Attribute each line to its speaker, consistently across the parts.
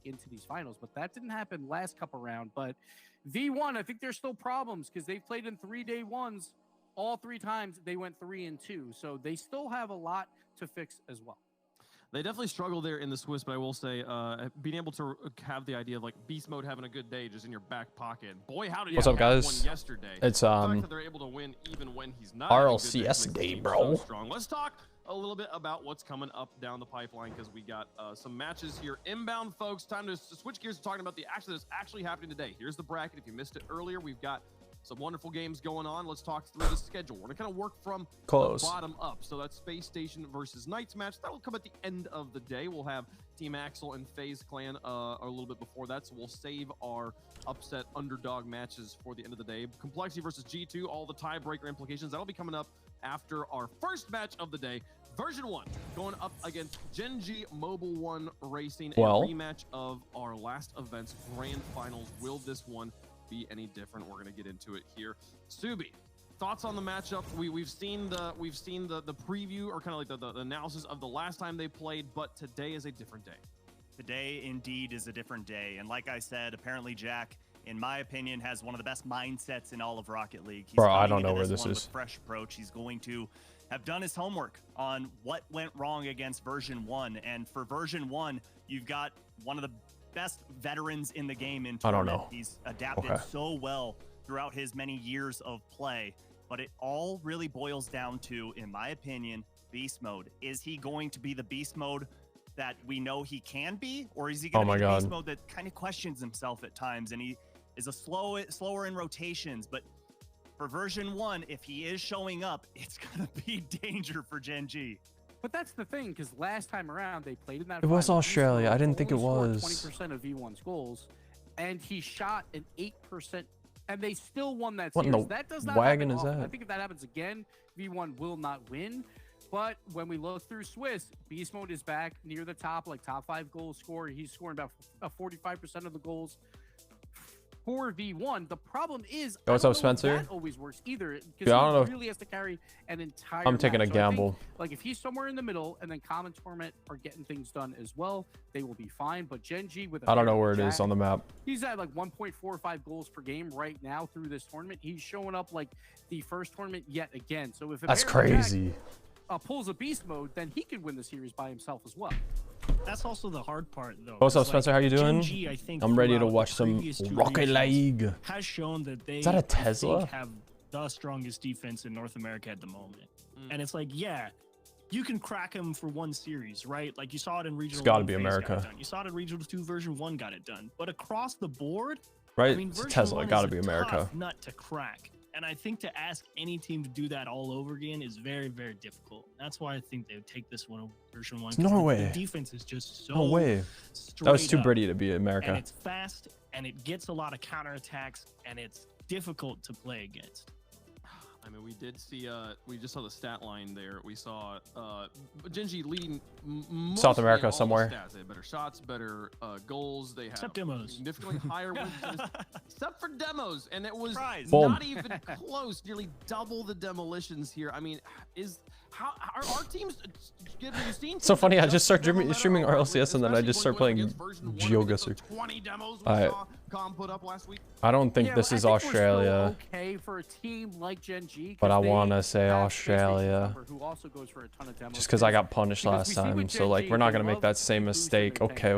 Speaker 1: into these finals. But that didn't happen last couple round. But V1, I think there's still problems because they've played in 3-day ones. All 3 times they went 3-2. So they still have a lot to fix as well.
Speaker 2: They definitely struggle there in the Swiss, but I will say being able to have the idea of like beast mode having a good day just in your back pocket. Boy, how did you
Speaker 3: What's up,
Speaker 2: have
Speaker 3: guys?
Speaker 2: one yesterday?
Speaker 3: It's
Speaker 2: the fact that they're able to win even when he's not
Speaker 3: RLCS day, bro.
Speaker 2: So strong. Let's talk a little bit about what's coming up down the pipeline because we got some matches here inbound, folks. Time to switch gears to talking about the action that's actually happening today. Here's the bracket. If you missed it earlier, we've got some wonderful games going on. Let's talk through the schedule. We're going to kind of work from the bottom up. So that's Space Station versus Knights match. That will come at the end of the day. We'll have Team Axel and FaZe Clan a little bit before that. So we'll save our upset underdog matches for the end of the day. Complexity versus G2, all the tiebreaker implications. That'll be coming up after our first match of the day. Version 1 going up against Gen G Mobile 1 Racing. A rematch of our last event's grand finals. Will this one be any different? We're going to get into it here. Subi, thoughts on the matchup? We've seen the preview or kind of like the analysis of the last time they played, but today is a different day.
Speaker 4: Today indeed is a different day, and like I said, apparently Jack, in my opinion, has one of the best mindsets in all of Rocket League. He's
Speaker 3: Bro, I don't know where this is.
Speaker 4: Fresh approach. He's going to have done his homework on what went wrong against version 1, and for version 1, you've got one of the best veterans in the game in tournament.
Speaker 3: I don't know.
Speaker 4: He's adapted so well throughout his many years of play, but it all really boils down to, in my opinion, beast mode. Is he going to be the beast mode that we know he can be, or is he going to be the beast mode that kind of questions himself at times and he is a slower in rotations? But for version 1, if he is showing up, it's going to be danger for Gen G.
Speaker 1: But that's the thing, because last time around they played in that.
Speaker 3: It was Australia. I didn't think it was.
Speaker 1: 20% of V1's goals, and he shot an 8%, and they still won that series.
Speaker 3: What in the
Speaker 1: that does not
Speaker 3: wagon
Speaker 1: happen
Speaker 3: is
Speaker 1: often.
Speaker 3: that?
Speaker 1: I think if that happens again, V1 will not win. But when we look through Swiss, beast mode is back near the top, like top 5 goals scorer. He's scoring about 45% of the goals for V1. The problem is,
Speaker 3: what's up, Spencer?
Speaker 1: That always works either, because
Speaker 3: I don't
Speaker 1: he
Speaker 3: know.
Speaker 1: really has to carry an entire.
Speaker 3: I'm taking
Speaker 1: match.
Speaker 3: a gamble.
Speaker 1: Like if he's somewhere in the middle, and then Common Torment are getting things done as well, they will be fine. But Gen G with
Speaker 3: I don't know where it is on the map.
Speaker 1: He's at like 1.45 goals per game right now through this tournament. He's showing up like the first tournament yet again. So if
Speaker 3: that's crazy.
Speaker 1: Pulls a beast mode, then he can win the series by himself as well.
Speaker 5: That's also the hard part, though.
Speaker 3: What's up, Spencer? How you doing?
Speaker 5: G, I think
Speaker 3: I'm ready to watch some Rocket League.
Speaker 5: Has shown that they
Speaker 3: is that a Tesla?
Speaker 5: Have the strongest defense in North America at the moment. And it's like, yeah, you can crack them for one series, right? Like you saw it in regional.
Speaker 3: It's got to be America.
Speaker 5: You saw it in regional 2 version 1 got it done. But across the board,
Speaker 3: right?
Speaker 5: I mean,
Speaker 3: it's Tesla. It got to be America.
Speaker 5: Tough nut to crack. And I think to ask any team to do that all over again is very, very difficult. That's why I think they would take this one over version 1.
Speaker 3: No way.
Speaker 5: The defense is just so.
Speaker 3: No way. That was too pretty to be America.
Speaker 5: And it's fast, and it gets a lot of counterattacks, and it's difficult to play against.
Speaker 2: I mean, we did see, we just saw the stat line there. We saw Gen G leading
Speaker 3: South America somewhere.
Speaker 2: Stats. They had better shots, better goals. They have
Speaker 5: except demos.
Speaker 2: Significantly higher wins, except for demos. And it was
Speaker 3: Boom.
Speaker 2: not even close. Nearly double the demolitions here. I mean, how are our teams?
Speaker 3: So funny. I just started streaming RLCS and then I just started playing GeoGuessr.
Speaker 2: 20 demos we saw Com put up last week.
Speaker 3: I don't think this is Australia.
Speaker 1: Okay for a team like Gen G,
Speaker 3: but I want to say Australia.
Speaker 1: Who also goes for a ton of demos,
Speaker 3: just because I got punished last time. So like we're not gonna make that same mistake. Okay.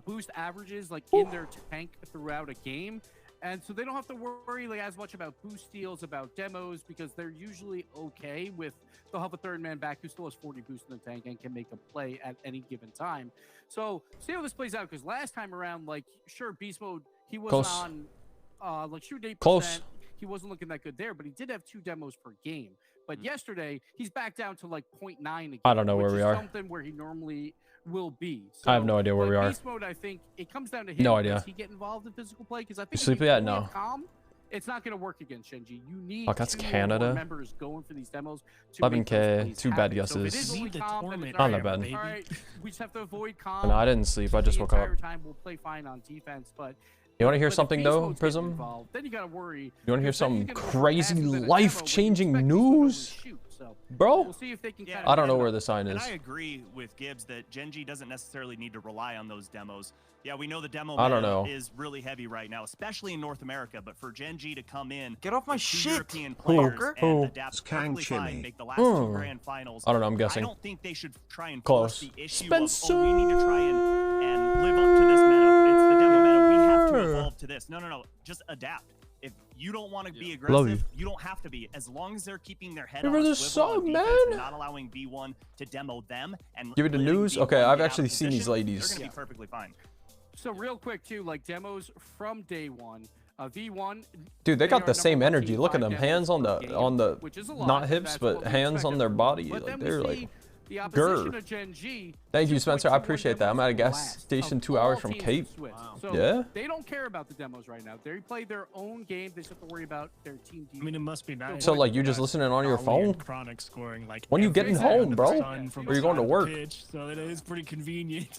Speaker 1: Boost averages like in their tank throughout a game. And so they don't have to worry like as much about boost steals, about demos, because they're usually okay with, they'll have a third man back who still has 40 boost in the tank and can make a play at any given time. So see how this plays out, because last time around, like sure, beast mode, he was on like shoot 8%. He wasn't looking that good there, but he did have 2 demos per game. But yesterday, he's back down to like 0.9 again.
Speaker 3: I don't know where we are.
Speaker 1: Something where he normally will be. So,
Speaker 3: I have no idea where we are.
Speaker 1: Beast mode, I think it comes down to him.
Speaker 3: No idea.
Speaker 1: Does he get involved in physical play? Because I think
Speaker 3: Sleepy at no.
Speaker 1: Calm, it's not going to work against Shenji. You need
Speaker 3: that's
Speaker 1: 2
Speaker 3: Canada.
Speaker 1: members going for these demos.
Speaker 3: 11K, 2 bad guesses. Not that bad.
Speaker 1: All right, we just have to avoid calm.
Speaker 3: No, I didn't sleep. I just woke up.
Speaker 1: Time we'll play fine on defense, but
Speaker 3: You want to hear
Speaker 1: But if
Speaker 3: something
Speaker 1: beast
Speaker 3: though,
Speaker 1: mode's getting
Speaker 3: Prism?
Speaker 1: involved, then you gotta worry.
Speaker 3: You want to hear
Speaker 1: because then
Speaker 3: some
Speaker 1: you're gonna work
Speaker 3: crazy
Speaker 1: faster than a demo, but you
Speaker 3: life-changing
Speaker 1: expect beast mode to
Speaker 3: news,
Speaker 1: shoot, so
Speaker 3: bro?
Speaker 1: we'll see if they can
Speaker 4: Yeah,
Speaker 1: kinda
Speaker 3: I don't know
Speaker 1: handle
Speaker 3: where
Speaker 1: it.
Speaker 3: the sign
Speaker 4: And
Speaker 3: is.
Speaker 4: I agree with Gibbs that Gen G doesn't necessarily need to rely on those demos. Yeah, we know the demo
Speaker 3: I don't
Speaker 4: meta
Speaker 3: know.
Speaker 4: is really heavy right now, especially in North America. But for Gen G to come in,
Speaker 6: Get off my
Speaker 4: with two
Speaker 6: shit,
Speaker 4: European players
Speaker 6: poker.
Speaker 3: Who?
Speaker 4: and adapt perfectly fine, make the last
Speaker 3: Hmm.
Speaker 4: two grand finals.
Speaker 3: I don't know, I'm guessing.
Speaker 4: I don't think they should try and
Speaker 3: Close.
Speaker 4: force the issue of, oh, we need to try and live up to this meta. It's the demo meta. We have to evolve to this. No. Just adapt. If you don't want to be aggressive, you don't have to be. As long as they're keeping their head on
Speaker 3: Remember
Speaker 4: a
Speaker 3: this
Speaker 4: swivel on
Speaker 3: song,
Speaker 4: defense
Speaker 3: man?
Speaker 4: and not allowing V1 to demo them and
Speaker 3: Give it the
Speaker 4: letting
Speaker 3: news?
Speaker 4: V1
Speaker 3: Okay,
Speaker 4: get
Speaker 3: I've
Speaker 4: out
Speaker 3: actually
Speaker 4: of
Speaker 3: seen these
Speaker 4: position,
Speaker 3: ladies.
Speaker 4: They're gonna be perfectly fine.
Speaker 1: So real quick too, like demos from day one. V1.
Speaker 3: Dude, they got
Speaker 1: are
Speaker 3: the same
Speaker 1: number one
Speaker 3: energy.
Speaker 1: team,
Speaker 3: Look at
Speaker 1: 5
Speaker 3: them,
Speaker 1: demos
Speaker 3: hands on
Speaker 1: per
Speaker 3: the
Speaker 1: game, which is a lot,
Speaker 3: not
Speaker 1: and
Speaker 3: hips,
Speaker 1: that's
Speaker 3: but
Speaker 1: what we
Speaker 3: hands
Speaker 1: expect
Speaker 3: on their
Speaker 1: everyone.
Speaker 3: body.
Speaker 1: But
Speaker 3: Like
Speaker 1: then we
Speaker 3: they're
Speaker 1: see
Speaker 3: like.
Speaker 1: the opposition
Speaker 3: grr.
Speaker 1: of Gen G.
Speaker 3: Thank you,
Speaker 1: 2.21
Speaker 3: Spencer. I appreciate that. I'm at a
Speaker 1: demos
Speaker 3: gas
Speaker 1: last
Speaker 3: station
Speaker 1: of
Speaker 3: 2 hours
Speaker 1: all
Speaker 3: from
Speaker 1: teams
Speaker 3: Cape.
Speaker 1: in Switch.
Speaker 2: Wow.
Speaker 1: So
Speaker 3: Yeah.
Speaker 1: they don't care about the demos right now. They play their own game. They just have to worry about their team.
Speaker 5: I mean, it must be nice.
Speaker 3: So like you just listening on your phone?
Speaker 5: Chronic scoring like
Speaker 3: When you
Speaker 5: every
Speaker 3: getting
Speaker 5: time
Speaker 3: home,
Speaker 5: the
Speaker 3: bro?
Speaker 5: sun from
Speaker 3: Or you going to
Speaker 5: side
Speaker 3: work?
Speaker 5: pitch, so it is pretty convenient.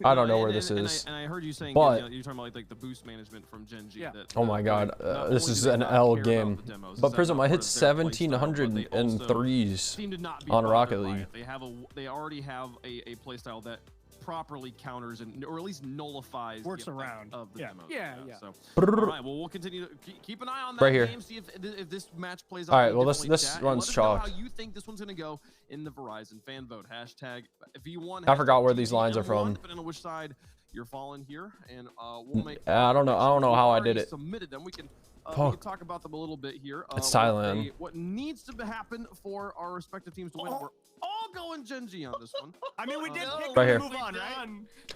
Speaker 3: I don't know where
Speaker 2: And-
Speaker 3: this
Speaker 2: and
Speaker 3: is.
Speaker 2: I heard you saying,
Speaker 3: But-
Speaker 2: you know, you're talking about like the boost management from Gen G.
Speaker 1: Yeah.
Speaker 2: That,
Speaker 3: Oh my god,
Speaker 2: not
Speaker 3: this
Speaker 2: only
Speaker 3: is
Speaker 2: do they
Speaker 3: an
Speaker 2: not
Speaker 3: L
Speaker 2: care about
Speaker 3: game.
Speaker 2: the demos,
Speaker 3: But
Speaker 2: is that
Speaker 3: Prism,
Speaker 2: not
Speaker 3: I
Speaker 2: part
Speaker 3: hit
Speaker 2: of their play style, but
Speaker 3: 1700
Speaker 2: they
Speaker 3: and
Speaker 2: also
Speaker 3: threes
Speaker 2: seem to not be
Speaker 3: on
Speaker 2: bothered
Speaker 3: Rocket
Speaker 2: by
Speaker 3: League.
Speaker 2: it. They already have a playstyle that properly counters and or at least nullifies
Speaker 5: Works
Speaker 2: the effect
Speaker 5: around.
Speaker 2: of the
Speaker 5: Yeah.
Speaker 2: demos.
Speaker 1: Yeah.
Speaker 2: So all right, well we'll continue to keep an eye on that
Speaker 3: Right here.
Speaker 2: game. See if this match plays out.
Speaker 3: All right,
Speaker 2: any
Speaker 3: well, this
Speaker 2: differently, chat, and
Speaker 3: runs
Speaker 2: let us know
Speaker 3: chalk.
Speaker 2: how you think this one's gonna go in the Verizon fan vote. Hashtag V1.
Speaker 3: I forgot
Speaker 2: hashtag
Speaker 3: where these lines are
Speaker 2: TVM1,
Speaker 3: from.
Speaker 2: depending on which side you're falling here, and we'll make.
Speaker 3: I don't know how I did it.
Speaker 2: Submitted them. We can
Speaker 3: Fuck.
Speaker 2: talk about them a little bit here.
Speaker 3: It's
Speaker 2: with
Speaker 3: Thailand.
Speaker 2: what needs to happen for our respective teams to win? We're all going Gen G on this one.
Speaker 4: I mean, we did
Speaker 2: No.
Speaker 4: pick
Speaker 3: Right here.
Speaker 4: to move on, right?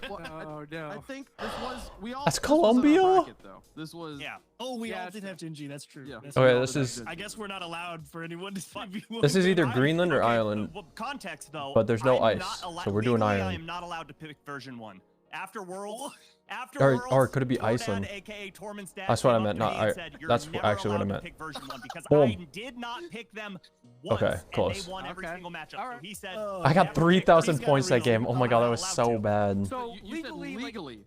Speaker 2: Well,
Speaker 1: Oh no.
Speaker 2: I think this was we all.
Speaker 3: That's
Speaker 2: this was in our
Speaker 3: Colombia?
Speaker 2: bracket, though. This was.
Speaker 4: Yeah.
Speaker 5: Oh, we
Speaker 1: Yeah,
Speaker 5: all did have Gen G. That's true.
Speaker 2: Yeah.
Speaker 5: That's
Speaker 3: Okay,
Speaker 5: true.
Speaker 3: this is
Speaker 5: I guess we're not allowed for anyone to say V1.
Speaker 3: this is either
Speaker 4: I-
Speaker 3: Greenland or
Speaker 4: okay,
Speaker 3: Ireland.
Speaker 4: Well, context though.
Speaker 3: But there's no
Speaker 4: I'm
Speaker 3: ice,
Speaker 4: not allo-
Speaker 3: so we're doing
Speaker 4: legally,
Speaker 3: Ireland.
Speaker 4: I am not allowed to pick version 1. After Worlds,
Speaker 3: Or could it be
Speaker 4: Godad,
Speaker 3: Iceland?
Speaker 4: AKA Tormund's dad,
Speaker 3: That's what I
Speaker 4: came
Speaker 3: meant,
Speaker 4: up to
Speaker 3: not
Speaker 4: me and
Speaker 3: I-
Speaker 4: said, "You're
Speaker 3: that's
Speaker 4: never
Speaker 3: actually what I
Speaker 4: allowed to
Speaker 3: meant.
Speaker 4: pick version 1 because
Speaker 3: Boom.
Speaker 4: I did not pick them once,
Speaker 3: Okay,
Speaker 4: and
Speaker 3: close.
Speaker 4: they won every
Speaker 1: Okay.
Speaker 4: single matchup.
Speaker 1: All
Speaker 4: So
Speaker 1: right.
Speaker 4: he said,
Speaker 3: I got
Speaker 4: never pick
Speaker 3: 3,000
Speaker 4: version
Speaker 3: points that
Speaker 4: 1.
Speaker 3: game. Oh my god, that was
Speaker 4: Not
Speaker 3: so
Speaker 4: allowed to.
Speaker 3: bad.
Speaker 1: So
Speaker 2: You said
Speaker 1: legally, like,
Speaker 2: legally.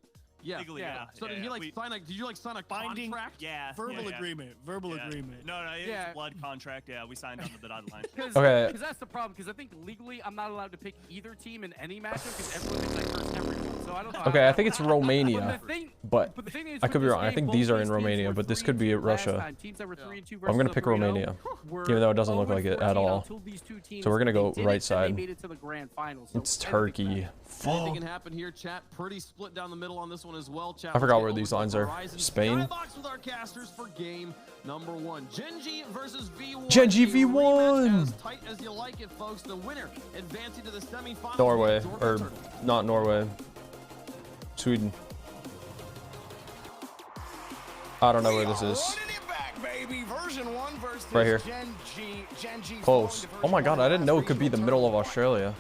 Speaker 2: Yeah.
Speaker 4: Legally,
Speaker 2: yeah. So
Speaker 4: yeah,
Speaker 2: did he like
Speaker 4: we-
Speaker 2: sign a? Did you like sign a
Speaker 5: Binding-
Speaker 2: contract?
Speaker 4: Yeah.
Speaker 5: Verbal
Speaker 4: yeah.
Speaker 5: agreement. Verbal
Speaker 4: Yeah.
Speaker 5: agreement.
Speaker 4: No, it was
Speaker 1: Yeah.
Speaker 4: a blood contract. Yeah, we signed on the dotted line.
Speaker 3: Okay.
Speaker 1: Because that's the problem. Because I think legally, I'm not allowed to pick either team in any matchup because everyone thinks I curse everyone. So I don't know.
Speaker 3: Okay, I think it's
Speaker 1: But
Speaker 3: Romania.
Speaker 1: the thing,
Speaker 3: But
Speaker 1: but the thing is,
Speaker 3: I
Speaker 1: with
Speaker 3: could be
Speaker 1: this
Speaker 3: wrong. I
Speaker 1: game,
Speaker 3: think
Speaker 1: both
Speaker 3: these are
Speaker 1: these
Speaker 3: in
Speaker 1: teams
Speaker 3: Romania,
Speaker 1: were
Speaker 3: but this
Speaker 1: 3-2
Speaker 3: could be
Speaker 1: last
Speaker 3: Russia.
Speaker 1: time. Teams that were 3-2
Speaker 3: I'm gonna
Speaker 1: versus
Speaker 3: pick
Speaker 1: the 3-0
Speaker 3: Romania,
Speaker 1: were
Speaker 3: even though it doesn't look like it at
Speaker 1: 0-14
Speaker 3: all.
Speaker 1: until these two teams
Speaker 3: So we're gonna go
Speaker 1: did it,
Speaker 3: right
Speaker 1: and
Speaker 3: side.
Speaker 1: They made it to the grand final. So
Speaker 3: It's
Speaker 1: anything
Speaker 3: Turkey.
Speaker 1: matters.
Speaker 2: Anything
Speaker 3: Fuck.
Speaker 2: can happen here, chat. Pretty split down the middle on this one as well. Chat,
Speaker 3: I forgot
Speaker 2: let's
Speaker 3: where
Speaker 2: get
Speaker 3: these
Speaker 2: over
Speaker 3: lines
Speaker 2: to
Speaker 3: are.
Speaker 2: Verizon
Speaker 3: Spain?
Speaker 2: Skybox with our casters for game number 1. Gen G versus V1.
Speaker 3: Gen G
Speaker 2: A rematch
Speaker 3: V1.
Speaker 2: As tight as you like it, folks. The winner advancing to the semifinals.
Speaker 3: Norway,
Speaker 2: Georgia
Speaker 3: or
Speaker 2: Turtle.
Speaker 3: not Norway. Sweden. I don't know where this is. Right here. Close. Oh my god, I didn't know it could be the middle of Australia.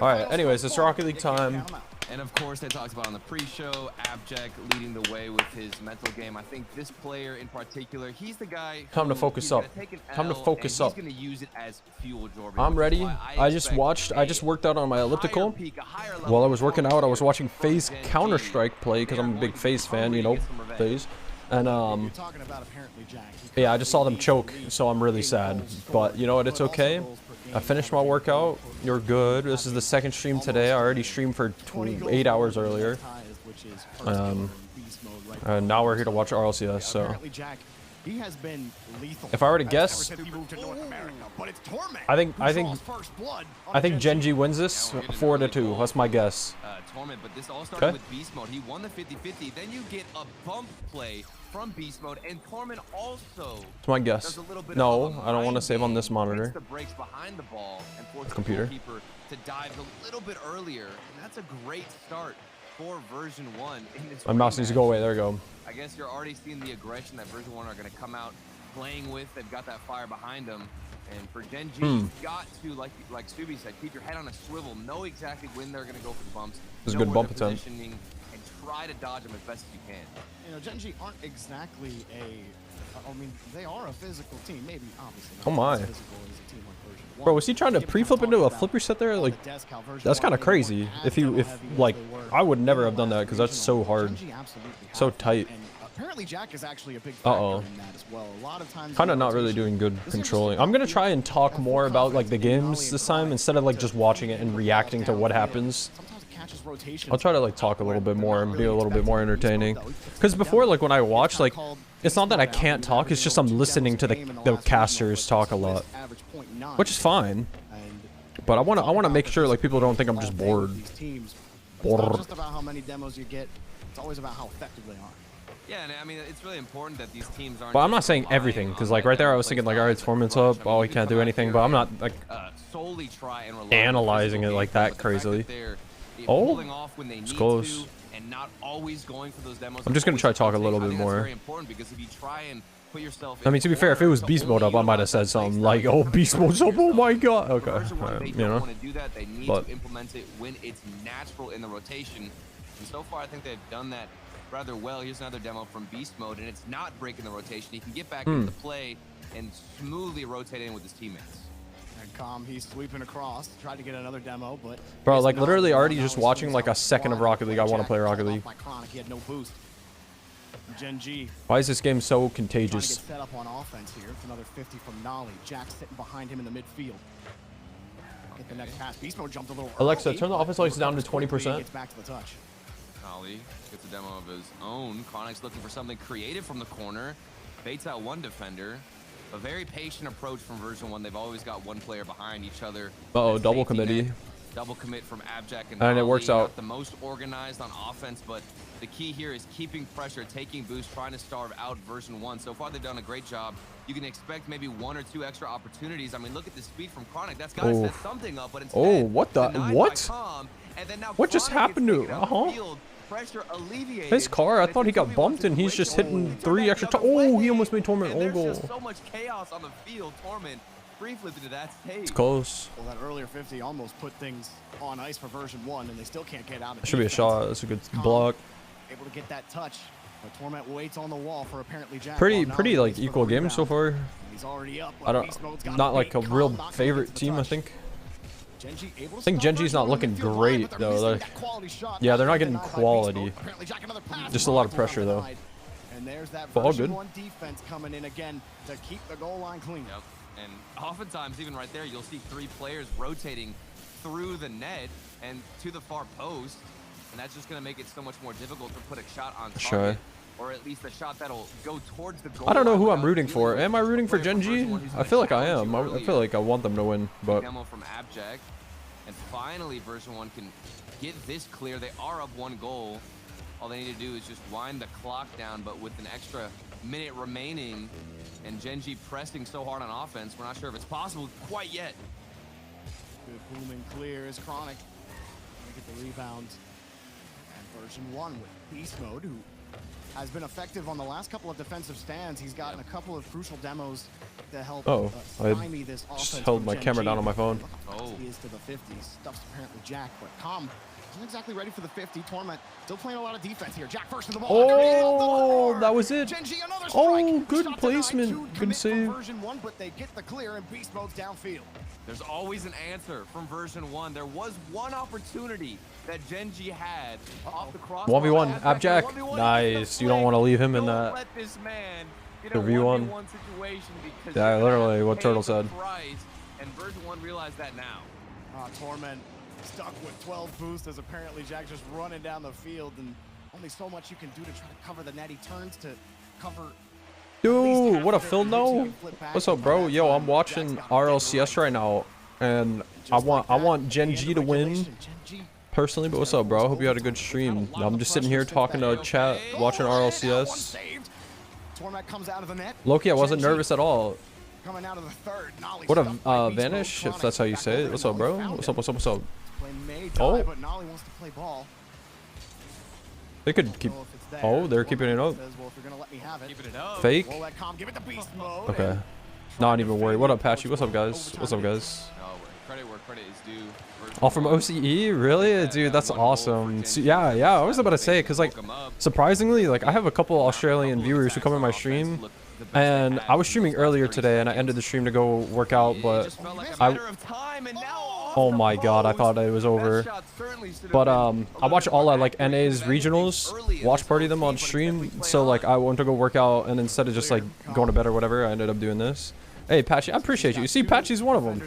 Speaker 3: Alright, anyways, it's Rocket League time.
Speaker 6: And of course, they talked about on the pre-show, Abject leading the way with his mental game. I think this player in particular, he's the guy.
Speaker 3: Time to
Speaker 6: who
Speaker 3: focus
Speaker 6: he's
Speaker 3: up.
Speaker 6: gonna take an
Speaker 3: Time to
Speaker 6: L
Speaker 3: focus
Speaker 6: and
Speaker 3: up.
Speaker 6: He's gonna use it as fuel, Jordan.
Speaker 3: I'm
Speaker 6: which is
Speaker 3: ready.
Speaker 6: why
Speaker 3: I just
Speaker 6: expect
Speaker 3: watched, I
Speaker 6: a
Speaker 3: just worked out on my
Speaker 6: higher
Speaker 3: elliptical.
Speaker 6: peak, a higher level
Speaker 3: While I was working out, I was
Speaker 6: performance
Speaker 3: watching
Speaker 6: from
Speaker 3: FaZe
Speaker 6: Gen G.
Speaker 3: Counter-Strike play because I'm a big FaZe fan, you know, FaZe. And yeah, I just saw them choke, so I'm really sad. But you know what? It's okay. I finished my workout. You're good. This is the second stream today. I already streamed for 8 hours earlier. And now we're here to watch RLCS. So
Speaker 7: He has been lethal.
Speaker 3: if I were to guess,
Speaker 7: He moved to North America, but it's Torment.
Speaker 3: I think Gen G wins this 4-2. That's my guess.
Speaker 6: Torment, but this all started
Speaker 3: Okay.
Speaker 6: with Beast Mode. He won the 50-50. Then you get a bump play from Beast Mode, and Torment also
Speaker 3: It's my guess.
Speaker 6: does a little bit
Speaker 3: No,
Speaker 6: of a
Speaker 3: I don't want to
Speaker 6: mind
Speaker 3: save on
Speaker 6: game,
Speaker 3: this monitor.
Speaker 6: puts the brakes behind the ball and forces the
Speaker 3: Computer.
Speaker 6: goalkeeper to dive a little bit earlier. And that's a great start for version 1 in this
Speaker 3: My mouse needs to go
Speaker 6: rematch.
Speaker 3: away. There we go.
Speaker 6: I guess you're already seeing the aggression that version 1 are going to come out playing with. They've got that fire behind them. And for Gen G, you've got to, like Subi said, keep your head on a swivel. Know exactly when they're going to go for the bumps.
Speaker 3: This is
Speaker 6: know
Speaker 3: good
Speaker 6: where
Speaker 3: bump
Speaker 6: they're
Speaker 3: attempt.
Speaker 6: positioning, and try to dodge them as best as you can.
Speaker 7: You know, Gen G aren't exactly I mean, they are a physical team. Maybe, obviously.
Speaker 3: Oh
Speaker 7: not
Speaker 3: my.
Speaker 7: as physical as a team like version 1.
Speaker 3: Bro, was he trying to
Speaker 7: Given
Speaker 3: pre-flip
Speaker 7: how
Speaker 3: into a
Speaker 7: talked
Speaker 3: flip
Speaker 7: about
Speaker 3: reset there?
Speaker 7: all
Speaker 3: Like,
Speaker 7: the desk, how version
Speaker 3: that's
Speaker 7: 1
Speaker 3: kind of
Speaker 7: maybe
Speaker 3: crazy.
Speaker 7: weren't as
Speaker 3: If you,
Speaker 7: demo
Speaker 3: if
Speaker 7: heavy as
Speaker 3: like,
Speaker 7: they were.
Speaker 3: I would never have done that because that's so hard, so tight.
Speaker 7: Apparently Jack is actually a big
Speaker 3: Uh-oh.
Speaker 7: factor in that as well. A lot of times
Speaker 3: Kind of not really doing good controlling. I'm gonna try and talk more about like the games this time instead of like just watching it and reacting to what happens. I'll try to like talk a little bit more and be a little bit more entertaining. Because before, like when I watch, like it's not that I can't talk, it's just I'm listening to the casters talk a lot, which is fine. But I wanna make sure like people don't think I'm just bored.
Speaker 7: It's not just about how many demos you get. It's always about how effective they are.
Speaker 6: Yeah, and I mean, it's really important that these teams aren't.
Speaker 3: But I'm not saying everything, because like right there I was thinking like, all right, torment's up, oh, he can't do anything, but I'm not like
Speaker 6: solely try and
Speaker 3: analyzing it like that crazily. Oh, it's close.
Speaker 6: And not always going for those demos.
Speaker 3: I'm just gonna try to talk a little bit more.
Speaker 6: Very important because if you try and put yourself
Speaker 3: I mean, to be fair, if it was beast mode up, I might have said something like, "Oh, beast mode's up! Oh my god!" Okay, you know.
Speaker 6: Want to do that, they need to implement it when it's natural in the rotation. And so far, I think they've done that rather well. Here's another demo from beast mode, and it's not breaking the rotation. He can get back into the play and smoothly rotate in with his teammates.
Speaker 7: And Calm, he's sweeping across, tried to get another demo, but
Speaker 3: bro, like literally already just watching like a second of Rocket League, I want to play Rocket League.
Speaker 7: He had no boost. Gen G.
Speaker 3: Why is this game so
Speaker 7: Trying to
Speaker 3: contagious?
Speaker 7: get set up on offense here. It's another 50 from Nolly. Jack sitting behind him in the midfield. Get the next pass. Beast mode jumped a little
Speaker 3: Alexa,
Speaker 7: early,
Speaker 3: turn the offense lights down to
Speaker 7: quickly
Speaker 3: 20%.
Speaker 7: Gets back to the touch.
Speaker 6: Ollie gets a demo of his own. Chronic's looking for something creative from the corner. Baits out one defender. A very patient approach from version 1. They've always got one player behind each other.
Speaker 3: Uh-oh, double committee.
Speaker 6: Double commit from Abjack and
Speaker 3: it works out.
Speaker 6: Not the most organized on offense, but the key here is keeping pressure, taking boost, trying to starve out version 1. So far, they've done a great job. You can expect maybe 1 or 2 extra opportunities. I mean, look at the speed from Chronic. That's got to set something up, but instead,
Speaker 3: what the? What?
Speaker 6: And then now
Speaker 3: What just happened to?
Speaker 6: Pressure alleviated.
Speaker 3: His car, I thought he got bumped and he's just hitting 3 extra. Oh, he almost made Torment own goal.
Speaker 6: There's so much chaos on the field. Torment free flipped into that stage.
Speaker 3: It's close.
Speaker 7: Well, that earlier 50 almost put things on ice for version 1, and they still can't get out of it.
Speaker 3: Should be a shot. That's a good block.
Speaker 7: Able to get that touch, but Torment waits on the wall for apparently Jack.
Speaker 3: Pretty like equal game so far.
Speaker 7: He's already up.
Speaker 3: I don't, not like a real favorite team, I think. I think Gen G's not looking great though. Like, yeah, they're not getting quality. Just a lot of pressure though.
Speaker 7: And there's that
Speaker 3: all good.
Speaker 7: Defense coming in again to keep the goal line clean.
Speaker 6: Yep. And oftentimes, even right there, you'll see 3 players rotating through the net and to the far post, and that's just going to make it so much more difficult to put a shot on target, or at least a shot that'll go towards the goal.
Speaker 3: I don't know who I'm rooting for. Am I rooting for Gen G? I feel like I am. I feel like I want them to win, but
Speaker 6: demo from Abjack, and finally version 1 can get this clear. They are up 1 goal. All they need to do is just wind the clock down, but with an extra minute remaining, and Gen G pressing so hard on offense, we're not sure if it's possible quite yet.
Speaker 7: Good booming clear is Chronic. Gonna get the rebound. And version 1 with Beast Mode, who has been effective on the last couple of defensive stands. He's gotten a couple of crucial demos to help stymie this offense.
Speaker 3: Just held my camera down on my phone.
Speaker 7: He is to the 50. Stuffs apparently Jack, but Calm isn't exactly ready for the 50. Torment still playing a lot of defense here. Jack first to the ball.
Speaker 3: Oh, that was it. Oh, good placement. Good save.
Speaker 7: Version 1, but they get the clear and Beast Mode's downfield.
Speaker 6: There's always an answer from version 1. There was one opportunity that Gen G had off the cross.
Speaker 3: 1v1, Abjack. Nice. You don't want to leave him in that.
Speaker 6: Let this man get
Speaker 3: a 1v1
Speaker 6: situation because
Speaker 3: yeah, literally what Turtle said.
Speaker 6: And version 1 realized that now.
Speaker 7: Torment stuck with 12 boosts as apparently Jack just running down the field, and only so much you can do to try to cover the net. He turns to cover.
Speaker 3: Dude, what a fill no. What's up, bro? Yo, I'm watching RLCS right now, and I want Gen G to win personally, but what's up, bro? I hope you had a good stream. I'm just sitting here talking to chat, watching RLCS. Loki, I wasn't nervous at all. What a Vanish, if that's how you say it. What's up, bro? What's up, what's up, what's up? Oh. They could keep... Oh, they're keeping it up. Fake? Okay. Not even worried. What up, Patchy? What's up, guys? What's up, guys?
Speaker 6: Credit where credit is due.
Speaker 3: All from OCE? Really? Dude, that's awesome. So, yeah, I was about to say, because, like, surprisingly, like, I have a couple Australian viewers who come in my stream, and I was streaming earlier today, and I ended the stream to go work out, but Oh my god, I thought it was over. But I watch all like NA's regionals, watch party them on stream. So like I went to go work out, and instead of just like going to bed or whatever, I ended up doing this. Hey Patchy, I appreciate you. You see, Patchy's one of them.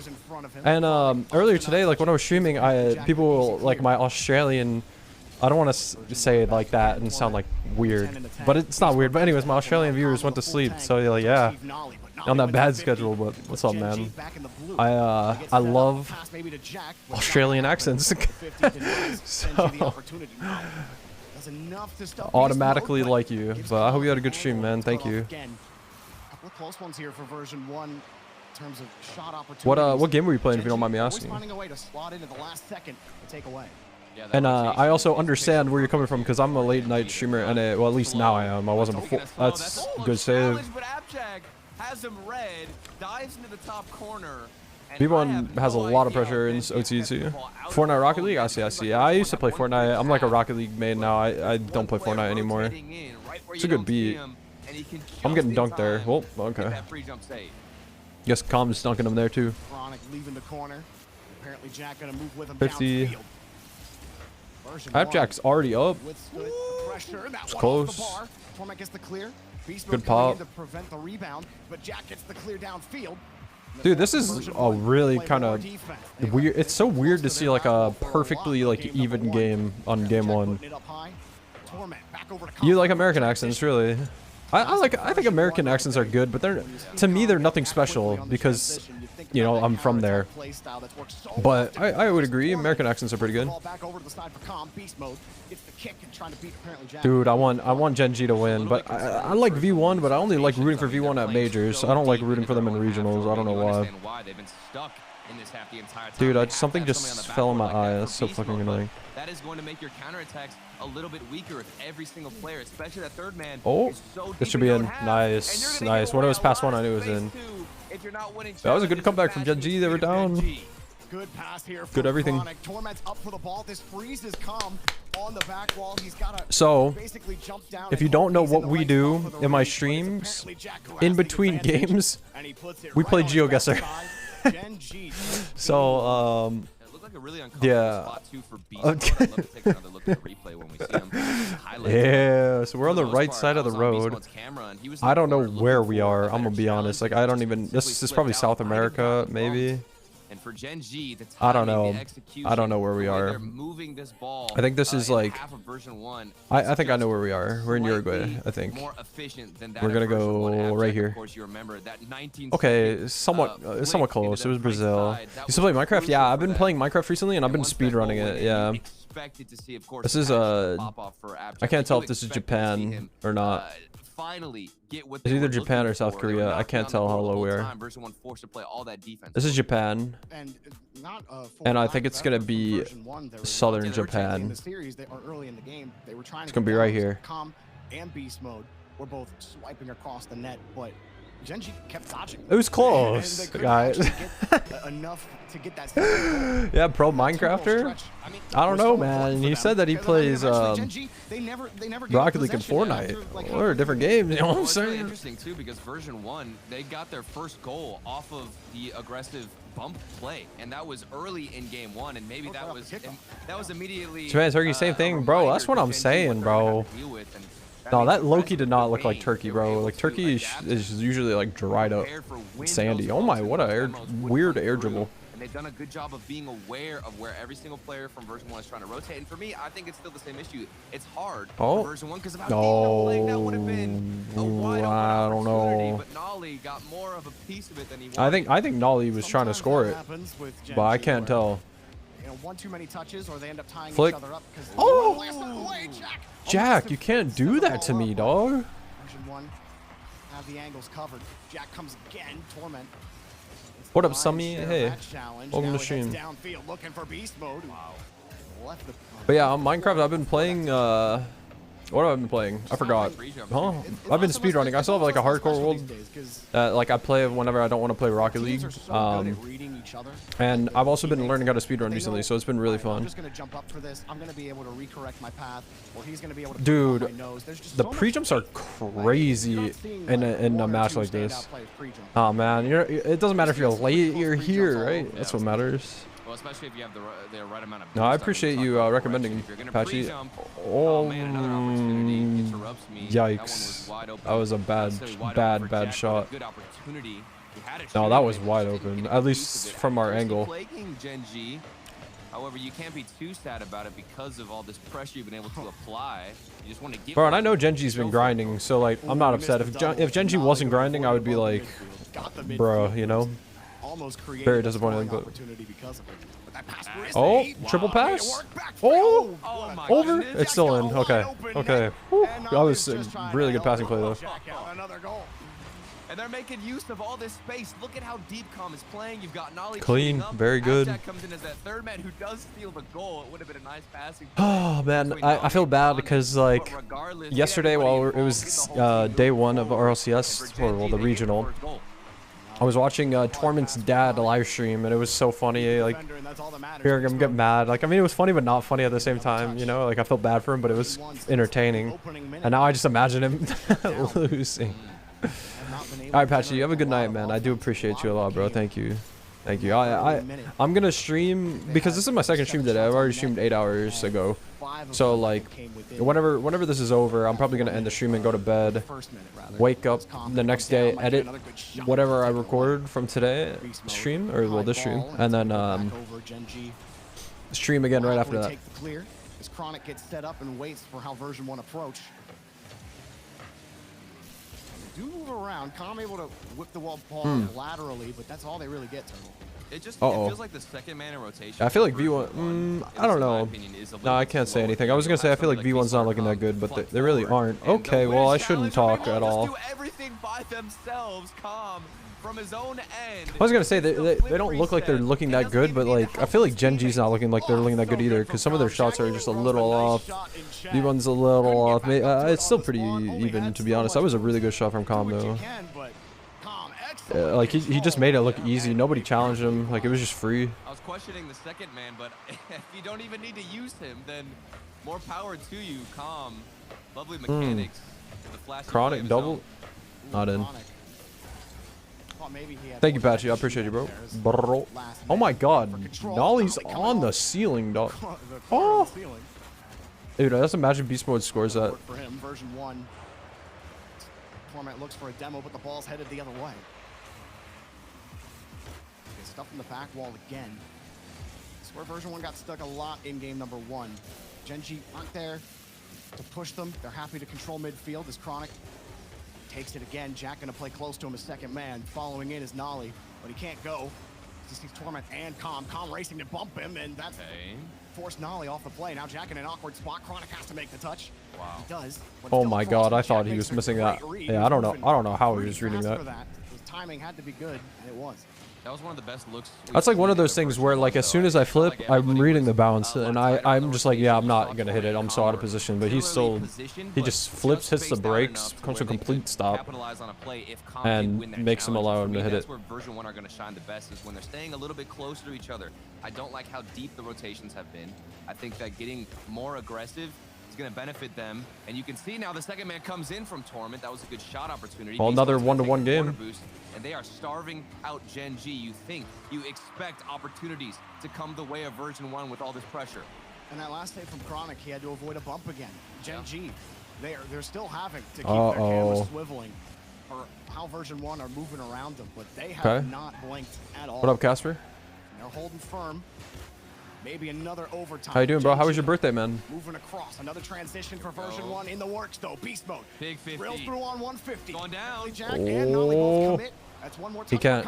Speaker 3: And earlier today, like when I was streaming, people like my Australian. I don't want to say it like that and sound like weird, but it's not weird. But anyways, my Australian viewers went to sleep, so they're like, yeah, on that bad schedule. But what's up, man? I love Australian accents, so automatically like you. But I hope you had a good stream, man. Thank you.
Speaker 7: Couple of close ones here for version 1 in terms of shot opportunities.
Speaker 3: What game were you playing, if you don't mind me asking?
Speaker 7: Finding a way to slot into the last second to take away.
Speaker 3: And I also understand where you're coming from because I'm a late night streamer, and well, at least now I am. I wasn't before. That's a good save. B1 has a lot of pressure in OT2. Fortnite Rocket League? I see. I used to play Fortnite. I'm like a Rocket League main now. I don't play Fortnite anymore. It's a good beat. I'm getting dunked there. Well, okay. Guess Com's dunking him there too. 50. Jack's already up. It's close. Good pop. Dude, this is a really kind of weird. It's so weird to see like a perfectly like even game on game 1. You like American accents, really? I think American accents are good, but to me they're nothing special because, you know, I'm from there. But I would agree, American accents are pretty good. Dude, I want Gen G to win, but I like V1, but I only like rooting for V1 at majors. I don't like rooting for them in regionals. I don't know why. Dude, something just fell in my eye. That's so fucking annoying.
Speaker 6: That is going to make your counterattacks a little bit weaker if every single player, especially that third man, is so
Speaker 3: this should be in. Nice. When it was past 1, I knew it was in. That was a good comeback from Gen G. They were down.
Speaker 7: Good pass here.
Speaker 3: Good everything.
Speaker 7: Torment's up for the ball. This freeze has come on the back wall. He's got to
Speaker 3: so,
Speaker 7: basically jump down.
Speaker 3: if you don't know what we do in my streams, in between games, we play GeoGuessr. So, yeah. Yeah, so we're on the right side of the road. I don't know where we are. I'm gonna be honest. Like, I don't even. This is probably South America, maybe.
Speaker 6: And for Gen G, the
Speaker 3: I don't know. I don't know where we are. I think this is like. I think I know where we are. We're in Uruguay, I think. We're gonna go right here. Okay, somewhat close. It was Brazil. You still play Minecraft? Yeah, I've been playing Minecraft recently, and I've been speedrunning it. Yeah. This is I can't tell if this is Japan or not. It's either Japan or South Korea. I can't tell how low we are. This is Japan. And I think it's going to be southern Japan. It's going to be right here.
Speaker 7: We're both swiping across the net, but Gen G kept dodging.
Speaker 3: It was close, guys. Yeah, pro Minecrafter. I don't know, man. He said that he plays Rocket League and Fortnite. Or different games, you know what I'm saying?
Speaker 6: Really interesting too, because version 1, they got their first goal off of the aggressive bump play, and that was early in game 1, and maybe that was immediately.
Speaker 3: Japan, Turkey, same thing, bro. That's what I'm saying, bro. No, that Loki did not look like Turkey, bro. Like, Turkey is usually, like, dried up, sandy. Oh, my, what a weird air dribble.
Speaker 6: And they've done a good job of being aware of where every single player from version 1 is trying to rotate. And for me, I think it's still the same issue. It's hard for version 1 because if I that would have been a wide open
Speaker 3: I don't know.
Speaker 6: But Nolly got more of a piece of it than he wanted.
Speaker 3: I think Nolly was trying to score it, but I can't tell.
Speaker 7: You know, one too many touches, or they end up tying
Speaker 3: Flick.
Speaker 7: each other up.
Speaker 3: Oh! Jack, you can't do that to me, dog.
Speaker 7: Version 1 have the angles covered. Jack comes again. Torment.
Speaker 3: What up, Summy? Hey, welcome to stream.
Speaker 7: Looking for beast mode. Wow.
Speaker 3: But yeah, on Minecraft, I've been playing. What have I been playing? I forgot. Huh? I've been speedrunning. I still have like a hardcore world. Like I play whenever I don't want to play Rocket League. And I've also been learning how to speedrun recently, so it's been really fun. Dude, the pre-jumps are crazy in a match like this. Oh man, it doesn't matter if you're late, you're here, right? That's what matters.
Speaker 6: Well, especially if you have the right amount of.
Speaker 3: No, I appreciate you recommending Patchy. Oh,
Speaker 6: man, another opportunity interrupts me.
Speaker 3: yikes! That was a bad shot.
Speaker 6: Good opportunity.
Speaker 3: No, that was wide open. At least from our angle.
Speaker 6: Gen G. However, you can't be too sad about it because of all this pressure you've been able to apply. You just want to get.
Speaker 3: Bro, and I know Genji's been grinding, so like I'm not upset. If Genji wasn't grinding, I would be like, bro, you know. Very disappointing, but. Oh, triple pass. Oh, over. It's still in. Okay, okay. Whew. That was a really good passing play though.
Speaker 6: And they're making use of all this space. Look at how deep Com is playing. You've got Nolly
Speaker 3: clean, very good.
Speaker 6: Comes in as that third man who does steal the goal. It would have been a nice passing.
Speaker 3: Oh man, I feel bad because like yesterday while it was day 1 of RLCS, or well, the regional, I was watching Torment's dad live stream, and it was so funny. Like hearing him get mad. Like I mean, it was funny but not funny at the same time. You know, like I felt bad for him, but it was entertaining. And now I just imagine him losing. All right, Patchy, you have a good night, man. I do appreciate you a lot, bro. Thank you. Thank you. I'm gonna stream because this is my second stream today. I've already streamed 8 hours ago. So like whenever this is over, I'm probably gonna end the stream and go to bed, wake up the next day, edit whatever I recorded from today stream, or well, this stream, and then stream again right after that.
Speaker 7: As Chronic gets set up and waits for how version 1 approach. Do move around. Com able to whip the wall ball laterally, but that's all they really get, Turtle.
Speaker 6: It just it feels like the second man in rotation.
Speaker 3: I feel like V1. I don't know. No, I can't say anything. I was gonna say I feel like V1's not looking that good, but they really aren't. Okay, well I shouldn't talk at all.
Speaker 6: Everything by themselves, Com. From his own end.
Speaker 3: I was gonna say they don't look like they're looking that good, but like I feel like Genji's not looking like they're looking that good either, because some of their shots are just a little off. V1's a little off. It's still pretty even, to be honest. That was a really good shot from Com though. Like he just made it look easy. Nobody challenged him. Like it was just free.
Speaker 6: I was questioning the second man, but if you don't even need to use him, then more power to you, Com. Lovely mechanics.
Speaker 3: Chronic double, not in. Thank you, Patchy. I appreciate you, bro. Oh my God, Nolly's on the ceiling, dog. Oh, dude, let's imagine Beast Mode scores that.
Speaker 7: For him, version 1. Torment looks for a demo, but the ball's headed the other way. Gets stuff in the back wall again. That's where version 1 got stuck a lot in game number 1. Genji aren't there to push them. They're happy to control midfield as Chronic takes it again. Jack gonna play close to him as second man. Following in is Nolly, but he can't go. He sees Torment and Com. Com racing to bump him, and that's forced Nolly off the play. Now Jack in an awkward spot. Chronic has to make the touch. Wow. He does.
Speaker 3: Oh my God, I thought he was missing that. Yeah, I don't know how he was reading that.
Speaker 7: His timing had to be good, and it was.
Speaker 6: That was one of the best looks.
Speaker 3: That's like one of those things where, like, as soon as I flip, I'm reading the bounce, and I'm just like, yeah, I'm not gonna hit it. I'm so out of position. But he just flips, hits the brakes, comes to a complete stop, and makes him allow him to hit it.
Speaker 6: That's where version 1 are gonna shine the best, is when they're staying a little bit closer to each other. I don't like how deep the rotations have been. I think that getting more aggressive is going to benefit them. And you can see now the second man comes in from Torment. That was a good shot opportunity.
Speaker 3: Well, another 1-to-1 game.
Speaker 6: Boost, and they are starving out Gen G. You expect opportunities to come the way of version 1 with all this pressure.
Speaker 7: And that last save from Chronic, he had to avoid a bump again. Gen G, they're still having to keep their cameras swiveling for how version 1 are moving around them, but they have not blinked at all.
Speaker 3: What up, Casper?
Speaker 7: They're holding firm. Maybe another overtime.
Speaker 3: How you doing, bro? How was your birthday, man?
Speaker 7: Moving across. Another transition for version 1 in the works, though. Beast mode.
Speaker 6: Big 50.
Speaker 7: Drills through on 150.
Speaker 6: Going down.
Speaker 7: Jack and Nolly both commit. That's one more touch.
Speaker 3: He can't.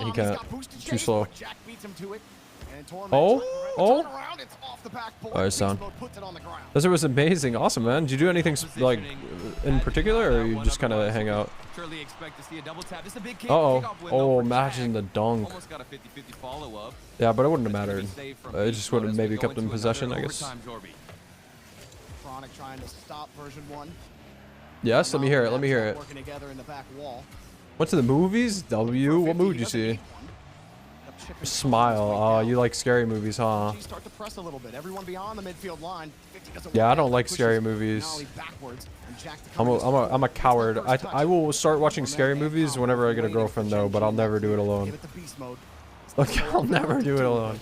Speaker 3: Too slow.
Speaker 7: Jack beats him to it. And
Speaker 3: Alright, sound. This was amazing. Awesome, man. Did you do anything like in particular, or you just kind of hang out? Oh, imagine the dunk. Yeah, but it wouldn't have mattered. It just would have maybe kept him in possession, I guess.
Speaker 7: Chronic trying to stop version 1.
Speaker 3: Yes, let me hear it. Let me hear it. Went to the movies? W? What movie did you see? Smile. Oh, you like scary movies, huh? Yeah, I don't like scary movies. I'm a coward. I will start watching scary movies whenever I get a girlfriend, though, but I'll never do it alone. Look, I'll never do it alone.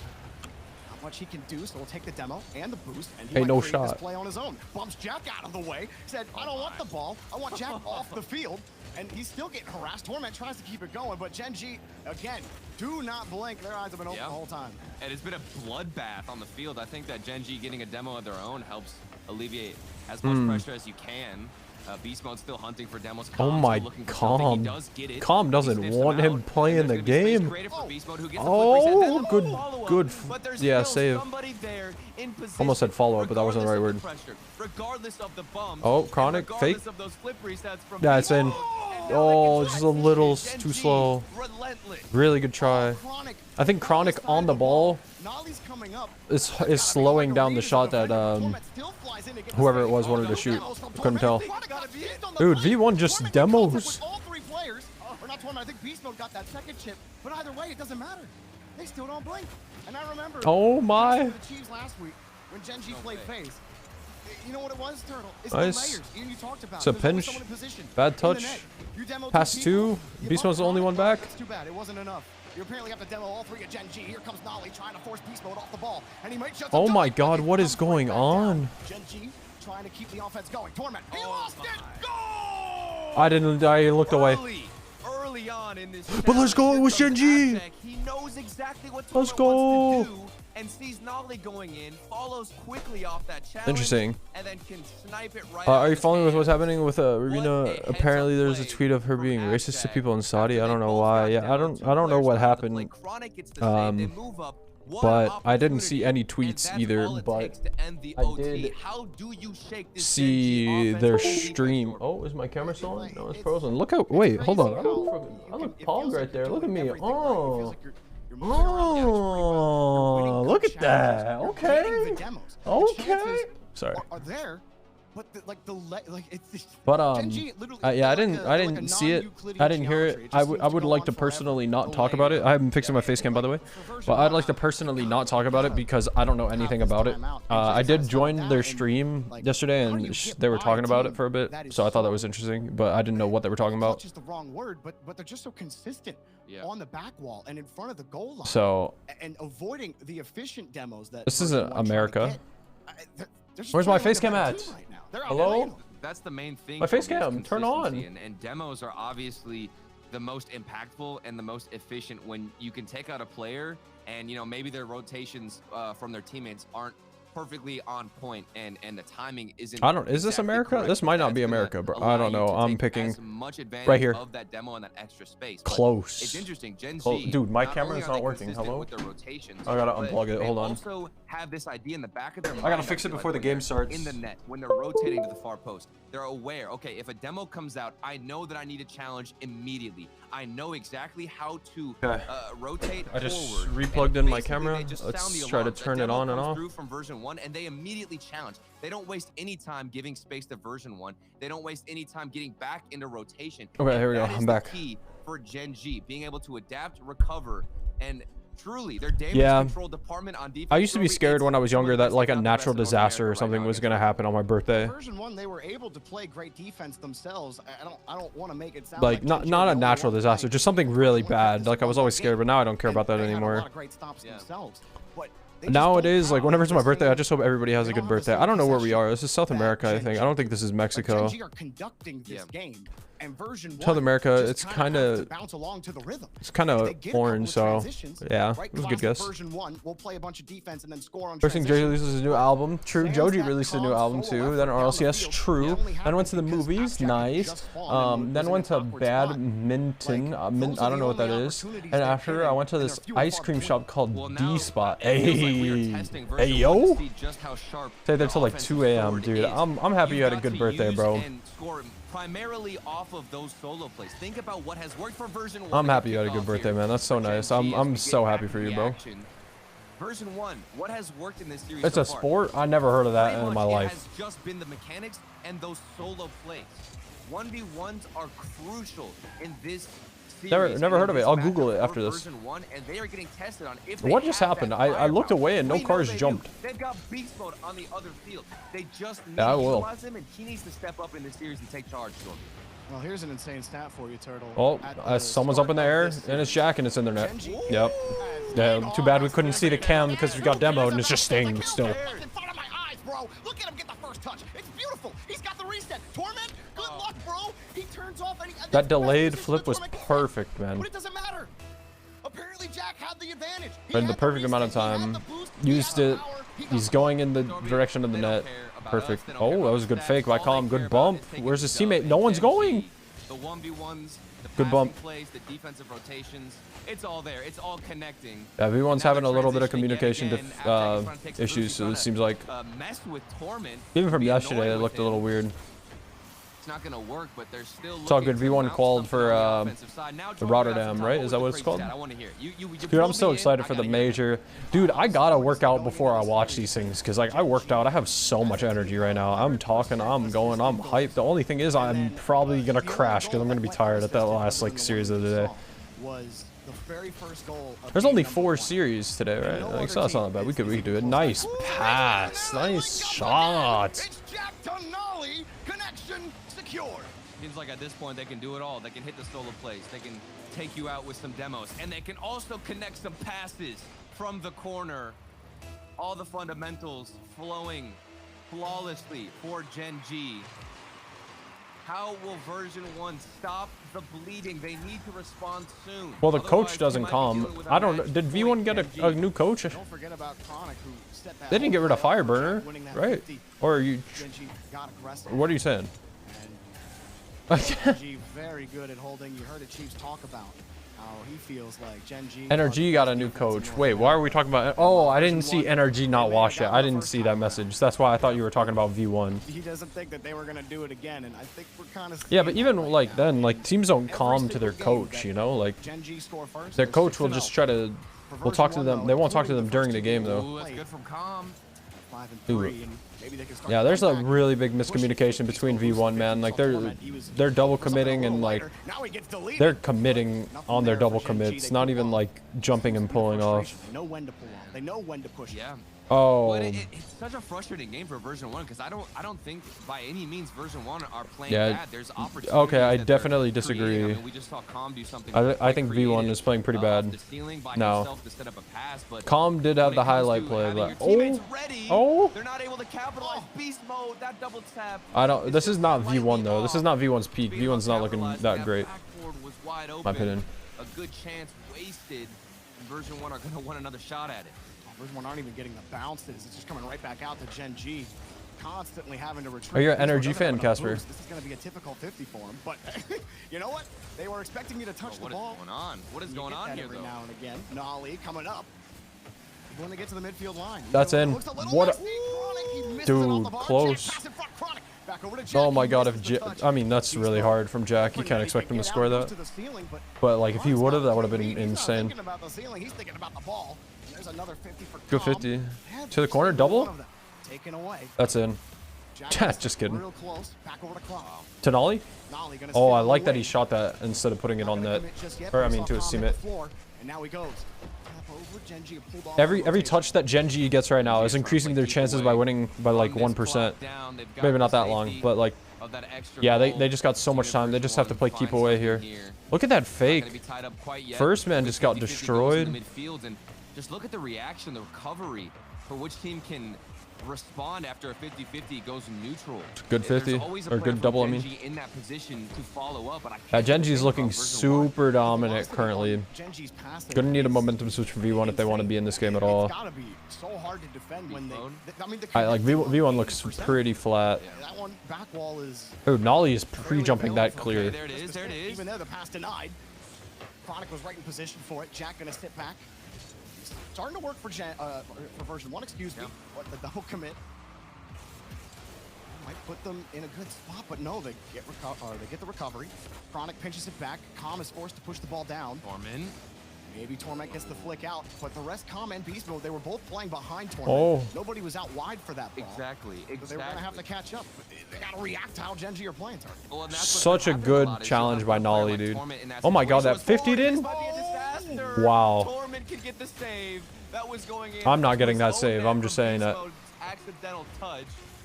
Speaker 7: much he can do, so he'll take the demo and the boost, and he
Speaker 3: Hey,
Speaker 7: might
Speaker 3: no
Speaker 7: create
Speaker 3: shot.
Speaker 7: this play on his own. Bumps Jack out of the way, said, I don't want the ball, I want Jack off the field, and he's still getting harassed. Torment tries to keep it going, but Gen G, again, do not blink. Their eyes have been open the whole time.
Speaker 6: And it's been a bloodbath on the field. I think that Gen G getting a demo of their own helps alleviate as much pressure as you can. Beast Mode's still hunting for demos.
Speaker 3: Oh my, Calm. Calm doesn't want him playing the game. Oh, good. Yeah, save. Almost said follow up, but that wasn't the right word. Oh, Chronic, fake. Yeah, it's in. Oh, just a little too slow. Really good try. I think Chronic on the ball is slowing down the shot that whoever it was wanted to shoot. Couldn't tell. Dude, V1 just demos.
Speaker 7: All three players, or not Torment, I think Beast Mode got that second chip, but either way, it doesn't matter. They still don't blink. And I remember
Speaker 3: oh my
Speaker 7: the Chiefs last week when Gen G played FaZe. You know what it was, Turtle? It's
Speaker 3: nice.
Speaker 7: the layers. You talked about
Speaker 3: It's a pinch. Bad touch. Pass two. Beast Mode's the only one back.
Speaker 7: It's too bad. It wasn't enough. You apparently have to demo all three of Gen G. Here comes Nolly trying to force Beast Mode off the ball. And he might shut
Speaker 3: Oh my god, what is going on?
Speaker 7: Gen G trying to keep the offense going. Torment. He lost it. Go!
Speaker 3: I looked away.
Speaker 6: Early on in this
Speaker 3: But let's go, it was Gen G.
Speaker 6: He knows exactly what
Speaker 3: Let's
Speaker 6: Torment wants
Speaker 3: go.
Speaker 6: to do and sees Nolly going in, follows quickly off that challenge.
Speaker 3: Interesting.
Speaker 6: And then can snipe it right
Speaker 3: Are you following with what's happening with Rubina? Apparently, there's a tweet of her being racist to people in Saudi. I don't know why. Yeah, I don't know what happened. But I didn't see any tweets either. But I did see their stream. Oh, is my camera still on? No, it's frozen. Look out! Wait, hold on. I look pog right there. Look at me. Oh. Oh, look at that. Okay. Okay. Sorry.
Speaker 7: Are there, but it's
Speaker 3: but yeah, I didn't see it. I didn't hear it. I would like to personally not talk about it. I'm fixing my face cam, by the way, but I'd like to personally not talk about it because I don't know anything about it. I did join their stream yesterday and they were talking about it for a bit, so I thought that was interesting, but I didn't know what they were talking about.
Speaker 7: Just the wrong word, but they're just so consistent on the back wall and in front of the goal line.
Speaker 3: So
Speaker 7: and avoiding the efficient demos that
Speaker 3: this isn't America. Where's my face cam at? Hello?
Speaker 6: That's the main thing.
Speaker 3: My face cam, turn on.
Speaker 6: And demos are obviously the most impactful and the most efficient when you can take out a player and, you know, maybe their rotations from their teammates aren't perfectly on point and the timing isn't.
Speaker 3: Is this America? This might not be America, bro. I don't know. I'm picking right here.
Speaker 6: Of that demo and that extra space.
Speaker 3: Close.
Speaker 6: It's interesting. Gen Z,
Speaker 3: dude, my camera is not working. Hello?
Speaker 6: With their rotations,
Speaker 3: I gotta unplug it. Hold on.
Speaker 6: Also have this idea in the back of their mind.
Speaker 3: I gotta fix it before the game starts.
Speaker 6: In the net, when they're rotating to the far post, they're aware. Okay, if a demo comes out, I know that I need a challenge immediately. I know exactly how to rotate.
Speaker 3: I just
Speaker 6: forward.
Speaker 3: replugged in my camera. Let's try to turn it on and off.
Speaker 6: Through from version 1, and they immediately challenge. They don't waste any time giving space to version 1. They don't waste any time getting back into rotation.
Speaker 3: Okay, here we go. I'm back.
Speaker 6: Key for Gen G, being able to adapt, recover, and truly their damage control department on defense.
Speaker 3: I used to be scared when I was younger that like a natural disaster or something was gonna happen on my birthday.
Speaker 7: Version 1, they were able to play great defense themselves. I don't want to make it sound
Speaker 3: like not a natural disaster, just something really bad. Like I was always scared, but now I don't care about that anymore. Nowadays, like whenever it's my birthday, I just hope everybody has a good birthday. I don't know where we are. This is South America, I think. I don't think this is Mexico. South America, it's kind of orange, so yeah, it was a good guess. First thing, Joji releases his new album. True, Joji released a new album too. Then RLCS, true. Then went to the movies, nice. Then went to Badminton, I don't know what that is. And after, I went to this ice cream shop called D Spot. Hey yo! Stay there till like 2 a.m. dude. I'm happy you had a good birthday, bro.
Speaker 6: Primarily off of those solo plays. Think about what has worked for version 1.
Speaker 3: I'm happy you had a good birthday, man. That's so nice. I'm so happy for you, bro.
Speaker 6: Version 1, what has worked in this series
Speaker 3: It's a sport? I never heard of that in my life.
Speaker 6: It has just been the mechanics and those solo plays. 1v1s are crucial in this series.
Speaker 3: Never heard of it. I'll Google it after this.
Speaker 6: Version 1, and they are getting tested on if
Speaker 3: what just happened? I looked away and no cars jumped.
Speaker 6: They've got beast mode on the other field. They just need
Speaker 3: to
Speaker 6: utilize him, and he needs to step up in this series and take charge, Jordan.
Speaker 7: Well, here's an insane stat for you, Turtle.
Speaker 3: Oh, someone's up in the air, and it's Jack, and it's in their net. Yep. Yeah, too bad we couldn't see the cam because we got demoed, and it's just staying still.
Speaker 7: In front of my eyes, bro. Look at him get the first touch. It's beautiful. He's got the reset. Torment, good luck, bro. He turns off. And
Speaker 3: That delayed flip was perfect, man.
Speaker 7: But it doesn't matter. Apparently, Jack had the advantage.
Speaker 3: In the perfect amount of time. Used it. He's going in the direction of the net. Perfect. Oh, that was a good fake by Column. Good bump. Where's his teammate? No one's going.
Speaker 6: The 1v1s, the
Speaker 3: Good bump.
Speaker 6: plays, the defensive rotations, it's all there. It's all connecting.
Speaker 3: Yeah, everyone's
Speaker 6: Now
Speaker 3: having a
Speaker 6: the
Speaker 3: little bit of
Speaker 6: transition
Speaker 3: communication
Speaker 6: again, after Jack is trying to take some
Speaker 3: issues,
Speaker 6: boost,
Speaker 3: so it
Speaker 6: he's
Speaker 3: seems like
Speaker 6: trying to, mess with Torment.
Speaker 3: even from
Speaker 6: be
Speaker 3: yesterday,
Speaker 6: annoyed
Speaker 3: it
Speaker 6: with
Speaker 3: looked a little
Speaker 6: him.
Speaker 3: weird.
Speaker 6: It's not gonna work, but they're still.
Speaker 3: It's all
Speaker 6: looking
Speaker 3: good.
Speaker 6: to
Speaker 3: V1
Speaker 6: mount
Speaker 3: qualified
Speaker 6: something
Speaker 3: for
Speaker 6: on the offensive side. Now
Speaker 3: the
Speaker 6: Torment
Speaker 3: Rotterdam,
Speaker 6: has the
Speaker 3: right?
Speaker 6: top.
Speaker 3: Is that what it's
Speaker 6: Crazy
Speaker 3: called?
Speaker 6: stat. I want to hear. You
Speaker 3: Dude,
Speaker 6: pulled
Speaker 3: I'm so
Speaker 6: me in.
Speaker 3: excited
Speaker 6: I
Speaker 3: for the
Speaker 6: gotta hear it.
Speaker 3: major. Dude, I gotta work out before I watch these things because, like, I worked out. I have so much energy right now. I'm talking, I'm going, I'm hyped. The only thing is, I'm probably gonna crash because I'm gonna be tired at that last like series of the day.
Speaker 7: Was the very first goal of
Speaker 3: There's
Speaker 7: game
Speaker 3: only
Speaker 7: number
Speaker 3: 4
Speaker 7: one.
Speaker 3: series today, right? Like, so that's not bad. We could do it. Nice pass. Nice shot.
Speaker 7: It's Jack Tonali. Connection secured.
Speaker 6: Seems like at this point they can do it all. They can hit the solo plays. They can take you out with some demos. And they can also connect some passes from the corner. All the fundamentals flowing flawlessly for Gen G. How will version 1 stop the bleeding? They need to respond soon.
Speaker 3: Well, the
Speaker 6: Otherwise,
Speaker 3: coach
Speaker 6: we
Speaker 3: doesn't
Speaker 6: might be
Speaker 3: come.
Speaker 6: dealing with a
Speaker 3: I don't know.
Speaker 6: match
Speaker 3: Did V1
Speaker 6: point
Speaker 3: get
Speaker 6: Gen
Speaker 3: a
Speaker 6: G.
Speaker 3: new coach?
Speaker 7: Don't forget about Chronic, who set that
Speaker 3: They didn't get rid of
Speaker 7: whole play
Speaker 3: Fireburner,
Speaker 7: up, winning that
Speaker 3: right?
Speaker 7: 50.
Speaker 3: Or are you?
Speaker 7: Gen G got aggressive.
Speaker 3: What are you saying?
Speaker 7: And Gen G very good at holding. You heard the Chiefs talk about how he feels like Gen G.
Speaker 3: NRG got a new coach. Wait, why are we talking about? Oh, I didn't see NRG not wash yet. I didn't see that message. That's why I thought you were talking about V1.
Speaker 7: He doesn't think that they were gonna do it again, and I think we're kind of.
Speaker 3: Yeah, but even like then, like teams don't calm to their coach, you know, like
Speaker 7: Gen G score first.
Speaker 3: their coach will just try to. We'll talk to them. They won't talk to them during the game though.
Speaker 6: Ooh, that's good from Calm.
Speaker 7: 5 and
Speaker 3: Ooh.
Speaker 7: 3, and maybe they can start
Speaker 3: Yeah, there's a
Speaker 7: coming back.
Speaker 3: really big miscommunication between V1, man. Like they're double committing and like
Speaker 7: Now he gets deleted.
Speaker 3: they're committing
Speaker 7: Nothing
Speaker 3: on their
Speaker 7: there
Speaker 3: double
Speaker 7: for Gen G. They
Speaker 3: commits,
Speaker 7: keep
Speaker 3: not even
Speaker 7: off.
Speaker 3: like jumping and pulling off.
Speaker 7: Frustration. They know when to pull off. They know when to push.
Speaker 6: Yeah.
Speaker 3: Oh,
Speaker 6: But it's such a frustrating game for version 1 because I don't think by any means version 1 are playing
Speaker 3: Yeah,
Speaker 6: bad. There's opportunities.
Speaker 3: okay, I
Speaker 6: that they're
Speaker 3: definitely
Speaker 6: creating.
Speaker 3: disagree.
Speaker 6: I mean, we just saw Calm do something.
Speaker 3: I
Speaker 6: quite
Speaker 3: think V1
Speaker 6: creative,
Speaker 3: is playing pretty
Speaker 6: off
Speaker 3: bad.
Speaker 6: the ceiling by
Speaker 3: No.
Speaker 6: himself to set up a pass, but
Speaker 3: Calm did
Speaker 6: when
Speaker 3: have
Speaker 6: it
Speaker 3: the
Speaker 6: comes
Speaker 3: highlight
Speaker 6: to
Speaker 3: play,
Speaker 6: having
Speaker 3: but
Speaker 6: your teammates ready,
Speaker 3: oh.
Speaker 6: they're not able to capitalize. Beast mode, that double tap.
Speaker 3: I don't.
Speaker 6: is
Speaker 3: This is
Speaker 6: just
Speaker 3: not
Speaker 6: slightly
Speaker 3: V1 though. This is
Speaker 6: off.
Speaker 3: not V1's peak.
Speaker 6: Being able
Speaker 3: V1's
Speaker 6: to
Speaker 3: not looking
Speaker 6: capitalize,
Speaker 3: that great.
Speaker 6: backboard was wide open.
Speaker 3: My opinion.
Speaker 6: A good chance wasted. And version 1 are going to want another shot at it.
Speaker 7: Version 1 aren't even getting the bounces. It's just coming right back out to Gen G. Constantly having to retreat.
Speaker 3: Are you an
Speaker 7: This one
Speaker 3: NRG
Speaker 7: doesn't
Speaker 3: fan,
Speaker 7: have enough
Speaker 3: Casper?
Speaker 7: boost. This is going to be a typical 50 for him. But you know what? They were expecting me to touch
Speaker 6: Oh,
Speaker 7: the
Speaker 6: what is
Speaker 7: ball.
Speaker 6: going on? What is
Speaker 7: You
Speaker 6: going
Speaker 7: get
Speaker 6: on
Speaker 7: that
Speaker 6: here,
Speaker 7: every
Speaker 6: though?
Speaker 7: now and again. Nolly coming up. When they get to the midfield line.
Speaker 3: That's
Speaker 7: It
Speaker 3: in.
Speaker 7: looks a little
Speaker 3: What a-
Speaker 7: nasty. Chronic, he misses it off
Speaker 3: Dude,
Speaker 7: the bar.
Speaker 3: close.
Speaker 7: Jack pass in front, Chronic. Back over to Jack.
Speaker 3: Oh my
Speaker 7: He
Speaker 3: God, if
Speaker 7: misses the
Speaker 3: J
Speaker 7: touch.
Speaker 3: I mean that's
Speaker 7: He's
Speaker 3: really
Speaker 7: still
Speaker 3: hard from Jack. You can't expect him to score that. But like if he would have, that would have been
Speaker 7: He's not
Speaker 3: insane.
Speaker 7: thinking about the ceiling. He's thinking about the ball. There's another 50 for
Speaker 3: Go
Speaker 7: Calm.
Speaker 3: 50
Speaker 7: Had
Speaker 3: to the corner,
Speaker 7: single
Speaker 3: double.
Speaker 7: one of them taken away.
Speaker 3: That's in.
Speaker 7: Jack
Speaker 3: Just kidding.
Speaker 7: Real close. Back over to Clown.
Speaker 3: Tonali?
Speaker 7: Nolly gonna
Speaker 3: Oh,
Speaker 7: stay
Speaker 3: I
Speaker 7: on the
Speaker 3: like that he
Speaker 7: wing.
Speaker 3: shot that instead of putting it
Speaker 7: Not
Speaker 3: on
Speaker 7: gonna
Speaker 3: net.
Speaker 7: commit just yet,
Speaker 3: Or I
Speaker 7: but
Speaker 3: mean
Speaker 7: he
Speaker 3: to
Speaker 7: saw
Speaker 3: his
Speaker 7: Calm hit
Speaker 3: teammate.
Speaker 7: the floor, and now he goes. Tap over, Gen G, pull ball
Speaker 3: Every
Speaker 7: out of rotation.
Speaker 3: touch that Gen G gets right now is increasing their chances by winning by like 1%. Maybe not that long, but like yeah, they just got so much time. They just have to play keep away here. Look at that fake. First man just got destroyed.
Speaker 6: Just look at the reaction, the recovery for which team can respond after a 50-50 goes neutral.
Speaker 3: Good 50 or good double, I mean.
Speaker 6: In that position to follow up, but I
Speaker 3: Yeah, Gen G's looking super dominant currently.
Speaker 7: Gen G's passing
Speaker 3: Gonna need a
Speaker 7: is
Speaker 3: momentum switch for V1 if they want to be in this game at all.
Speaker 7: It's gotta be so hard to defend when they. I mean, the
Speaker 3: I like
Speaker 7: connecting
Speaker 3: V1
Speaker 7: on
Speaker 3: looks
Speaker 7: 80%.
Speaker 3: pretty flat.
Speaker 7: Yeah, that one back wall is.
Speaker 3: Oh, Nolly is pre-jumping that
Speaker 6: Okay,
Speaker 3: clear.
Speaker 6: there it is, there it is.
Speaker 7: Even there, the pass denied. Chronic was right in position for it. Jack gonna sit back. Starting to work for for version 1, excuse me. What the double commit. Might put them in a good spot, but no, they get the recovery. Chronic pinches it back. Calm is forced to push the ball down.
Speaker 6: Torment.
Speaker 7: Maybe Torment gets the flick out, but the rest, Calm and Beast Mode, they were both playing behind Torment.
Speaker 3: Oh.
Speaker 7: Nobody was out wide for that ball.
Speaker 6: Exactly,
Speaker 7: So they were gonna have to catch up. They gotta react to how Gen G are playing target.
Speaker 6: Well, and that's
Speaker 3: Such
Speaker 6: what
Speaker 3: a
Speaker 6: happens
Speaker 3: good
Speaker 6: lot is
Speaker 3: challenge
Speaker 6: you'll
Speaker 3: by
Speaker 6: have a player
Speaker 3: Nolly,
Speaker 6: like
Speaker 3: dude.
Speaker 6: Torment in that
Speaker 3: Oh my God, that
Speaker 6: situation.
Speaker 3: 50
Speaker 6: This
Speaker 3: did?
Speaker 6: might be a disaster.
Speaker 3: Wow.
Speaker 6: Torment can get the save. That was going in.
Speaker 3: I'm not getting
Speaker 6: It was
Speaker 3: that save.
Speaker 6: over
Speaker 3: I'm just
Speaker 6: from
Speaker 3: saying
Speaker 6: Beast
Speaker 3: that.
Speaker 6: Mode's accidental touch.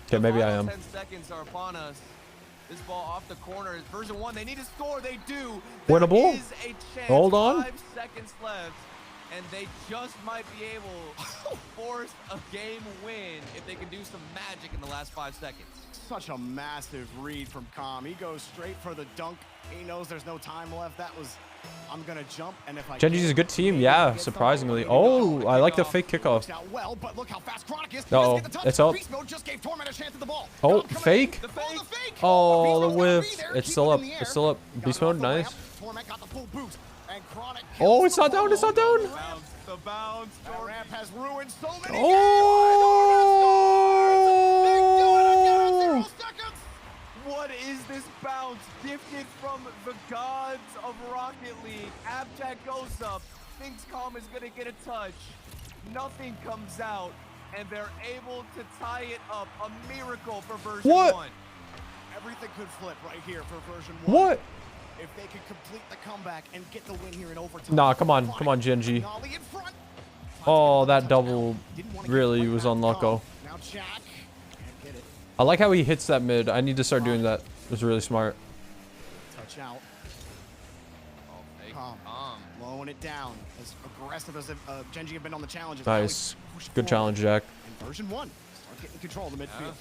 Speaker 3: Okay,
Speaker 6: The
Speaker 3: maybe I
Speaker 6: final
Speaker 3: am.
Speaker 6: 10 seconds are upon us. This ball off the corner. Version 1, they need to score. They do.
Speaker 3: Winnable.
Speaker 6: There is a chance.
Speaker 3: Hold on.
Speaker 6: 5 seconds left, and they just might be able to force a game win if they can do some magic in the last 5 seconds.
Speaker 7: Such a massive read from Com. He goes straight for the dunk. He knows there's no time left. That was, I'm gonna jump, and if I
Speaker 3: Genji's a good team, yeah, surprisingly. Oh, I like the fake kickoff.
Speaker 7: Well, but look how fast Chronic is.
Speaker 3: Uh-oh, it's up.
Speaker 7: Beast Mode just gave Torment a chance at the ball.
Speaker 3: Oh, fake.
Speaker 7: The fake.
Speaker 3: Oh, the
Speaker 7: Beast Mode's gonna
Speaker 3: whiff.
Speaker 7: be there,
Speaker 3: It's
Speaker 7: keep
Speaker 3: still
Speaker 7: it
Speaker 3: up.
Speaker 7: in the
Speaker 3: It's
Speaker 7: air.
Speaker 3: still up.
Speaker 7: Got
Speaker 3: Beast
Speaker 7: it off
Speaker 3: mode,
Speaker 7: the
Speaker 3: nice.
Speaker 7: ramp. Torment got the full boost, and Chronic
Speaker 3: Oh,
Speaker 7: kills
Speaker 3: it's
Speaker 7: the
Speaker 3: not down.
Speaker 7: ball.
Speaker 3: It's not down.
Speaker 6: The bounce.
Speaker 7: That ramp has ruined so many
Speaker 3: Oh!
Speaker 6: What is this bounce? Gifted from the gods of Rocket League. Abjack goes up, thinks Calm is gonna get a touch. Nothing comes out, and they're able to tie it up. A miracle for version
Speaker 3: What?
Speaker 6: 1.
Speaker 7: Everything could flip right here for version 1.
Speaker 3: What?
Speaker 7: If they could complete the comeback and get the win here in overtime.
Speaker 3: Nah, come on. Come on, Genji.
Speaker 7: Nolly in front.
Speaker 3: Oh, that double
Speaker 7: Didn't wanna get
Speaker 3: really
Speaker 7: right
Speaker 3: was
Speaker 7: back to
Speaker 3: unlucky.
Speaker 7: Calm. Now Jack can't get it.
Speaker 3: I like how he hits that mid. I need to start doing that. It was really smart.
Speaker 7: Touch out.
Speaker 6: Oh, fake.
Speaker 7: Calm. Blowing it down. As aggressive as Genji have been on the challenges. Now
Speaker 3: Nice.
Speaker 7: he's pushed
Speaker 3: Good
Speaker 7: forward.
Speaker 3: challenge, Jack.
Speaker 7: And version 1. Start getting control of the midfield.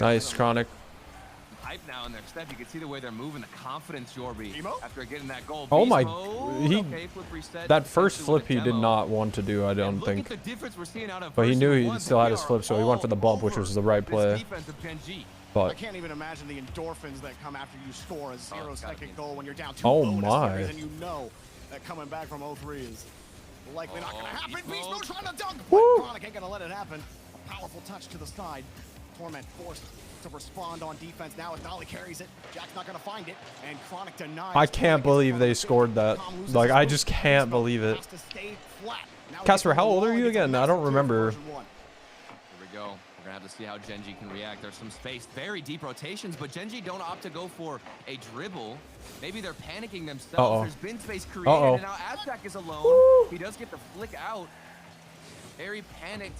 Speaker 3: Nice, Chronic.
Speaker 6: Hype now in their step. You can see the way they're moving, the confidence, Jorby,
Speaker 7: Emo?
Speaker 6: after getting that goal.
Speaker 3: Oh
Speaker 6: Beast
Speaker 3: my,
Speaker 6: mode.
Speaker 3: he,
Speaker 6: Okay, flip reset,
Speaker 3: that first
Speaker 6: essentially with
Speaker 3: flip he
Speaker 6: a
Speaker 3: did
Speaker 6: demo.
Speaker 3: not want to do, I don't
Speaker 6: And look
Speaker 3: think.
Speaker 6: at the difference we're seeing out of
Speaker 3: But he knew
Speaker 6: version
Speaker 3: he
Speaker 6: 1.
Speaker 3: still had
Speaker 6: They
Speaker 3: his
Speaker 6: are
Speaker 3: flip, so he went for the bump, which
Speaker 6: all
Speaker 3: was the right
Speaker 6: over
Speaker 3: play.
Speaker 6: this defense of Gen G.
Speaker 7: I
Speaker 3: But
Speaker 7: can't even imagine the endorphins that come after you score a
Speaker 6: it's gotta
Speaker 7: 0-second
Speaker 6: be.
Speaker 7: goal when you're down 2-0
Speaker 3: Oh
Speaker 7: in a
Speaker 3: my.
Speaker 7: series, and you know that coming back from 0-3 is likely not going to happen.
Speaker 6: Beast
Speaker 7: Beast
Speaker 6: Mode.
Speaker 7: Mode trying to dunk, but
Speaker 3: Woo.
Speaker 7: Chronic ain't going to let it happen. A powerful touch to the side. Torment forced to respond on defense. Now as Dolly carries it, Jack's not going to find it, and Chronic denies.
Speaker 3: I can't believe they scored that. Like, I just can't believe it. Casper, how old are you again? I don't remember.
Speaker 6: Here we go. We're gonna have to see how Genji can react. There's some space, very deep rotations, but Genji don't opt to go for a dribble. Maybe they're panicking themselves.
Speaker 3: Uh-oh.
Speaker 6: There's been space created,
Speaker 3: Uh-oh.
Speaker 6: and now Abstract is alone.
Speaker 3: Woo.
Speaker 6: He does get the flick out. Very panicked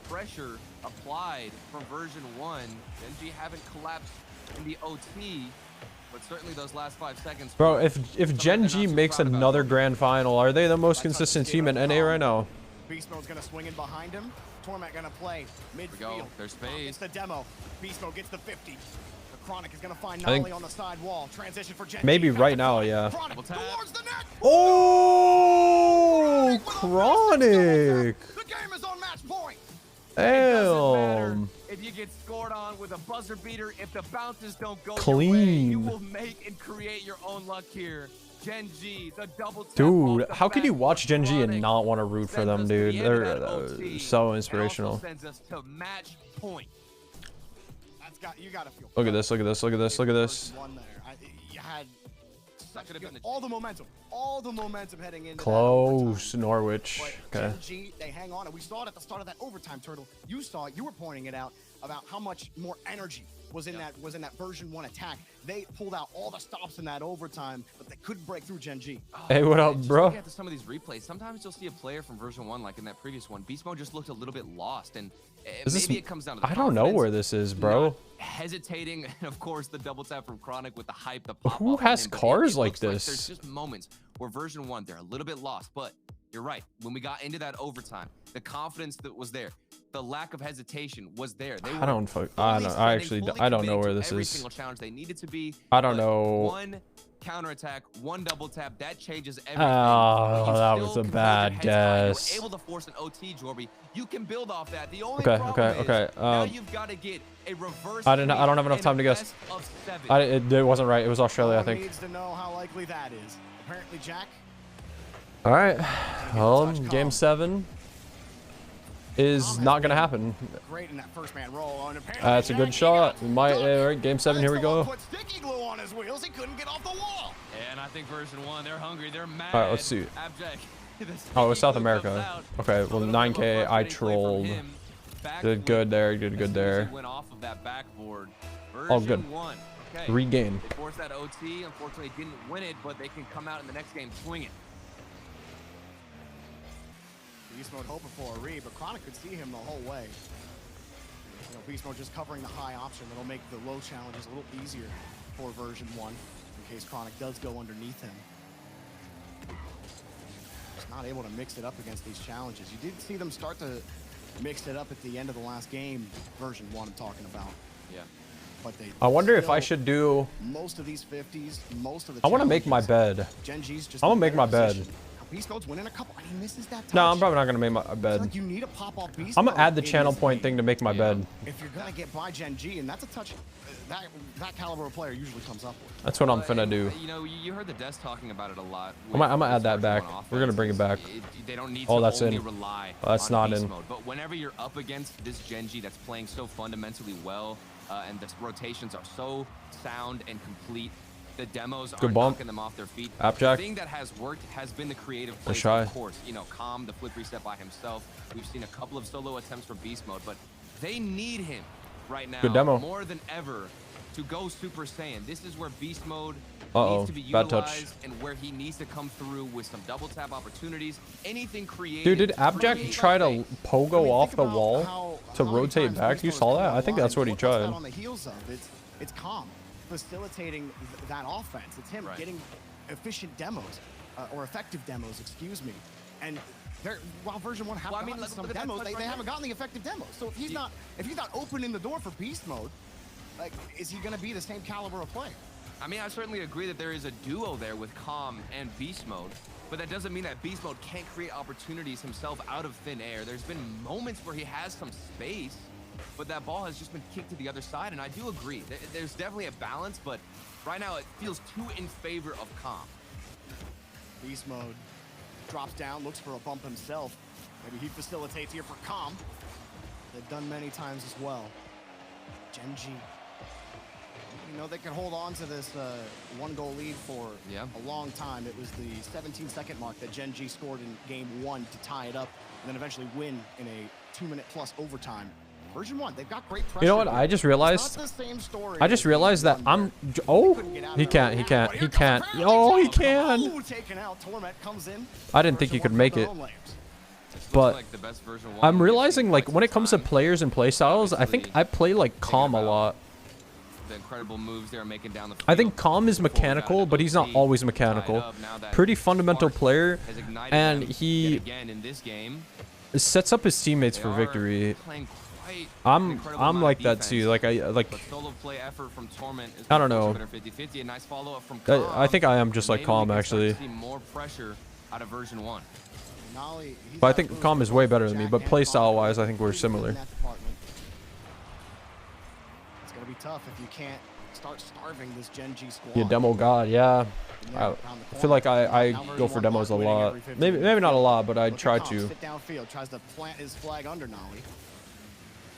Speaker 6: pressure applied from version 1. Genji haven't collapsed in the OT, but certainly those last 5 seconds.
Speaker 3: Bro, if Gen G makes another grand final, are they the most consistent team in NA right now?
Speaker 7: Beast Mode's going to swing in behind him. Torment going to play midfield.
Speaker 6: we go. There's space.
Speaker 7: It's the demo. Beast Mode gets the 50. The Chronic is going to find
Speaker 3: I think
Speaker 7: Nolly on the side wall. Transition for Genji.
Speaker 3: maybe right now, yeah.
Speaker 7: Chronic
Speaker 6: Double tap.
Speaker 7: towards the net.
Speaker 3: Oh,
Speaker 7: Chronic!
Speaker 3: Chronic!
Speaker 7: The game is on match point.
Speaker 6: Doesn't matter
Speaker 3: Damn.
Speaker 6: if you get scored on with a buzzer beater. If the bounces don't go
Speaker 3: Clean.
Speaker 6: your way, you will make and create your own luck here. Gen G, the double tap
Speaker 3: Dude,
Speaker 6: off the
Speaker 3: how could you
Speaker 6: back
Speaker 3: watch Gen G and
Speaker 6: Chronic
Speaker 3: not want to root for
Speaker 6: sends
Speaker 3: them,
Speaker 6: us to
Speaker 3: dude?
Speaker 6: the end of
Speaker 3: They're
Speaker 6: that OT,
Speaker 3: so
Speaker 6: and
Speaker 3: inspirational.
Speaker 6: also sends us to match point.
Speaker 7: You got to feel.
Speaker 3: Look at this, look at this, look at this, look at this.
Speaker 7: One there. You had
Speaker 6: That could have been the
Speaker 7: all the momentum heading into
Speaker 3: Close,
Speaker 7: that overtime.
Speaker 3: Norwich.
Speaker 7: But
Speaker 3: Okay.
Speaker 7: Gen G, they hang on, and we saw it at the start of that overtime, Turtle. You saw it. You were pointing it out about how much more energy was in that version 1 attack. They pulled out all the stops in that overtime, but they couldn't break through Gen G.
Speaker 3: Hey, what up,
Speaker 6: Just
Speaker 3: bro?
Speaker 6: looking at some of these replays, sometimes you'll see a player from version 1, like in that previous one. Beast Mode just looked a little bit lost, and
Speaker 3: Is this-
Speaker 6: maybe it comes down to the
Speaker 3: I don't know
Speaker 6: confidence,
Speaker 3: where this is, bro.
Speaker 6: not hesitating, and of course the double tap from Chronic with the hype, the pop
Speaker 3: Who
Speaker 6: off on
Speaker 3: has
Speaker 6: him, but
Speaker 3: cars
Speaker 6: it
Speaker 3: like
Speaker 6: looks
Speaker 3: this?
Speaker 6: There's just moments where version 1, they're a little bit lost, but you're right. When we got into that overtime, the confidence that was there, the lack of hesitation was there. They
Speaker 3: I don't fuck. I don't. I actually. I don't know where this
Speaker 6: every
Speaker 3: is.
Speaker 6: single challenge they needed to be.
Speaker 3: I don't
Speaker 6: but
Speaker 3: know.
Speaker 6: One counterattack, one double tap, that changes everything.
Speaker 3: Oh,
Speaker 6: But you
Speaker 3: that
Speaker 6: still
Speaker 3: was a
Speaker 6: controlled
Speaker 3: bad
Speaker 6: your heads high. You were
Speaker 3: guess.
Speaker 6: able to force an OT, Jorby. You can build off that. The only
Speaker 3: Okay,
Speaker 6: problem
Speaker 3: okay,
Speaker 6: is
Speaker 3: okay,
Speaker 6: now you've got to get a reverse.
Speaker 3: I don't have enough time to guess. It wasn't right. It was Australia, I
Speaker 7: Someone
Speaker 3: think.
Speaker 7: needs to know how likely that is. Apparently, Jack.
Speaker 3: All right. Well, game 7 is not gonna happen.
Speaker 7: Great in that first man roll. And apparently
Speaker 3: That's a good
Speaker 7: Jack,
Speaker 3: shot.
Speaker 7: he got
Speaker 3: Might.
Speaker 7: dunked.
Speaker 3: All right, game 7. Here we go.
Speaker 7: Put sticky glue on his wheels. He couldn't get off the wall.
Speaker 6: And I think version 1, they're hungry. They're mad.
Speaker 3: All right, let's see.
Speaker 6: Abject.
Speaker 3: Oh, it's South America. Okay, well, 9K, I trolled. Did good there. Did good there.
Speaker 6: Went off of that backboard.
Speaker 3: All good.
Speaker 6: Version 1. Okay.
Speaker 3: Regain.
Speaker 6: They forced that OT. Unfortunately, didn't win it, but they can come out in the next game swinging.
Speaker 7: Beast Mode hoping for a read, but Chronic could see him the whole way. You know, Beast Mode just covering the high option. That'll make the low challenges a little easier for version 1 in case Chronic does go underneath him. Just not able to mix it up against these challenges. You did see them start to mix it up at the end of the last game, version 1 I'm talking about.
Speaker 6: Yeah.
Speaker 7: But they
Speaker 3: I wonder if I should do...
Speaker 7: most of these 50s, most of the
Speaker 3: I want to make my bed.
Speaker 7: Genji's just
Speaker 3: I'm going to make my bed.
Speaker 7: Beast Mode's winning a couple, and he misses that touch.
Speaker 3: No, I'm probably not going to make my bed.
Speaker 7: Like you need a pop-off Beast
Speaker 3: I'm going to
Speaker 7: Mode
Speaker 3: add the
Speaker 7: in
Speaker 3: channel
Speaker 7: this
Speaker 3: point
Speaker 7: game.
Speaker 3: thing to make my bed.
Speaker 7: If you're going to get by Gen G, and that's a touch that caliber of player usually comes up with.
Speaker 3: That's what I'm finna do.
Speaker 6: You know, you heard the Des talking about it a lot.
Speaker 3: I'm gonna add that back. We're gonna bring it back.
Speaker 6: They don't need
Speaker 3: Oh,
Speaker 6: to
Speaker 3: that's
Speaker 6: only
Speaker 3: in.
Speaker 6: rely
Speaker 3: That's
Speaker 6: on
Speaker 3: not
Speaker 6: beast
Speaker 3: in.
Speaker 6: mode. But whenever you're up against this Gen G that's playing so fundamentally well, and the rotations are so sound and complete, the demos are
Speaker 3: Good bump.
Speaker 6: knocking them off their feet.
Speaker 3: Appjack.
Speaker 6: The thing that has worked has been the creative plays,
Speaker 3: shy.
Speaker 6: of course. You know, Calm, the flip reset by himself. We've seen a couple of solo attempts from Beast Mode, but they need him right now
Speaker 3: Good demo.
Speaker 6: more than ever to go Super Saiyan. This is where Beast Mode
Speaker 3: Uh-oh,
Speaker 6: needs to be
Speaker 3: bad
Speaker 6: utilized
Speaker 3: touch.
Speaker 6: and where he needs to come through with some double tap opportunities. Anything creative.
Speaker 3: Dude, did Abjack
Speaker 6: create
Speaker 3: try to
Speaker 6: like
Speaker 3: pogo off
Speaker 7: Think
Speaker 3: the
Speaker 7: about
Speaker 3: wall to
Speaker 7: how many
Speaker 3: rotate
Speaker 7: times
Speaker 3: back?
Speaker 7: Beast
Speaker 3: You
Speaker 7: Mode's
Speaker 3: saw
Speaker 7: come
Speaker 3: that? I
Speaker 7: online.
Speaker 3: think that's what he
Speaker 7: What's that
Speaker 3: tried.
Speaker 7: on the heels of? It's Calm facilitating that offense. It's him
Speaker 6: Right.
Speaker 7: getting efficient demos, or effective demos, excuse me. And while version 1 have
Speaker 6: Well, I mean,
Speaker 7: gotten
Speaker 6: look
Speaker 7: some
Speaker 6: at that
Speaker 7: demos,
Speaker 6: touch
Speaker 7: they
Speaker 6: right
Speaker 7: haven't
Speaker 6: there.
Speaker 7: gotten the effective demos. So if he's not opening the door for Beast Mode, like, is he going to be the same caliber of player?
Speaker 6: I mean, I certainly agree that there is a duo there with Calm and Beast Mode, but that doesn't mean that Beast Mode can't create opportunities himself out of thin air. There's been moments where he has some space, but that ball has just been kicked to the other side, and I do agree. There's definitely a balance, but right now it feels too in favor of Calm.
Speaker 7: Beast Mode drops down, looks for a bump himself. Maybe he facilitates here for Calm. They've done many times as well. Gen G. You know, they can hold on to this 1-goal lead for a long time. It was the 17-second mark that Gen G scored in game 1 to tie it up and then eventually win in a 2-minute plus overtime. Version 1, they've got great pressure.
Speaker 3: You know what?
Speaker 7: here.
Speaker 3: I just realized.
Speaker 7: It's not the same story
Speaker 3: I just
Speaker 7: as
Speaker 3: realized that
Speaker 7: game 1
Speaker 3: I'm.
Speaker 7: where
Speaker 3: Oh,
Speaker 7: couldn't get out
Speaker 3: he
Speaker 7: of there
Speaker 3: can't. He
Speaker 7: right
Speaker 3: can't.
Speaker 7: now.
Speaker 3: He
Speaker 7: But here
Speaker 3: can't.
Speaker 7: comes
Speaker 3: Oh, he
Speaker 7: Apparently
Speaker 3: can.
Speaker 7: Jack. Taken out. Torment comes in.
Speaker 3: I didn't think he
Speaker 7: Version
Speaker 3: could
Speaker 7: 1
Speaker 3: make
Speaker 7: with
Speaker 3: it.
Speaker 7: their own layers.
Speaker 3: But
Speaker 6: Like the best version 1
Speaker 3: I'm
Speaker 6: we've
Speaker 3: realizing,
Speaker 6: seen
Speaker 3: like,
Speaker 6: quite
Speaker 3: when it
Speaker 6: some
Speaker 3: comes to
Speaker 6: time.
Speaker 3: players and playstyles, I think I play like Calm a lot.
Speaker 6: The incredible moves they're making down the field.
Speaker 3: I think Calm is
Speaker 6: Before we got
Speaker 3: mechanical,
Speaker 6: into
Speaker 3: but he's not
Speaker 6: OT,
Speaker 3: always
Speaker 6: tied
Speaker 3: mechanical.
Speaker 6: up, now that
Speaker 3: Pretty fundamental
Speaker 6: spark
Speaker 3: player,
Speaker 6: has ignited
Speaker 3: and
Speaker 6: them
Speaker 3: he
Speaker 6: yet again in this game.
Speaker 3: sets up his teammates
Speaker 6: They
Speaker 3: for
Speaker 6: are
Speaker 3: victory.
Speaker 6: playing quite an
Speaker 3: I'm
Speaker 6: incredible amount
Speaker 3: like
Speaker 6: of
Speaker 3: that too.
Speaker 6: defense.
Speaker 3: Like
Speaker 6: But solo play effort from Torment is
Speaker 3: I don't know.
Speaker 6: 50-50. A nice follow up from
Speaker 3: I
Speaker 6: Calm.
Speaker 3: think I am just like
Speaker 6: Maybe we
Speaker 3: Calm
Speaker 6: can start to
Speaker 3: actually.
Speaker 6: see more pressure out of version 1.
Speaker 7: Nolly, he's
Speaker 3: But I
Speaker 7: got
Speaker 3: think
Speaker 7: boost
Speaker 3: Calm is
Speaker 7: for
Speaker 3: way
Speaker 7: both
Speaker 3: better than me.
Speaker 7: Jack
Speaker 3: But
Speaker 7: and
Speaker 3: playstyle
Speaker 7: Calm.
Speaker 3: wise, I think we're
Speaker 7: Pretty good in
Speaker 3: similar.
Speaker 7: that department. It's gonna be tough if you can't start starving this Gen G squad.
Speaker 3: Yeah, demo god. Yeah.
Speaker 7: And then
Speaker 3: I
Speaker 7: around the
Speaker 3: feel like
Speaker 7: corner,
Speaker 3: I
Speaker 7: now
Speaker 3: go
Speaker 7: version
Speaker 3: for
Speaker 7: 1
Speaker 3: demos a
Speaker 7: winning
Speaker 3: lot.
Speaker 7: every 15
Speaker 3: Maybe not a
Speaker 7: feet.
Speaker 3: lot, but I
Speaker 7: Look at
Speaker 3: try
Speaker 7: Calm,
Speaker 3: to.
Speaker 7: sit downfield, tries to plant his flag under Nolly.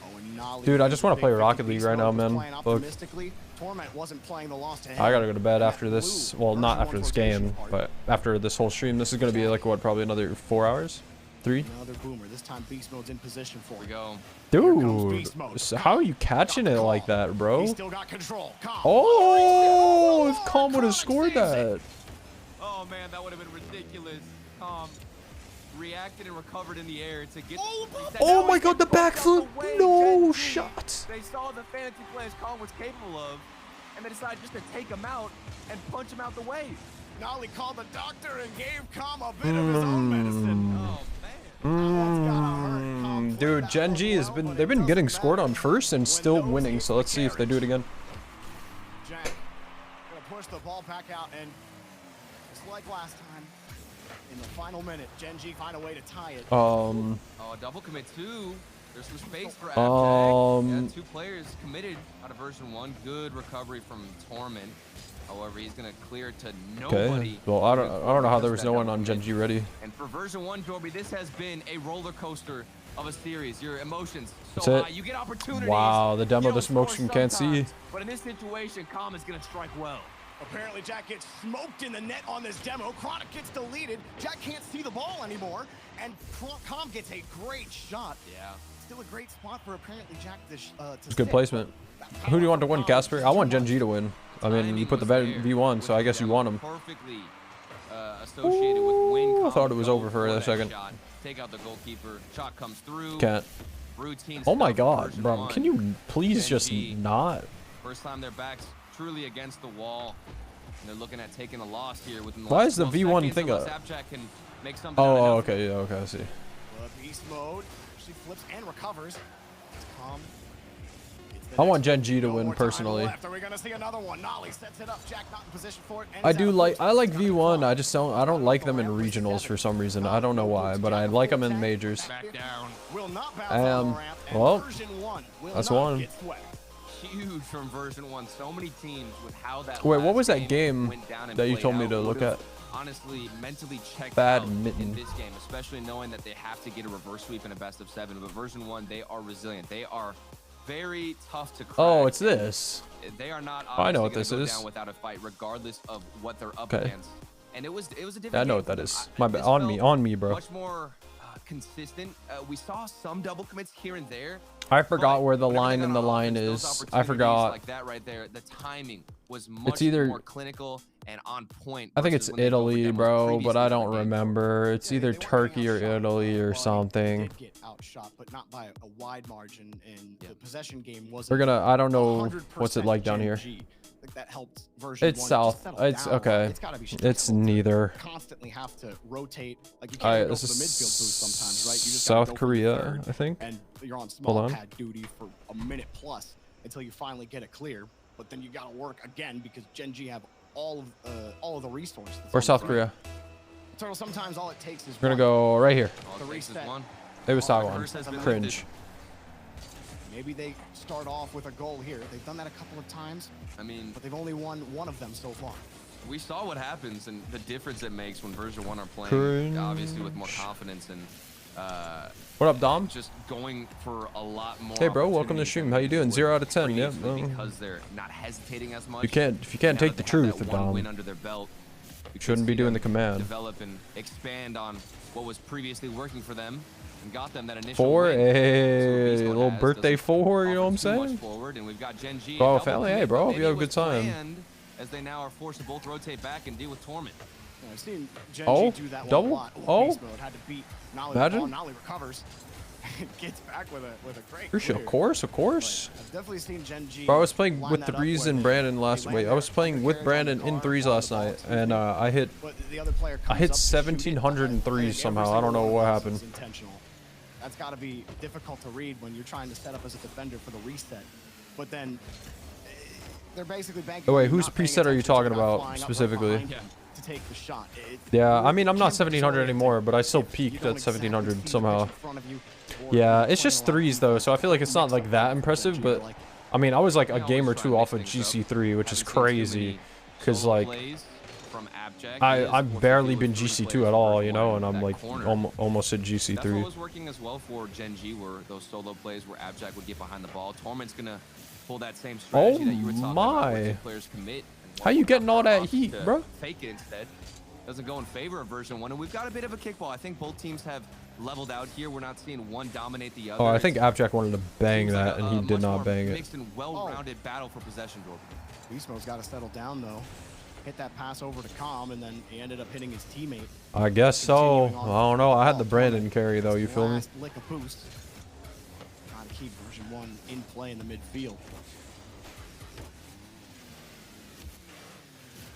Speaker 7: Oh, and Nolly
Speaker 3: Dude, I
Speaker 7: with
Speaker 3: just
Speaker 7: the
Speaker 3: wanna
Speaker 7: big
Speaker 3: play
Speaker 7: 50
Speaker 3: Rocket League
Speaker 7: beast
Speaker 3: right
Speaker 7: mode
Speaker 3: now,
Speaker 7: was
Speaker 3: man.
Speaker 7: playing
Speaker 3: Look.
Speaker 7: optimistically. Torment wasn't playing the loss to him.
Speaker 3: I gotta go to bed
Speaker 7: And
Speaker 3: after
Speaker 7: that
Speaker 3: this.
Speaker 7: blue
Speaker 3: Well, not
Speaker 7: version
Speaker 3: after
Speaker 7: 1
Speaker 3: this
Speaker 7: rotation
Speaker 3: game,
Speaker 7: part.
Speaker 3: but after this whole stream. This is gonna be like what, probably another 4 hours, 3.
Speaker 7: Another boomer. This time Beast Mode's in position for
Speaker 6: Here we
Speaker 7: it.
Speaker 6: go.
Speaker 3: Dude,
Speaker 7: Beast Mode.
Speaker 3: so how are you catching it like that,
Speaker 7: He's
Speaker 3: bro?
Speaker 7: still got control. Calm.
Speaker 3: Oh, if Calm would have
Speaker 7: Chronic
Speaker 3: scored
Speaker 7: saves it.
Speaker 3: that.
Speaker 6: Oh man, that would have been ridiculous. Calm reacted and recovered in the air to get.
Speaker 3: Oh my god, the backflip! No shot.
Speaker 6: They saw the fantasy players Calm was capable of, and they decided just to take him out and punch him out the way.
Speaker 7: Nolly called the doctor and gave Calm a bit of his own medicine.
Speaker 6: Oh man.
Speaker 3: Dude, Gen G has been, they've been getting scored on first and still winning, so let's see if they do it again.
Speaker 7: Jack gonna push the ball back out, and just like last time, in the final minute, Gen G find a way to tie it.
Speaker 6: Oh, double commit 2. There's some space for Abjack. Yeah, 2 players committed out of version 1. Good recovery from Torment. However, he's gonna clear to nobody.
Speaker 3: Okay. Well, I don't know how there was no one on Gen G ready.
Speaker 6: And for version 1, Jorby, this has been a roller coaster of a series. Your emotions so
Speaker 3: That's it.
Speaker 6: high. You get opportunities.
Speaker 3: Wow, the demo
Speaker 6: You don't
Speaker 3: the smoke
Speaker 6: score
Speaker 3: screen can't see.
Speaker 6: sometimes, but in this situation, Calm is gonna strike well.
Speaker 7: Apparently, Jack gets smoked in the net on this demo. Chronic gets deleted. Jack can't see the ball anymore, and Calm gets a great shot.
Speaker 6: Yeah.
Speaker 7: Still a great spot for apparently Jack to
Speaker 3: It's good
Speaker 7: sit.
Speaker 3: placement. Who do you want to win, Casper? I want Gen G to win. I mean, you put the V1, so I guess you want him.
Speaker 6: Perfectly associated with win.
Speaker 3: I thought it was over for a second.
Speaker 6: Take out the goalkeeper. Shot comes through.
Speaker 3: Can't.
Speaker 6: routine.
Speaker 3: Oh my
Speaker 6: stuff
Speaker 3: God,
Speaker 6: version
Speaker 3: bro.
Speaker 6: one.
Speaker 3: Can you please just
Speaker 6: Genji,
Speaker 3: not?
Speaker 6: First time their backs truly against the wall. And they're looking at taking a loss here within the
Speaker 3: Why
Speaker 6: last
Speaker 3: is the
Speaker 6: 12
Speaker 3: V1
Speaker 6: seconds,
Speaker 3: thing
Speaker 6: unless
Speaker 3: up?
Speaker 6: Abjack can make something out of
Speaker 3: Oh,
Speaker 6: nothing.
Speaker 3: okay. Yeah, okay. I see.
Speaker 7: Beast mode actually flips and recovers. It's calm.
Speaker 3: I want Genji to win personally.
Speaker 7: Are we gonna see another one? Nolly sets it up. Jack not in position for it.
Speaker 3: I like V1. I don't like them in regionals for some reason. I don't know why, but I like them in majors.
Speaker 6: Back down.
Speaker 7: Will not bounce on the ramp, and
Speaker 3: Well,
Speaker 7: version 1 will
Speaker 3: that's
Speaker 7: not
Speaker 3: one.
Speaker 7: get swept.
Speaker 6: Huge from version 1. So many teams with how that
Speaker 3: Wait, what
Speaker 6: last
Speaker 3: was that game
Speaker 6: went down and
Speaker 3: that you
Speaker 6: played
Speaker 3: told me
Speaker 6: out
Speaker 3: to look
Speaker 6: would've
Speaker 3: at?
Speaker 6: Honestly, mentally checked
Speaker 3: Badminton.
Speaker 6: out in this game, especially knowing that they have to get a reverse sweep in a best of 7. But version 1, they are resilient. They are very tough to crack.
Speaker 3: Oh, it's this.
Speaker 6: They are not
Speaker 3: I know
Speaker 6: obviously
Speaker 3: what this
Speaker 6: gonna go
Speaker 3: is.
Speaker 6: down without a fight, regardless of what they're up
Speaker 3: Okay.
Speaker 6: against. And it was a different.
Speaker 3: Yeah, I know
Speaker 6: game
Speaker 3: what
Speaker 6: for
Speaker 3: that
Speaker 6: them.
Speaker 3: is. My bad.
Speaker 6: This
Speaker 3: On
Speaker 6: felt
Speaker 3: me, bro.
Speaker 6: Much more consistent. We saw some double commits here and there.
Speaker 3: I forgot
Speaker 6: but
Speaker 3: where the
Speaker 6: whenever they
Speaker 3: line
Speaker 6: got
Speaker 3: in
Speaker 6: on
Speaker 3: the
Speaker 6: offense,
Speaker 3: line
Speaker 6: those
Speaker 3: is. I
Speaker 6: opportunities
Speaker 3: forgot.
Speaker 6: like that right there. The timing was much
Speaker 3: either-
Speaker 6: more clinical and on point.
Speaker 3: I think
Speaker 6: versus
Speaker 3: it's
Speaker 6: when they go for
Speaker 3: Italy,
Speaker 6: demos
Speaker 3: bro,
Speaker 6: previously
Speaker 3: but I
Speaker 6: for
Speaker 3: don't
Speaker 6: game.
Speaker 3: remember. It's either
Speaker 7: They weren't
Speaker 3: Turkey
Speaker 7: getting
Speaker 3: or
Speaker 7: outshot,
Speaker 3: Italy or
Speaker 7: but
Speaker 3: something.
Speaker 7: They did get outshot, but not by a wide margin, and the possession game wasn't.
Speaker 3: We're gonna. I don't know
Speaker 7: 100%
Speaker 3: what's it like down here.
Speaker 7: Gen G. Like that helped version
Speaker 3: It's
Speaker 7: 1 just
Speaker 3: south.
Speaker 7: settle
Speaker 3: It's
Speaker 7: down.
Speaker 3: okay.
Speaker 7: It's gotta be
Speaker 3: It's
Speaker 7: stressful to
Speaker 3: neither.
Speaker 7: constantly have to rotate. Like you
Speaker 3: Alright,
Speaker 7: can't go
Speaker 3: this
Speaker 7: for the
Speaker 3: is
Speaker 7: midfield boost sometimes, right? You just gotta
Speaker 3: South
Speaker 7: go for the
Speaker 3: Korea,
Speaker 7: third,
Speaker 3: I think.
Speaker 7: and you're on small
Speaker 3: on.
Speaker 7: pad duty for a minute plus until you finally get it clear. But then you gotta work again because Gen G have all of the resources.
Speaker 3: Or South Korea.
Speaker 7: Turtle, sometimes all it takes is
Speaker 3: We're gonna
Speaker 7: one.
Speaker 3: go right here.
Speaker 6: All it
Speaker 7: The
Speaker 6: takes is
Speaker 7: reset.
Speaker 6: one.
Speaker 3: It was
Speaker 6: All
Speaker 3: Taiwan.
Speaker 6: curse has been
Speaker 3: Cringe.
Speaker 6: lifted.
Speaker 7: Maybe they start off with a goal here. They've done that a couple of times,
Speaker 6: I mean,
Speaker 7: but they've only won one of them so far.
Speaker 6: we saw what happens and the difference it makes when version 1 are playing,
Speaker 3: Cringe.
Speaker 6: obviously with more confidence and
Speaker 3: What up, Dom?
Speaker 6: just going for a lot more.
Speaker 3: Hey, bro, welcome to
Speaker 6: opportunities
Speaker 3: stream.
Speaker 6: than
Speaker 3: How you
Speaker 6: they
Speaker 3: doing?
Speaker 6: would
Speaker 3: 0 out of 10. Yep.
Speaker 6: previously
Speaker 3: Well,
Speaker 6: because they're not hesitating as much.
Speaker 3: if you can't
Speaker 6: Now
Speaker 3: take
Speaker 6: that
Speaker 3: the
Speaker 6: they have
Speaker 3: truth,
Speaker 6: that one
Speaker 3: Dom,
Speaker 6: win under their belt, you
Speaker 3: shouldn't
Speaker 6: can
Speaker 3: be
Speaker 6: see
Speaker 3: doing
Speaker 6: them
Speaker 3: the command.
Speaker 6: Develop and expand on what was previously working for them and got them that initial
Speaker 3: Four,
Speaker 6: win.
Speaker 3: a
Speaker 6: So Beast
Speaker 3: little
Speaker 6: has
Speaker 3: birthday
Speaker 6: doesn't
Speaker 3: 4. You know what I'm
Speaker 6: offer too much
Speaker 3: saying?
Speaker 6: forward, and we've got Gen G.
Speaker 3: Bro,
Speaker 6: double
Speaker 3: family, hey,
Speaker 6: commit,
Speaker 3: bro,
Speaker 6: but
Speaker 3: hope
Speaker 6: maybe
Speaker 3: you have a
Speaker 6: it
Speaker 3: good
Speaker 6: was
Speaker 3: time.
Speaker 6: planned, as they now are forced to both rotate back and deal with Torment.
Speaker 7: Yeah, I've seen Gen
Speaker 3: Oh,
Speaker 7: G do that
Speaker 3: double?
Speaker 7: one a lot.
Speaker 3: Oh.
Speaker 7: Beast mode had to beat Nolly.
Speaker 3: Imagine.
Speaker 7: Nolly recovers, gets back with a great.
Speaker 3: For sure,
Speaker 7: clear.
Speaker 3: of course, of course.
Speaker 7: I've definitely seen Gen G.
Speaker 3: Bro, I was playing
Speaker 7: line
Speaker 3: with
Speaker 7: that up
Speaker 3: threes
Speaker 7: where
Speaker 3: and
Speaker 7: they-
Speaker 3: Brandon
Speaker 7: they
Speaker 3: last.
Speaker 7: land
Speaker 3: Wait, I
Speaker 7: there,
Speaker 3: was playing
Speaker 7: put the
Speaker 3: with
Speaker 7: carries on
Speaker 3: Brandon
Speaker 7: the
Speaker 3: in
Speaker 7: car,
Speaker 3: threes
Speaker 7: follow
Speaker 3: last
Speaker 7: the ball,
Speaker 3: night,
Speaker 7: excuse
Speaker 3: and
Speaker 7: me.
Speaker 3: I hit
Speaker 7: But the other player
Speaker 3: I
Speaker 7: comes
Speaker 3: hit
Speaker 7: up to shoot it,
Speaker 3: 1703
Speaker 7: every
Speaker 3: somehow. I
Speaker 7: single
Speaker 3: don't know
Speaker 7: one of
Speaker 3: what
Speaker 7: those
Speaker 3: happened.
Speaker 7: is intentional. That's got to be difficult to read when you're trying to set up as a defender for the reset. But then they're basically banking.
Speaker 3: Oh, wait,
Speaker 7: on
Speaker 3: whose
Speaker 7: not paying
Speaker 3: preset are you
Speaker 7: attention to
Speaker 3: talking
Speaker 7: the guy
Speaker 3: about
Speaker 7: flying up right
Speaker 3: specifically?
Speaker 7: behind him to take the shot.
Speaker 3: Yeah, I mean, I'm not
Speaker 7: You're
Speaker 3: 1700 anymore, but I still
Speaker 7: if you
Speaker 3: peaked
Speaker 7: don't
Speaker 3: at
Speaker 7: exactly
Speaker 3: 1700
Speaker 7: see the
Speaker 3: somehow.
Speaker 7: pitch in front of you, or
Speaker 3: Yeah,
Speaker 7: you're
Speaker 3: it's just
Speaker 7: playing a lot
Speaker 3: threes
Speaker 7: of
Speaker 3: though, so I feel like it's not
Speaker 7: mix
Speaker 3: like
Speaker 7: up
Speaker 3: that
Speaker 7: with
Speaker 3: impressive,
Speaker 7: Gen G,
Speaker 3: but
Speaker 7: like,
Speaker 3: I mean, I was like a
Speaker 6: They
Speaker 3: game or
Speaker 6: always try
Speaker 3: two
Speaker 6: to
Speaker 3: off
Speaker 6: mix
Speaker 3: of
Speaker 6: things up.
Speaker 3: GC3, which is
Speaker 6: Haven't seen too
Speaker 3: crazy,
Speaker 6: many
Speaker 3: because
Speaker 6: solo
Speaker 3: like
Speaker 6: plays from Abjack. He is
Speaker 3: I've
Speaker 6: forced to
Speaker 3: barely
Speaker 6: deal
Speaker 3: been
Speaker 6: with three
Speaker 3: GC2
Speaker 6: players
Speaker 3: at all,
Speaker 6: for
Speaker 3: you know,
Speaker 6: one
Speaker 3: and I'm
Speaker 6: that
Speaker 3: like
Speaker 6: corner.
Speaker 3: almost at
Speaker 6: That's what
Speaker 3: GC3.
Speaker 6: was working as well for Gen G, were those solo plays where Abjack would get behind the ball. Torment's gonna pull that same strategy that you were talking about, where
Speaker 3: my.
Speaker 6: two players commit. And
Speaker 3: How you
Speaker 6: one
Speaker 3: getting all that
Speaker 6: opts
Speaker 3: heat,
Speaker 6: to
Speaker 3: bro?
Speaker 6: Fake it instead. Doesn't go in favor of version 1, and we've got a bit of a kickball. I think both teams have leveled out here. We're not seeing one dominate the other.
Speaker 3: Oh, I think Abjack wanted to bang
Speaker 6: Seems like
Speaker 3: that,
Speaker 6: a
Speaker 3: and he did
Speaker 6: much more
Speaker 3: not bang it.
Speaker 6: Mixed and well-rounded battle for possession, Jordan.
Speaker 7: Beast Mode's got to settle down though. Hit that pass over to Calm, and then he ended up hitting his teammate.
Speaker 3: I guess so.
Speaker 7: Continuing on
Speaker 3: I don't know. I had the
Speaker 7: ball.
Speaker 3: Brandon carry though. You feel me?
Speaker 7: Last lick of boost. Trying to keep version 1 in play in the midfield.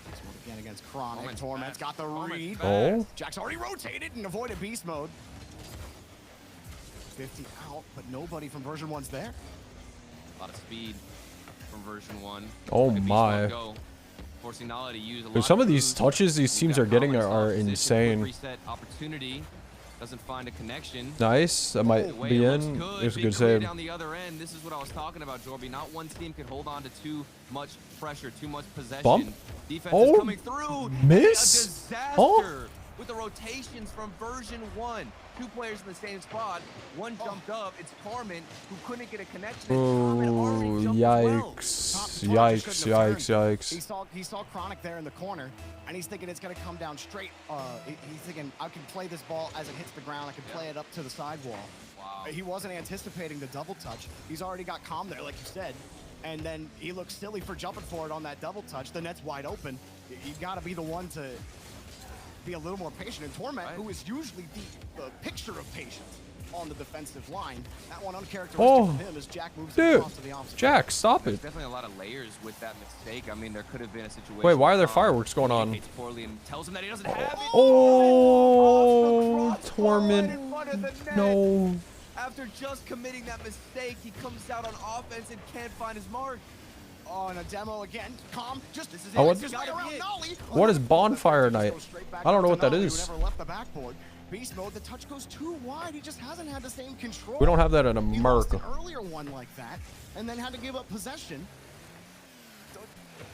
Speaker 7: This one again against Chronic. Torment's got the read.
Speaker 3: Oh,
Speaker 7: Jack's already rotated and avoided beast mode. 50 out, but nobody from version 1's there.
Speaker 6: A lot of speed from version 1.
Speaker 3: Oh
Speaker 6: Look at Beast
Speaker 3: my.
Speaker 6: Mode go, forcing Nala to use a
Speaker 3: dude,
Speaker 6: lot
Speaker 3: some of these
Speaker 6: boost.
Speaker 3: touches these
Speaker 6: We've
Speaker 3: teams
Speaker 6: got
Speaker 3: are getting
Speaker 6: Comics off
Speaker 3: are
Speaker 6: position, quick
Speaker 3: insane.
Speaker 6: Reset opportunity. Doesn't find a connection.
Speaker 3: Nice. That
Speaker 6: The
Speaker 3: might
Speaker 6: way
Speaker 3: be
Speaker 6: it looks
Speaker 3: in.
Speaker 6: good,
Speaker 3: It was a
Speaker 6: big
Speaker 3: good
Speaker 6: clear
Speaker 3: save.
Speaker 6: down the other end. This is what I was talking about, Jorby. Not one team could hold on to too much pressure, too much possession.
Speaker 3: Bump.
Speaker 6: Defense
Speaker 3: Oh,
Speaker 6: is coming through.
Speaker 3: miss.
Speaker 6: A disaster
Speaker 3: Huh?
Speaker 6: with the rotations from version 1. Two players in the same spot. One jumped up. It's Carmen, who couldn't get a connection. and Carmen already
Speaker 3: Oh,
Speaker 6: jumped as well.
Speaker 3: yikes.
Speaker 7: Tom just
Speaker 3: Yikes,
Speaker 7: couldn't have
Speaker 3: yikes,
Speaker 7: turned.
Speaker 3: yikes.
Speaker 7: He saw Chronic there in the corner, and he's thinking it's going to come down straight. He's thinking, I can play this ball as it hits the ground. I can play it up to the sidewall.
Speaker 6: Wow.
Speaker 7: He wasn't anticipating the double touch. He's already got Calm there, like you said. And then he looks silly for jumping for it on that double touch. The net's wide open. You got to be the one to be a little more patient. And Torment,
Speaker 6: Right.
Speaker 7: who is usually the picture of patience, on the defensive line. That one uncharacteristic
Speaker 3: Oh,
Speaker 7: of him as Jack moves
Speaker 3: dude.
Speaker 7: across to the opposite.
Speaker 3: Jack, stop
Speaker 6: There's
Speaker 3: it.
Speaker 6: definitely a lot of layers with that mistake. I mean, there could have been a situation.
Speaker 3: Wait, why are there
Speaker 6: where
Speaker 3: fireworks going on?
Speaker 6: communicates poorly and tells him that he doesn't have it.
Speaker 3: Oh,
Speaker 6: Off the crossbar
Speaker 3: Torment.
Speaker 6: in front of the net.
Speaker 3: No.
Speaker 6: After just committing that mistake, he comes out on offense and can't find his mark.
Speaker 7: Oh, and a demo again. Calm. Just this is
Speaker 3: Oh,
Speaker 7: it.
Speaker 3: what-
Speaker 7: Just right around Nolly.
Speaker 3: What is Bonfire Night? I don't know what that
Speaker 7: Nolly, who
Speaker 3: is.
Speaker 7: never left the backboard. Beast mode. The touch goes too wide. He just hasn't had the same control.
Speaker 3: We don't have that in
Speaker 7: He lost
Speaker 3: America.
Speaker 7: an earlier one like that, and then had to give up possession. So,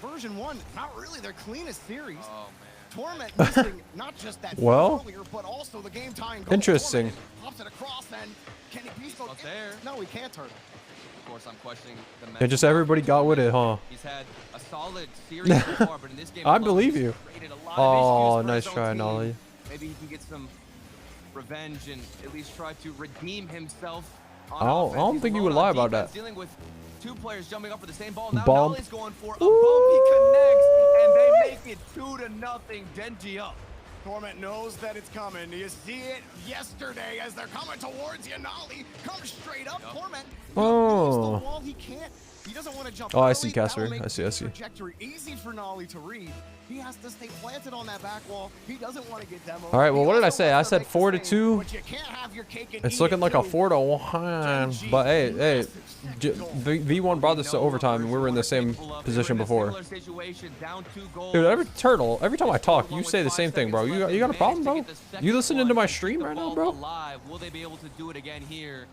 Speaker 7: version 1, not really their cleanest series.
Speaker 6: Oh, man.
Speaker 7: Torment missing not just that
Speaker 3: Well,
Speaker 7: earlier, but also the game tying goal.
Speaker 3: interesting.
Speaker 7: Torment pops it across, and can he Beast mode?
Speaker 6: Not there.
Speaker 7: No, he can't turn it.
Speaker 6: Of course, I'm questioning the
Speaker 3: And just everybody got with it, huh?
Speaker 6: He's had a solid series so far, but in this game,
Speaker 3: I
Speaker 6: alone,
Speaker 3: believe
Speaker 6: he's
Speaker 3: you.
Speaker 6: created a lot of
Speaker 3: Oh,
Speaker 6: issues for
Speaker 3: nice
Speaker 6: his own
Speaker 3: try,
Speaker 6: team.
Speaker 3: Nolly.
Speaker 6: Maybe he can get some revenge and at least try to redeem himself. On
Speaker 3: I don't
Speaker 6: offense. He's
Speaker 3: think you
Speaker 6: alone
Speaker 3: would lie
Speaker 6: on
Speaker 3: about
Speaker 6: defense,
Speaker 3: that.
Speaker 6: Dealing with two players jumping up for the same ball. Now
Speaker 3: Bump.
Speaker 6: Nolly's going for a bump. He connects, and they make it 2-0. Genji up.
Speaker 7: Torment knows that it's coming. You see it yesterday as they're coming towards you. Nolly comes straight up. Torment.
Speaker 3: Oh.
Speaker 7: The wall. He can't. He doesn't want to jump.
Speaker 3: Oh, I see,
Speaker 7: early. That'll
Speaker 3: Casper.
Speaker 7: make
Speaker 3: I see,
Speaker 7: the
Speaker 3: I see.
Speaker 7: Trajectory easy for Nolly to read. He has to stay planted on that back wall. He doesn't want to get demoed.
Speaker 3: All right, well,
Speaker 7: He
Speaker 3: what did I
Speaker 7: also
Speaker 3: say? I
Speaker 7: wants to
Speaker 3: said
Speaker 7: make the
Speaker 3: 4 to
Speaker 7: save,
Speaker 3: 2.
Speaker 7: but you can't have your cake and
Speaker 3: It's
Speaker 7: eat
Speaker 3: looking
Speaker 7: it
Speaker 3: like a
Speaker 7: too.
Speaker 3: 4 to 1. But hey, V1 brought this to overtime, and we were in the same position before. Dude, every time I talk, you say the same thing, bro. You got a problem, bro? You listening to my stream right now, bro?
Speaker 6: Will they be able to do it again here?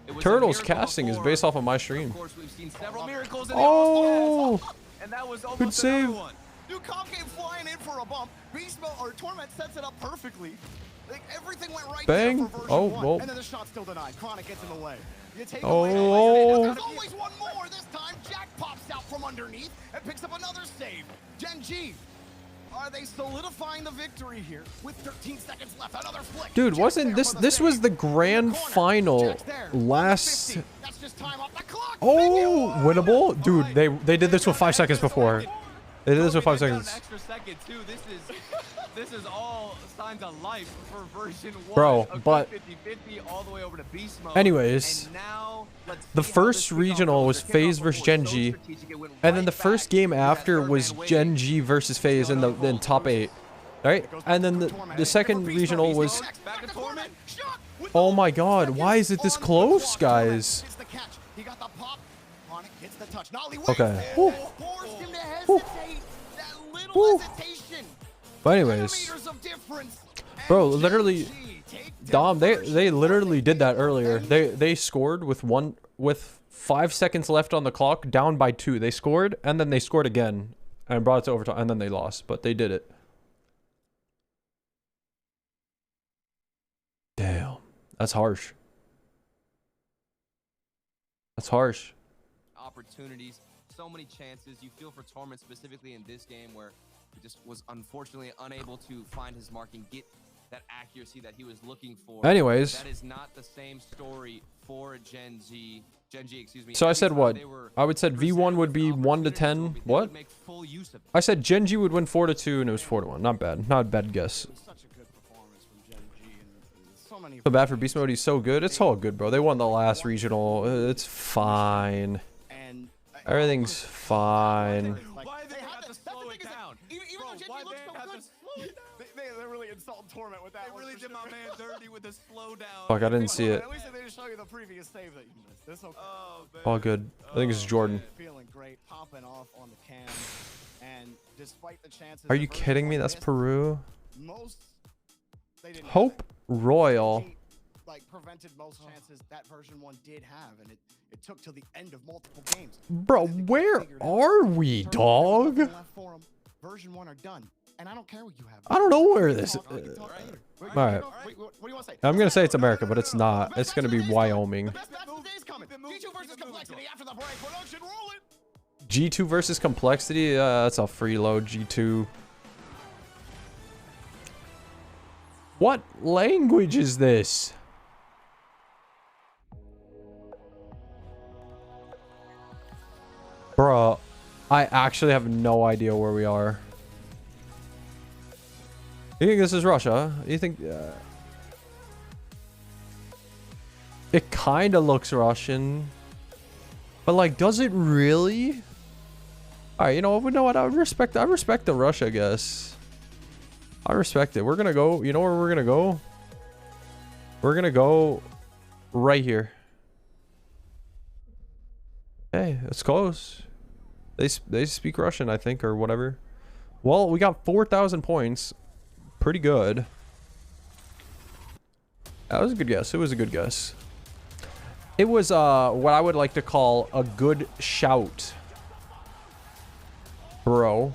Speaker 6: It was a
Speaker 3: Turtles
Speaker 6: miracle
Speaker 3: casting is
Speaker 6: before.
Speaker 3: based off of my stream.
Speaker 6: Of course, we've seen several miracles in
Speaker 3: Oh,
Speaker 6: and that was almost
Speaker 3: good save.
Speaker 6: another one.
Speaker 7: Dude, Calm came flying in for a bump. Beast mode or Torment sets it up perfectly. Like everything went right
Speaker 3: Bang.
Speaker 7: there for version
Speaker 3: Oh,
Speaker 7: 1.
Speaker 3: well.
Speaker 7: And then the shot's still denied. Chronic gets in the way. You take
Speaker 3: Oh.
Speaker 7: away there's always one more. This time Jack pops out from underneath and picks up another save. Genji. Are they solidifying the victory here with 13 seconds left? Another flick.
Speaker 3: dude,
Speaker 7: Jack's
Speaker 3: wasn't
Speaker 7: there
Speaker 3: this
Speaker 7: for the
Speaker 3: this was
Speaker 7: save.
Speaker 3: the
Speaker 7: In
Speaker 3: grand
Speaker 7: corner.
Speaker 3: final
Speaker 7: Jack's there.
Speaker 3: last?
Speaker 7: 50. That's just time off the clock.
Speaker 3: Oh, winnable, dude. They did this with 5 seconds before. They did this with 5
Speaker 6: Got an
Speaker 3: seconds.
Speaker 6: extra second too. This is all signs of life for version 1.
Speaker 3: Bro,
Speaker 6: A good
Speaker 3: but
Speaker 6: 50-50 all the way over to beast mode.
Speaker 3: anyways,
Speaker 6: And now, let's
Speaker 3: the
Speaker 6: see how
Speaker 3: first
Speaker 6: this kickoff
Speaker 3: regional
Speaker 6: goes.
Speaker 3: was
Speaker 6: The kickoff
Speaker 3: FaZe
Speaker 6: before
Speaker 3: versus
Speaker 6: was so
Speaker 3: Genji,
Speaker 6: strategic, it went
Speaker 3: and then the
Speaker 6: right
Speaker 3: first
Speaker 6: back
Speaker 3: game
Speaker 6: to that
Speaker 3: after
Speaker 6: third
Speaker 3: was
Speaker 6: man wave.
Speaker 3: Genji versus FaZe in the top 8. Right? And then the second regional was,
Speaker 6: Back to Torment.
Speaker 3: oh my god, why is it this close, guys?
Speaker 7: Gets the catch. He got the pop. Chronic gets the touch. Nolly waits
Speaker 3: Okay.
Speaker 7: there.
Speaker 3: Whew.
Speaker 7: That forced him to
Speaker 3: Whew.
Speaker 7: hesitate. That little
Speaker 3: Whew.
Speaker 7: hesitation.
Speaker 3: But anyways,
Speaker 7: Centimeters of difference.
Speaker 3: bro,
Speaker 7: And
Speaker 3: literally,
Speaker 7: Genji take
Speaker 3: Dom,
Speaker 7: down
Speaker 3: they literally did that
Speaker 7: version
Speaker 3: earlier.
Speaker 7: one.
Speaker 3: They scored with 5 seconds left on the clock, down by 2. They scored, and then they scored again and brought it to overtime, and then they lost, but they did it. Damn, that's harsh. That's harsh.
Speaker 6: Opportunities, so many chances. You feel for Torment specifically in this game where he just was unfortunately unable to find his mark and get that accuracy that he was looking for.
Speaker 3: Anyways,
Speaker 6: That is not the same story for Genji, excuse me.
Speaker 3: so I
Speaker 6: Every
Speaker 3: said
Speaker 6: time
Speaker 3: what?
Speaker 6: they were
Speaker 3: I would said V1 would be 1 to 10.
Speaker 6: they
Speaker 3: What?
Speaker 6: would make full use of it.
Speaker 3: I said Genji would win 4 to 2, and it was 4 to 1. Not bad. Not a bad guess.
Speaker 7: It was such a good performance from Genji, and so many.
Speaker 3: So bad for beast mode. He's so good. It's all good, bro. They won the last regional. It's fine.
Speaker 7: And
Speaker 3: Everything's fine.
Speaker 6: Why they have to slow it down?
Speaker 7: Even
Speaker 6: Bro,
Speaker 7: though Genji
Speaker 6: why
Speaker 7: looks
Speaker 6: they
Speaker 7: so
Speaker 6: have to
Speaker 7: good,
Speaker 6: slow it down?
Speaker 7: they really insulted Torment with that.
Speaker 6: They
Speaker 7: one
Speaker 6: really
Speaker 7: for
Speaker 6: did my
Speaker 7: sure.
Speaker 6: man dirty with the slow down.
Speaker 3: Fuck, I didn't see it.
Speaker 7: At least they didn't show you the previous save that you missed. It's okay.
Speaker 6: Oh, man.
Speaker 3: All good. I think it's Jordan.
Speaker 7: Feeling great, popping off on the cam, and despite the chances.
Speaker 3: Are
Speaker 7: that
Speaker 3: you
Speaker 7: version
Speaker 3: kidding me?
Speaker 7: one
Speaker 3: That's
Speaker 7: missed,
Speaker 3: Peru.
Speaker 7: Most. They didn't have
Speaker 3: Hope
Speaker 7: it.
Speaker 3: Royal.
Speaker 7: Genji, like prevented most chances that version 1 did have, and it took till the end of multiple games.
Speaker 3: Bro,
Speaker 7: Because it
Speaker 3: where
Speaker 7: figured out.
Speaker 3: are we,
Speaker 7: Tournament, there was
Speaker 3: dog?
Speaker 7: nothing left for 'em. Version 1 are done, and I don't care what you have.
Speaker 3: I don't know where this is.
Speaker 7: Talk later. Wait,
Speaker 3: All right.
Speaker 7: wait, what do you want to say?
Speaker 3: I'm going to say it's America, but it's not. It's going to be Wyoming.
Speaker 7: The best match of the day's coming. G2 versus Complexity after the break. Production, roll it.
Speaker 3: G2 versus Complexity? That's a freeload, G2. What language is this? Bruh, I actually have no idea where we are. You think this is Russia? You think... It kind of looks Russian. But like, does it really? All right, you know what? I respect the Russia, I guess. I respect it. We're gonna go. You know where we're gonna go? We're gonna go right here. Hey, it's close. They speak Russian, I think, or whatever. Well, we got 4,000 points. Pretty good. That was a good guess. It was a good guess. It was what I would like to call a good shout, bro.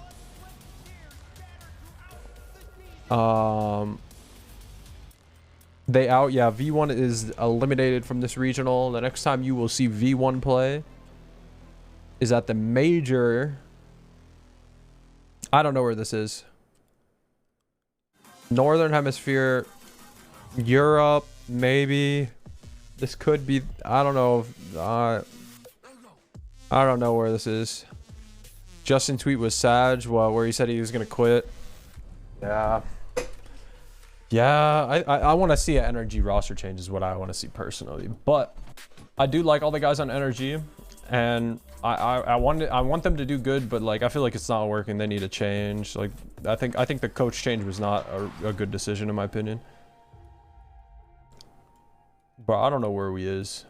Speaker 3: They out. Yeah, V1 is eliminated from this regional. The next time you will see V1 play is at the major. I don't know where this is. Northern Hemisphere, Europe, maybe. This could be. I don't know. I don't know where this is. Justin tweet was Sag, where he said he was gonna quit. Yeah. Yeah, I want to see an energy roster change is what I want to see personally. But I do like all the guys on energy, and I want them to do good. But like I feel like it's not working. They need a change. Like I think the coach change was not a good decision in my opinion. But I don't know where he is.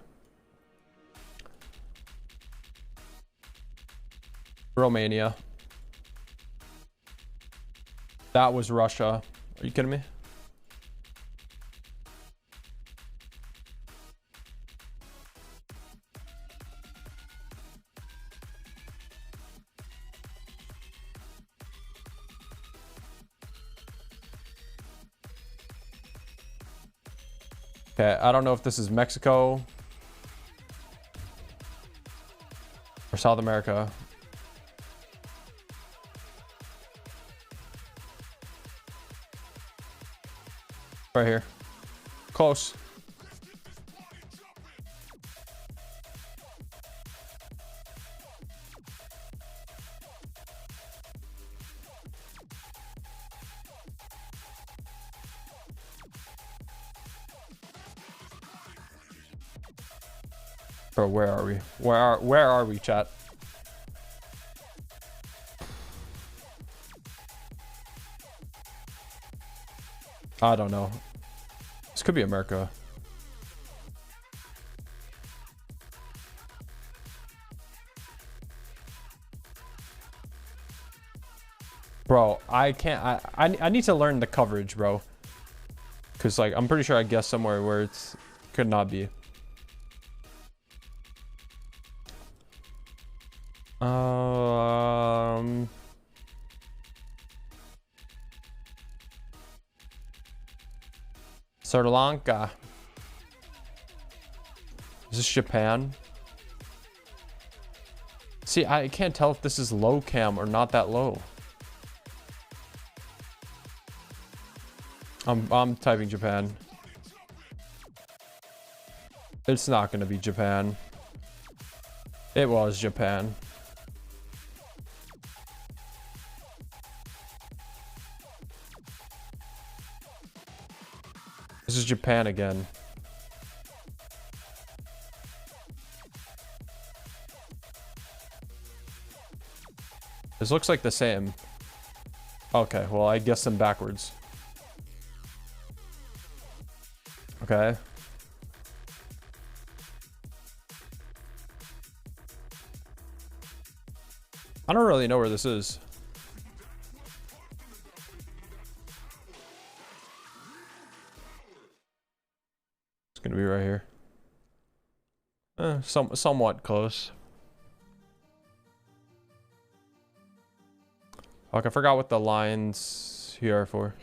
Speaker 3: Romania. That was Russia. Are you kidding me? Okay, I don't know if this is Mexico or South America. Right here. Close. Bro, where are we? Where are we, chat? I don't know. This could be America. Bro, I can't. I need to learn the coverage, bro. Cause like I'm pretty sure I guessed somewhere where it's could not be. Sri Lanka. Is this Japan? See, I can't tell if this is low cam or not that low. I'm typing Japan. It's not gonna be Japan. It was Japan. This is Japan again. This looks like the same. Okay, well, I guessed them backwards. Okay. I don't really know where this is. It's gonna be right here. Somewhat close. Okay, I forgot what the lines here are for.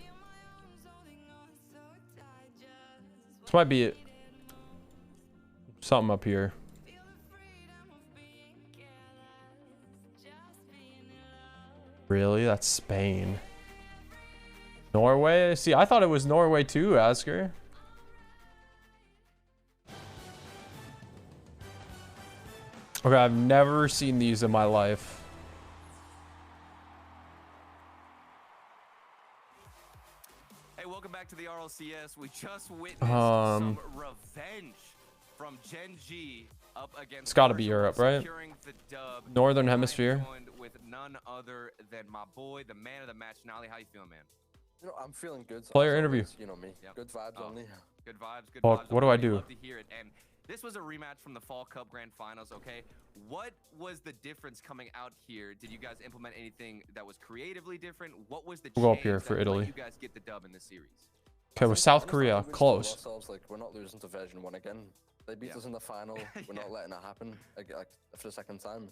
Speaker 3: This might be it. Something up here. Really? That's Spain. Norway? See, I thought it was Norway too, Asker. Okay, I've never seen these in my life.
Speaker 6: Hey, welcome back to the RLCS. We just witnessed some revenge from Gen G up against.
Speaker 3: It's got to be Europe, right?
Speaker 6: The dub.
Speaker 3: Northern Hemisphere.
Speaker 6: With none other than my boy, the man of the match, Nolly. How you feeling, man?
Speaker 8: You know, I'm feeling good.
Speaker 3: Player interview.
Speaker 8: You know me.
Speaker 6: Yep.
Speaker 8: Good vibes only.
Speaker 6: Good vibes. Good
Speaker 3: Fuck,
Speaker 6: vibes.
Speaker 3: what do I
Speaker 6: We
Speaker 3: do?
Speaker 6: love to hear it. And this was a rematch from the Fall Cup Grand Finals, okay? What was the difference coming out here? Did you guys implement anything that was creatively different? What was the
Speaker 3: We'll go up
Speaker 6: change
Speaker 3: here for
Speaker 6: that let
Speaker 3: Italy.
Speaker 6: you guys get the dub in this series?
Speaker 3: Okay, with South Korea,
Speaker 8: We
Speaker 3: close.
Speaker 8: told ourselves, like, we're not losing to version 1 again. They beat us in the final. We're not letting it happen like for the second time.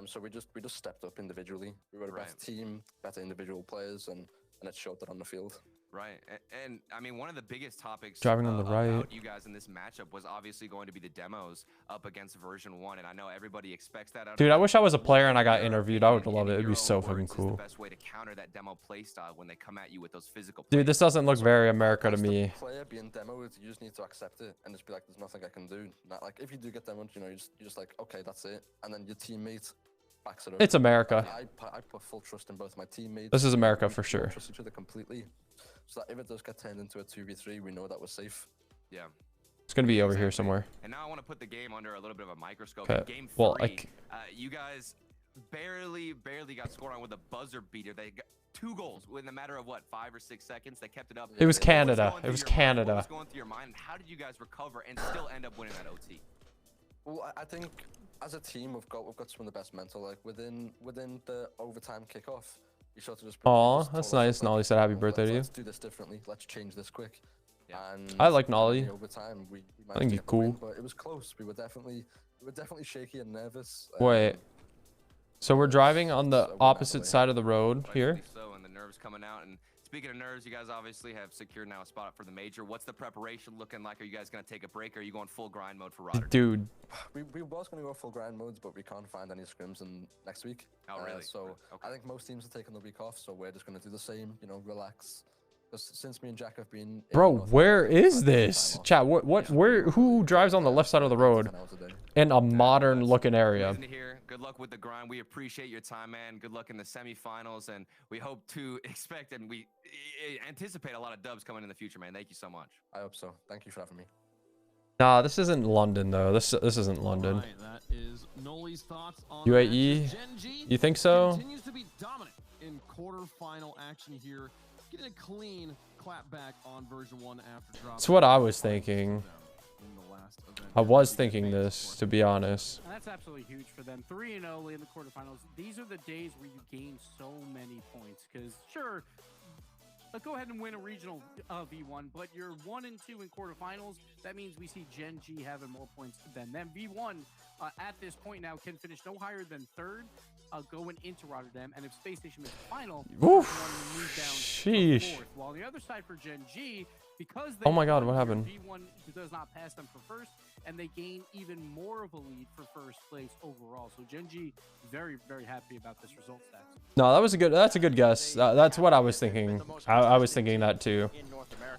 Speaker 8: So we just stepped up individually. We were a better team, better individual players, and it showed that on the field.
Speaker 6: Right, and I mean, one of the biggest topics
Speaker 3: Driving on the right.
Speaker 6: about you guys in this matchup was obviously going to be the demos up against version 1, and I know everybody expects that.
Speaker 3: Dude, I wish I was a player and I got interviewed. I would love it. It'd be so fucking cool.
Speaker 6: The best way to counter that demo playstyle when they come at you with those physical.
Speaker 3: Dude, this doesn't look very America to me.
Speaker 8: Player being demoed, you just need to accept it and just be like, "There's nothing I can do." Not like if you do get demoed, you know, you're just like, "Okay, that's it," and then your teammate backs it up.
Speaker 3: It's America.
Speaker 8: I put full trust in both my teammates.
Speaker 3: This is America for sure.
Speaker 8: Trust each other completely, so that if it does get turned into a 2v3, we know that we're safe.
Speaker 6: Yeah.
Speaker 3: It's gonna be over here somewhere.
Speaker 6: And now I want to put the game under a little bit of a microscope.
Speaker 3: Okay.
Speaker 6: In game 3,
Speaker 3: Well,
Speaker 6: you guys barely got scored on with a buzzer beater. They got 2 goals within a matter of what, 5 or 6 seconds. They kept it up.
Speaker 3: It was Canada.
Speaker 6: What
Speaker 3: It was
Speaker 6: going through your mind?
Speaker 3: Canada.
Speaker 6: What was going through your mind? How did you guys recover and still end up winning that OT?
Speaker 8: Well, I think as a team, we've got some of the best mental. Like within the overtime kickoff, you sort of just.
Speaker 3: Aw,
Speaker 8: just
Speaker 3: that's
Speaker 8: told
Speaker 3: nice.
Speaker 8: us,
Speaker 3: Nolly said happy
Speaker 8: "Oh,
Speaker 3: birthday to you."
Speaker 8: Let's do this differently. Let's change this quick.
Speaker 6: Yeah.
Speaker 8: And
Speaker 3: I like Nolly.
Speaker 8: in the overtime, we
Speaker 3: I think
Speaker 8: managed to
Speaker 3: he's
Speaker 8: get the win,
Speaker 3: cool.
Speaker 8: but it was close. We were definitely shaky and nervous.
Speaker 3: Wait. So we're driving on the opposite side of the road here.
Speaker 6: Rightfully so, and the nerves coming out. And speaking of nerves, you guys obviously have secured now a spot for the major. What's the preparation looking like? Are you guys going to take a break? Or are you going full grind mode for Rotterdam?
Speaker 3: Dude,
Speaker 8: We was going to go full grind modes, but we can't find any scrims in next week.
Speaker 6: Oh, really?
Speaker 8: So
Speaker 6: Okay.
Speaker 8: I think most teams are taking the week off, so we're just going to do the same. You know, relax. Because since me and Jack have been. in
Speaker 3: bro,
Speaker 8: North
Speaker 3: where
Speaker 8: America,
Speaker 3: is
Speaker 8: I've taken
Speaker 3: this?
Speaker 8: time off.
Speaker 3: Chat, who drives on the left side of the road
Speaker 8: 10 hours a day.
Speaker 3: in a modern looking area?
Speaker 6: Amazing to hear. Good luck with the grind. We appreciate your time, man. Good luck in the semifinals, and we hope to expect and we anticipate a lot of dubs coming in the future, man. Thank you so much.
Speaker 8: I hope so. Thank you for having me.
Speaker 3: Nah, this isn't London though. This isn't London.
Speaker 2: Right, that is Noli's thoughts on
Speaker 3: UAE?
Speaker 2: that. Gen G
Speaker 3: You think so?
Speaker 2: continues to be dominant in quarterfinal action here, getting a clean clap back on version 1 after dropping.
Speaker 3: That's what I was thinking.
Speaker 2: in the last event.
Speaker 3: I was thinking this, to be honest.
Speaker 1: And that's absolutely huge for them. 3-0 in the quarterfinals. These are the days where you gain so many points. Because, sure, go ahead and win a regional V1, but you're 1 and 2 in quarterfinals. That means we see Gen G having more points than them. V1 at this point now can finish no higher than 3rd going into Rotterdam, and if Space Station makes the final,
Speaker 3: Oof,
Speaker 1: V1 will move down
Speaker 3: sheesh.
Speaker 1: to 4th. While on the other side for Gen G, because they
Speaker 3: Oh my God,
Speaker 1: won
Speaker 3: what
Speaker 1: here,
Speaker 3: happened?
Speaker 1: V1 does not pass them for 1st, and they gain even more of a lead for 1st place overall. So Gen G very, very happy about this result stats.
Speaker 3: No, that's a good guess. That's what I was thinking. I was thinking that too.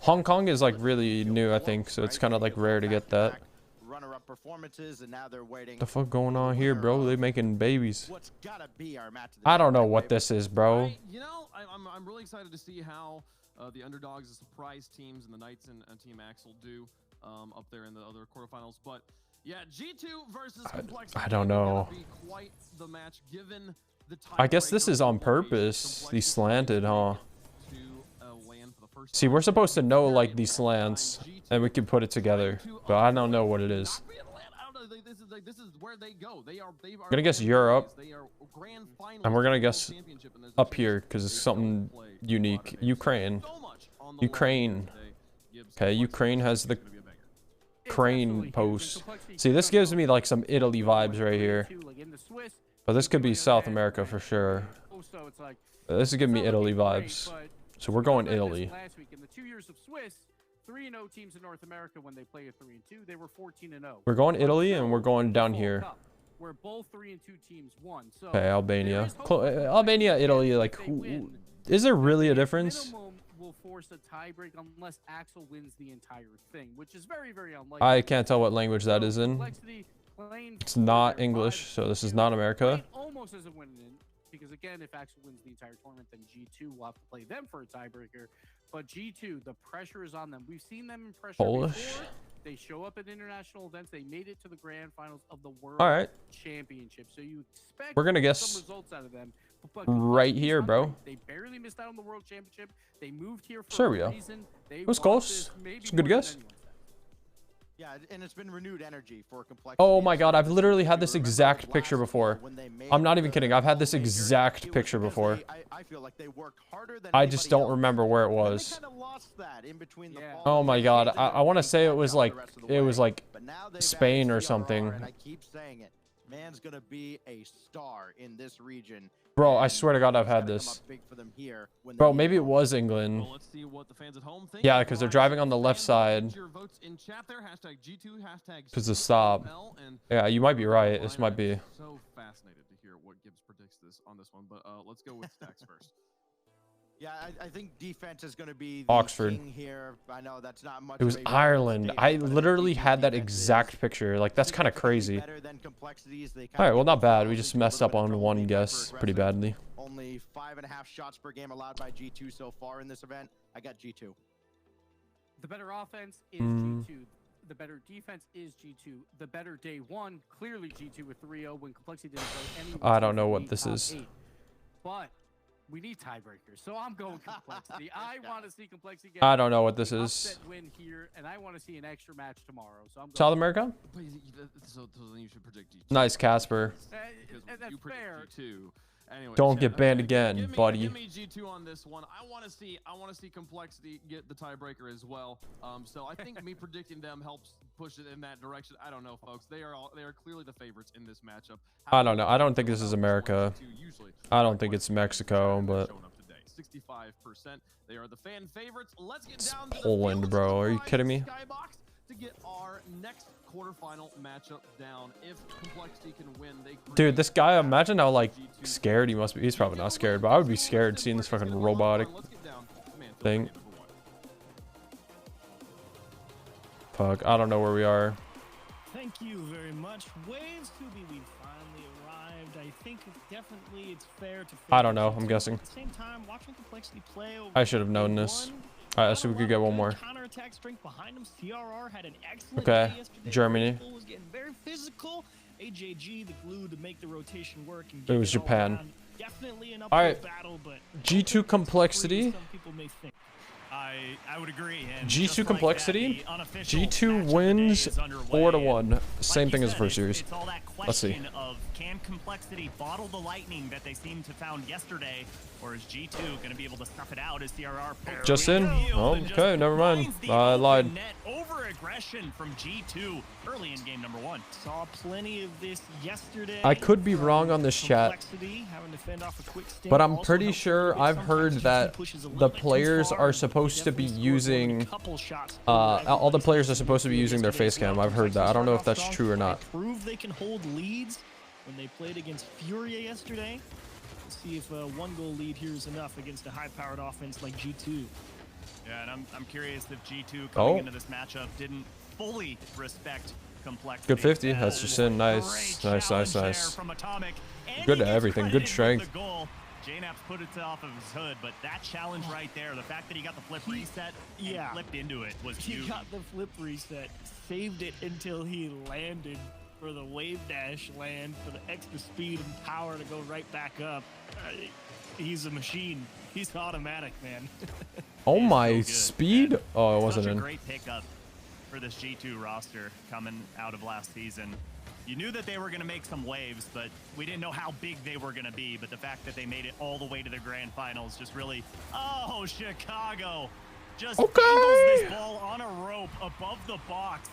Speaker 3: Hong Kong is like really new, I think, so it's kind of like rare to get that.
Speaker 9: Runner-up performances, and now they're waiting.
Speaker 3: The fuck going on here, bro? They making babies.
Speaker 9: What's gotta be our match of the
Speaker 3: I don't know what this is, bro.
Speaker 2: You know, I'm really excited to see how the underdogs, the surprise teams, and the Knights and Team Axel do up there in the other quarterfinals. But yeah, G2 versus Complexity.
Speaker 3: I don't know.
Speaker 2: Be quite the match given the
Speaker 3: I guess this
Speaker 2: tiebreaker
Speaker 3: is on
Speaker 2: will be
Speaker 3: purpose. These slanted, huh?
Speaker 2: to land for the first
Speaker 3: See,
Speaker 2: time.
Speaker 3: we're supposed to know like these slants, and we can put it together, but I don't know what it is.
Speaker 2: I don't know, this is where they go. They are
Speaker 3: Gonna guess Europe,
Speaker 2: They are grand finalists
Speaker 3: and we're gonna
Speaker 2: for the
Speaker 3: guess
Speaker 2: championship, and there's a
Speaker 3: up
Speaker 2: chance
Speaker 3: here because it's
Speaker 2: they
Speaker 3: something
Speaker 2: don't play
Speaker 3: unique.
Speaker 2: Rotterdam.
Speaker 3: Ukraine.
Speaker 2: So much on the line
Speaker 3: Ukraine.
Speaker 2: today. Gibbs
Speaker 3: Okay,
Speaker 2: Complexity
Speaker 3: Ukraine has the
Speaker 2: is gonna be a banger.
Speaker 1: It's
Speaker 3: crane
Speaker 1: absolutely huge.
Speaker 3: post.
Speaker 1: And Complexity
Speaker 3: See, this
Speaker 1: does
Speaker 3: gives
Speaker 1: go
Speaker 3: me like some Italy vibes right here,
Speaker 1: too, like in the Swiss,
Speaker 3: but this could be South America for sure.
Speaker 1: so it's like,
Speaker 3: This is giving me
Speaker 1: it's not
Speaker 3: Italy
Speaker 1: looking great,
Speaker 3: vibes,
Speaker 1: but
Speaker 3: so we're going
Speaker 1: we looked at this
Speaker 3: Italy.
Speaker 1: Last week in the 2 years of Swiss, 3-0 teams in North America when they play a 3-2, they were 14-0.
Speaker 3: We're going Italy, and we're going down here.
Speaker 1: Where both 3-2 teams won. So
Speaker 3: Okay, Albania.
Speaker 1: there is hope for
Speaker 3: Albania, Italy, like,
Speaker 1: if they win.
Speaker 3: is there really a
Speaker 1: At
Speaker 3: difference?
Speaker 1: minimum, will force a tiebreak unless Axel wins the entire thing, which is very, very unlikely.
Speaker 3: I can't tell what language that is in.
Speaker 1: Complexity playing
Speaker 3: It's
Speaker 1: for
Speaker 3: not
Speaker 1: their
Speaker 3: English,
Speaker 1: five
Speaker 3: so this is
Speaker 1: G2,
Speaker 3: not America.
Speaker 1: playing almost as a win-in, because again, if Axel wins the entire tournament, then G2 will have to play them for a tiebreaker. But G2, the pressure is on them. We've seen them in pressure
Speaker 3: Polish?
Speaker 1: before, They show up at international events. They made it to the grand finals of the World Championship. So you expect
Speaker 3: we're gonna get
Speaker 1: some results out of them. But
Speaker 3: right here, bro.
Speaker 1: They barely missed out on the World Championship. They moved here for
Speaker 3: Serbia.
Speaker 1: a reason. They
Speaker 3: It was
Speaker 1: want
Speaker 3: close.
Speaker 1: this maybe
Speaker 3: It's a good
Speaker 1: more than
Speaker 3: guess.
Speaker 1: anyone said.
Speaker 9: Yeah, and it's been renewed energy for Complexity.
Speaker 3: Oh my god, I've literally had this exact picture before. I'm not even kidding. I've had this exact picture before.
Speaker 9: I feel like they worked harder than
Speaker 3: I just don't remember where it was. Oh my god, I want to say it was like Spain or something.
Speaker 9: And I keep saying it. Man's gonna be a star in this region.
Speaker 3: Bro, I swear to God, I've had this. Bro, maybe it was England.
Speaker 2: Well, let's see what the fans at home think.
Speaker 3: Yeah, because they're driving on the left side.
Speaker 2: Your votes in chat there. #G2,
Speaker 3: Because of stop. Yeah, you might be right. This might be.
Speaker 2: So fascinated to hear what Gibbs predicts on this one, but let's go with stacks first.
Speaker 9: Yeah, I think defense is going to be the
Speaker 3: Oxford.
Speaker 9: king here. I know that's not much.
Speaker 3: It was Ireland. I literally had that exact picture. Like, that's kind of crazy. Alright, well, not bad. We just messed up on one guess pretty badly.
Speaker 9: Only 5.5 shots per game allowed by G2 so far in this event. I got G2.
Speaker 1: The better offense is G2. The better defense is G2. The better day one, clearly G2 with 3-0 when Complexity didn't go anywhere.
Speaker 3: I don't know what this is.
Speaker 1: But we need tiebreakers, so I'm going Complexity. I want to see Complexity get
Speaker 3: I don't know what this
Speaker 1: an
Speaker 3: is.
Speaker 1: upset win here, and I want to see an extra match tomorrow. So I'm going
Speaker 3: South America?
Speaker 2: So then you should predict G2.
Speaker 3: Nice, Casper.
Speaker 1: That's fair.
Speaker 2: G2. Anyway,
Speaker 3: Don't get banned again, buddy.
Speaker 2: Give me G2 on this one. I want to see Complexity get the tiebreaker as well. So I think me predicting them helps push it in that direction. I don't know, folks. They are clearly the favorites in this matchup.
Speaker 3: I don't know. I don't think this is America. I don't think it's Mexico, but
Speaker 2: 65%. They are the fan favorites. Let's get
Speaker 3: it's
Speaker 2: down to
Speaker 3: Poland,
Speaker 2: the
Speaker 3: bro. Are you kidding me?
Speaker 2: Skybox to get our next quarterfinal matchup down. If Complexity can win,
Speaker 3: dude, this guy, imagine how like scared he must be. He's probably not scared, but I would be scared seeing this fucking robotic thing. Fuck, I don't know where we are.
Speaker 5: Thank you very much. Waves to be, we finally arrived. I think definitely it's fair to.
Speaker 3: I don't know. I'm guessing.
Speaker 5: At the same time, watching Complexity play.
Speaker 3: I should have known this. All right, let's see if we could get one more.
Speaker 5: Counterattack strength behind him. CRR had an excellent
Speaker 3: Okay,
Speaker 5: day yesterday.
Speaker 3: Germany.
Speaker 5: Was getting very physical. AJG, the glue to make the rotation work. And
Speaker 3: It was Japan.
Speaker 5: Definitely an
Speaker 3: All right,
Speaker 5: battle, but
Speaker 3: G2 Complexity.
Speaker 5: some people may think.
Speaker 4: I would agree. And
Speaker 3: G2 Complexity. G2 wins 4-1. Same thing as the first series.
Speaker 4: It's all that
Speaker 3: Let's see.
Speaker 4: question of can Complexity bottle the lightning that they seem to found yesterday, or is G2 going to be able to snuff it out as CRR?
Speaker 3: Just in? Oh, okay, never mind. I lied.
Speaker 4: Net over aggression from G2 early in game number 1.
Speaker 5: Saw plenty of this yesterday.
Speaker 3: I could be wrong on this chat,
Speaker 5: having to fend off a quick stint.
Speaker 3: but I'm
Speaker 5: Also
Speaker 3: pretty
Speaker 5: helps
Speaker 3: sure
Speaker 5: with
Speaker 3: I've
Speaker 5: sometimes
Speaker 3: heard
Speaker 5: G2
Speaker 3: that
Speaker 5: pushes a little
Speaker 3: the
Speaker 5: bit too
Speaker 3: players
Speaker 5: far,
Speaker 3: are
Speaker 5: and
Speaker 3: supposed to be
Speaker 5: definitely scored
Speaker 3: using,
Speaker 5: a couple shots
Speaker 3: all the players are supposed to be using their face cam. I've heard that. I don't know if that's true or not.
Speaker 5: Prove they can hold leads when they played against Furia yesterday. Let's see if a 1-goal lead here is enough against a high-powered offense like G2.
Speaker 4: Yeah, and I'm curious if G2 coming into this matchup didn't fully respect Complexity.
Speaker 3: Good 50. That's just in. Nice. Nice. Good at everything. Good strength.
Speaker 4: JNAP's put it off of his hood, but that challenge right there, the fact that he got the flip reset and flipped into it was huge.
Speaker 5: He got the flip reset, saved it until he landed for the wave dash land for the extra speed and power to go right back up. He's a machine. He's automatic, man.
Speaker 3: Oh my speed! Oh, it wasn't
Speaker 4: Such a
Speaker 3: in.
Speaker 4: great pickup for this G2 roster coming out of last season. You knew that they were going to make some waves, but we didn't know how big they were going to be. But the fact that they made it all the way to the grand finals just really... Oh, Chicago just dangles this ball on a rope above the box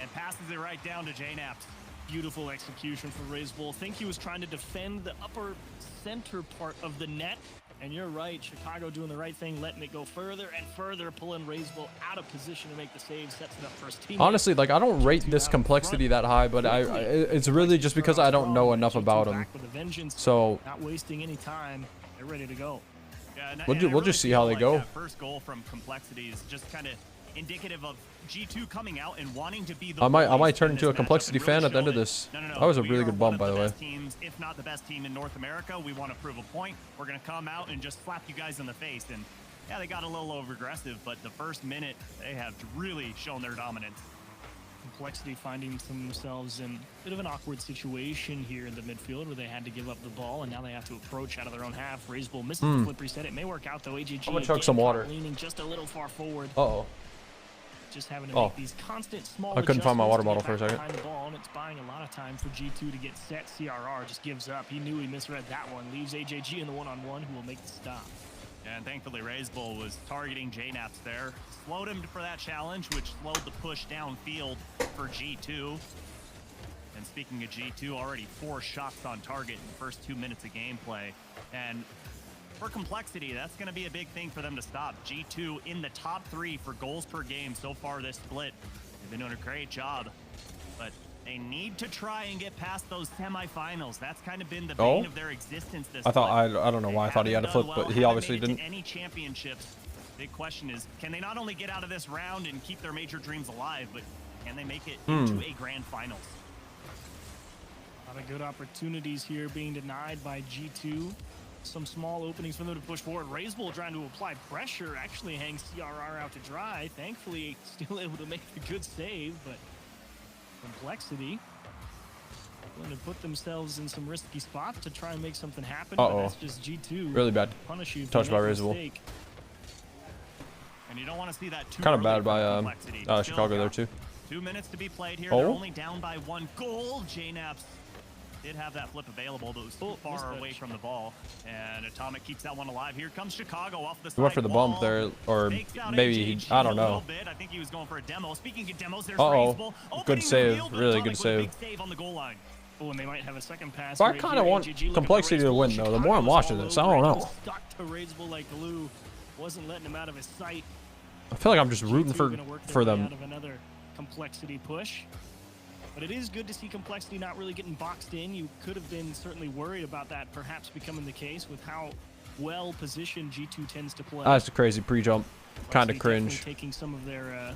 Speaker 4: and passes it right down to JNAPS.
Speaker 5: Beautiful execution for RazeBull. I think he was trying to defend the upper center part of the net. And you're right, Chicago doing the right thing, letting it go further and further, pulling RazeBull out of position to make the save, sets it up for his team.
Speaker 3: Honestly, like, I don't rate this Complexity that high, but it's really just because I don't know enough about him. So
Speaker 5: not wasting any time, they're ready to go.
Speaker 4: Yeah,
Speaker 3: we'll just see how they go.
Speaker 4: That first goal from Complexity is just kind of indicative of G2 coming out and wanting to be the
Speaker 3: I might turn into a Complexity fan at the end of this.
Speaker 4: No.
Speaker 3: That was a really good bump, by the way.
Speaker 4: Teams, if not the best team in North America, we want to prove a point. We're going to come out and just slap you guys in the face. And yeah, they got a little over aggressive, but the first minute, they have really shown their dominance.
Speaker 5: Complexity finding themselves in a bit of an awkward situation here in the midfield where they had to give up the ball and now they have to approach out of their own half. Razebull misses the flip reset. It may work out though. AJG
Speaker 3: I'm gonna chug some water.
Speaker 5: leaning just a little far forward.
Speaker 3: Uh-oh.
Speaker 5: Just having to make these constant small
Speaker 3: I couldn't find my water
Speaker 5: adjustments
Speaker 3: bottle for a
Speaker 5: to get
Speaker 3: second.
Speaker 5: back behind the ball, and it's buying a lot of time for G2 to get set. CRR just gives up. He knew he misread that one. Leaves AJG in the one-on-one who will make the stop.
Speaker 4: And thankfully, Razebull was targeting JNaps there. Slowed him for that challenge, which slowed the push downfield for G2. And speaking of G2, already 4 shots on target in the first 2 minutes of gameplay. And for Complexity, that's going to be a big thing for them to stop. G2 in the top 3 for goals per game so far this split. They've been doing a great job, but they need to try and get past those semifinals. That's kind of been the bane of their existence this
Speaker 3: I thought
Speaker 4: split.
Speaker 3: I don't know why I thought he had a flip, but he obviously didn't.
Speaker 4: Any championships? Big question is, can they not only get out of this round and keep their major dreams alive, but can they make it into a grand finals?
Speaker 5: A lot of good opportunities here being denied by G2. Some small openings for them to push forward. Razebull trying to apply pressure, actually hangs CRR out to dry. Thankfully, still able to make a good save, but Complexity going to put themselves in some risky spots to try and make something happen. But that's just G2.
Speaker 3: Really bad.
Speaker 5: Punish you.
Speaker 3: Touched by Razebull.
Speaker 4: And you don't want to see that too
Speaker 3: kind of bad
Speaker 4: Complexity.
Speaker 3: by Chicago there too.
Speaker 4: 2 minutes to be played here. They're only down by 1 goal. JNaps did have that flip available, but it was too far away from the ball. And Atomic keeps that one alive. Here comes Chicago off the side.
Speaker 3: He went for the bump there, or maybe I don't know.
Speaker 4: I think he was going for a demo. Speaking of demos, there's
Speaker 3: Razebull. Good save, really good save.
Speaker 4: Save on the goal line.
Speaker 5: Oh, and they might have a second pass.
Speaker 3: So I kind of want Complexity to win though. The more I'm watching this, I don't know.
Speaker 5: Stuck to Razebull like glue, wasn't letting him out of his sight.
Speaker 3: I feel like I'm just rooting for them.
Speaker 5: Out of another Complexity push. But it is good to see Complexity not really getting boxed in. You could have been certainly worried about that perhaps becoming the case with how well positioned G2 tends to play.
Speaker 3: That's a crazy pre-jump. Kind of cringe.
Speaker 5: Taking some of their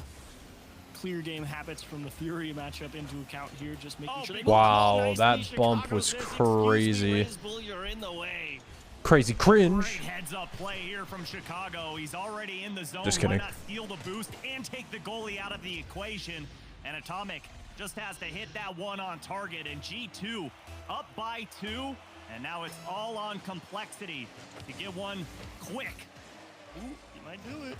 Speaker 5: clear game habits from the Fury matchup into account here, just making sure they
Speaker 3: wow, that bump was crazy.
Speaker 5: You're in the way.
Speaker 3: Crazy cringe.
Speaker 4: Great heads up play here from Chicago. He's already in the zone.
Speaker 3: Just kidding.
Speaker 4: Why not steal the boost and take the goalie out of the equation? And Atomic just has to hit that one on target, and G2 up by 2, and now it's all on Complexity to get one quick.
Speaker 5: Ooh, he might do it.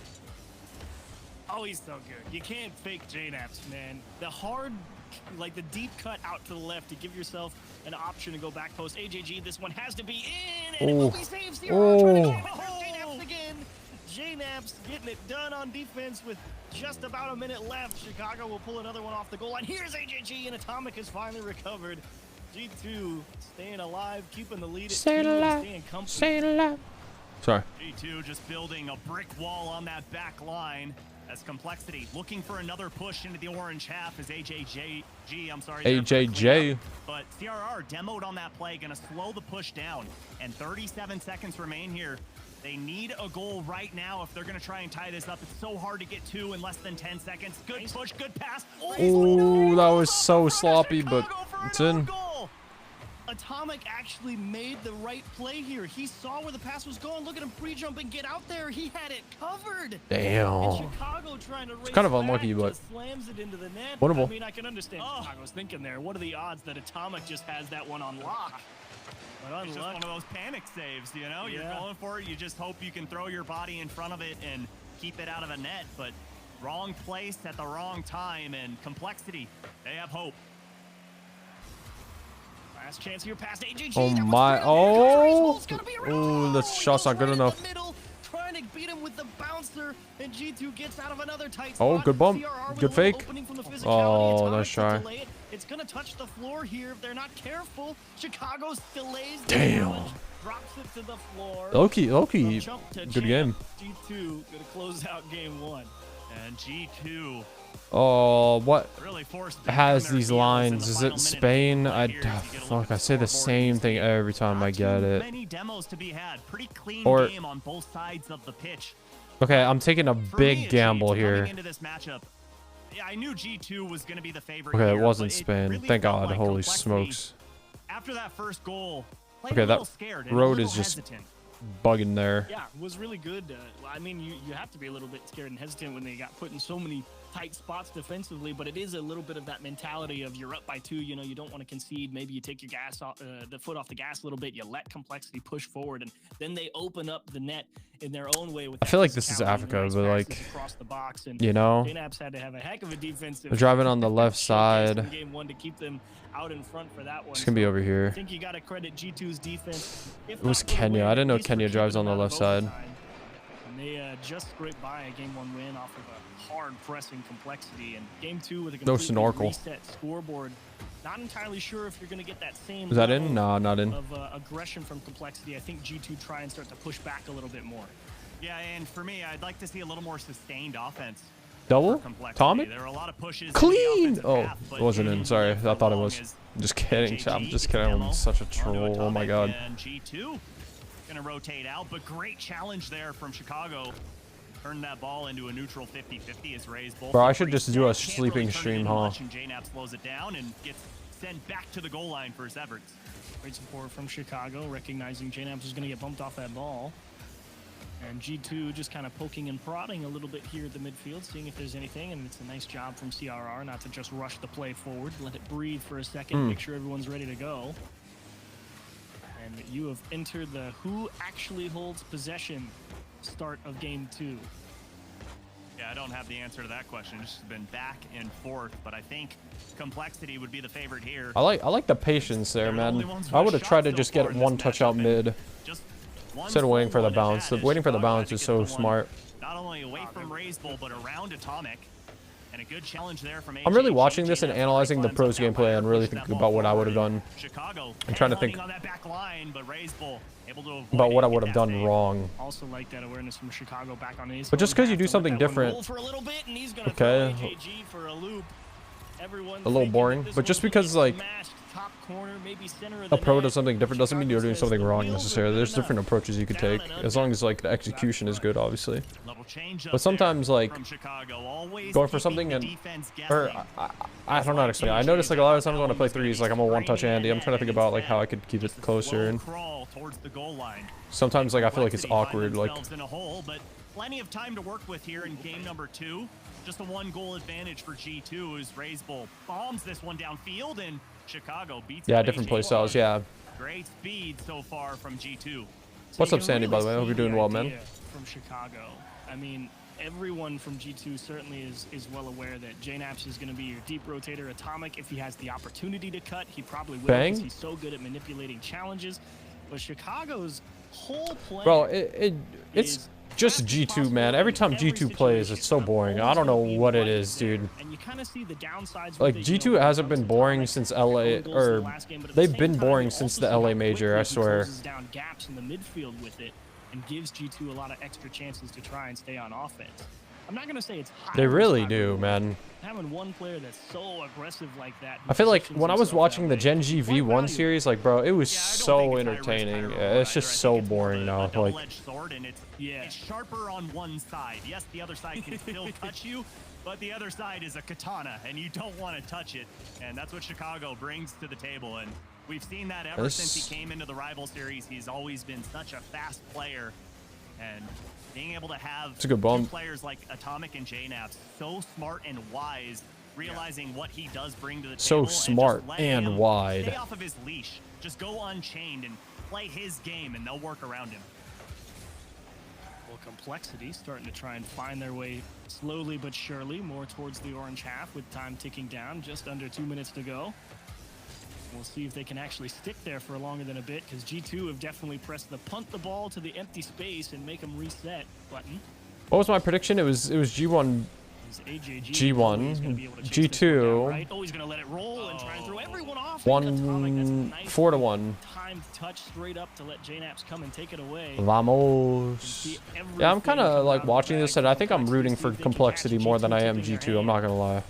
Speaker 5: Oh, he's so good. You can't fake JNaps, man. The hard, like the deep cut out to the left to give yourself an option to go back post. AJG, this one has to be in, and it will be saved. Trying to go JNaps again. JNaps getting it done on defense with just about a minute left. Chicago will pull another one off the goal line. Here's AJG, and Atomic has finally recovered. G2 staying alive, keeping the lead.
Speaker 3: Staying alive. Staying alive. Sorry.
Speaker 4: G2 just building a brick wall on that back line as Complexity looking for another push into the orange half as AJJ. But CRR demoed on that play, gonna slow the push down, and 37 seconds remain here. They need a goal right now if they're going to try and tie this up. It's so hard to get 2 in less than 10 seconds. Good push, good pass.
Speaker 3: Oh, that was so sloppy, but it's in.
Speaker 5: Atomic actually made the right play here. He saw where the pass was going. Look at him pre-jump and get out there. He had it covered.
Speaker 3: Damn.
Speaker 5: And Chicago trying to race
Speaker 3: it's kind of unlucky, but
Speaker 5: slams it into the net.
Speaker 3: winnable.
Speaker 5: I mean, I can understand what I was thinking there. What are the odds that Atomic just has that one on lock? But
Speaker 4: it's just one of those panic saves, you know? You're going for it. You just hope you can throw your body in front of it and keep it out of the net. But wrong place at the wrong time, and Complexity, they have hope.
Speaker 5: Last chance here past AJG.
Speaker 3: Oh my! Oh, that shot's not good enough.
Speaker 5: Trying to beat him with the bouncer, and G2 gets out of another tight
Speaker 3: Oh,
Speaker 5: spot.
Speaker 3: good bump. Good fake. Oh, nice try.
Speaker 5: It's gonna touch the floor here if they're not careful. Chicago's delays.
Speaker 3: Damn.
Speaker 5: Drops it to the floor.
Speaker 3: Loki, good game.
Speaker 5: G2 gonna close out game 1.
Speaker 4: And G2.
Speaker 3: Oh, what
Speaker 4: really
Speaker 3: has these lines? Is it Spain? Fuck, I say the same thing every time I get it.
Speaker 4: Many demos to be had. Pretty clean game on both sides of the pitch.
Speaker 3: Okay, I'm taking a big gamble here.
Speaker 4: Into this matchup, yeah, I knew G2 was going to be the favorite.
Speaker 3: Okay,
Speaker 4: here,
Speaker 3: it wasn't
Speaker 4: it
Speaker 3: Spain.
Speaker 4: really
Speaker 3: Thank God.
Speaker 4: like
Speaker 3: Holy smokes.
Speaker 4: After that first goal,
Speaker 3: okay, that road is just bugging there.
Speaker 5: Yeah, it was really good. I mean, you have to be a little bit scared and hesitant when they got put in so many tight spots defensively, but it is a little bit of that mentality of you're up by 2, you know, you don't want to concede. Maybe you take your gas off, the foot off the gas a little bit, you let Complexity push forward, and then they open up the net in their own way. With
Speaker 3: I feel like this is Africa, but like,
Speaker 5: across the box, and
Speaker 3: you know,
Speaker 5: JNAPs had to have a heck of a defensive.
Speaker 3: they're driving on the left side.
Speaker 5: In game 1 to keep them out in front for that one.
Speaker 3: It's gonna be over
Speaker 5: I
Speaker 3: here.
Speaker 5: think you got to credit G2's defense.
Speaker 3: It was Kenya. I didn't know Kenya drives on the left side.
Speaker 5: And they just scraped by a game 1 win off of a hard pressing Complexity. And game 2 with a completely reset scoreboard. Not entirely sure if you're going to get that same.
Speaker 3: Is that in? No, not in.
Speaker 5: Of aggression from Complexity. I think G2 try and start to push back a little bit more.
Speaker 4: Yeah, and for me, I'd like to see a little more sustained offense.
Speaker 3: Double? Tommy?
Speaker 4: There are a lot of pushes.
Speaker 3: Clean! Oh, it wasn't in. Sorry. I thought it was. I'm just kidding, Chap. I'm just kidding. I'm such a troll. Oh my god.
Speaker 4: And G2 gonna rotate out, but great challenge there from Chicago. Turn that ball into a neutral 50-50 as Rays both.
Speaker 3: Bro, I should just do a sleeping stream, huh?
Speaker 4: And JNAP slows it down and gets sent back to the goal line for his efforts.
Speaker 5: Great support from Chicago, recognizing JNAP is going to get bumped off that ball. And G2 just kind of poking and prodding a little bit here at the midfield, seeing if there's anything. And it's a nice job from CRR not to just rush the play forward, let it breathe for a second, make sure everyone's ready to go. And you have entered the who actually holds possession start of game 2.
Speaker 4: Yeah, I don't have the answer to that question. It's just been back and forth, but I think Complexity would be the favorite here.
Speaker 3: I like the patience there, man. I would have tried to just get one touch out mid instead of waiting for the bounce. Waiting for the bounce is so smart.
Speaker 4: Not only away from Rays Bowl, but around Atomic. And a good challenge there from
Speaker 3: I'm really watching this and analyzing the pros gameplay and really thinking about what I would have done. I'm trying to think about what I would have done wrong.
Speaker 5: Also like that awareness from Chicago back on his.
Speaker 3: But just because you do something different, okay, a little boring. But just because like a pro does something different doesn't mean you're doing something wrong necessarily. There's different approaches you could take as long as like the execution is good, obviously. But sometimes like going for something and I don't know how to explain it. I noticed like a lot of times when I play threes, like I'm a one-touch Andy. I'm trying to think about like how I could keep it closer, and sometimes like I feel like it's awkward. Like
Speaker 4: plenty of time to work with here in game number 2. Just a 1-goal advantage for G2 as Rays Bowl bombs this one downfield and Chicago beats.
Speaker 3: Yeah, different play styles. Yeah.
Speaker 4: Great speed so far from G2.
Speaker 3: What's up, Sandy? By the way, I hope you're doing well, man.
Speaker 5: From Chicago, I mean, everyone from G2 certainly is well aware that JNAPs is going to be your deep rotator. Atomic, if he has the opportunity to cut, he probably will because he's so good at manipulating challenges. But Chicago's whole play,
Speaker 3: bro, it's just G2, man. Every time G2 plays, it's so boring. I don't know what it is, dude.
Speaker 5: And you kind of see the downsides.
Speaker 3: Like G2 hasn't been boring since LA, or they've been boring since the LA major, I swear.
Speaker 5: Down gaps in the midfield with it and gives G2 a lot of extra chances to try and stay on offense. I'm not gonna say it's high.
Speaker 3: They really do, man.
Speaker 5: Having one player that's so aggressive like that.
Speaker 3: I feel like when I was watching the Gen G V1 series, like, bro, it was so entertaining. It's just so boring now. Like,
Speaker 4: it's sharper on one side. Yes, the other side can still touch you, but the other side is a katana, and you don't want to touch it. And that's what Chicago brings to the table. And we've seen that ever since he came into the rival series. He's always been such a fast player. And being able to have
Speaker 3: two
Speaker 4: players like Atomic and JNAP, so smart and wise, realizing what he does bring to the table.
Speaker 3: So smart and wide.
Speaker 4: Stay off of his leash. Just go unchained and play his game, and they'll work around him.
Speaker 5: Well, Complexity starting to try and find their way slowly but surely more towards the orange half with time ticking down. Just under 2 minutes to go. We'll see if they can actually stick there for longer than a bit, because G2 have definitely pressed the punt the ball to the empty space and make them reset button.
Speaker 3: What was my prediction? It was G1, G1, G2.
Speaker 5: Right? Oh, he's gonna let it roll and try and throw everyone off.
Speaker 3: 4-1.
Speaker 5: Timed touch straight up to let JNAPs come and take it away.
Speaker 3: Vamos. Yeah, I'm kind of like watching this, and I think I'm rooting for Complexity more than I am G2. I'm not gonna lie.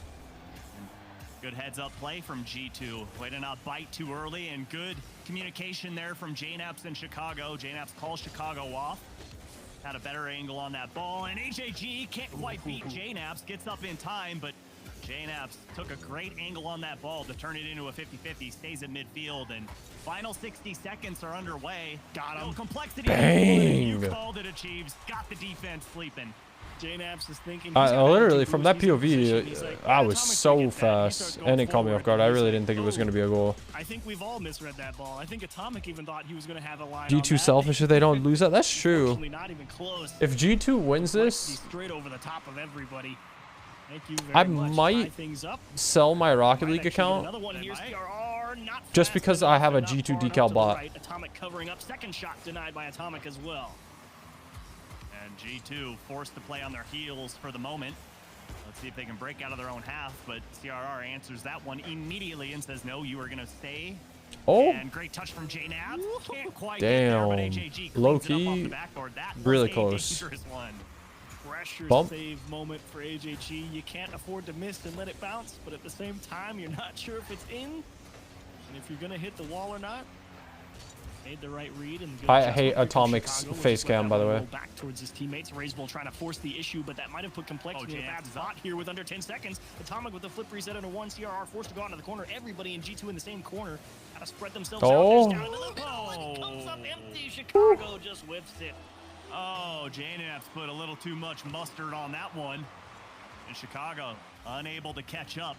Speaker 4: Good heads-up play from G2. Way to not bite too early, and good communication there from JNAPs in Chicago. JNAPs calls Chicago off. Had a better angle on that ball, and HAG can't quite beat JNAPs. Gets up in time, but JNAPs took a great angle on that ball to turn it into a 50-50. Stays in midfield, and final 60 seconds are underway. Got him. Complexity.
Speaker 3: Bang!
Speaker 4: You called it, Achieves. Got the defense sleeping.
Speaker 5: JNaps is thinking.
Speaker 3: Literally from that POV, I was so fast, and it caught me off guard. I really didn't think it was going to be a goal.
Speaker 5: I think we've all misread that ball. I think Atomic even thought he was going to have a line.
Speaker 3: G2 selfish if they don't lose that. That's true.
Speaker 5: Not even close.
Speaker 3: If G2 wins this,
Speaker 5: straight over the top of everybody. Thank you very
Speaker 3: I
Speaker 5: much.
Speaker 3: might sell my Rocket League account just because I have a G2 decal bot.
Speaker 5: Right. Atomic covering up. Second shot denied by Atomic as well.
Speaker 4: And G2 forced to play on their heels for the moment. Let's see if they can break out of their own half, but CRR answers that one immediately and says, no, you are going to stay.
Speaker 3: Oh,
Speaker 4: and great touch from JNaps. Can't quite
Speaker 3: damn.
Speaker 4: get there, but AJG
Speaker 3: Low
Speaker 4: cleans it up off
Speaker 3: key,
Speaker 4: the backboard. That
Speaker 3: really
Speaker 4: was a
Speaker 3: close.
Speaker 4: dangerous one.
Speaker 5: Pressure
Speaker 3: Bump.
Speaker 5: save moment for AJG. You can't afford to miss and let it bounce, but at the same time, you're not sure if it's in and if you're going to hit the wall or not. Made the right read. And
Speaker 3: I hate Atomic's face cam, by the way.
Speaker 5: Back towards his teammates. Razebull trying to force the issue, but that might have put Complexity in a bad spot here with under 10 seconds. Atomic with the flip reset into 1. CRR forced to go out into the corner. Everybody in G2 in the same corner. Got to spread themselves out. Down into the middle, and it comes up empty. Chicago just whips it.
Speaker 4: Oh, JNaps put a little too much mustard on that one. And Chicago unable to catch up.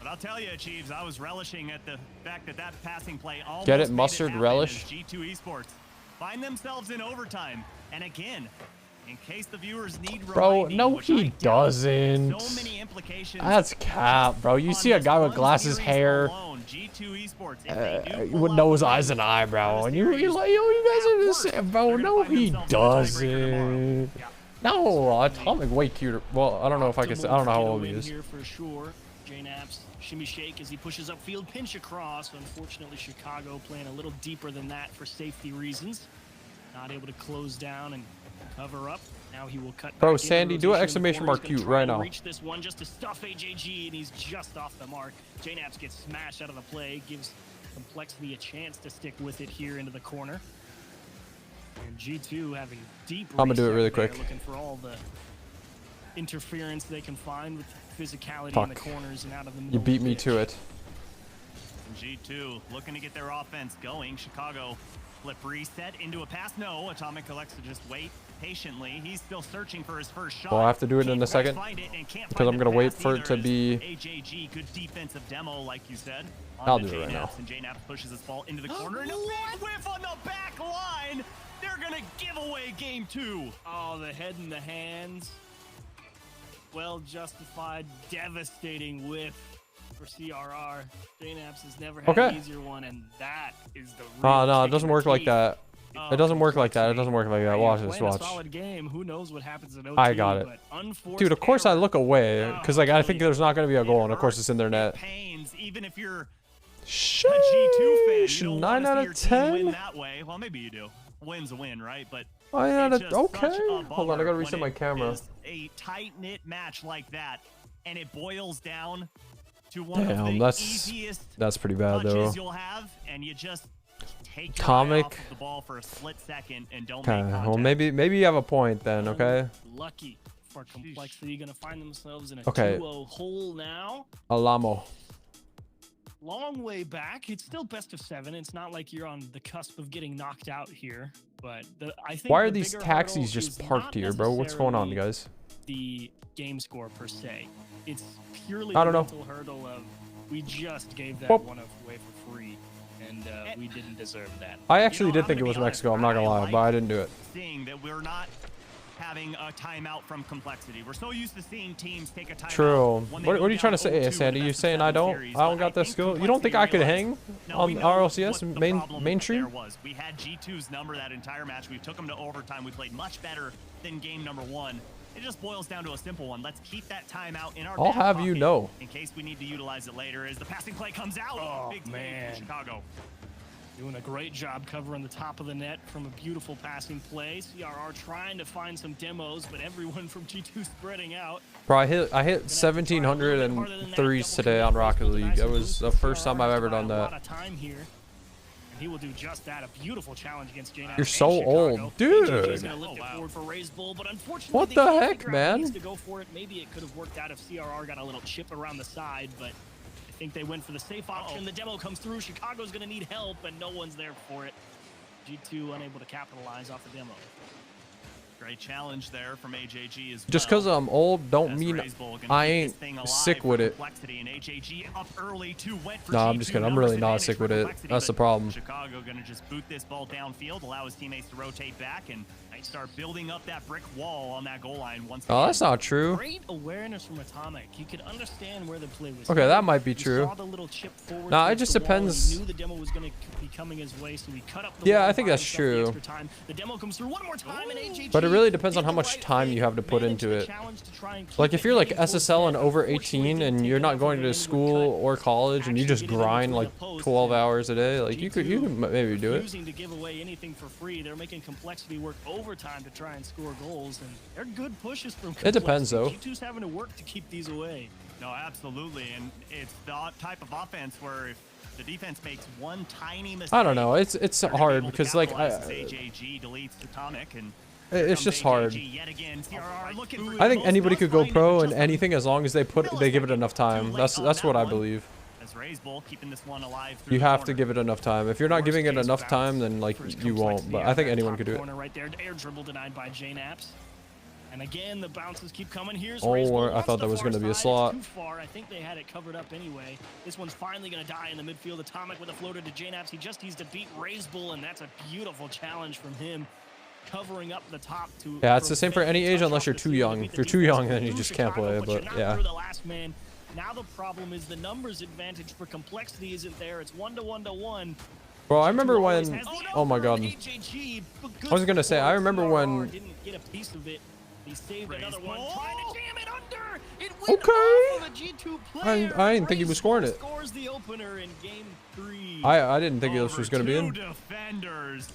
Speaker 4: But I'll tell you, Chiefs, I was relishing at the fact that that passing play almost
Speaker 3: Get it,
Speaker 4: made
Speaker 3: mustard
Speaker 4: happen
Speaker 3: relish?
Speaker 4: as G2 Esports find themselves in overtime. And again, in case the viewers need
Speaker 3: Bro,
Speaker 4: reminding,
Speaker 3: no,
Speaker 4: which I
Speaker 3: he
Speaker 4: doubt,
Speaker 3: doesn't.
Speaker 4: so many implications.
Speaker 3: That's cap, bro. You
Speaker 4: on
Speaker 3: see a
Speaker 4: this
Speaker 3: guy with
Speaker 4: one
Speaker 3: glasses,
Speaker 4: series
Speaker 3: hair,
Speaker 4: alone, G2 Esports, if they do pull
Speaker 3: with
Speaker 4: out
Speaker 3: nose,
Speaker 4: the
Speaker 3: eyes,
Speaker 4: win
Speaker 3: and eyebrow,
Speaker 4: for
Speaker 3: and
Speaker 4: the
Speaker 3: you're
Speaker 4: series,
Speaker 3: like, yo, you guys are the
Speaker 4: at
Speaker 3: same,
Speaker 4: worst,
Speaker 3: bro.
Speaker 4: they're gonna
Speaker 3: No,
Speaker 4: find
Speaker 3: he
Speaker 4: themselves in a tiebreaker tomorrow.
Speaker 3: doesn't.
Speaker 4: Yeah.
Speaker 3: No, Atomic way cuter. Well, I don't know if I can say. I don't know how old he is.
Speaker 5: Here for sure. JNaps shimmy shake as he pushes upfield, pinch across. Unfortunately, Chicago playing a little deeper than that for safety reasons. Not able to close down and cover up. Now he will cut.
Speaker 3: Bro,
Speaker 5: back in.
Speaker 3: Sandy, do an
Speaker 5: Rotation in the
Speaker 3: exclamation
Speaker 5: corner.
Speaker 3: mark
Speaker 5: He's gonna
Speaker 3: cute
Speaker 5: try
Speaker 3: right
Speaker 5: to
Speaker 3: now.
Speaker 5: Reach this one just to stuff AJG, and he's just off the mark. JNaps gets smashed out of the play, gives Complexity a chance to stick with it here into the corner. And G2 having deep.
Speaker 3: I'm gonna do it really
Speaker 5: reset there,
Speaker 3: quick.
Speaker 5: Looking for all the interference they can find with physicality in the
Speaker 3: Fuck.
Speaker 5: corners and out of the middle.
Speaker 3: You beat
Speaker 5: of the
Speaker 3: me
Speaker 5: pitch.
Speaker 3: to it.
Speaker 4: G2 looking to get their offense going. Chicago flip reset into a pass. No, Atomic elects to just wait patiently. He's still searching for his first shot.
Speaker 3: Well, I have to do it in a
Speaker 4: Can't
Speaker 3: second
Speaker 4: find it and can't
Speaker 3: because
Speaker 4: find
Speaker 3: I'm
Speaker 4: the
Speaker 3: gonna wait
Speaker 4: pass
Speaker 3: for it
Speaker 4: either
Speaker 3: to
Speaker 4: as
Speaker 3: be.
Speaker 4: AJG, good defensive demo, like you said.
Speaker 3: I'll
Speaker 4: Onto
Speaker 3: do it right now.
Speaker 4: JNaps, and JNaps pushes his ball into the corner. And a big whiff on the back line. They're gonna give away game 2.
Speaker 5: Oh, the head in the hands. Well justified, devastating whiff for CRR. JNaps has never had an easier one, and that is the real
Speaker 3: Oh, no, it
Speaker 5: kick
Speaker 3: doesn't
Speaker 5: in the
Speaker 3: work like
Speaker 5: teeth.
Speaker 3: that. It doesn't work like that. It doesn't work like that. Watch this,
Speaker 5: Playing
Speaker 3: watch.
Speaker 5: a solid game. Who knows what happens in OT,
Speaker 3: I got it.
Speaker 5: but unforced
Speaker 3: Dude, of course I
Speaker 5: error.
Speaker 3: look away because like I think there's not gonna be a goal, and of course it's in their net.
Speaker 4: Pains, even if you're a G2 fan,
Speaker 3: Sheesh,
Speaker 4: you don't
Speaker 3: 9
Speaker 4: want
Speaker 3: out
Speaker 4: to see
Speaker 3: of
Speaker 4: your team
Speaker 3: 10.
Speaker 4: win that way. Well, maybe you do. Win's a win, right? But
Speaker 3: Oh,
Speaker 4: it's
Speaker 3: yeah,
Speaker 4: just
Speaker 3: okay.
Speaker 4: such a
Speaker 3: Hold on, I gotta
Speaker 4: bummer
Speaker 3: reset
Speaker 4: when
Speaker 3: my camera.
Speaker 4: it is a tight-knit match like that, and it boils down to one of
Speaker 3: Damn,
Speaker 4: the
Speaker 3: that's
Speaker 4: easiest
Speaker 3: pretty bad though.
Speaker 4: touches you'll have, and you just take your eye
Speaker 3: Atomic.
Speaker 4: off of the ball for a split second and don't
Speaker 3: Okay,
Speaker 4: make
Speaker 3: well
Speaker 4: contact.
Speaker 3: maybe you have a point then. Okay.
Speaker 5: Lucky for Complexity, gonna find themselves in a
Speaker 3: Okay.
Speaker 5: 2-0 hole now.
Speaker 3: Alamo.
Speaker 5: Long way back. It's still best of 7. It's not like you're on the cusp of getting knocked out here, but I think
Speaker 3: Why are
Speaker 5: the
Speaker 3: these
Speaker 5: bigger
Speaker 3: taxis
Speaker 5: hurdle
Speaker 3: just
Speaker 5: is
Speaker 3: parked
Speaker 5: not
Speaker 3: here, bro? What's going on,
Speaker 5: necessarily
Speaker 3: guys?
Speaker 5: the game score per se. It's purely
Speaker 3: I
Speaker 5: the
Speaker 3: don't know.
Speaker 5: mental hurdle of we just gave that
Speaker 3: Whoop.
Speaker 5: one away for free, and we didn't deserve that.
Speaker 3: I actually
Speaker 4: You know,
Speaker 3: did think it
Speaker 4: I'm
Speaker 3: was
Speaker 4: gonna be honest,
Speaker 3: Mexico. I'm not gonna
Speaker 4: I
Speaker 3: lie,
Speaker 4: like
Speaker 3: but I didn't do it.
Speaker 4: Seeing that we're not having a timeout from Complexity. We're so used to seeing teams take a timeout.
Speaker 3: True.
Speaker 4: when they
Speaker 3: What
Speaker 4: go
Speaker 3: are you trying to
Speaker 4: down
Speaker 3: say,
Speaker 4: 0-2
Speaker 3: Sandy?
Speaker 4: in
Speaker 3: You
Speaker 4: the
Speaker 3: saying
Speaker 4: best
Speaker 3: I
Speaker 4: of
Speaker 3: don't?
Speaker 4: series,
Speaker 3: I don't
Speaker 4: but
Speaker 3: got that
Speaker 4: think
Speaker 3: skill? You don't think I could hang
Speaker 4: No, we
Speaker 3: on
Speaker 4: know
Speaker 3: RLCS
Speaker 4: what the
Speaker 3: main
Speaker 4: problem
Speaker 3: mainstream?
Speaker 4: there was. We had G2's number that entire match. We took them to overtime. We played much better than game number 1. It just boils down to a simple one. Let's keep that timeout in our
Speaker 3: I'll
Speaker 4: back
Speaker 3: have you
Speaker 4: pocket
Speaker 3: know.
Speaker 4: in case we need to utilize it later as the passing play comes out.
Speaker 5: Oh,
Speaker 4: Big
Speaker 5: man.
Speaker 4: save from Chicago.
Speaker 5: Doing a great job covering the top of the net from a beautiful passing play. CRR trying to find some demos, but everyone from G2 spreading out.
Speaker 3: Bro, I hit 1,700 and threes today on Rocket League. It was the first time I've ever done
Speaker 5: A lot
Speaker 3: that.
Speaker 5: of time here. And he will do just that. A beautiful challenge against JNaps.
Speaker 3: You're so
Speaker 5: and Chicago.
Speaker 3: old, dude.
Speaker 5: AJG's gonna lift it forward for Razebull, but unfortunately,
Speaker 3: What
Speaker 5: they
Speaker 3: the
Speaker 5: can't
Speaker 3: heck,
Speaker 5: figure out who needs
Speaker 3: man?
Speaker 5: to go for it. Maybe it could have worked out if CRR got a little chip around the side, but I think they went for the safe option. The demo comes through. Chicago's going to need help, and no one's there for it. G2 unable to capitalize off the demo.
Speaker 4: Great challenge there from AJG as well.
Speaker 3: Just because I'm old don't
Speaker 4: As
Speaker 3: mean
Speaker 4: Razebull gonna
Speaker 3: I
Speaker 4: keep
Speaker 3: ain't
Speaker 4: this thing alive
Speaker 3: sick
Speaker 4: for
Speaker 3: with it.
Speaker 4: Complexity, and AJG up early too, went for
Speaker 3: No, I'm
Speaker 4: G2.
Speaker 3: just kidding. I'm
Speaker 4: Numbers
Speaker 3: really not
Speaker 4: advantage
Speaker 3: sick
Speaker 4: for
Speaker 3: with it.
Speaker 4: Complexity,
Speaker 3: That's the
Speaker 4: but
Speaker 3: problem.
Speaker 4: Chicago gonna just boot this ball downfield, allow his teammates to rotate back, and start building up that brick wall on that goal line once again.
Speaker 3: Oh, that's not true.
Speaker 5: Great awareness from Atomic. You could understand where the play was.
Speaker 3: Okay, that might be
Speaker 5: He
Speaker 3: true.
Speaker 5: saw the little chip forward
Speaker 3: Nah, it
Speaker 5: towards
Speaker 3: just
Speaker 5: the wall, and
Speaker 3: depends.
Speaker 5: He knew the demo was going to be coming his way, so he cut up the
Speaker 3: Yeah,
Speaker 5: wall,
Speaker 3: I think
Speaker 5: bought
Speaker 3: that's
Speaker 5: himself the
Speaker 3: true.
Speaker 5: extra time. The demo comes through one more time, and AJG
Speaker 3: But it really depends on
Speaker 5: did
Speaker 3: how
Speaker 5: the
Speaker 3: much
Speaker 5: right
Speaker 3: time
Speaker 5: thing,
Speaker 3: you have to put
Speaker 5: managed
Speaker 3: into
Speaker 5: the
Speaker 3: it.
Speaker 5: challenge to try and keep
Speaker 3: Like if
Speaker 5: it
Speaker 3: you're like
Speaker 5: heading towards
Speaker 3: SSL and
Speaker 5: net.
Speaker 3: over
Speaker 5: Unfortunately,
Speaker 3: 18
Speaker 5: didn't
Speaker 3: and
Speaker 5: take
Speaker 3: you're
Speaker 5: it
Speaker 3: not
Speaker 5: off
Speaker 3: going
Speaker 5: of
Speaker 3: to
Speaker 5: an
Speaker 3: school
Speaker 5: inward cut.
Speaker 3: or college and you
Speaker 5: Actually
Speaker 3: just
Speaker 5: get it into
Speaker 3: grind
Speaker 5: the
Speaker 3: like
Speaker 5: post,
Speaker 3: 12
Speaker 5: and
Speaker 3: hours a day, like you could maybe do it.
Speaker 5: refusing to give away anything for free. They're making Complexity work overtime to try and score goals, and they're good pushes from Complexity.
Speaker 3: It depends, though.
Speaker 5: G2's having to work to keep these away.
Speaker 4: No, absolutely, and it's the type of offense where if the defense makes one tiny mistake,
Speaker 3: I don't know. It's
Speaker 4: they're gonna be
Speaker 3: hard
Speaker 4: able to
Speaker 3: because like
Speaker 4: capitalize as AJG deletes Atomic, and
Speaker 3: it's just hard.
Speaker 4: yet again. CRR looking for
Speaker 3: I think
Speaker 4: the
Speaker 3: anybody
Speaker 4: most
Speaker 3: could go
Speaker 4: finding
Speaker 3: pro
Speaker 4: just
Speaker 3: in
Speaker 4: a
Speaker 3: anything as long as they give it enough time.
Speaker 4: late
Speaker 3: That's
Speaker 4: on
Speaker 3: what
Speaker 4: that
Speaker 3: I
Speaker 4: one.
Speaker 3: believe.
Speaker 4: As Razebull keeping this one alive through
Speaker 3: You
Speaker 4: the
Speaker 3: have to
Speaker 4: corner.
Speaker 3: give it enough time. If you're not
Speaker 5: Worst
Speaker 3: giving it
Speaker 5: case
Speaker 3: enough
Speaker 5: bounce
Speaker 3: time, then like
Speaker 5: for his
Speaker 3: you won't.
Speaker 5: Complexity
Speaker 3: But
Speaker 5: out
Speaker 3: I think
Speaker 5: that
Speaker 3: anyone
Speaker 5: top
Speaker 3: could do it.
Speaker 5: corner right there. Air dribble denied by JNaps. And again, the bounces keep coming. Here's
Speaker 3: Oh,
Speaker 5: Razebull
Speaker 3: I
Speaker 5: wants
Speaker 3: thought
Speaker 5: the
Speaker 3: that was
Speaker 5: far
Speaker 3: gonna be a
Speaker 5: side.
Speaker 3: slot.
Speaker 5: It's too far. I think they had it covered up anyway. This one's finally going to die in the midfield. Atomic with a floater to JNaps. He just needs to beat Razebull, and that's a beautiful challenge from him. Covering up the top to
Speaker 3: Yeah, it's the same for
Speaker 5: prevent
Speaker 3: any
Speaker 5: the
Speaker 3: age
Speaker 5: touch
Speaker 3: unless
Speaker 5: off
Speaker 3: you're
Speaker 5: the
Speaker 3: too
Speaker 5: field.
Speaker 3: young.
Speaker 5: Beat
Speaker 3: If
Speaker 5: the
Speaker 3: you're too
Speaker 5: defense
Speaker 3: young, then you
Speaker 5: through
Speaker 3: just can't
Speaker 5: Chicago,
Speaker 3: play.
Speaker 5: you're
Speaker 3: But
Speaker 5: not
Speaker 3: yeah.
Speaker 5: through the last man. Now the problem is the numbers advantage for Complexity isn't there. It's 1-to-1-to-1.
Speaker 3: Bro, I remember
Speaker 5: Always
Speaker 3: when.
Speaker 5: has the
Speaker 3: Oh my
Speaker 5: upper
Speaker 3: God.
Speaker 5: on AJG, but good
Speaker 3: I was gonna say, I
Speaker 5: support.
Speaker 3: remember
Speaker 5: CRR
Speaker 3: when-
Speaker 5: didn't get a piece of it. He saved another one,
Speaker 4: Razebull.
Speaker 5: trying to jam it under. It went
Speaker 3: Okay.
Speaker 5: off of a G2 player.
Speaker 3: I didn't think he was scoring it.
Speaker 5: Scores the opener in game 3.
Speaker 3: I didn't think this
Speaker 4: Over
Speaker 3: was gonna be
Speaker 4: two
Speaker 3: in.
Speaker 4: defenders.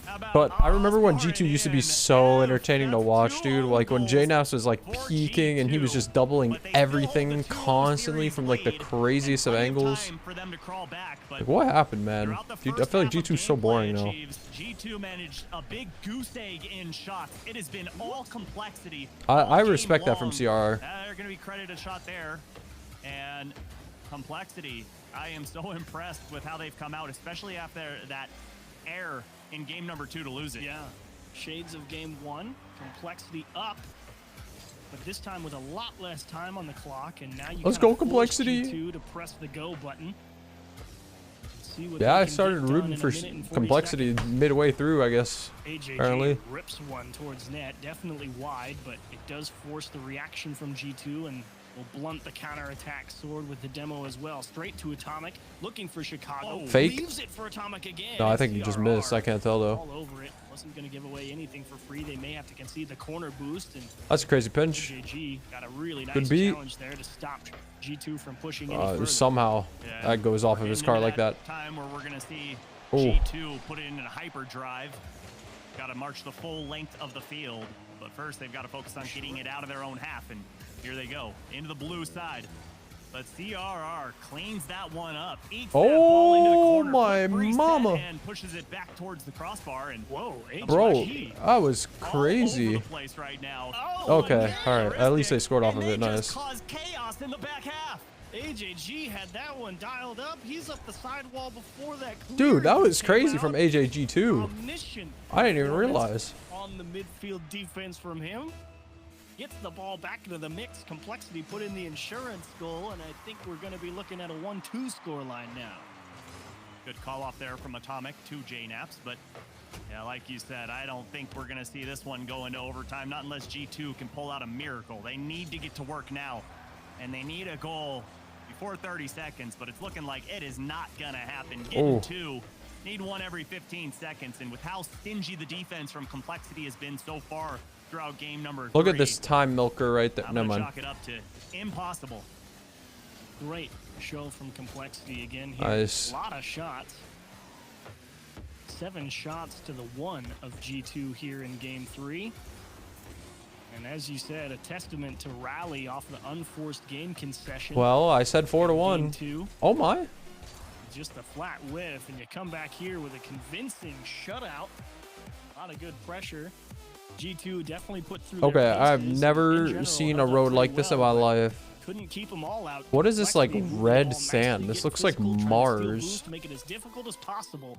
Speaker 4: How about
Speaker 3: But I remember when
Speaker 4: Osborne
Speaker 3: G2 used to be
Speaker 4: in?
Speaker 3: so
Speaker 4: F,
Speaker 3: entertaining to
Speaker 4: that's
Speaker 3: watch,
Speaker 4: 2
Speaker 3: dude. Like when
Speaker 4: goals
Speaker 3: JNaps was like
Speaker 4: for
Speaker 3: peaking and he was
Speaker 4: G2,
Speaker 3: just doubling
Speaker 4: but they still hold the
Speaker 3: everything
Speaker 4: 2-0
Speaker 3: constantly
Speaker 4: series
Speaker 3: from like the
Speaker 4: lead,
Speaker 3: craziest of
Speaker 4: and plenty
Speaker 3: angles.
Speaker 4: time for them to crawl back, but
Speaker 3: Like what happened, man?
Speaker 4: throughout the
Speaker 3: Dude, I
Speaker 4: first
Speaker 3: feel like
Speaker 4: half of
Speaker 3: G2's so
Speaker 4: gameplay
Speaker 3: boring now.
Speaker 4: achieves, G2 managed a big goose egg in shots. It has been all Complexity.
Speaker 3: I
Speaker 4: all game
Speaker 3: respect that from
Speaker 4: long.
Speaker 3: CRR.
Speaker 4: They're going to be credited a shot there. And Complexity, I am so impressed with how they've come out, especially after that air in game number 2 to lose it.
Speaker 5: Yeah. Shades of game 1. Complexity up. But this time with a lot less time on the clock, and now you
Speaker 3: Let's
Speaker 5: kinda
Speaker 3: go,
Speaker 5: force
Speaker 3: Complexity.
Speaker 5: G2 to press the go button. See what
Speaker 3: Yeah,
Speaker 5: they
Speaker 3: I
Speaker 5: can
Speaker 3: started
Speaker 5: get done
Speaker 3: rooting
Speaker 5: in a
Speaker 3: for
Speaker 5: minute and 40
Speaker 3: Complexity
Speaker 5: seconds.
Speaker 3: midway through, I guess.
Speaker 5: AJG
Speaker 3: Apparently.
Speaker 5: rips one towards net, definitely wide, but it does force the reaction from G2 and will blunt the counterattack sword with the demo as well. Straight to Atomic, looking for Chicago.
Speaker 3: Fake?
Speaker 5: Leaves it for Atomic again.
Speaker 3: No, I
Speaker 5: It's
Speaker 3: think you just
Speaker 5: CRR
Speaker 3: missed. I can't tell though.
Speaker 5: all over it. Wasn't going to give away anything for free. They may have to concede the corner boost, and
Speaker 3: That's a crazy pinch.
Speaker 5: AJG got a really nice
Speaker 3: Good beat.
Speaker 5: challenge there to stop G2 from pushing any further.
Speaker 3: Somehow
Speaker 4: Yeah.
Speaker 3: that goes off of
Speaker 4: We're
Speaker 3: his
Speaker 4: getting
Speaker 3: car
Speaker 4: into
Speaker 3: like that.
Speaker 4: Time where we're going to see
Speaker 3: Oh.
Speaker 4: G2 put it in a hyperdrive. Got to march the full length of the field. But first, they've got to focus on getting it out of their own half. And here they go, into the blue side. But CRR cleans that one up. Eats that ball into the corner,
Speaker 3: my
Speaker 4: quick reset,
Speaker 3: mama.
Speaker 4: and pushes it back towards the crossbar. And
Speaker 5: Whoa,
Speaker 3: Bro,
Speaker 5: AJG.
Speaker 3: that was
Speaker 4: all
Speaker 3: crazy.
Speaker 4: over the place right now.
Speaker 5: Oh,
Speaker 3: Okay,
Speaker 5: yeah.
Speaker 3: all right. At least they scored off of
Speaker 4: And
Speaker 3: it.
Speaker 4: they
Speaker 3: Nice.
Speaker 4: just caused chaos in the back half.
Speaker 5: AJG had that one dialed up. He's up the sidewall before that.
Speaker 3: Dude, that was
Speaker 5: clearance
Speaker 3: crazy
Speaker 5: came
Speaker 3: from
Speaker 5: out.
Speaker 3: AJG too.
Speaker 5: Omniscient
Speaker 3: I didn't even
Speaker 5: performance
Speaker 3: realize.
Speaker 5: on the midfield defense from him. Gets the ball back into the mix. Complexity put in the insurance goal, and I think we're going to be looking at a 1-2 score line now.
Speaker 4: Good call off there from Atomic to JNaps, but yeah, like you said, I don't think we're going to see this one go into overtime, not unless G2 can pull out a miracle. They need to get to work now, and they need a goal before 30 seconds, but it's looking like it is not going to happen. Getting
Speaker 3: Oh.
Speaker 4: 2, need 1 every 15 seconds, and with how stingy the defense from Complexity has been so far throughout game number 3,
Speaker 3: Look at this time milker right there.
Speaker 4: I'm
Speaker 3: Never
Speaker 4: going to
Speaker 3: mind.
Speaker 4: chalk it up to impossible.
Speaker 5: Great show from Complexity again here.
Speaker 3: Nice.
Speaker 5: A lot of shots. 7 shots to the 1 of G2 here in game 3. And as you said, a testament to rally off the unforced game concession.
Speaker 3: Well, I said 4-1.
Speaker 5: Game 2.
Speaker 3: Oh my.
Speaker 5: Just a flat whiff, and you come back here with a convincing shutout. A lot of good pressure. G2 definitely put through their
Speaker 3: Okay, I've
Speaker 5: paces. In
Speaker 3: never
Speaker 5: general,
Speaker 3: seen a
Speaker 5: held up
Speaker 3: road
Speaker 5: pretty
Speaker 3: like this in my
Speaker 5: well, but
Speaker 3: life.
Speaker 5: couldn't keep them all out.
Speaker 3: What is this, like,
Speaker 5: Complexity moved the
Speaker 3: red
Speaker 5: ball
Speaker 3: sand?
Speaker 5: nicely,
Speaker 3: This
Speaker 5: get
Speaker 3: looks like
Speaker 5: physical, trying to steal
Speaker 3: Mars.
Speaker 5: boost to make it as difficult as possible.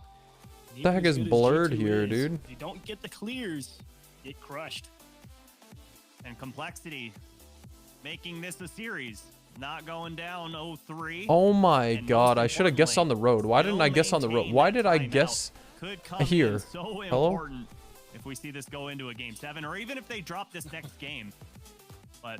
Speaker 3: The heck
Speaker 5: Even
Speaker 3: is
Speaker 5: as good as
Speaker 3: blurred
Speaker 5: G2
Speaker 3: here,
Speaker 5: is,
Speaker 3: dude?
Speaker 5: They don't get the clears. get crushed.
Speaker 4: And Complexity making this a series, not going down 0-3.
Speaker 3: Oh my god, I should have guessed on the road. Why didn't I guess on the road? Why did I guess here?
Speaker 4: So
Speaker 3: Hello?
Speaker 4: important if we see this go into a game 7, or even if they drop this next game. But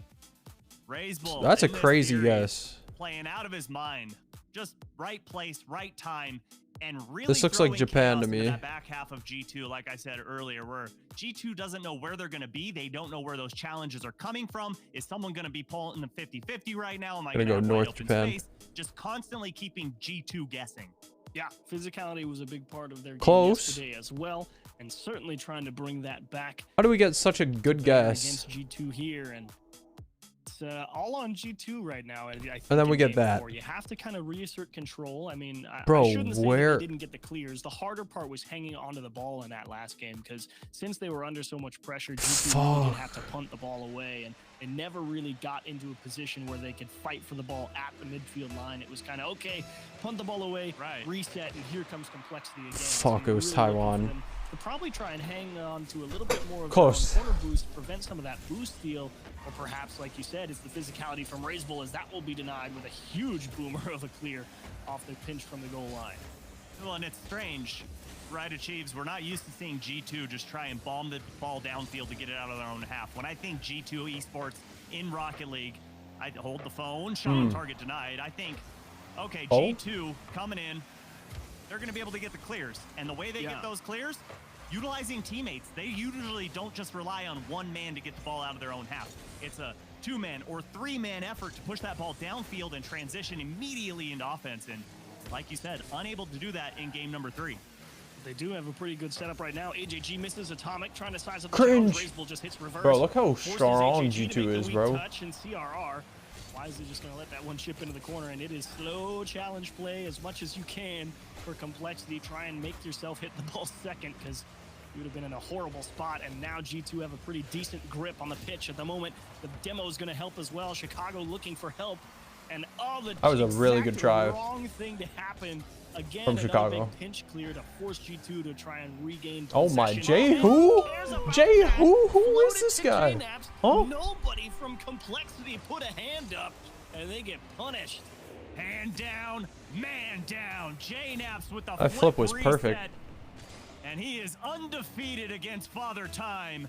Speaker 4: Razebull,
Speaker 3: That's a
Speaker 4: in this
Speaker 3: crazy
Speaker 4: series,
Speaker 3: guess.
Speaker 4: playing out of his mind. Just right place, right time, and really
Speaker 3: This looks like
Speaker 4: throwing
Speaker 3: Japan to
Speaker 4: chaos into
Speaker 3: me.
Speaker 4: that back half of G2, like I said earlier, where G2 doesn't know where they're going to be. They don't know where those challenges are coming from. Is someone going to be pulling the 50-50 right now? Am I
Speaker 3: Gonna
Speaker 4: going
Speaker 3: go
Speaker 4: to
Speaker 3: North Japan.
Speaker 4: Space? Just constantly keeping G2 guessing.
Speaker 5: Yeah, physicality was a big part of their game
Speaker 3: Close.
Speaker 5: yesterday as well, and certainly trying to bring that back.
Speaker 3: How do we get such a good guess?
Speaker 5: Against G2 here, and it's all on G2 right now. I think
Speaker 3: And then we
Speaker 5: in
Speaker 3: get
Speaker 5: game
Speaker 3: that.
Speaker 5: 4. You have to kind of reassert control. I mean,
Speaker 3: Bro,
Speaker 5: I shouldn't say that
Speaker 3: where-
Speaker 5: they didn't get the clears. The harder part was hanging onto the ball in that last game, because since they were under so much pressure, G2 really did have to punt the ball away, and they never really got into a position where they could fight for the ball at the midfield line. It was kind of, okay, punt the ball away, reset, and here comes Complexity again.
Speaker 3: Fuck,
Speaker 5: So
Speaker 3: it was
Speaker 5: really looking for
Speaker 3: Taiwan.
Speaker 5: them to probably try and hang on to a little bit more of
Speaker 3: Close.
Speaker 5: their own corner boost, prevent some of that boost steal, or perhaps, like you said, it's the physicality from Razebull, as that will be denied with a huge boomer of a clear off the pinch from the goal line.
Speaker 4: Well, and it's strange. Right, Achieves, we're not used to seeing G2 just try and bomb the ball downfield to get it out of their own half. When I think G2 esports in Rocket League, I hold the phone, shot on target denied. I think, okay, G2 coming in, they're going to be able to get the clears. And the way they get those clears, utilizing teammates. They usually don't just rely on one man to get the ball out of their own half. It's a 2-man or 3-man effort to push that ball downfield and transition immediately into offense. And like you said, unable to do that in game number 3.
Speaker 5: They do have a pretty good setup right now. AJG misses Atomic, trying to size up the
Speaker 3: Cringe.
Speaker 5: challenge. Razebull just hits reverse.
Speaker 3: Bro, look how
Speaker 5: Forces
Speaker 3: strong
Speaker 5: AJG to
Speaker 3: G2
Speaker 5: make the
Speaker 3: is,
Speaker 5: weak
Speaker 3: bro.
Speaker 5: Touch and CRR. Wisely just going to let that one chip into the corner, and it is slow challenge play as much as you can for Complexity. Try and make yourself hit the ball second, because you would have been in a horrible spot, and now G2 have a pretty decent grip on the pitch at the moment. The demo is going to help as well. Chicago looking for help, and
Speaker 3: that was a really good try
Speaker 5: wrong thing to happen. Again,
Speaker 3: from Chicago.
Speaker 5: another big pinch clear to force G2 to try and regain
Speaker 3: Oh my,
Speaker 5: possession.
Speaker 3: Jay who? Jay who? Who is
Speaker 5: Floated
Speaker 3: this
Speaker 5: to
Speaker 3: guy?
Speaker 5: J-Naps.
Speaker 3: Huh?
Speaker 5: Nobody from Complexity put a hand up, and they get punished.
Speaker 4: Hand down, man down. J-Naps with the
Speaker 3: That flip was
Speaker 4: reset.
Speaker 3: perfect.
Speaker 4: And he is undefeated against Father Time,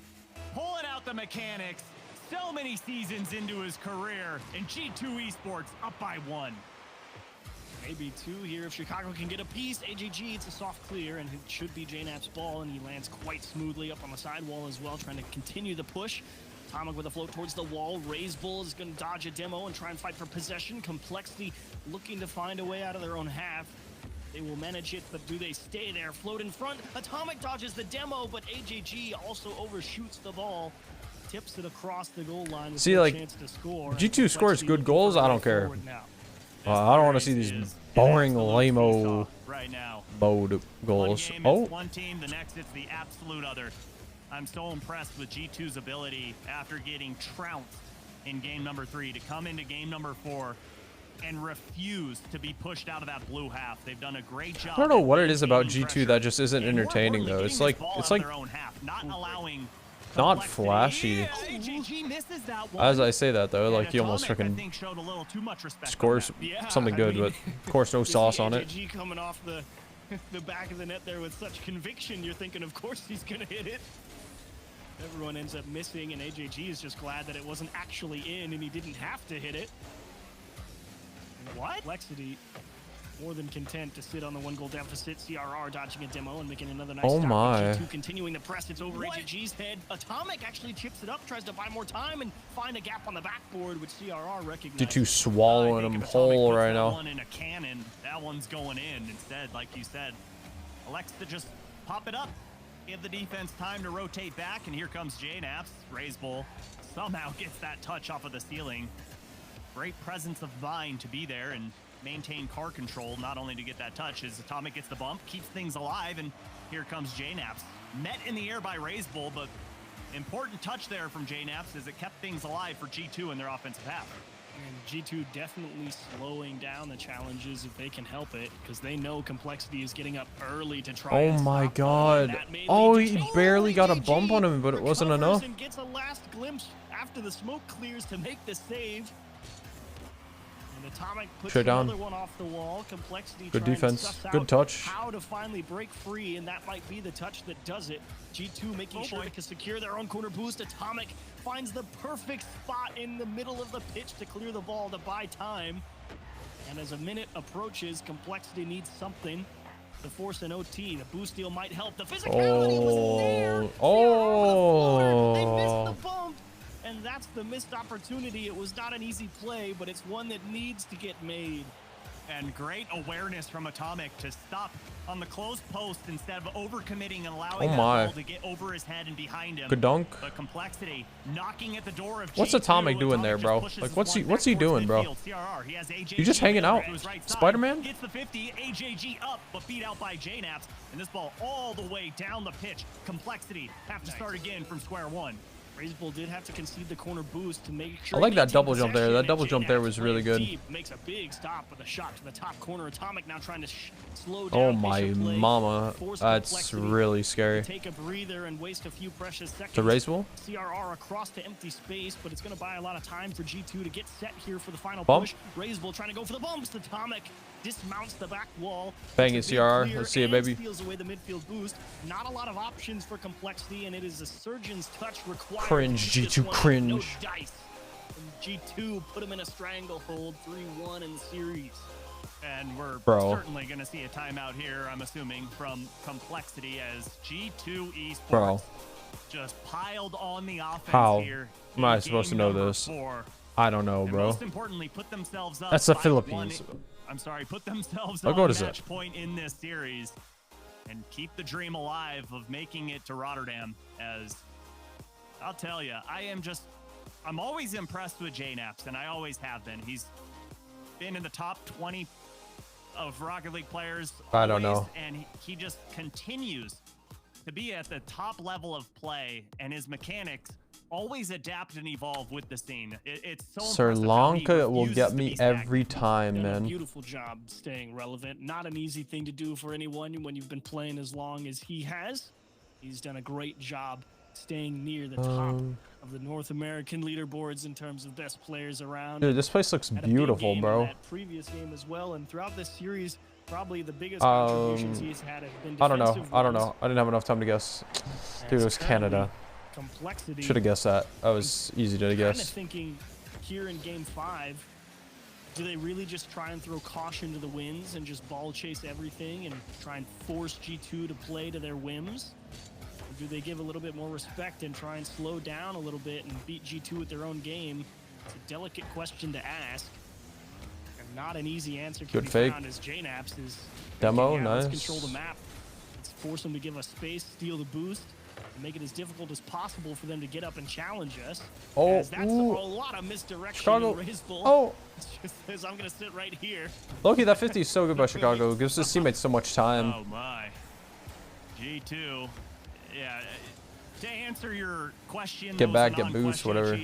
Speaker 4: pulling out the mechanics. So many seasons into his career, and G2 Esports up by 1.
Speaker 5: Maybe 2 here if Chicago can get a piece. AJG, it's a soft clear, and it should be J-Nap's ball, and he lands quite smoothly up on the sidewall as well, trying to continue the push. Atomic with a float towards the wall. Razebull is going to dodge a demo and try and fight for possession. Complexity looking to find a way out of their own half. They will manage it, but do they stay there? Float in front. Atomic dodges the demo, but AJG also overshoots the ball. Tips it across the goal line with
Speaker 3: See,
Speaker 5: no
Speaker 3: like,
Speaker 5: chance to score.
Speaker 3: G2 scores good goals, I don't care. I don't want to see these
Speaker 4: Is
Speaker 3: boring,
Speaker 4: absolute
Speaker 3: lame-o
Speaker 4: seesaw right now.
Speaker 3: mode goals.
Speaker 4: One game
Speaker 3: Oh,
Speaker 4: it's one team, the next it's the absolute other. I'm so impressed with G2's ability after getting trounced in game number 3 to come into game number 4 and refuse to be pushed out of that blue half. They've done a great job.
Speaker 3: I don't know what it
Speaker 4: at
Speaker 3: is about
Speaker 4: maintaining
Speaker 3: G2
Speaker 4: pressure.
Speaker 3: that just isn't
Speaker 4: And more
Speaker 3: entertaining
Speaker 4: importantly,
Speaker 3: though.
Speaker 4: getting
Speaker 3: It's
Speaker 4: this
Speaker 3: like
Speaker 4: ball
Speaker 3: it's
Speaker 4: out of
Speaker 3: like
Speaker 4: their own half, not allowing
Speaker 3: not
Speaker 4: Complexity.
Speaker 3: flashy.
Speaker 4: Yeah, AJG misses that one.
Speaker 3: As I say that though, like
Speaker 4: And
Speaker 3: he almost
Speaker 4: Atomic, I
Speaker 3: freaking
Speaker 4: think, showed a little too much respect on
Speaker 3: scores
Speaker 4: that.
Speaker 5: Yeah,
Speaker 3: something
Speaker 5: I
Speaker 3: good,
Speaker 5: mean,
Speaker 3: but of course no
Speaker 5: you see
Speaker 3: sauce on it.
Speaker 5: AJG coming off the back of the net there with such conviction, you're thinking, of course he's going to hit it. Everyone ends up missing, and AJG is just glad that it wasn't actually in and he didn't have to hit it. What? Complexity more than content to sit on the 1-goal deficit. CRR dodging a demo and making another nice
Speaker 3: Oh
Speaker 5: stop.
Speaker 3: my.
Speaker 5: G2 continuing the press. It's over AJG's head. Atomic actually chips it up, tries to buy more time and find a gap on the backboard, which CRR recognizes.
Speaker 3: G2 swallowing
Speaker 4: I think
Speaker 3: him
Speaker 4: if Atomic
Speaker 3: whole
Speaker 4: puts
Speaker 3: right
Speaker 4: that
Speaker 3: now.
Speaker 4: one in a cannon, that one's going in instead, like you said. Elects to just pop it up, give the defense time to rotate back, and here comes J-Naps. Razebull somehow gets that touch off of the ceiling. Great presence of mind to be there and maintain car control, not only to get that touch, as Atomic gets the bump, keeps things alive, and here comes J-Naps. Met in the air by Razebull, but important touch there from J-Naps as it kept things alive for G2 in their offensive half.
Speaker 5: And G2 definitely slowing down the challenges if they can help it, because they know Complexity is getting up early to try.
Speaker 3: Oh my god. Oh, he barely got a bump on him, but it wasn't enough.
Speaker 5: And gets a last glimpse after the smoke clears to make the save. And Atomic puts another one off the wall. Complexity
Speaker 3: good
Speaker 5: trying
Speaker 3: defense.
Speaker 5: to suss
Speaker 3: Good
Speaker 5: out
Speaker 3: touch.
Speaker 5: how to finally break free, and that might be the touch that does it. G2 making sure they can secure their own corner boost. Atomic finds the perfect spot in the middle of the pitch to clear the ball to buy time. And as a minute approaches, Complexity needs something to force an OT. The boost deal might help. The physicality was there. They missed the bump. And that's the missed opportunity. It was not an easy play, but it's one that needs to get made.
Speaker 4: And great awareness from Atomic to stop on the closed post instead of overcommitting and allowing that ball to get over his head and behind him.
Speaker 3: Good dunk.
Speaker 4: But Complexity knocking at the door of
Speaker 3: What's
Speaker 4: G2.
Speaker 3: Atomic doing there, bro? Like, what's he doing, bro? You just hanging out? Spider-Man?
Speaker 4: Gets the 50, AJG up, but beat out by JNaps. And this ball all the way down the pitch. Complexity have to start again from square one.
Speaker 5: Razebull did have to concede the corner boost to make sure.
Speaker 3: I like that double jump there. That double jump there was really good.
Speaker 5: Makes a big stop with a shot to the top corner. Atomic now trying to slow down.
Speaker 3: Oh my mama. That's really scary.
Speaker 5: Take a breather and waste a few precious seconds.
Speaker 3: To Razebull?
Speaker 5: CRR across to empty space, but it's going to buy a lot of time for G2 to get set here for the final
Speaker 3: Bump.
Speaker 5: push. Razebull trying to go for the bumps. Atomic dismounts the back wall.
Speaker 3: Bang it, CRR. Let's see it, baby.
Speaker 5: Steals away the midfield boost. Not a lot of options for Complexity, and it is a surgeon's touch required.
Speaker 3: Cringe, G2 cringe.
Speaker 5: No dice. And G2 put him in a stranglehold, 3-1 in the series.
Speaker 4: And we're certainly going to see a timeout here, I'm assuming, from Complexity as G2 Esports just piled on the offense here.
Speaker 3: How am I supposed to know this? I don't know, bro.
Speaker 4: Most importantly, put themselves up.
Speaker 3: That's the Philippines.
Speaker 4: Put themselves on match point in this series and keep the dream alive of making it to Rotterdam. As I'll tell you, I'm always impressed with JNaps, and I always have been. He's been in the top 20 of Rocket League players.
Speaker 3: I don't know.
Speaker 4: And he just continues to be at the top level of play, and his mechanics always adapt and evolve with the scene. It's so
Speaker 3: Sri Lanka will get me every time, man.
Speaker 5: Beautiful job staying relevant. Not an easy thing to do for anyone when you've been playing as long as he has. He's done a great job staying near the top of the North American leaderboards in terms of best players around.
Speaker 3: Dude, this place looks beautiful, bro.
Speaker 5: In that previous game as well, and throughout this series, probably the biggest contributions he's had have been defensive.
Speaker 3: I don't know. I didn't have enough time to guess. Dude, it was Canada.
Speaker 5: Complexity.
Speaker 3: Should have guessed that. That was easy to guess.
Speaker 5: Kind of thinking here in Game 5, do they really just try and throw caution to the winds and just ball chase everything and try and force G2 to play to their whims? Or do they give a little bit more respect and try and slow down a little bit and beat G2 at their own game? It's a delicate question to ask. And not an easy answer can be found as JNaps is
Speaker 3: demo,
Speaker 5: nice.
Speaker 3: nice.
Speaker 5: Let's control the map. Let's force them to give us space, steal the boost, and make it as difficult as possible for them to get up and challenge us.
Speaker 3: Oh,
Speaker 5: that's a lot of misdirection.
Speaker 3: Chicago.
Speaker 5: Razebull.
Speaker 3: Oh,
Speaker 5: just says I'm gonna sit right here.
Speaker 3: Loki, that 50 is so good by Chicago. Gives his teammates so much time.
Speaker 4: Oh my. G2. Yeah. To answer your question,
Speaker 3: Get back, get boost, whatever.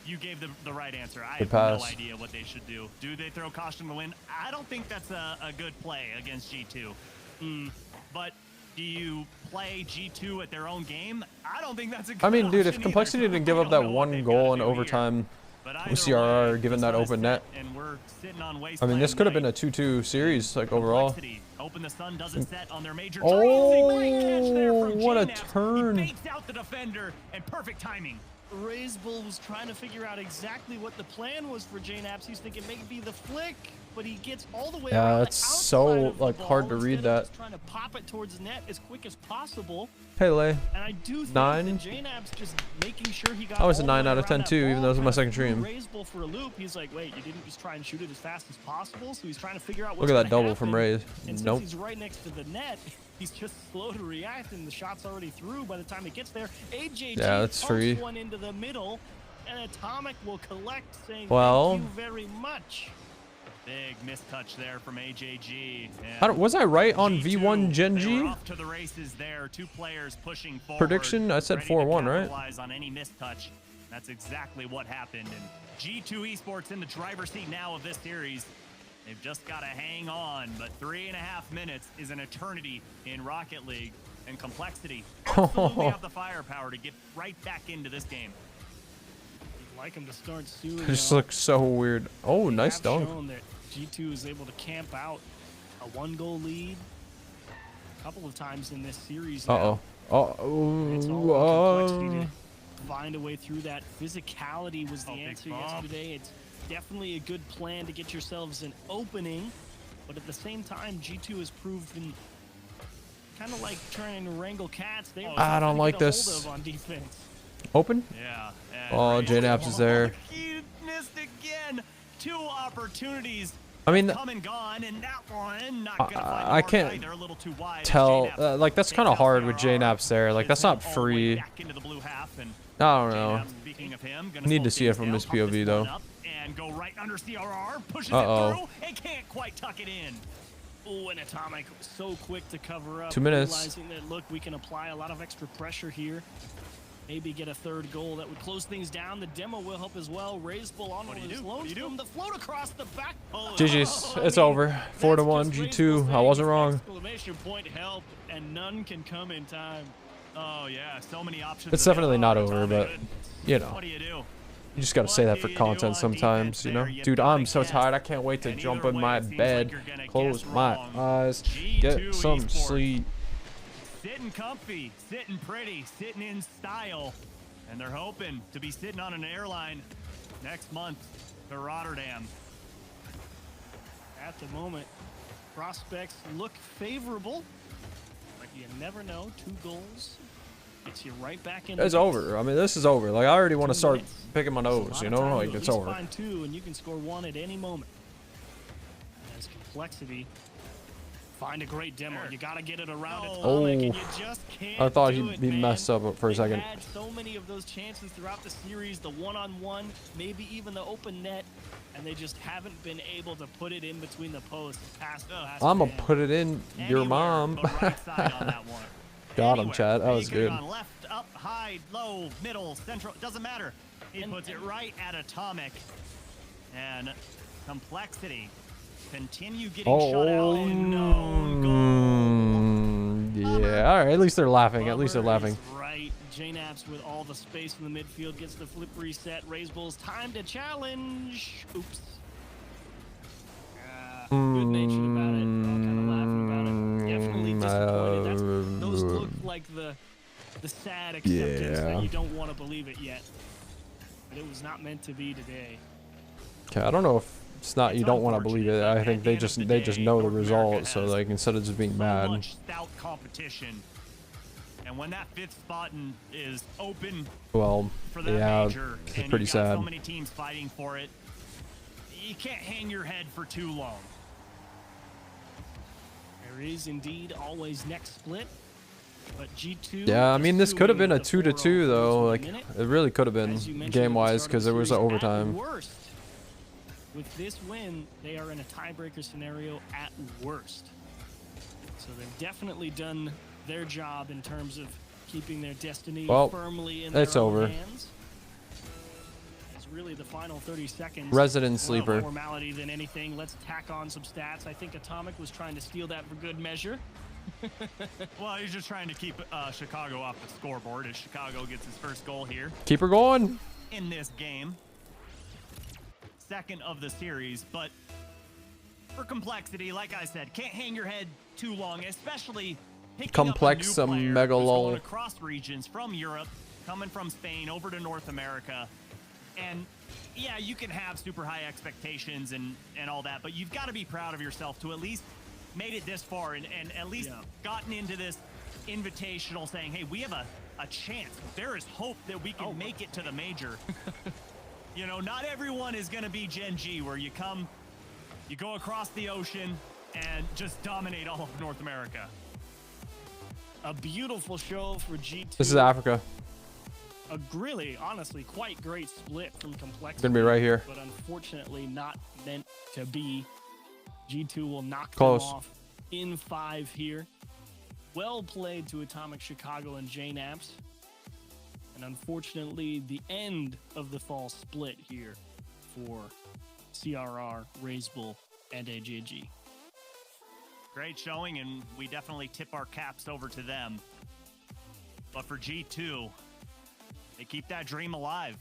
Speaker 4: You gave the right answer. I
Speaker 3: Good
Speaker 4: have
Speaker 3: pass.
Speaker 4: no idea what they should do. Do they throw caution to win? I don't think that's a good play against G2. But do you play G2 at their own game? I don't think that's a good
Speaker 3: I mean, dude, if
Speaker 4: option
Speaker 3: Complexity
Speaker 4: either.
Speaker 3: didn't give up that one goal in overtime with CRR, given that open net,
Speaker 4: and we're sitting on
Speaker 3: I mean, this could have been a 2-2 series, like, overall.
Speaker 4: Hoping the sun doesn't set on their major
Speaker 3: Oh, what a turn.
Speaker 4: He fakes out the defender and perfect timing.
Speaker 5: Razebull was trying to figure out exactly what the plan was for JNaps. He's thinking maybe the flick, but he gets all the way around.
Speaker 3: Yeah, it's so like hard to read that.
Speaker 5: Just trying to pop it towards the net as quick as possible.
Speaker 3: Pele.
Speaker 5: And I do think
Speaker 3: 9.
Speaker 5: that JNaps just making sure he got
Speaker 3: I was a
Speaker 5: all
Speaker 3: 9
Speaker 5: the way
Speaker 3: out of 10
Speaker 5: around
Speaker 3: too,
Speaker 5: that
Speaker 3: even though it was
Speaker 5: ball,
Speaker 3: my
Speaker 5: kind
Speaker 3: second
Speaker 5: of
Speaker 3: stream.
Speaker 5: Razebull for a loop. He's like, wait, you didn't just try and shoot it as fast as possible? So he's trying to figure out what's
Speaker 3: Look at that
Speaker 5: gonna
Speaker 3: double from
Speaker 5: happen.
Speaker 3: Raze.
Speaker 5: And since
Speaker 3: Nope.
Speaker 5: he's right next to the net, he's just slow to react, and the shot's already through by the time it gets there. AJG
Speaker 3: that's free.
Speaker 5: one into the middle, and Atomic will collect, saying
Speaker 3: Well,
Speaker 5: thank you very much.
Speaker 4: Big mistouch there from AJG.
Speaker 3: Was I right on V1 Genji?
Speaker 4: Off to the races there. Two players pushing forward.
Speaker 3: Prediction? I said 4-1, right?
Speaker 4: On any mistouch. That's exactly what happened. And G2 Esports in the driver's seat now of this series. They've just got to hang on, but 3.5 minutes is an eternity in Rocket League. And Complexity absolutely have the firepower to get right back into this game.
Speaker 5: You'd like them to start soon.
Speaker 3: It just looks so weird. Oh, nice dunk.
Speaker 5: Shown that G2 is able to camp out a 1-goal lead a couple of times in this series.
Speaker 3: Uh-oh.
Speaker 5: It's all Complexity to find a way through that. Physicality was the answer yesterday. It's definitely a good plan to get yourselves an opening, but at the same time, G2 has proven kind of like trying to wrangle cats.
Speaker 3: I don't like this.
Speaker 5: On defense.
Speaker 3: Open?
Speaker 4: Yeah.
Speaker 3: Oh, JNAPS is there.
Speaker 4: He missed again. 2 opportunities.
Speaker 3: I mean,
Speaker 4: Come and gone, and that one not gonna find
Speaker 3: I can't
Speaker 4: either, a little too wide.
Speaker 3: tell. Like, that's kind of hard with JNAPS there. Like, that's not free.
Speaker 4: Back into the blue half, and
Speaker 3: I don't know.
Speaker 4: speaking of him,
Speaker 3: Need to see it from his POV though.
Speaker 4: And go right under CRR, pushes it
Speaker 3: Uh-oh.
Speaker 4: through, and can't quite tuck it in.
Speaker 5: Oh, and Atomic was so quick to cover up.
Speaker 3: 2 minutes.
Speaker 5: Realizing that, look, we can apply a lot of extra pressure here. Maybe get a 3rd goal that would close things down. The demo will help as well. Raise ball on his loan from the float across the back.
Speaker 3: GG's. It's over. 4-1. G2. I wasn't wrong.
Speaker 5: Exclamation point help, and none can come in time.
Speaker 4: Oh yeah, so many options.
Speaker 3: It's definitely not over, but you know.
Speaker 4: What do you do?
Speaker 3: You just gotta say that for content sometimes, you know? Dude, I'm so tired. I can't wait to jump in my bed, close my eyes, get some sleep.
Speaker 4: Sitting comfy, sitting pretty, sitting in style. And they're hoping to be sitting on an airline next month to Rotterdam.
Speaker 5: At the moment, prospects look favorable, but you never know. 2 goals gets you right back in.
Speaker 3: It's over. I mean, this is over. Like, I already want to start picking my nose, you know? Like, it's over.
Speaker 5: Find 2, and you can score 1 at any moment. As Complexity find a great demo. You got to get it around Atomic, and you just can't.
Speaker 3: I thought
Speaker 5: do
Speaker 3: he'd
Speaker 5: it,
Speaker 3: be
Speaker 5: man.
Speaker 3: messed up for a second.
Speaker 5: Had so many of those chances throughout the series, the one-on-one, maybe even the open net, and they just haven't been able to put it in between the posts.
Speaker 3: I'm gonna put it in your mom.
Speaker 4: Right side on that one.
Speaker 3: Got him, Chad. That was good.
Speaker 4: On left, up, high, low, middle, central. Doesn't matter. He puts it right at Atomic. And Complexity continue getting shut out. And no goal.
Speaker 3: Yeah. All right. At least they're laughing. At least they're laughing.
Speaker 5: Right. JNAPS with all the space in the midfield gets the flip reset. Raise Bulls time to challenge. Oops. Good natured about it. All kind of laughing about it. Definitely disappointed. Those look like the sad acceptance that you don't want to believe it yet. But it was not meant to be today.
Speaker 3: Okay, I don't know if it's not you don't want to believe it. I think they just know the result, so like instead of just being mad.
Speaker 4: Much stout competition. And when that 5th spot is open,
Speaker 3: well,
Speaker 4: for that
Speaker 3: yeah,
Speaker 4: major,
Speaker 3: it's pretty sad.
Speaker 4: So many teams fighting for it. You can't hang your head for too long.
Speaker 5: There is indeed always next split, but G2.
Speaker 3: Yeah, I mean this could have been a 2-2 though. Like it really could have been game-wise because there was an overtime.
Speaker 5: Worst, with this win, they are in a tiebreaker scenario at worst. So they've definitely done their job in terms of keeping their destiny firmly in their own hands. It's really the final 30 seconds.
Speaker 3: Resident sleeper.
Speaker 5: More formality than anything. Let's tack on some stats. I think Atomic was trying to steal that for good measure.
Speaker 4: Well, he's just trying to keep Chicago off the scoreboard as Chicago gets his first goal here.
Speaker 3: Keep her going.
Speaker 4: In this game. 2nd of the series, but for Complexity, like I said, can't hang your head too long, especially
Speaker 3: Complex
Speaker 4: up a new player
Speaker 3: megalol.
Speaker 4: going across regions from Europe, coming from Spain over to North America. And yeah, you can have super high expectations and all that, but you've got to be proud of yourself to at least made it this far and at least gotten into this invitational saying, hey, we have a chance. There is hope that we can make it to the major. You know, not everyone is going to be Gen G where you go across the ocean and just dominate all of North America.
Speaker 5: A beautiful show for G2.
Speaker 3: This is Africa.
Speaker 5: A really, honestly, quite great split from Complexity.
Speaker 3: It's gonna be right here.
Speaker 5: But unfortunately not meant to be. G2 will knock
Speaker 3: Close.
Speaker 5: them off in 5 here. Well played to Atomic Chicago and JNAPS. And unfortunately, the end of the fall split here for CRR, Razebull, and AJG.
Speaker 4: Great showing, and we definitely tip our caps over to them. But for G2, they keep that dream alive.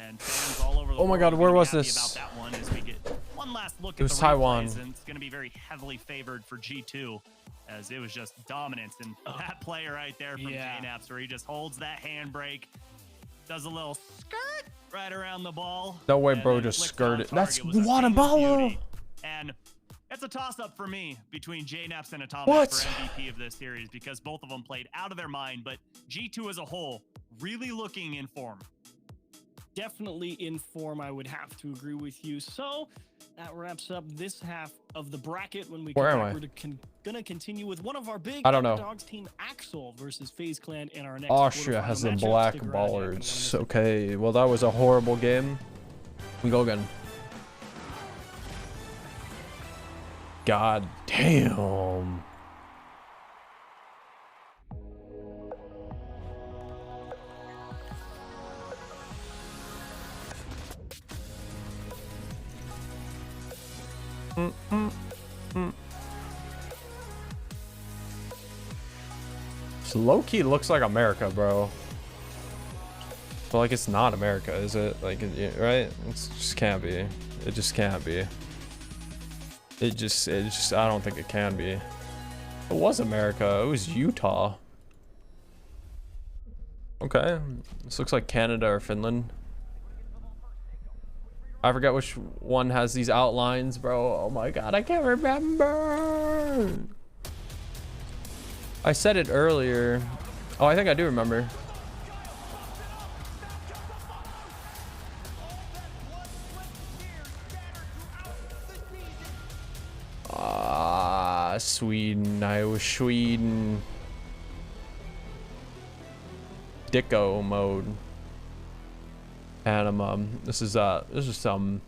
Speaker 4: And fans all over the
Speaker 3: Oh my
Speaker 4: world
Speaker 3: God,
Speaker 4: are
Speaker 3: where
Speaker 4: gonna be
Speaker 3: was
Speaker 4: happy
Speaker 3: this?
Speaker 4: about that one as we get one last look
Speaker 3: It
Speaker 4: at
Speaker 3: was
Speaker 4: the
Speaker 3: Taiwan.
Speaker 4: replays, and it's going to be very heavily favored for G2 as it was just dominance. And that play right there from JNaps where he just holds that handbrake, does a little skirt right around the ball.
Speaker 3: No way,
Speaker 4: and
Speaker 3: bro,
Speaker 4: then
Speaker 3: just
Speaker 4: flicks
Speaker 3: skirted.
Speaker 4: on
Speaker 3: That's
Speaker 4: target with a
Speaker 3: what a
Speaker 4: seamless
Speaker 3: baller.
Speaker 4: beauty. And it's a toss-up for me between JNaps and Atomic
Speaker 3: What?
Speaker 4: for MVP of this series because both of them played out of their mind, but G2 as a whole really looking in form.
Speaker 5: Definitely in form, I would have to agree with you. So that wraps up this half of the bracket. When we come
Speaker 3: Where am
Speaker 5: back,
Speaker 3: I?
Speaker 5: we're gonna continue with one of our big
Speaker 3: I don't know.
Speaker 5: Underdogs team, Axel versus FaZe Clan in our next
Speaker 3: Austria
Speaker 5: quarterfinal
Speaker 3: has the
Speaker 5: matchup.
Speaker 3: black
Speaker 5: Stick around, you're not gonna wanna
Speaker 3: ballers.
Speaker 5: miss it.
Speaker 3: Okay, well that was a horrible game. We go again. God damn. This low-key looks like America, bro. But like it's not America, is it? Like, right? It just can't be. It just can't be. It just, I don't think it can be. It was America. It was Utah. Okay. This looks like Canada or Finland. I forget which one has these outlines, bro. Oh my God, I can't remember. I said it earlier. Oh, I think I do remember. Sweden. I was Sweden. Dicko mode. And this is some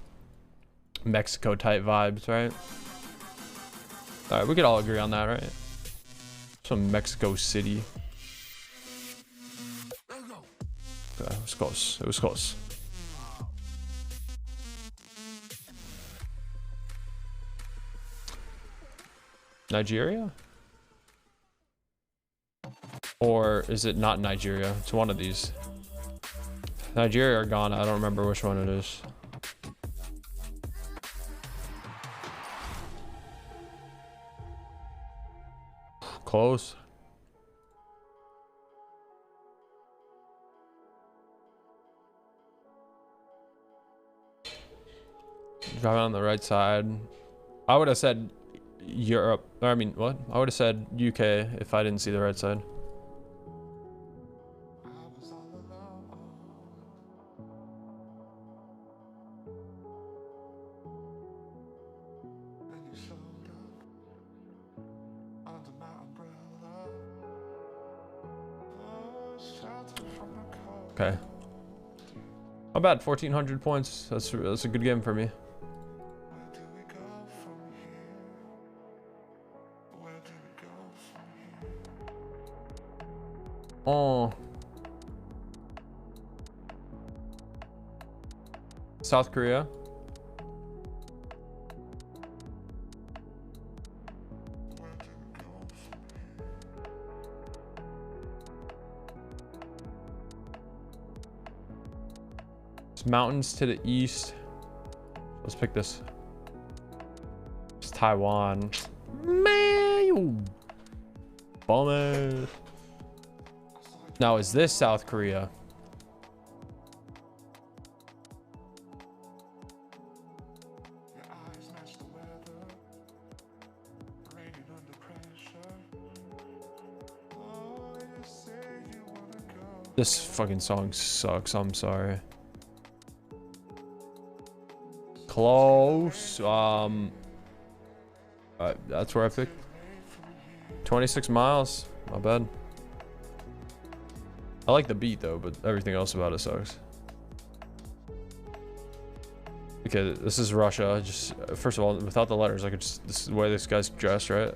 Speaker 3: Mexico type vibes, right? All right, we could all agree on that, right? Some Mexico City. Okay, it was close. It was close. Nigeria? Or is it not Nigeria? It's one of these. Nigeria or Ghana, I don't remember which one it is. Close. Driving on the right side. I would have said Europe. I mean, what? I would have said UK if I didn't see the right side. Okay. Not bad, 1,400 points. That's a good game for me. Oh. South Korea. Mountains to the east. Let's pick this. It's Taiwan. Man, you bummer. Now, is this South Korea? This fucking song sucks. I'm sorry. Close. That's where I picked. 26 miles. Not bad. I like the beat though, but everything else about it sucks. Okay, this is Russia. Just first of all, without the letters, I could just, this is the way this guy's dressed, right?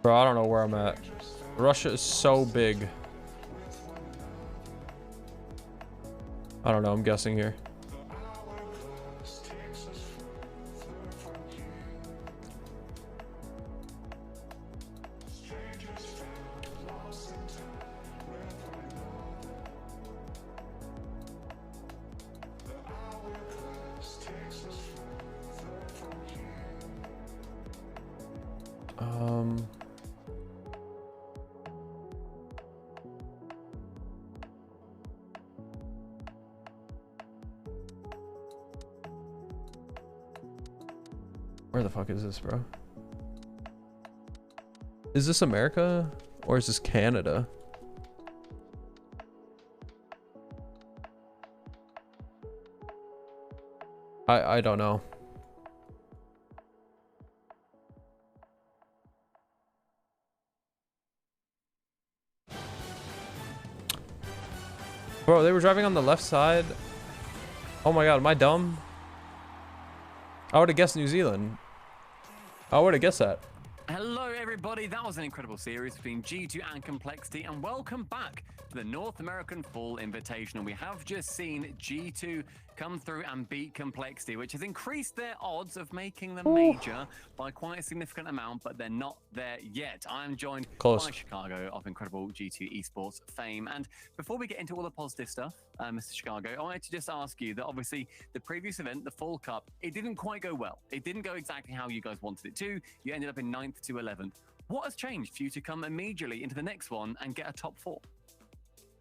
Speaker 3: Bro, I don't know where I'm at. Russia is so big. I don't know. I'm guessing here. Where the fuck is this, bro? Is this America or is this Canada? I don't know. Bro, they were driving on the left side. Oh my god, am I dumb? I would have guessed New Zealand. I would have guessed that.
Speaker 10: Hello everybody, that was an incredible series between G2 and Complexity, and welcome back to the North American Fall Invitational. We have just seen G2 come through and beat Complexity, which has increased their odds of making the major by quite a significant amount, but they're not there yet. I am joined by Chicago of incredible G2 esports fame. And before we get into all the positive stuff, Mr. Chicago, I wanted to just ask you that obviously the previous event, the Fall Cup, it didn't quite go well. It didn't go exactly how you guys wanted it to. You ended up in 9th to 11th. What has changed for you to come immediately into the next one and get a top 4?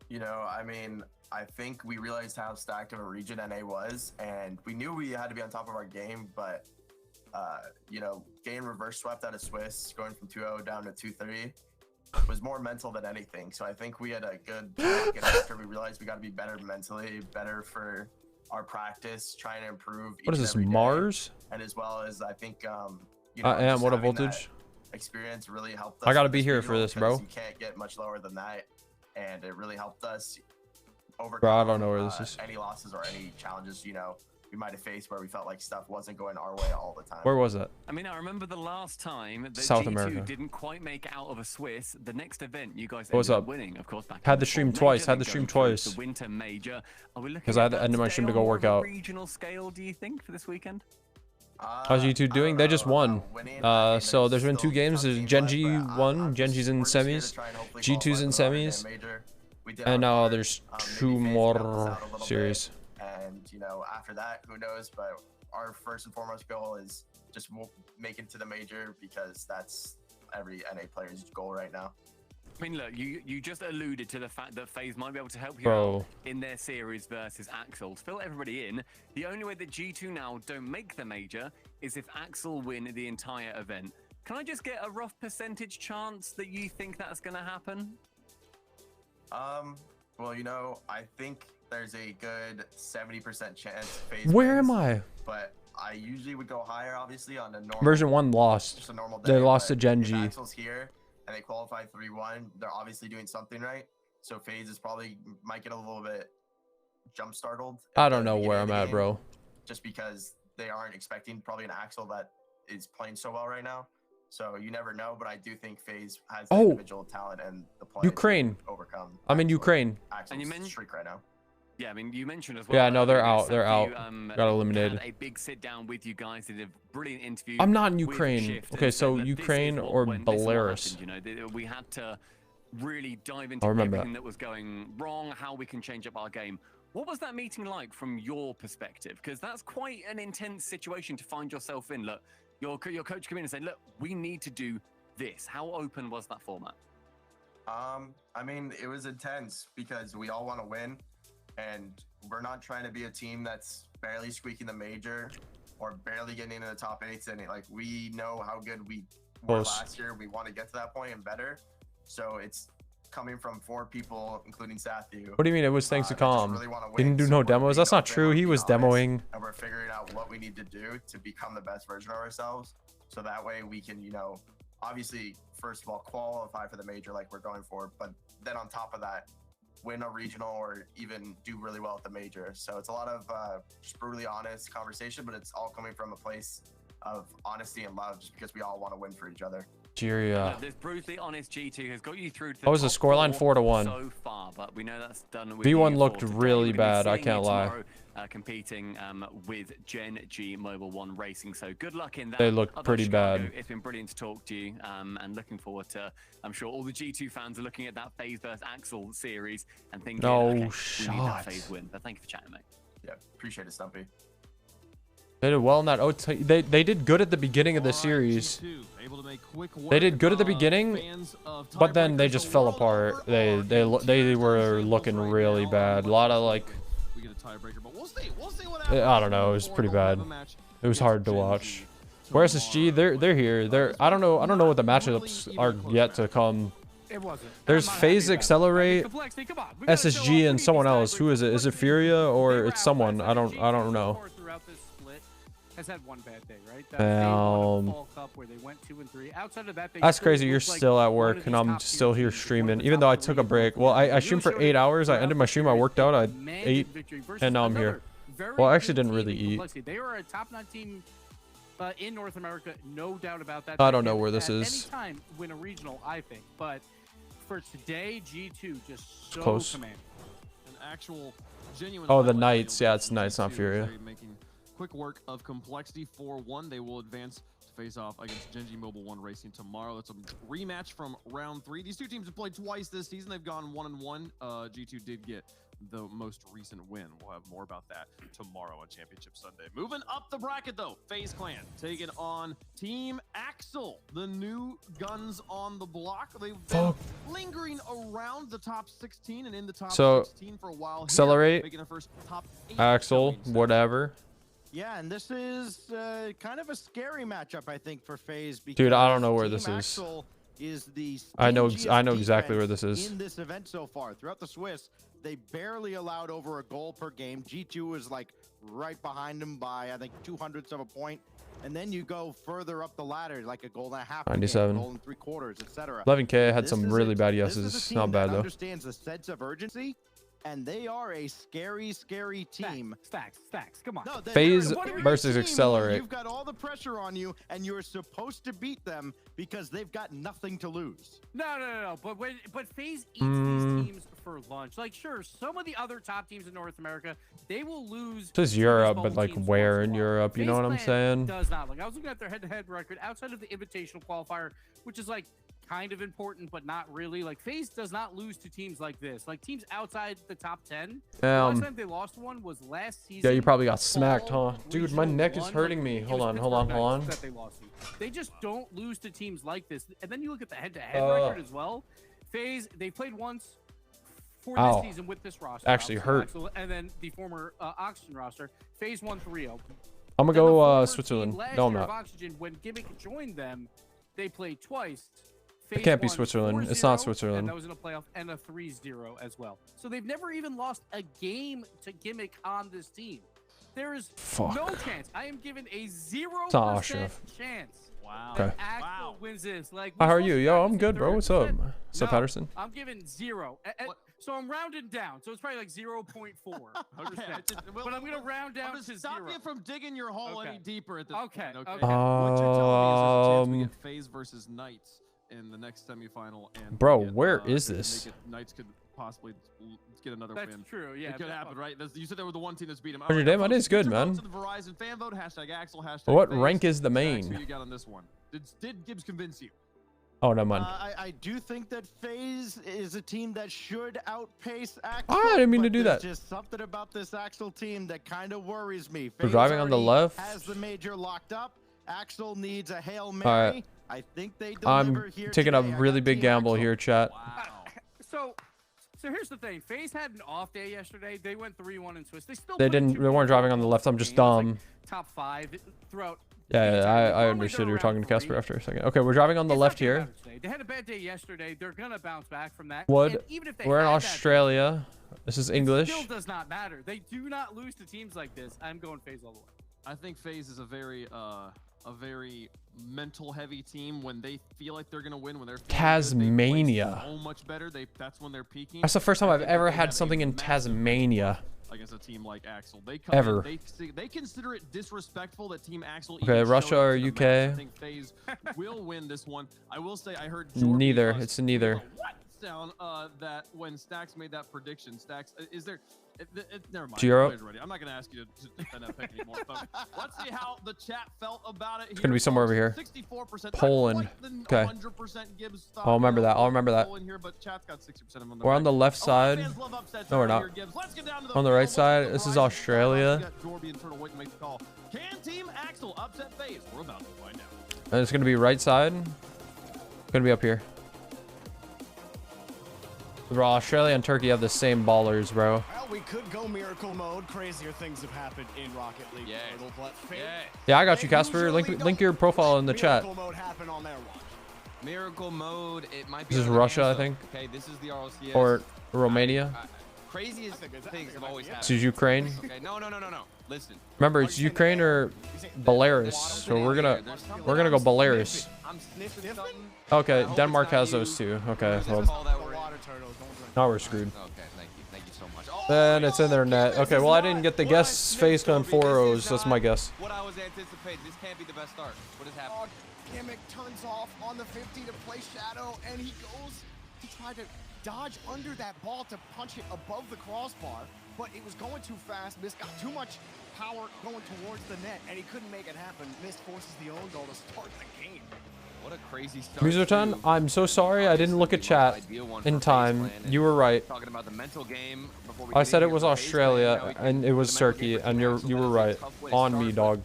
Speaker 11: You know, I mean, I think we realized how stacked of a region NA was, and we knew we had to be on top of our game, but, you know, getting reverse swept out of Swiss, going from 2-0 down to 2-3, was more mental than anything. So I think we had a good break, and after we realized we got to be better mentally, better for our practice, trying to improve.
Speaker 3: What is this, Mars?
Speaker 11: And as well as I think, you know,
Speaker 3: I am. What a voltage.
Speaker 11: Experience really helped us.
Speaker 3: I got to be here for this, bro.
Speaker 11: You can't get much lower than that. And it really helped us overcome.
Speaker 3: Bro, I don't know where this is.
Speaker 11: Any losses or any challenges, you know, we might have faced where we felt like stuff wasn't going our way all the time.
Speaker 3: Where was that?
Speaker 10: I mean, I remember the last time that
Speaker 3: South
Speaker 10: G2
Speaker 3: America
Speaker 10: didn't quite make out of a Swiss. The next event, you guys
Speaker 3: What's
Speaker 10: ended up
Speaker 3: up?
Speaker 10: winning, of course. Back
Speaker 3: Had the stream twice. Had the stream twice.
Speaker 10: The Winter Major. Are we looking?
Speaker 3: Because I had to end my stream to go work out.
Speaker 10: Regional scale, do you think, for this weekend?
Speaker 3: How's G2 doing? They just won. So there's been 2 games. There's Genji won. Genji's in semis. G2's in semis. And now there's 2 more series.
Speaker 11: And, you know, after that, who knows? But our first and foremost goal is just make it to the major, because that's every NA player's goal right now.
Speaker 10: I mean, look, you just alluded to the fact that FaZe might be able to help you out in their series versus Axel. To fill everybody in, the only way that G2 now don't make the major is if Axel win the entire event. Can I just get a rough percentage chance that you think that's going to happen?
Speaker 11: Well, you know, I think there's a good 70% chance FaZe
Speaker 3: Where
Speaker 11: wins,
Speaker 3: am I?
Speaker 11: But I usually would go higher, obviously, on a normal.
Speaker 3: Version 1 lost.
Speaker 11: Just a normal day,
Speaker 3: They lost to
Speaker 11: if
Speaker 3: Genji.
Speaker 11: Axel's here and they qualify 3-1, they're obviously doing something right. So FaZe is probably might get a little bit jump startled.
Speaker 3: I don't know where I'm at, bro.
Speaker 11: Just because they aren't expecting probably an Axel that is playing so well right now. So you never know, but I do think FaZe has the individual talent and the play
Speaker 3: Ukraine.
Speaker 11: to overcome.
Speaker 3: I'm in Ukraine.
Speaker 11: Axel's
Speaker 10: And you mentioned
Speaker 11: streak right now.
Speaker 10: Yeah, I mean, you mentioned as well.
Speaker 3: Yeah, no, they're
Speaker 10: earlier,
Speaker 3: out. They're out. Got eliminated.
Speaker 10: Had a big sit down with you guys. They did a brilliant interview.
Speaker 3: I'm not in
Speaker 10: with
Speaker 3: Ukraine.
Speaker 10: Shift
Speaker 3: Okay,
Speaker 10: and
Speaker 3: so
Speaker 10: said that
Speaker 3: Ukraine
Speaker 10: this is
Speaker 3: or
Speaker 10: what- this is what
Speaker 3: Belarus.
Speaker 10: happened, you know, we had to really dive into
Speaker 3: remember
Speaker 10: everything that was going wrong, how we can change up our game. What was that meeting like from your perspective? Because that's quite an intense situation to find yourself in. Look, your coach came in and said, look, we need to do this. How open was that format?
Speaker 11: I mean, it was intense because we all want to win, and we're not trying to be a team that's barely squeaking the major or barely getting into the top 8s. And like, we know how good we were last year. We want to get to that point and better. So it's coming from 4 people, including Sathu.
Speaker 3: What do you mean it was thanks to Calm?
Speaker 11: Really wanna
Speaker 3: He didn't do no demos? That's not true. He was demoing.
Speaker 11: And we're figuring out what we need to do to become the best version of ourselves. So that way we can, you know, obviously, first of all, qualify for the major like we're going for, but then on top of that, win a regional or even do really well at the major. So it's a lot of just brutally honest conversation, but it's all coming from a place of honesty and love, just because we all want to win for each other.
Speaker 3: Nigeria.
Speaker 10: This brutally honest G2 has got you through to the
Speaker 3: What was the
Speaker 10: top
Speaker 3: scoreline?
Speaker 10: 4
Speaker 3: 4-1.
Speaker 10: so far, but we know that's done with
Speaker 3: V1
Speaker 10: you
Speaker 3: looked
Speaker 10: for today.
Speaker 3: really
Speaker 10: We're gonna be
Speaker 3: bad, I
Speaker 10: seeing
Speaker 3: can't
Speaker 10: you
Speaker 3: lie.
Speaker 10: tomorrow, competing with Gen G Mobile 1 Racing. So good luck in that.
Speaker 3: They look
Speaker 10: Although
Speaker 3: pretty
Speaker 10: Chicago,
Speaker 3: bad.
Speaker 10: It's been brilliant to talk to you, and looking forward to, I'm sure all the G2 fans are looking at that FaZe vs Axel series and thinking,
Speaker 3: No
Speaker 10: okay, we need
Speaker 3: shot.
Speaker 10: that FaZe win. But thank you for chatting, mate.
Speaker 11: Yeah, appreciate it, Stumpy.
Speaker 3: They did well in that OT. They did good at the beginning of the series. They did good at the beginning, but then they just fell apart. They were looking really bad. A lot of like, I don't know. It was pretty bad. It was hard to watch. Where's SSG? They're here. I don't know what the matchups are yet to come.
Speaker 1: It wasn't.
Speaker 3: There's FaZe Accelerate, SSG, and someone else. Who is it? Is it Furia or it's someone? I don't know.
Speaker 1: Has had one bad day, right?
Speaker 3: That's crazy. You're still at work and I'm still here streaming, even though I took a break. Well, I streamed for 8 hours. I ended my stream. I worked out. I ate, and now I'm here. Well, I actually didn't really eat.
Speaker 1: They are a top 9 team in North America, no doubt about that.
Speaker 3: I don't know where this is.
Speaker 1: Any time win a regional, I think, but for today, G2 just so
Speaker 3: Close.
Speaker 1: commanding.
Speaker 2: An actual genuine.
Speaker 3: Oh, the Knights. Yeah, it's Knights, not Furia.
Speaker 2: Quick work of Complexity 4-1. They will advance to face off against Gen G Mobile 1 Racing tomorrow. That's a rematch from round 3. These two teams have played twice this season. They've gone 1-1. G2 did get the most recent win. We'll have more about that tomorrow on Championship Sunday. Moving up the bracket though, FaZe Clan taking on Team Axel, the new guns on the block. They've been lingering around the top 16 and in the top 16 for a while.
Speaker 3: Accelerate,
Speaker 2: making their first top 8
Speaker 3: Axel, whatever.
Speaker 9: Yeah, and this is kind of a scary matchup, I think, for FaZe.
Speaker 3: Dude, I don't know where this is.
Speaker 9: Axel is the
Speaker 3: I know exactly where this is.
Speaker 9: in this event so far. Throughout the Swiss, they barely allowed over a goal per game. G2 was like right behind them by, I think, 0.02 of a point. And then you go further up the ladder, like a goal and a half,
Speaker 3: 97,
Speaker 9: goal and 3/4, etc.
Speaker 3: 11K had some really bad yeses. Not bad though.
Speaker 9: Understands the sense of urgency. And they are a scary, scary team.
Speaker 1: Stacks, come on.
Speaker 9: No,
Speaker 3: FaZe versus Accelerate.
Speaker 9: You've got all the pressure on you, and you're supposed to beat them because they've got nothing to lose.
Speaker 1: No. But FaZe eats these teams for lunch. Like, sure, some of the other top teams in North America, they will lose.
Speaker 3: This is Europe, but like where in Europe? You know what I'm saying?
Speaker 1: Does not. Like, I was looking at their head-to-head record outside of the Invitational Qualifier, which is like kind of important, but not really. Like, FaZe does not lose to teams like this. Like, teams outside the top 10. The last time they lost one was last season.
Speaker 3: Yeah, you probably got smacked, huh? Dude, my neck is hurting me. Hold on.
Speaker 1: That they lost to. They just don't lose to teams like this. And then you look at the head-to-head record as well. FaZe, they played once for this season with this roster.
Speaker 3: Actually hurt.
Speaker 1: And then the former Oxygen roster. FaZe won 3-0.
Speaker 3: I'm gonna go Switzerland. No, I'm not.
Speaker 1: Oxygen, when Gimmick joined them, they played twice.
Speaker 3: It can't be Switzerland. It's not Switzerland.
Speaker 1: And that was in a playoff and a 3-0 as well. So they've never even lost a game to Gimmick on this team. There is no chance. I am given a 0% chance.
Speaker 2: Wow.
Speaker 3: Okay.
Speaker 1: Axel wins this. Like,
Speaker 3: how are you? Yo, I'm good, bro. What's up? What's up, Patterson?
Speaker 1: I'm giving 0. So I'm rounding down. So it's probably like 0.4.
Speaker 2: Okay.
Speaker 1: But I'm going to round down to 0.
Speaker 2: Stop you from digging your hole any deeper at this point. Okay.
Speaker 1: Okay.
Speaker 2: What you're telling me is there's a chance we get FaZe versus Knights in the next semifinal. And
Speaker 3: bro, where is this?
Speaker 2: Knights could possibly get another win.
Speaker 1: That's true, yeah.
Speaker 2: It could happen, right? You said they were the one team that's beat him.
Speaker 3: How's your day? My day's good, man.
Speaker 2: To the Verizon fan vote, #Axel,
Speaker 3: what
Speaker 2: FaZe.
Speaker 3: rank is the main?
Speaker 2: Who you got on this one? Did Gibbs convince you?
Speaker 3: Oh, no, man.
Speaker 9: I do think that FaZe is a team that should outpace Axel.
Speaker 3: I didn't mean to do that.
Speaker 9: There's just something about this Axel team that kind of worries me.
Speaker 3: We're driving on the left.
Speaker 9: Has the major locked up. Axel needs a Hail Mary.
Speaker 3: All right.
Speaker 9: I think they deliver
Speaker 3: I'm
Speaker 9: here
Speaker 3: taking a
Speaker 9: today.
Speaker 3: really big gamble here, chat.
Speaker 2: Wow.
Speaker 1: So here's the thing. FaZe had an off day yesterday. They went 3-1 in Swiss.
Speaker 3: They weren't driving on the left. I'm just dumb.
Speaker 1: Like top 5 throughout.
Speaker 3: Yeah, I understood you were talking to Casper after a second. Okay, we're driving on the left here.
Speaker 1: They had a bad day yesterday. They're gonna bounce back from that.
Speaker 3: We're in
Speaker 1: had
Speaker 3: Australia. This is English.
Speaker 1: It still does not matter. They do not lose to teams like this. I'm going FaZe all the way.
Speaker 2: I think FaZe is a very mental heavy team. When they feel like they're gonna win, when they're
Speaker 3: Tasmania.
Speaker 2: Good, they play so much better. That's when they're peaking.
Speaker 3: That's the first time I've ever had something in Tasmania.
Speaker 2: Like against a team like Axel. They come
Speaker 3: Ever.
Speaker 2: they consider it disrespectful that Team Axel.
Speaker 3: Okay,
Speaker 2: even
Speaker 3: Russia
Speaker 2: showed up
Speaker 3: or
Speaker 2: to the
Speaker 3: UK?
Speaker 2: match. I think FaZe will win this one. I will say I heard Jordan,
Speaker 3: Neither. It's neither.
Speaker 2: what sound that when Stacks made that prediction. Stacks, is there? Never mind.
Speaker 3: Europe?
Speaker 2: I'm not gonna ask you to defend that pick anymore. But let's see how the chat felt about it.
Speaker 3: It's gonna be somewhere over here.
Speaker 2: 64%.
Speaker 3: Poland. Okay.
Speaker 2: 100% Gibbs.
Speaker 3: I'll remember that. I'll remember that.
Speaker 2: Here, but chat's got 60% of them.
Speaker 3: We're on the left side. No, we're not. On the right side, this is Australia.
Speaker 2: Can Team Axel upset FaZe? We're about to find out.
Speaker 3: And it's gonna be right side. It's gonna be up here. Bro, Australia and Turkey have the same ballers, bro.
Speaker 7: Well, we could go miracle mode. Crazier things have happened in Rocket League.
Speaker 3: Yeah, I got you, Casper. Link your profile in the chat.
Speaker 7: Miracle mode happened on their watch.
Speaker 6: Miracle mode. It might be.
Speaker 3: This is
Speaker 6: on their
Speaker 3: Russia,
Speaker 6: hands,
Speaker 3: I think.
Speaker 6: Okay, this is the RLCS.
Speaker 3: Or Romania.
Speaker 6: Craziest things have always happened.
Speaker 3: This is Ukraine.
Speaker 6: Okay, no. Listen.
Speaker 3: Remember, it's Ukraine or Belarus. So we're gonna go Belarus.
Speaker 6: I'm sniffing something.
Speaker 3: Okay, Denmark has those two. Okay, well, now we're screwed.
Speaker 6: Okay, thank you so much.
Speaker 3: Then it's in their net. Okay, well, I didn't get the guess. FaZe gun 4-0s. That's my guess.
Speaker 6: What I was anticipating. This can't be the best start. What has happened?
Speaker 7: Gimmick turns off on the 50 to play Shadow, and he goes to try to dodge under that ball to punch it above the crossbar, but it was going too fast. Mist got too much power going towards the net, and he couldn't make it happen. Mist forces the own goal to start the game.
Speaker 6: What a crazy start.
Speaker 3: Muserton, I'm so sorry I didn't look at chat in time. You were right.
Speaker 6: Talking about the mental game before we
Speaker 3: I said it was Australia and it was Turkey, and you were right. On me, dog.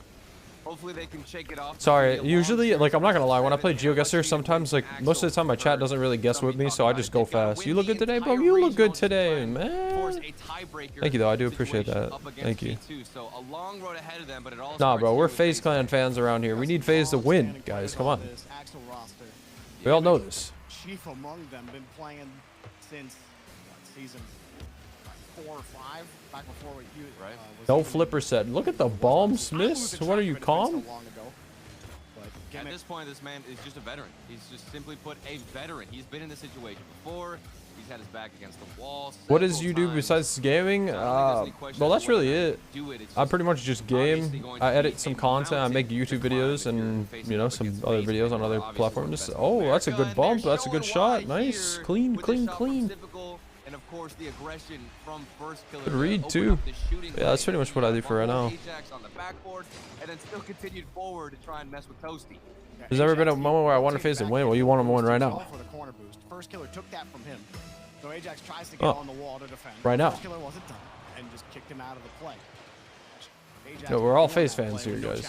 Speaker 6: Hopefully they can shake it off.
Speaker 3: Sorry, usually, like, I'm not gonna lie, when I play GeoGuessr, sometimes, like, most of the time my chat doesn't really guess with me, so I just go fast. You look good today, bro? You look good today, man. Thank you, though. I do appreciate that. Thank you. Nah, bro, we're FaZe Clan fans around here. We need FaZe to win, guys. Come on. We all know this.
Speaker 7: Chief among them, been playing since season 4 or 5, back before you. Right.
Speaker 3: No flipper set. Look at the bomb, Smiths. What are you, calm?
Speaker 6: At this point, this man is just a veteran. He's just simply put a veteran. He's been in this situation before. He's had his back against the wall.
Speaker 3: What does you do besides gaming? Well, that's really it. I pretty much just game. I edit some content. I make YouTube videos and, you know, some other videos on other platforms. Oh, that's a good bump. That's a good shot. Nice. Clean, clean, clean.
Speaker 6: And of course, the aggression from first killer.
Speaker 3: Good read, too. Yeah, that's pretty much what I do for right now.
Speaker 6: Ajax on the backboard, and then still continued forward to try and mess with Toasty.
Speaker 3: There's never been a moment where I want to FaZe to win. Well, you want him to win right now.
Speaker 7: For the corner boost. First killer took that from him. So Ajax tries to get on the wall to defend.
Speaker 3: Right now.
Speaker 7: First killer wasn't done and just kicked him out of the play.
Speaker 3: Yo, we're all FaZe fans here, guys.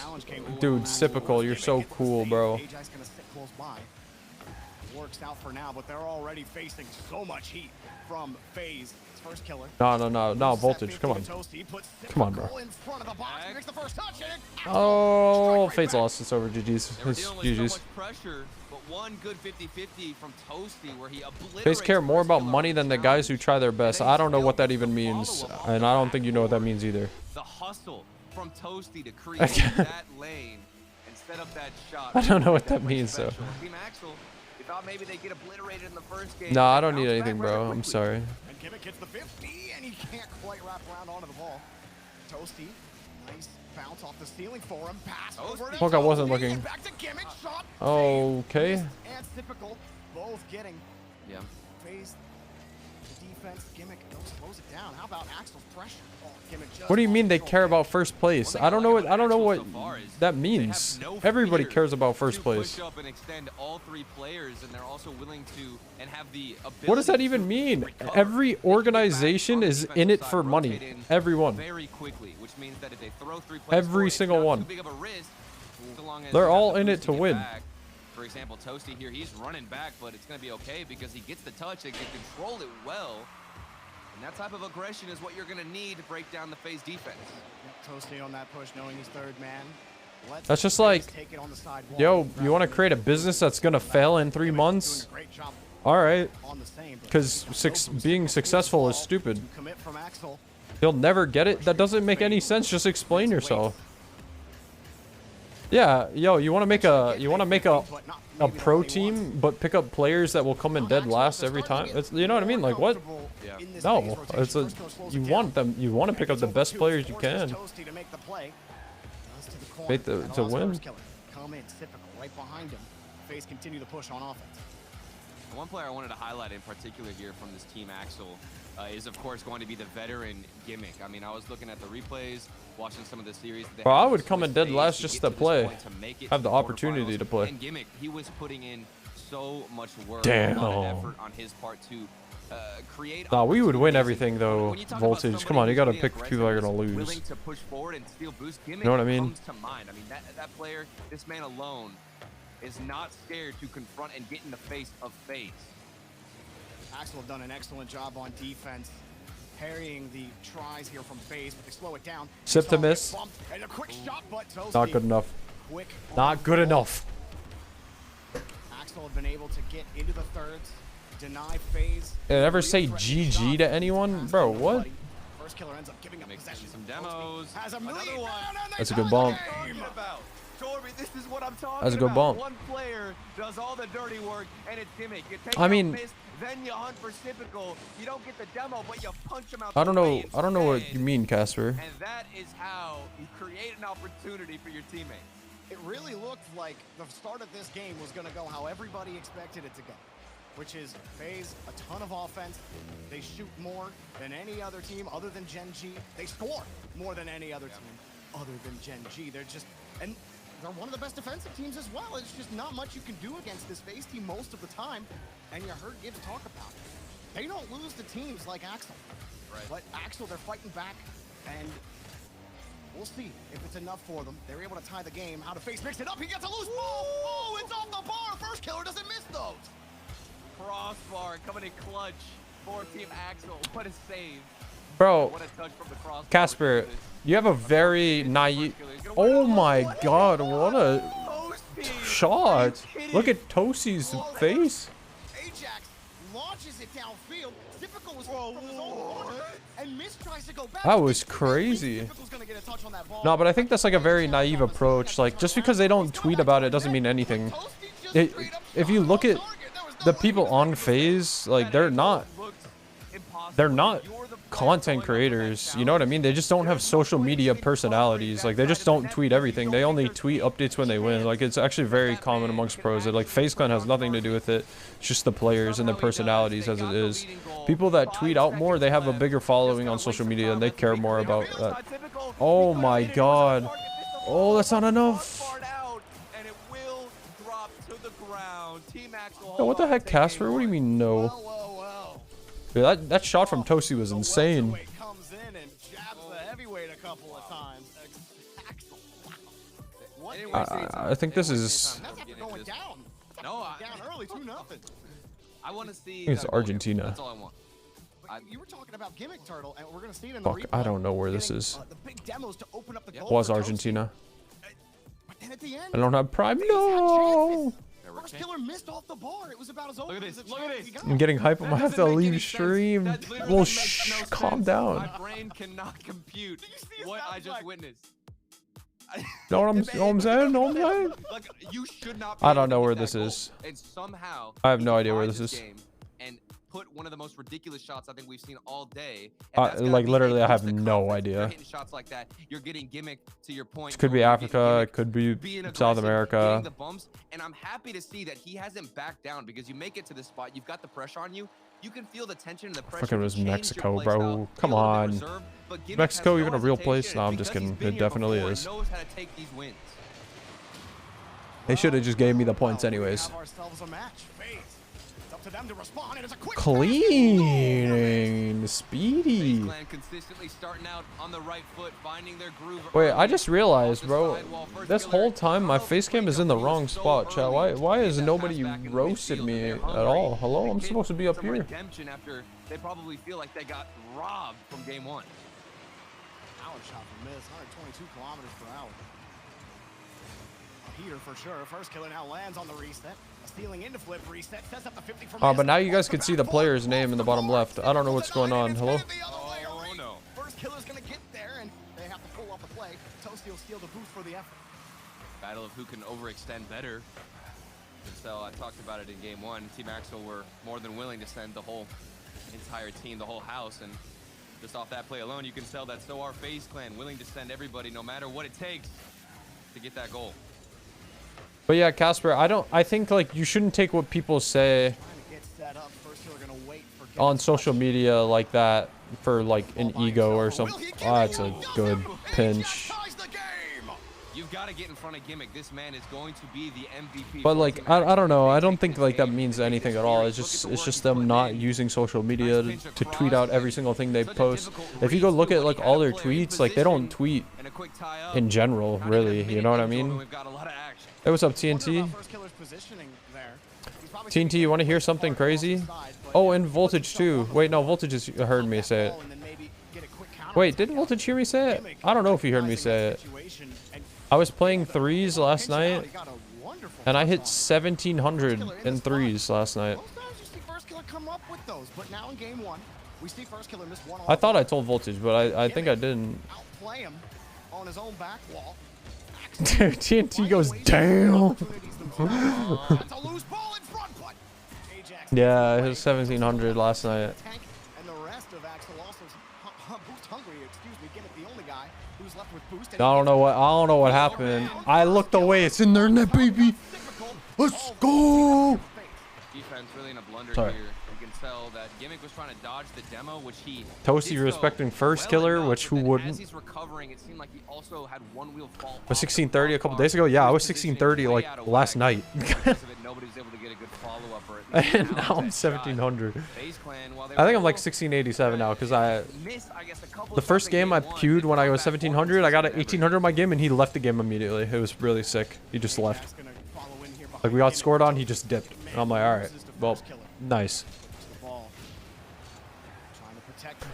Speaker 3: Dude, Sipical, you're so cool, bro.
Speaker 7: Ajax gonna sit close by. Works out for now, but they're already facing so much heat from FaZe. First killer.
Speaker 3: No, Voltage. Come on. Come on, bro. Oh, FaZe lost. It's over. GG's. It's GG's. FaZe care more about money than the guys who try their best. I don't know what that even means, and I don't think you know what that means either.
Speaker 6: The hustle from Toasty to create that lane and set up that shot.
Speaker 3: I don't know what that means, though.
Speaker 6: Team Axel, we thought maybe they get obliterated in the first game.
Speaker 3: No, I don't need anything, bro. I'm sorry.
Speaker 7: And Gimmick hits the 50, and he can't quite wrap around onto the ball. Toasty, nice bounce off the ceiling for him. Pass over to
Speaker 3: Fuck, I wasn't looking.
Speaker 7: back to Gimmick, shot.
Speaker 3: Okay.
Speaker 7: And Typical, both getting.
Speaker 6: Yeah.
Speaker 7: FaZe the defense. Gimmick slows it down. How about Axel's pressure? Oh, Gimmick just
Speaker 3: What do you mean they care about first place? I don't know what that means. Everybody cares about first place.
Speaker 6: Push up and extend all 3 players, and they're also willing to and have the ability.
Speaker 3: What does that even mean? Every organization is in it for money. Everyone.
Speaker 6: Very quickly, which means that if they throw 3 players
Speaker 3: Every single one.
Speaker 6: too big of a risk, so long as
Speaker 3: They're all in it to win.
Speaker 6: back. For example, Toasty here, he's running back, but it's going to be okay because he gets the touch and can control it well. And that type of aggression is what you're going to need to break down the FaZe defense.
Speaker 7: Toasty on that push, knowing he's third man.
Speaker 3: That's just like, yo, you want to create a business that's going to fail in 3 months? All right. Because being successful is stupid. You'll never get it. That doesn't make any sense. Just explain yourself. Yeah, yo, you want to make a pro team, but pick up players that will come in dead last every time. It's, you know what I mean? Like, what?
Speaker 2: Yeah.
Speaker 7: in this
Speaker 3: No,
Speaker 7: phase rotation.
Speaker 3: it's a,
Speaker 7: First killer slows
Speaker 3: you
Speaker 7: it
Speaker 3: want
Speaker 7: down.
Speaker 3: them. You want to pick up the best players you can.
Speaker 7: Toasty to make the play. Goes to the corner.
Speaker 3: Make
Speaker 7: That
Speaker 3: to
Speaker 7: allows
Speaker 3: win.
Speaker 7: First killer. Come in, typical, right behind him. FaZe continue to push on offense.
Speaker 6: One player I wanted to highlight in particular here from this team, Axel, is of course going to be the veteran Gimmick. I mean, I was looking at the replays, watching some of the series.
Speaker 3: Bro, I would come in dead last just to play. Have the opportunity to play.
Speaker 6: And Gimmick, he was putting in so much work,
Speaker 3: Damn.
Speaker 6: a lot of effort on his part to create.
Speaker 3: Nah, we would win everything though.
Speaker 6: When you talk about
Speaker 3: Voltage.
Speaker 6: somebody
Speaker 3: Come on, you
Speaker 6: who's
Speaker 3: gotta
Speaker 6: being
Speaker 3: pick people that are gonna
Speaker 6: aggressive,
Speaker 3: lose.
Speaker 6: willing to push forward and steal boost, Gimmick
Speaker 3: know what I mean?
Speaker 6: comes to mind. I mean, that player, this man alone, is not scared to confront and get in the face of FaZe.
Speaker 7: Axel have done an excellent job on defense, parrying the tries here from FaZe, but they slow it down.
Speaker 3: Sip to miss.
Speaker 7: And a quick shot, but Toasty,
Speaker 3: Not good enough.
Speaker 7: quick
Speaker 3: Not good enough.
Speaker 7: Axel have been able to get into the thirds, deny FaZe.
Speaker 3: Did I ever say GG to anyone? Bro, what?
Speaker 7: First killer ends up giving up
Speaker 6: Mixing
Speaker 7: possession.
Speaker 6: some demos.
Speaker 7: Has a
Speaker 6: Another
Speaker 7: lead.
Speaker 6: one.
Speaker 3: That's a good bump.
Speaker 6: Jorby, this is what I'm talking
Speaker 3: That's a good bump.
Speaker 6: One player does all the dirty work, and it's Gimmick. You take
Speaker 3: I mean,
Speaker 6: miss, then you hunt for typical. You don't get the demo, but you punch him out.
Speaker 3: I don't
Speaker 6: the
Speaker 3: know.
Speaker 6: way
Speaker 3: I don't know what
Speaker 6: instead.
Speaker 3: you mean, Casper.
Speaker 6: And that is how you create an opportunity for your teammates.
Speaker 7: It really looked like the start of this game was going to go how everybody expected it to go, which is FaZe, a ton of offense. They shoot more than any other team other than Gen G. They score more than any other team other than Gen G. They're just, and they're one of the best defensive teams as well. It's just not much you can do against this FaZe team most of the time. And you heard Gibbs talk about it. They don't lose to teams like Axel.
Speaker 6: Right.
Speaker 7: But Axel, they're fighting back, and we'll see if it's enough for them. They're able to tie the game. How to FaZe mix it up. He gets a loose ball. Oh, it's off the bar. First killer doesn't miss those.
Speaker 6: Crossbar coming in clutch for Team Axel. What a save.
Speaker 3: Bro,
Speaker 6: What a touch from the crossbar.
Speaker 3: Casper, you have a very naive. Oh my God! What a shot! Look at Tosi's face.
Speaker 7: Ajax launches it downfield. Typical was from his own corner, and Mist tries to go back.
Speaker 3: That was crazy.
Speaker 7: Typical's gonna get a touch on that ball.
Speaker 3: No, but I think that's like a very naive approach. Like, just because they don't tweet about it doesn't mean anything. If you look at the people on FaZe, like they're not content creators, you know what I mean? They just don't have social media personalities. Like, they just don't tweet everything. They only tweet updates when they win. Like, it's actually very common amongst pros that, like, FaZe Clan has nothing to do with it. It's just the players and their personalities as it is. People that tweet out more, they have a bigger following on social media and they care more about that. Oh my God. Oh, that's not enough. Yo, what the heck, Casper? What do you mean no? Dude, that shot from Tosi was insane.
Speaker 7: Comes in and jabs the heavyweight a couple of times.
Speaker 3: I think this is.
Speaker 7: That's after going down.
Speaker 6: No,
Speaker 7: Down early, 2-0.
Speaker 6: I want to see.
Speaker 3: It's
Speaker 6: that goal.
Speaker 3: Argentina.
Speaker 6: That's all I want.
Speaker 7: You were talking about Gimmick Turtle, and we're gonna see it in
Speaker 3: Fuck,
Speaker 7: the replay.
Speaker 3: I don't know where this
Speaker 7: Getting,
Speaker 3: is.
Speaker 7: The big demos to open up the goal
Speaker 3: Was
Speaker 7: for Toasty.
Speaker 3: Argentina.
Speaker 7: But then at the end,
Speaker 3: I don't have Prime.
Speaker 7: FaZe had
Speaker 3: No.
Speaker 7: chances. First killer missed off the bar. It was about as open
Speaker 6: Look at
Speaker 7: as
Speaker 6: this.
Speaker 7: the
Speaker 6: Look at
Speaker 7: chance
Speaker 6: this.
Speaker 7: he got.
Speaker 3: I'm getting hype. I might have to leave stream.
Speaker 6: That literally
Speaker 3: Well,
Speaker 6: makes
Speaker 3: shh,
Speaker 6: no
Speaker 3: calm
Speaker 6: sense.
Speaker 3: down.
Speaker 6: My brain cannot compute what I just witnessed.
Speaker 3: Know what I'm saying? Know what I'm saying?
Speaker 6: Like, you should not.
Speaker 3: I don't know where this is.
Speaker 6: And somehow
Speaker 3: I have no
Speaker 6: he
Speaker 3: idea where
Speaker 6: finds
Speaker 3: this
Speaker 6: this
Speaker 3: is.
Speaker 6: game and put one of the most ridiculous shots I think we've seen all day. And that's gotta
Speaker 3: Like,
Speaker 6: be
Speaker 3: literally,
Speaker 6: a
Speaker 3: I have
Speaker 6: boost of
Speaker 3: no
Speaker 6: confidence.
Speaker 3: idea.
Speaker 6: You're hitting shots like that. You're getting Gimmick to your point.
Speaker 3: It could be
Speaker 6: You're getting
Speaker 3: Africa.
Speaker 6: Gimmick
Speaker 3: It could be
Speaker 6: being
Speaker 3: South
Speaker 6: aggressive,
Speaker 3: America.
Speaker 6: getting the bumps, and I'm happy to see that he hasn't backed down because you make it to this spot. You've got the pressure on you. You can feel the tension and the pressure.
Speaker 3: Fucking was
Speaker 6: to change your
Speaker 3: Mexico,
Speaker 6: play
Speaker 3: bro.
Speaker 6: style,
Speaker 3: Come
Speaker 6: be a little bit
Speaker 3: on.
Speaker 6: reserved, but Gimmick
Speaker 3: Mexico
Speaker 6: has
Speaker 3: even
Speaker 6: no
Speaker 3: a real
Speaker 6: hesitation,
Speaker 3: place? No, I'm
Speaker 6: and
Speaker 3: just
Speaker 6: because he's
Speaker 3: kidding.
Speaker 6: been
Speaker 3: It
Speaker 6: here
Speaker 3: definitely
Speaker 6: before and
Speaker 3: is.
Speaker 6: knows how to take these wins.
Speaker 3: They should have just gave me the points anyways.
Speaker 7: We have ourselves a match. FaZe. It's up to them to respond, and it's a quick
Speaker 3: Cleaning.
Speaker 6: FaZe
Speaker 3: Speedy.
Speaker 6: Clan consistently starting out on the right foot, finding their groove.
Speaker 3: Wait,
Speaker 6: early.
Speaker 3: I just realized,
Speaker 6: Off the
Speaker 3: bro,
Speaker 6: sidewall, first
Speaker 3: this
Speaker 6: killer.
Speaker 3: whole time my
Speaker 6: Carlo
Speaker 3: face cam is in the wrong
Speaker 6: so
Speaker 3: spot, chat.
Speaker 6: early.
Speaker 3: Why has
Speaker 6: Get that
Speaker 3: nobody
Speaker 6: pass back in the
Speaker 3: roasted
Speaker 6: midfield,
Speaker 3: me
Speaker 6: they're
Speaker 3: at
Speaker 6: hungry.
Speaker 3: all? Hello,
Speaker 6: They
Speaker 3: I'm
Speaker 6: get
Speaker 3: supposed to be up
Speaker 6: some
Speaker 3: here.
Speaker 6: redemption after they probably feel like they got robbed from game one.
Speaker 7: Power shot from Miz, 122 kilometers per hour. A heater for sure. First killer now lands on the reset. A stealing into flip reset. Sets up the 50 for
Speaker 3: Oh,
Speaker 7: Miz.
Speaker 3: but now you guys can
Speaker 7: Off
Speaker 3: see the
Speaker 7: back
Speaker 3: player's
Speaker 7: foot,
Speaker 3: name in the bottom left. I don't know what's going on. Hello?
Speaker 6: Oh, no.
Speaker 7: First killer's gonna get there, and they have to pull off the play. Toasty will steal the boost for the effort.
Speaker 6: Battle of who can overextend better. And so I talked about it in game one. Team Axel were more than willing to send the whole entire team, the whole house. And just off that play alone, you can tell that so are FaZe Clan willing to send everybody, no matter what it takes, to get that goal.
Speaker 3: But yeah, Casper, I think like you shouldn't take what people say on social media like that for like an ego or something. Oh, that's a good pinch.
Speaker 6: You've got to get in front of Gimmick. This man is going to be the MVP.
Speaker 3: But like I don't know. I don't think like that means anything at all. It's just them not using social media to tweet out every single thing they post. If you go look at like all their tweets, like they don't tweet in general, really. You know what I mean? Hey, what's up, TNT? TNT, you want to hear something crazy? Oh, and Voltage too. Wait, no, Voltage has heard me say it. Wait, didn't Voltage hear me say it? I don't know if he heard me say it. I was playing threes last night, and I hit 1,700 in threes last night. I thought I told Voltage, but I think I didn't. TNT goes down. Yeah, I hit 1,700 last night. I don't know what happened. I looked away. It's in their net, baby. Let's go.
Speaker 6: Defense really in a blunder
Speaker 3: Sorry.
Speaker 6: here. You can tell that Gimmick was trying to dodge the demo, which he
Speaker 3: Toasty respecting first killer, which who wouldn't?
Speaker 6: As he's recovering, it seemed like he also had one wheel fall.
Speaker 3: Was 1630 a couple days ago? Yeah, I was 1630 like last night.
Speaker 6: Nobody's able to get a good follow-up.
Speaker 3: And now I'm 1,700. I think I'm like 1687 now because the first game I queued when I was 1,700, I got an 1,800 in my game and he left the game immediately. It was really sick. He just left. Like we got scored on, he just dipped. And I'm like, all right, well, nice.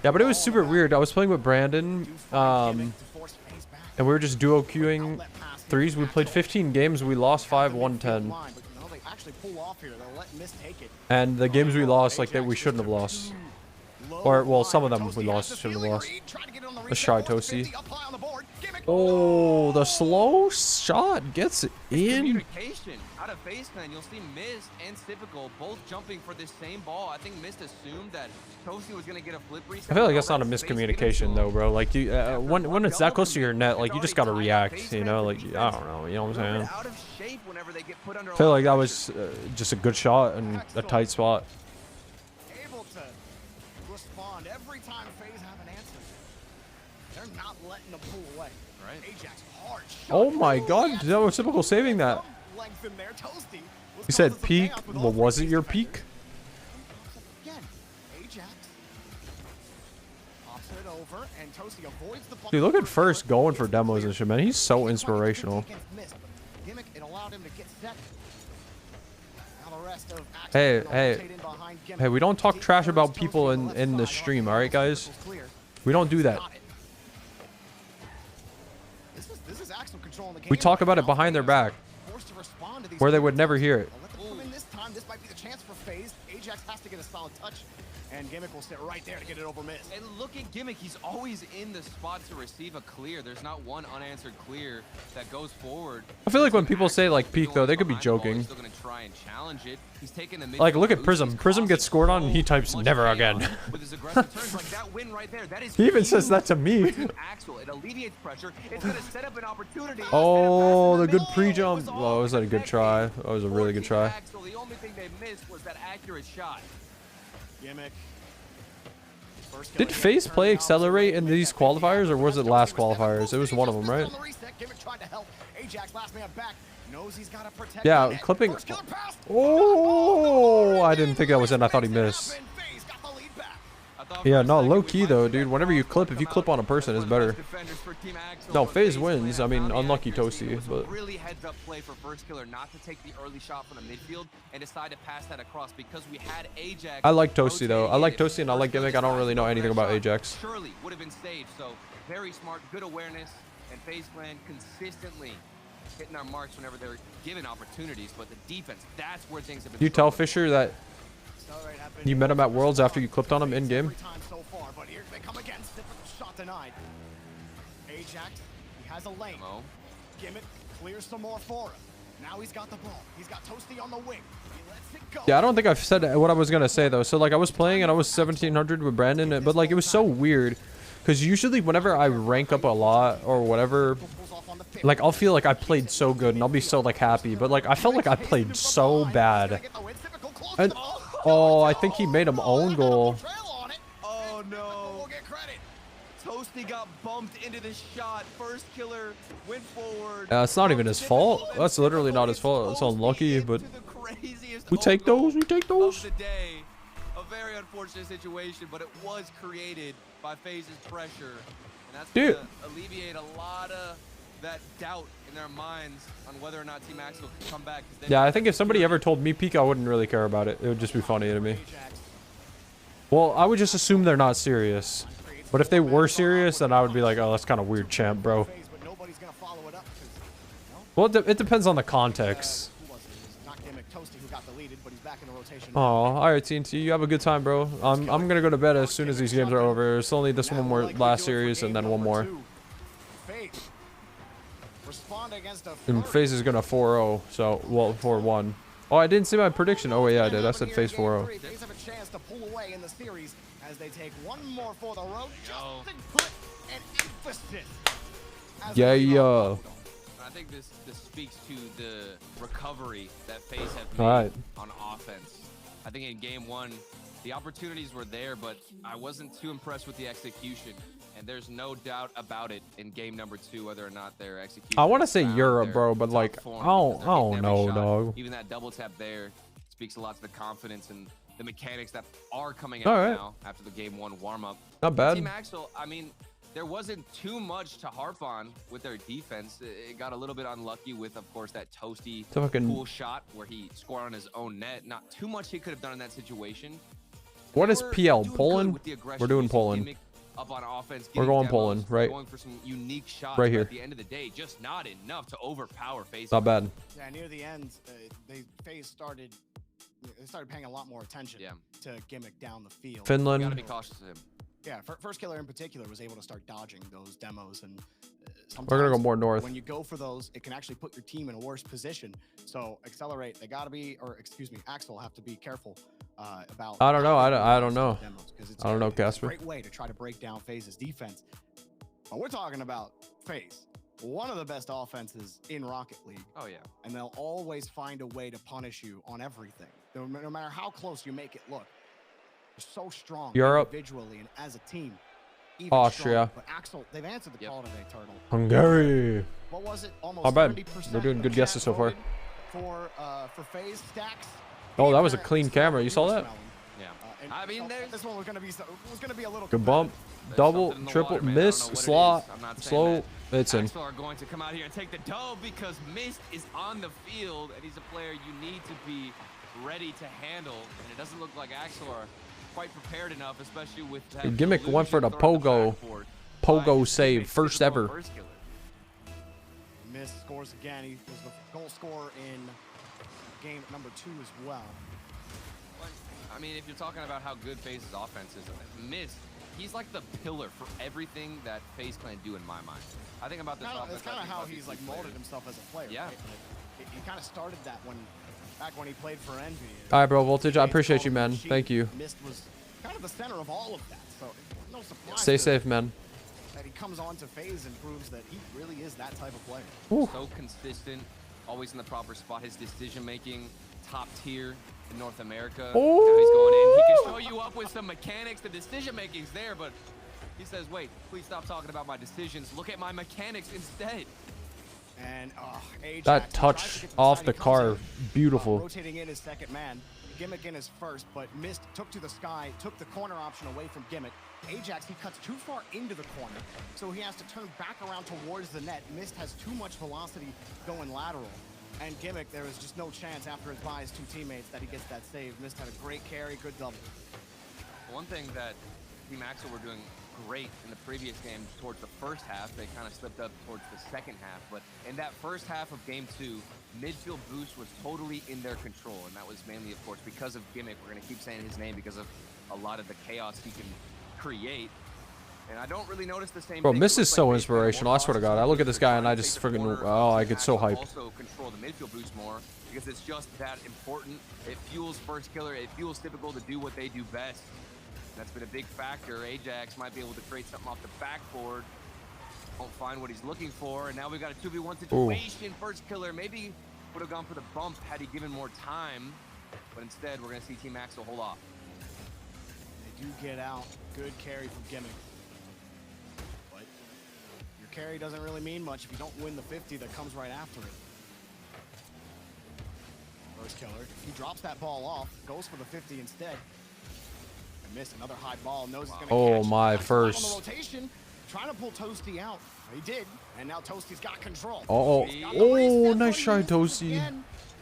Speaker 3: Yeah, but it was super weird. I was playing with Brandon, and we were just duo queuing threes. We played 15 games. We lost 5, won 10. And the games we lost, like that, we shouldn't have lost. Or, well, some of them we lost, shouldn't have lost. A shy Toasty. Oh, the slow shot gets it in.
Speaker 6: Communication out of FaZe Clan, you'll see Mist and Typical both jumping for this same ball. I think Mist assumed that Toasty was going to get a flip reset.
Speaker 3: I feel like that's not a miscommunication though, bro. Like you, when it's that close to your net, like you just gotta react. You know, like I don't know. You know what I'm saying? I feel like that was just a good shot and a tight spot.
Speaker 7: Able to respond every time FaZe have an answer. They're not letting them pull away. Right. Ajax hard shot.
Speaker 3: Oh my God, that was Typical saving that. He said peak. Well, was it your peak? Dude, look at First going for demos and shit, man. He's so inspirational. Hey, we don't talk trash about people in the stream, all right, guys? We don't do that. We talk about it behind their back, where they would never hear it.
Speaker 7: This might be the chance for FaZe. Ajax has to get a solid touch, and Gimmick will sit right there to get it over Mist.
Speaker 6: And look at Gimmick. He's always in the spot to receive a clear. There's not one unanswered clear that goes forward.
Speaker 3: I feel like when people say like peak though, they could be joking.
Speaker 6: Still gonna try and challenge it. He's taking the
Speaker 3: like look at Prism. Prism gets scored on and he types never again.
Speaker 6: With his aggressive turns, like that win right there, that is
Speaker 3: he even says that to me.
Speaker 6: Axel, it alleviates pressure. It's gonna set up an opportunity.
Speaker 3: Oh, the good pre-jump. Oh, was that a good try? That was a really good try.
Speaker 6: The only thing they missed was that accurate shot.
Speaker 7: Gimmick.
Speaker 3: Did FaZe play Accelerate in these qualifiers, or was it last qualifiers? It was one of them, right? Yeah, clipping. Oh, I didn't think that was in. I thought he missed. Yeah, no, low key though, dude. Whenever you clip, if you clip on a person, it's better. No, FaZe wins. I mean, unlucky Toasty, but.
Speaker 6: Really heads up play for First Killer not to take the early shot from the midfield and decide to pass that across because we had Ajax.
Speaker 3: I like Toasty though. I like Toasty and I like Gimmick. I don't really know anything about Ajax.
Speaker 6: Surely would have been saved. So very smart, good awareness, and FaZe Clan consistently hitting our marks whenever they're given opportunities. But the defense, that's where things have been.
Speaker 3: You tell Fisher that you met him at Worlds after you clipped on him in game.
Speaker 7: Ajax, he has a lane. Gimmick clears some more for him. Now he's got the ball. He's got Toasty on the wing. He lets it go.
Speaker 3: Yeah, I don't think I've said what I was gonna say though. So like I was playing and I was 1700 with Brandon, but like it was so weird, because usually whenever I rank up a lot or whatever, like I'll feel like I played so good and I'll be so like happy, but like I felt like I played so bad. And oh, I think he made him own goal.
Speaker 6: Oh no! Toasty got bumped into the shot. First killer went forward.
Speaker 3: It's not even his fault. That's literally not his fault. It's unlucky, but we take those. We take those.
Speaker 6: A very unfortunate situation, but it was created by FaZe's pressure, and that's
Speaker 3: Dude.
Speaker 6: gonna alleviate a lot of that doubt in their minds on whether or not Team Axel can come back.
Speaker 3: Yeah, I think if somebody ever told me peek, I wouldn't really care about it. It would just be funny to me. Well, I would just assume they're not serious. But if they were serious, then I would be like, oh, that's kind of weird, champ, bro. Well, it depends on the context. Oh, all right, TNT, you have a good time, bro. I'm gonna go to bed as soon as these games are over. It's only this one more last series and then one more. And FaZe is gonna 4-0, so well 4-1. Oh, I didn't see my prediction. Oh yeah, I did. I said FaZe 4-0.
Speaker 7: FaZe have a chance to pull away in the series as they take one more for the road. Just to put an emphasis.
Speaker 3: Yeah.
Speaker 6: I think this speaks to the recovery that FaZe have
Speaker 3: All right.
Speaker 6: made on offense. I think in game one, the opportunities were there, but I wasn't too impressed with the execution. And there's no doubt about it in game number 2 whether or not their execution.
Speaker 3: I want to say Europe, bro, but like I don't know, dog.
Speaker 6: Even that double tap there speaks a lot to the confidence and the mechanics that are coming out now after the game 1 warm up.
Speaker 3: Not bad.
Speaker 6: Team Axel, I mean, there wasn't too much to harp on with their defense. It got a little bit unlucky with, of course, that Toasty cool shot where he scored on his own net. Not too much he could have done in that situation.
Speaker 3: What is PL? Poland? We're doing Poland.
Speaker 6: Up on offense,
Speaker 3: we're going Poland, right?
Speaker 6: Going for some unique shots,
Speaker 3: right here.
Speaker 6: At the end of the day, just not enough to overpower FaZe.
Speaker 3: Not bad.
Speaker 7: Yeah, near the end, FaZe started paying a lot more attention to Gimmick down the field.
Speaker 3: Finland.
Speaker 6: You gotta be cautious of him.
Speaker 7: Yeah, first killer in particular was able to start dodging those demos, and
Speaker 3: we're gonna go more north.
Speaker 7: When you go for those, it can actually put your team in a worse position. So accelerate. They gotta be, or excuse me, Axel have to be careful about.
Speaker 3: I don't know. I don't know. I don't know, Casper.
Speaker 7: Great way to try to break down FaZe's defense. But we're talking about FaZe, one of the best offenses in Rocket League.
Speaker 6: Oh yeah.
Speaker 7: And they'll always find a way to punish you on everything, no matter how close you make it look. They're so strong individually and as a team.
Speaker 3: Austria.
Speaker 7: But Axel, they've answered the call today, Turtle.
Speaker 3: Hungary.
Speaker 7: What was it? Almost
Speaker 3: not bad.
Speaker 7: 70%
Speaker 3: They're doing good guesses so far.
Speaker 7: For FaZe stacks.
Speaker 3: Oh, that was a clean camera. You saw that?
Speaker 6: Yeah. I mean,
Speaker 7: this one was gonna be a little
Speaker 3: good bump, double, triple, miss, slot, slow. It's in.
Speaker 6: Axel are going to come out here and take the dub because Mist is on the field and he's a player you need to be ready to handle. And it doesn't look like Axel are quite prepared enough, especially with that.
Speaker 3: Gimmick went for the pogo save, first ever.
Speaker 7: Mist scores again. He was the goal scorer in game number 2 as well.
Speaker 6: I mean, if you're talking about how good FaZe's offense is, Mist, he's like the pillar for everything that FaZe can do in my mind. I think about this offense.
Speaker 7: It's kind of how he's like molded himself as a player.
Speaker 6: Yeah.
Speaker 7: Right? He kind of started that back when he played for Envy.
Speaker 3: All right, bro, Voltage. I appreciate you, man. Thank you.
Speaker 7: Mist was kind of the center of all of that, so no surprise.
Speaker 3: Stay safe, man.
Speaker 7: That he comes on to FaZe and proves that he really is that type of player.
Speaker 3: Ooh.
Speaker 6: So consistent, always in the proper spot. His decision making, top tier in North America. Now he's going in. He can show you up with some mechanics. The decision making's there, but he says, "Wait, please stop talking about my decisions. Look at my mechanics instead."
Speaker 7: And Ajax,
Speaker 3: that touch off the car, beautiful.
Speaker 7: Rotating in his second man, Gimmick in his first, but Mist took to the sky, took the corner option away from Gimmick. Ajax, he cuts too far into the corner, so he has to turn back around towards the net. Mist has too much velocity going lateral. And Gimmick, there was just no chance after his by his 2 teammates that he gets that save. Mist had a great carry, good double.
Speaker 6: One thing that Team Axel were doing great in the previous game towards the first half, they kind of slipped up towards the second half, but in that first half of game 2, midfield boost was totally in their control, and that was mainly, of course, because of Gimmick. We're going to keep saying his name because of a lot of the chaos he can create. And I don't really notice the same
Speaker 3: Bro,
Speaker 6: thing.
Speaker 3: Miss
Speaker 6: It
Speaker 3: is
Speaker 6: looks
Speaker 3: so
Speaker 6: like
Speaker 3: inspirational. I swear to God. I look at this guy and I just freaking, oh, I get so hyped.
Speaker 6: Also control the midfield boost more because it's just that important. It fuels First Killer. It fuels Typical to do what they do best. That's been a big factor. Ajax might be able to create something off the backboard. Won't find what he's looking for. And now we've got a 2v1 situation. Ooh. First Killer maybe would have gone for the bump had he given more time. But instead, we're going to see Team Axel hold off.
Speaker 7: They do get out. Good carry from Gimmick. But your carry doesn't really mean much if you don't win the 50 that comes right after it. First Killer, he drops that ball off, goes for the 50 instead. And missed another high ball, knows he's gonna catch.
Speaker 3: My
Speaker 7: That's
Speaker 3: first.
Speaker 7: on the rotation, trying to pull Toasty out. He did, and now Toasty's got control.
Speaker 3: Oh, nice try, Toasty.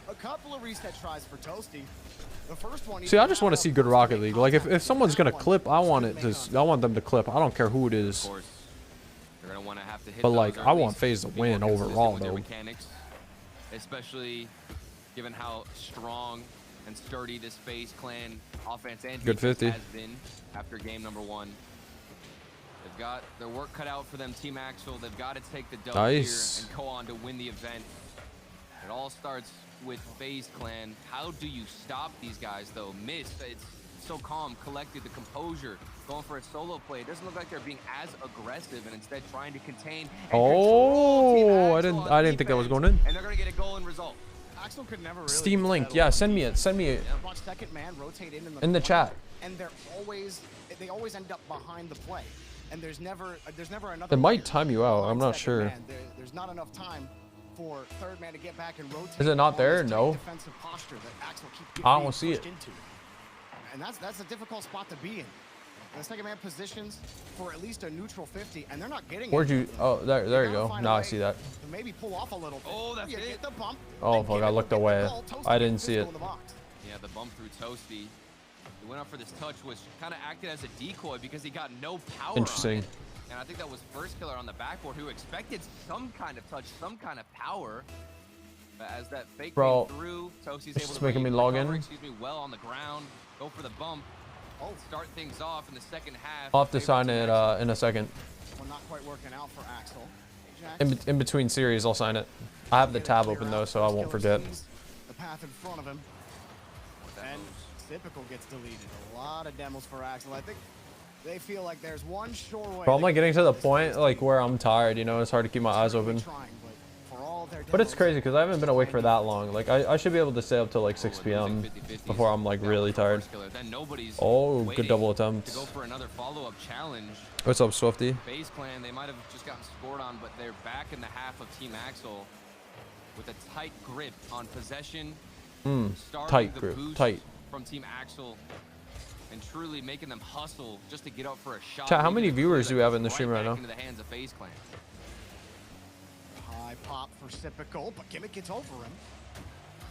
Speaker 7: A couple of reset tries for Toasty. The first one.
Speaker 3: See, I just want to see good Rocket League. Like, if someone's gonna clip, I want them to clip. I don't care who it is.
Speaker 6: They're gonna want to have to hit.
Speaker 3: But like, I want FaZe to win overall, though.
Speaker 6: Mechanics, especially given how strong and sturdy this FaZe clan offense and
Speaker 3: good 50
Speaker 6: has been after game number 1. They've got their work cut out for them. Team Axel, they've got to take the dub here and go on to win the event. It all starts with FaZe clan. How do you stop these guys though? Miss, it's so calm, collected, the composure, going for a solo play. It doesn't look like they're being as aggressive and instead trying to contain and control Team Axel
Speaker 3: I didn't think that was going in.
Speaker 6: And they're gonna get a goal in result.
Speaker 7: Axel could never really
Speaker 3: Steam link, yeah, send me it.
Speaker 7: Watch second man rotate
Speaker 3: in the chat.
Speaker 7: And they always end up behind the play. And there's never another.
Speaker 3: It might time you out. I'm not sure.
Speaker 7: There's not enough time for third man to get back and rotate.
Speaker 3: Is it not there? No.
Speaker 7: Defensive posture that Axel keeps
Speaker 3: I don't see it.
Speaker 7: into. And that's a difficult spot to be in. And the second man positions for at least a neutral 50, and they're not getting it.
Speaker 3: Where'd you? Oh, there you go. Now I see that.
Speaker 7: Maybe pull off a little bit.
Speaker 6: Oh, that's it.
Speaker 7: The bump.
Speaker 3: Oh, fuck, I looked away. I didn't see it.
Speaker 6: Yeah, the bump through Toasty. He went up for this touch, which kind of acted as a decoy because he got no power.
Speaker 3: Interesting.
Speaker 6: On it. And I think that was First Killer on the backboard who expected some kind of touch, some kind of power. But as that fake came through, Toasty's able to
Speaker 3: making me log in.
Speaker 6: Well on the ground, go for the bump. Start things off in the second half.
Speaker 3: I'll have to sign it in a second.
Speaker 7: Well, not quite working out for Axel.
Speaker 3: In between series, I'll sign it. I have the tab open though, so I won't forget.
Speaker 7: The path in front of him. And Typical gets deleted. A lot of demos for Axel. I think they feel like there's one sure way.
Speaker 3: Bro, I'm like getting to the point like where I'm tired, you know, it's hard to keep my eyes open. But it's crazy because I haven't been awake for that long. Like I should be able to stay up till like 6 p.m. before I'm like really tired. Oh, good double attempt.
Speaker 6: To go for another follow-up challenge.
Speaker 3: What's up, Swifty?
Speaker 6: FaZe clan, they might have just gotten scored on, but they're back in the half of Team Axel with a tight grip on possession.
Speaker 3: Tight grip, tight.
Speaker 6: From Team Axel and truly making them hustle just to get up for a shot.
Speaker 3: Chat, how many viewers do we have in the stream right now?
Speaker 6: Into the hands of FaZe clan.
Speaker 7: High pop for Typical, but Gimmick gets over him.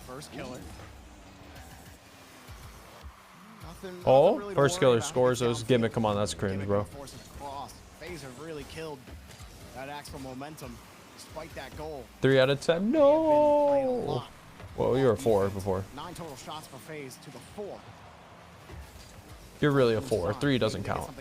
Speaker 7: First Killer.
Speaker 3: Nothing really First Killer scores those. Gimmick, come on, that's cringe, bro.
Speaker 7: FaZe have really killed that Axel momentum despite that goal.
Speaker 3: 3 out of 10. No. Well, you were 4 before.
Speaker 7: 9 total shots for FaZe to the 4.
Speaker 3: You're really a 4. 3 doesn't count.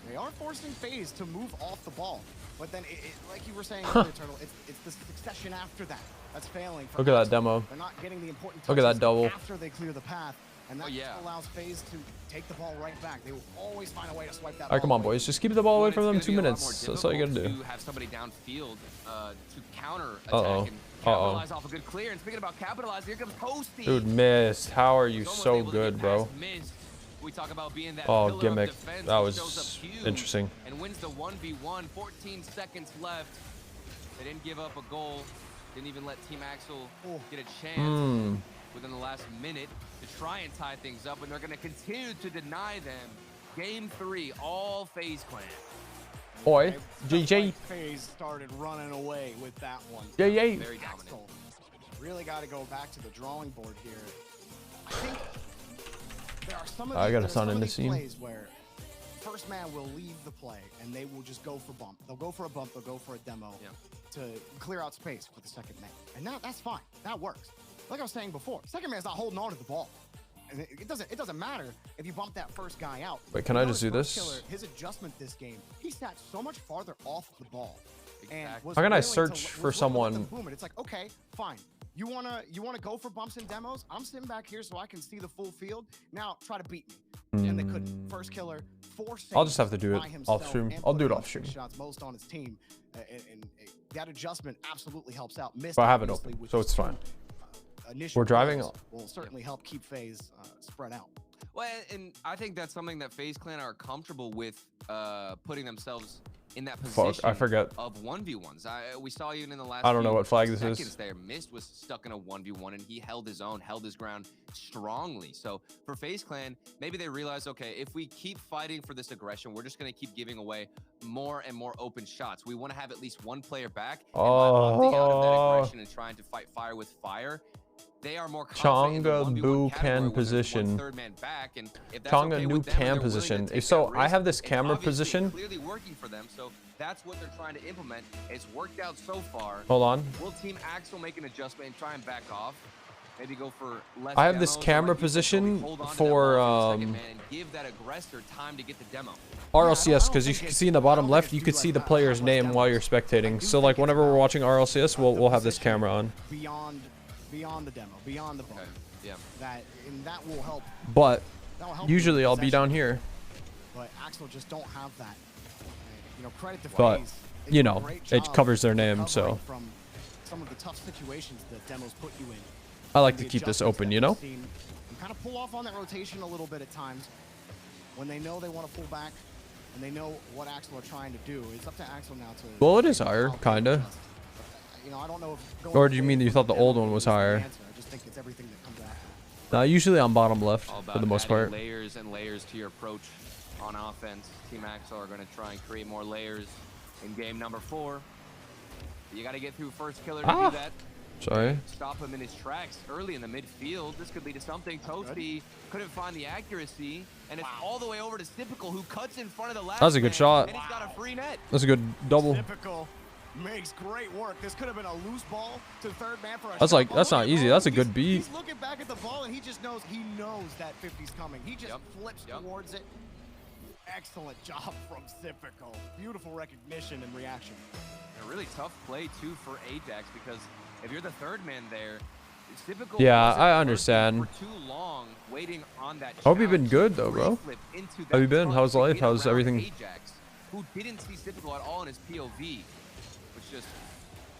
Speaker 7: They are forcing FaZe to move off the ball, but then, like you were saying earlier, Turtle, it's the succession after that that's failing.
Speaker 3: Look at that demo.
Speaker 7: They're not getting the important
Speaker 3: Look at that double.
Speaker 7: After they clear the path, and that allows FaZe to take the ball right back. They will always find a way to swipe that.
Speaker 3: All right, come on, boys. Just keep the ball away from them 2 minutes. That's all you gotta do.
Speaker 6: To have somebody downfield to counter attack and capitalize off a good clear. And speaking about capitalize, here comes Toasty.
Speaker 3: Dude, missed. How are you so good, bro?
Speaker 6: We talk about being that
Speaker 3: Gimmick. That was interesting.
Speaker 6: And wins the 1v1. 14 seconds left. They didn't give up a goal. Didn't even let Team Axel get a chance within the last minute to try and tie things up. And they're going to continue to deny them. Game 3, all FaZe clan.
Speaker 3: Boy, GG.
Speaker 7: FaZe started running away with that one.
Speaker 3: GG.
Speaker 6: Very dominant.
Speaker 7: Really got to go back to the drawing board here. I think there are some of
Speaker 3: I got a son in the scene.
Speaker 7: Plays where first man will leave the play and they will just go for bump. They'll go for a bump. They'll go for a demo to clear out space for the second man. And that's fine. That works. Like I was saying before, second man's not holding on to the ball. And it doesn't matter if you bump that first guy out.
Speaker 3: Wait, can I just do this?
Speaker 7: Killer, his adjustment this game, he sat so much farther off the ball. And was
Speaker 3: How can I
Speaker 7: willing
Speaker 3: search for someone?
Speaker 7: Boom, and it's like, okay, fine. You wanna go for bumps and demos? I'm sitting back here so I can see the full field. Now try to beat me. And they couldn't. First killer, 4 saves.
Speaker 3: I'll just have to do it
Speaker 7: by himself
Speaker 3: off stream.
Speaker 7: and
Speaker 3: I'll do it
Speaker 7: putting
Speaker 3: off
Speaker 7: up
Speaker 3: stream.
Speaker 7: Shots most on his team, and that adjustment absolutely helps out. Missed,
Speaker 3: But I have it
Speaker 7: obviously,
Speaker 3: open,
Speaker 7: which
Speaker 3: so
Speaker 7: is
Speaker 3: it's fine.
Speaker 7: initial
Speaker 3: We're driving.
Speaker 7: goals will certainly help keep FaZe spread out.
Speaker 6: Well, and I think that's something that FaZe Clan are comfortable with, putting themselves in that position.
Speaker 3: Fuck, I forget.
Speaker 6: Of 1v1s. We saw even in the last.
Speaker 3: I don't know
Speaker 6: few
Speaker 3: what flag this
Speaker 6: seconds
Speaker 3: is.
Speaker 6: There, Mist was stuck in a 1v1, and he held his own, held his ground strongly. So for FaZe Clan, maybe they realize, okay, if we keep fighting for this aggression, we're just going to keep giving away more and more open shots. We want to have at least one player back and opting out of that aggression and trying to fight fire with fire. They are more
Speaker 3: Chonga Boo can position. Chonga new cam position. So I have this camera position.
Speaker 6: Clearly working for them, so that's what they're trying to implement. It's worked out so far.
Speaker 3: Hold on.
Speaker 6: Will Team Axel make an adjustment and try and back off? Maybe go for less.
Speaker 3: I have this camera position for
Speaker 6: give that aggressor time to get the demo.
Speaker 3: RLCS, because you can see in the bottom left, you can see the player's name while you're spectating. So like whenever we're watching RLCS, we'll have this camera on.
Speaker 7: Beyond the demo, beyond the bump.
Speaker 6: Yeah.
Speaker 7: That will help.
Speaker 3: But usually I'll be down here.
Speaker 7: But Axel just don't have that. Credit to
Speaker 3: But
Speaker 7: FaZe.
Speaker 3: you know, it covers their name, so
Speaker 7: from some of the tough situations that demos put you in.
Speaker 3: I like to keep this open, you know?
Speaker 7: And kind of pull off on that rotation a little bit at times when they know they want to pull back and they know what Axel are trying to do. It's up to Axel now to.
Speaker 3: Well, it is higher, kinda.
Speaker 7: I don't know if.
Speaker 3: Or do you mean you thought the old one was higher?
Speaker 7: I just think it's everything that comes after.
Speaker 3: Usually I'm bottom left for the most part.
Speaker 6: Layers and layers to your approach on offense. Team Axel are going to try and create more layers in game number 4. You got to get through first killer to do that.
Speaker 3: Sorry.
Speaker 6: Stop him in his tracks early in the midfield. This could lead to something. Toasty couldn't find the accuracy, and it's all the way over to Typical, who cuts in front of the last.
Speaker 3: That was a good shot.
Speaker 6: And he's got a free net.
Speaker 3: That's a good double.
Speaker 7: Typical makes great work. This could have been a loose ball to the third man for a
Speaker 3: That's
Speaker 7: shot.
Speaker 3: like, that's not easy. That's a good beat.
Speaker 7: He's looking back at the ball and he just knows that 50's coming. He just flips towards it. Excellent job from Typical. Beautiful recognition and reaction.
Speaker 6: A really tough play too for Ajax, because if you're the third man there, it's Typical.
Speaker 3: Yeah, I understand.
Speaker 6: For too long waiting on that.
Speaker 3: Hope you've been good though, bro. How you been? How's life? How's everything?
Speaker 6: Ajax, who didn't see Typical at all in his POV, which just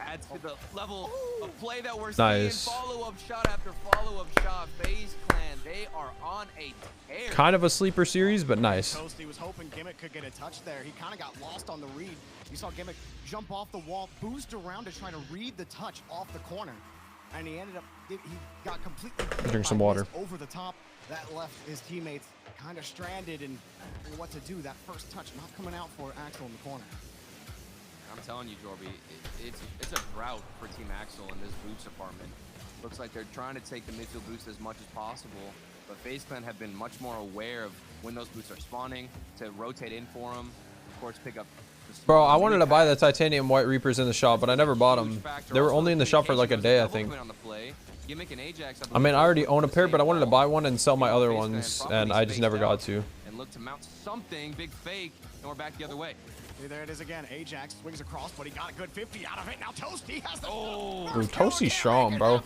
Speaker 6: adds to the level of play that we're seeing. Follow-up shot after follow-up shot. FaZe Clan, they are on a tear.
Speaker 3: Kind of a sleeper series, but nice.
Speaker 7: Toasty was hoping Gimmick could get a touch there. He kind of got lost on the read. You saw Gimmick jump off the wall, boost around to try to read the touch off the corner. And he ended up, he got completely
Speaker 3: Drink some water.
Speaker 7: over the top. That left his teammates kind of stranded and what to do. That first touch not coming out for Axel in the corner.
Speaker 6: I'm telling you, Jorby, it's a drought for Team Axel in this boost department. Looks like they're trying to take the midfield boost as much as possible, but FaZe Clan have been much more aware of when those boosts are spawning to rotate in for them. Of course, pick up.
Speaker 3: Bro, I wanted to buy the titanium white reapers in the shop, but I never bought them. They were only in the shop for like a day, I think. I mean, I already own a pair, but I wanted to buy one and sell my other ones, and I just never got to.
Speaker 6: And look to mount something, big fake, and we're back the other way.
Speaker 7: Hey, there it is again. Ajax swings across, but he got a good 50 out of it. Now Toasty has the
Speaker 3: Ooh, Toasty's strong, bro.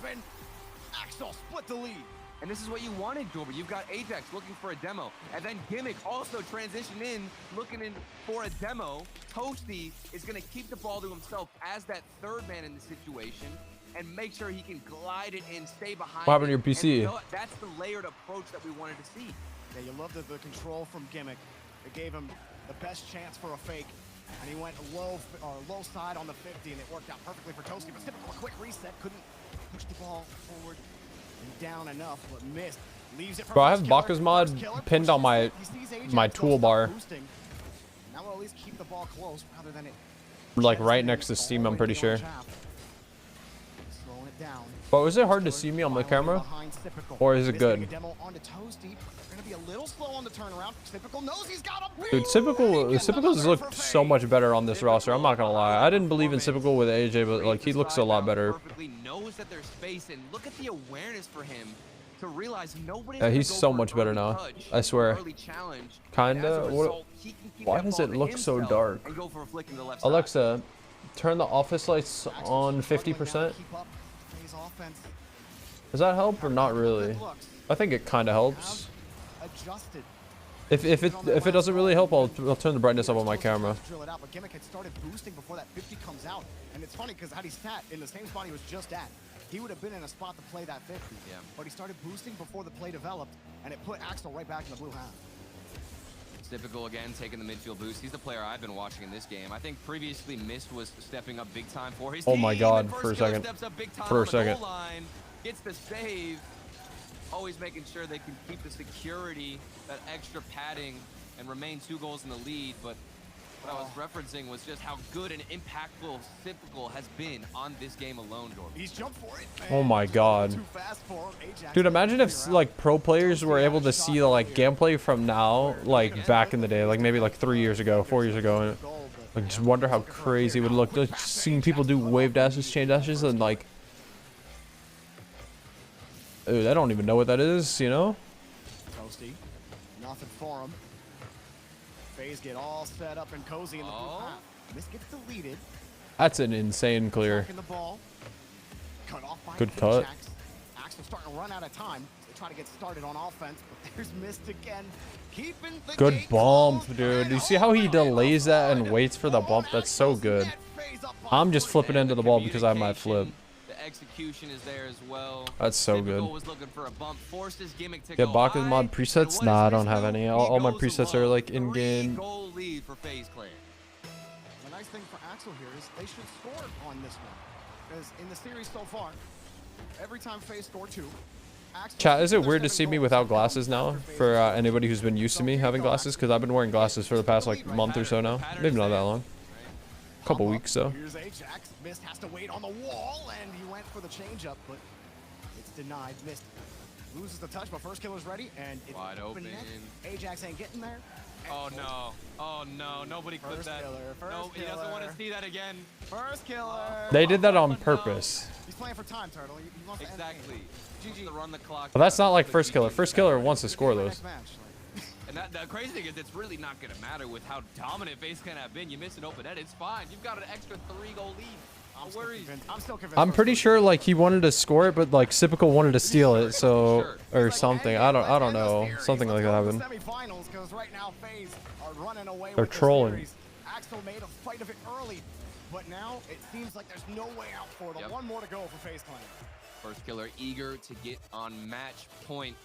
Speaker 7: Axel split the lead.
Speaker 6: And this is what you wanted, Jorby. You've got Ajax looking for a demo. And then Gimmick also transition in, looking in for a demo. Toasty is going to keep the ball to himself as that third man in the situation and make sure he can glide it in, stay behind.
Speaker 3: What happened to your PC?
Speaker 6: And that's the layered approach that we wanted to see.
Speaker 7: Yeah, you love the control from Gimmick. It gave him the best chance for a fake. And he went low side on the 50, and it worked out perfectly for Toasty. But Typical, a quick reset, couldn't push the ball forward and down enough, but missed. Leaves it for
Speaker 3: Bro, I have Baka's mod pinned on my toolbar.
Speaker 7: Now we'll at least keep the ball close rather than it.
Speaker 3: Like right next to Steam, I'm pretty sure. But was it hard to see me on the camera? Or is it good? Dude, Typical's looked so much better on this roster. I'm not gonna lie. I didn't believe in Typical with AJ, but like he looks a lot better.
Speaker 6: Perfectly knows that there's space, and look at the awareness for him to realize nobody's
Speaker 3: Yeah,
Speaker 6: gonna
Speaker 3: he's
Speaker 6: go
Speaker 3: so
Speaker 6: for
Speaker 3: much
Speaker 6: an
Speaker 3: better
Speaker 6: early
Speaker 3: now.
Speaker 6: touch,
Speaker 3: I swear.
Speaker 6: early challenge.
Speaker 3: Kinda.
Speaker 6: As a result, he can keep
Speaker 3: Why
Speaker 6: that
Speaker 3: does
Speaker 6: ball
Speaker 3: it
Speaker 6: to
Speaker 3: look so
Speaker 6: himself
Speaker 3: dark?
Speaker 6: and go for a flick into the left side.
Speaker 3: Alexa, turn the office lights on 50%. Does that help or not really? I think it kind of helps. If it doesn't really help, I'll turn the brightness up on my camera.
Speaker 7: Drill it out, but Gimmick had started boosting before that 50 comes out, and it's funny because had he sat in the same spot he was just at, he would have been in a spot to play that 50.
Speaker 6: Yeah.
Speaker 7: But he started boosting before the play developed, and it put Axel right back in the blue half.
Speaker 6: It's typical again, taking the midfield boost. He's the player I've been watching in this game. I think previously Mist was stepping up big time for his
Speaker 3: Oh
Speaker 6: team.
Speaker 3: my God,
Speaker 6: And
Speaker 3: for a
Speaker 6: First Killer
Speaker 3: second.
Speaker 6: steps up big time
Speaker 3: For a
Speaker 6: on the goal
Speaker 3: second.
Speaker 6: line, gets the save. Always making sure they can keep the security, that extra padding, and remain 2 goals in the lead. But what I was referencing was just how good and impactful Typical has been on this game alone, Jordan.
Speaker 7: He's jumped for it.
Speaker 3: Oh my God.
Speaker 7: Too fast for him. Ajax
Speaker 3: Dude, imagine if like pro players were able to see the like gameplay from now, like back in the day, like maybe like 3 years ago, 4 years ago, and like just wonder how crazy it would look. Like seeing people do wave dashes, chain dashes, and like, dude, I don't even know what that is, you know?
Speaker 7: Toasty, nothing for him. FaZe get all set up and cozy in the blue half. This gets deleted.
Speaker 3: That's an insane clear.
Speaker 7: Tracking the ball. Cut off by
Speaker 3: Good cut.
Speaker 7: Ajax. Axel starting to run out of time. They try to get started on offense, but there's Mist again. Keeping the
Speaker 3: Good
Speaker 7: gate
Speaker 3: bump,
Speaker 7: closed.
Speaker 3: dude. You see how he delays that and waits for the bump? That's so good. I'm just flipping into the ball because I might flip.
Speaker 6: The execution is there as well.
Speaker 3: That's so good.
Speaker 6: Typical was looking for a bump, forced his Gimmick to
Speaker 3: Get
Speaker 6: go
Speaker 3: Baka's
Speaker 6: high,
Speaker 3: mod
Speaker 6: and
Speaker 3: presets?
Speaker 6: what
Speaker 3: Nah, I
Speaker 6: does
Speaker 3: don't have
Speaker 6: Mist do?
Speaker 3: any.
Speaker 6: He
Speaker 3: All my
Speaker 6: goes
Speaker 3: presets are
Speaker 6: alone.
Speaker 3: like in game.
Speaker 6: 3-goal lead for FaZe Clan.
Speaker 7: The nice thing for Axel here is they should score on this one. Because in the series so far, every time FaZe score 2, Axel
Speaker 3: Chat, is it weird to
Speaker 7: 7
Speaker 3: see me
Speaker 7: goals.
Speaker 3: without glasses now? For anybody who's been used to me having glasses? Because I've been wearing glasses for the past like month or so now. Maybe not that long. Couple weeks though.
Speaker 7: Here's Ajax. Mist has to wait on the wall, and he went for the changeup, but it's denied. Mist loses the touch, but First Killer's ready, and it's
Speaker 6: Wide open.
Speaker 7: net. Ajax ain't getting there.
Speaker 6: Oh no. Oh no. Nobody clipped
Speaker 7: First
Speaker 6: that.
Speaker 7: killer,
Speaker 6: No,
Speaker 7: first
Speaker 6: he doesn't want to
Speaker 7: killer.
Speaker 6: see that again.
Speaker 7: First Killer.
Speaker 3: They did that on purpose.
Speaker 7: He's playing for time, Turtle. He wants to end the game.
Speaker 6: Exactly. To run the clock.
Speaker 3: But that's not like First Killer. First Killer wants to score those.
Speaker 7: Next match, like.
Speaker 6: And the crazy thing is, it's really not going to matter with how dominant FaZe Clan have been. You miss an open net, it's fine. You've got an extra 3-goal lead. No worries.
Speaker 7: I'm still convinced.
Speaker 3: I'm pretty sure like he wanted to score it, but like Sypical wanted to steal it, so or something. I don't know. Something like that happened.
Speaker 7: Semifinals, because right now FaZe are running away.
Speaker 3: They're
Speaker 7: with the
Speaker 3: trolling.
Speaker 7: series. Axel made a fight of it early, but now it seems like there's no way out for them.
Speaker 6: Yep.
Speaker 7: One more to go for FaZe Clan.
Speaker 6: First Killer eager to get on match point.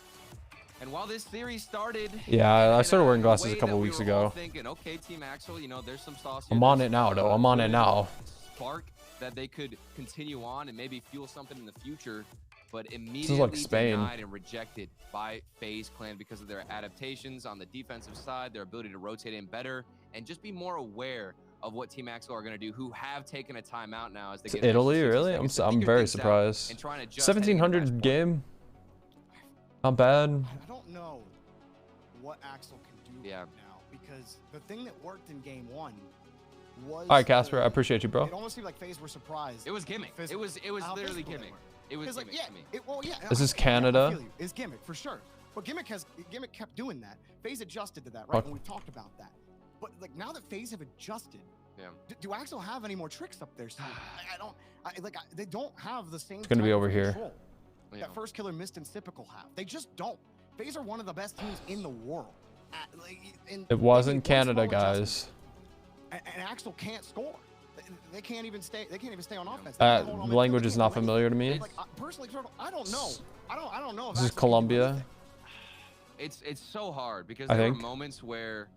Speaker 6: And while this series started,
Speaker 3: Yeah, I started wearing glasses
Speaker 6: way
Speaker 3: a couple
Speaker 6: that we
Speaker 3: weeks
Speaker 6: were all
Speaker 3: ago.
Speaker 6: Thinking, okay, Team Axel, you know, there's some sauce here.
Speaker 3: I'm on
Speaker 6: There's
Speaker 3: it now, though. I'm on it
Speaker 6: good
Speaker 3: now.
Speaker 6: Spark that they could continue on and maybe fuel something in the future, but
Speaker 3: is
Speaker 6: immediately
Speaker 3: like Spain.
Speaker 6: denied and rejected by FaZe Clan because of their adaptations on the defensive side, their ability to rotate in better, and just be more aware of what Team Axel are going to do, who have taken a timeout now as they
Speaker 3: It's
Speaker 6: get an extra
Speaker 3: Italy,
Speaker 6: 60
Speaker 3: really?
Speaker 6: seconds to
Speaker 3: I'm
Speaker 6: figure
Speaker 3: very
Speaker 6: things out
Speaker 3: surprised.
Speaker 6: and trying to adjust heading into
Speaker 3: 1700
Speaker 6: match point.
Speaker 3: game. Not bad.
Speaker 7: I don't know what Axel can do right now, because the thing that worked in game 1 was.
Speaker 3: All right, Casper, I appreciate you, bro.
Speaker 7: It almost seemed like FaZe were surprised.
Speaker 6: It was gimmick. It was
Speaker 7: how
Speaker 6: literally
Speaker 7: physical they
Speaker 6: gimmick.
Speaker 7: were.
Speaker 6: It was
Speaker 7: Like,
Speaker 6: gimmick
Speaker 7: yeah,
Speaker 6: to me.
Speaker 3: This is
Speaker 7: I
Speaker 3: Canada.
Speaker 7: feel you. It's gimmick for sure. But gimmick kept doing that. FaZe adjusted to that, right?
Speaker 3: Fuck.
Speaker 7: And we've talked about that. But like now that FaZe have adjusted,
Speaker 6: Yeah.
Speaker 7: do Axel have any more tricks up there? Steve? They don't have the same.
Speaker 3: It's gonna be
Speaker 7: type
Speaker 3: over
Speaker 7: of
Speaker 3: here.
Speaker 7: control
Speaker 6: Yeah.
Speaker 7: That First Killer missed and Typical have. They just don't. FaZe are one of the best teams in the world.
Speaker 3: It wasn't Canada, guys.
Speaker 7: And Axel can't score. They can't even stay. They can't even stay on offense.
Speaker 3: That language is not familiar to me.
Speaker 7: Like personally, Turtle, I don't know. I don't know. If
Speaker 3: This is
Speaker 7: Axel can do
Speaker 3: Colombia.
Speaker 7: anything.
Speaker 6: It's so hard because
Speaker 3: I
Speaker 6: there were
Speaker 3: think.
Speaker 6: moments where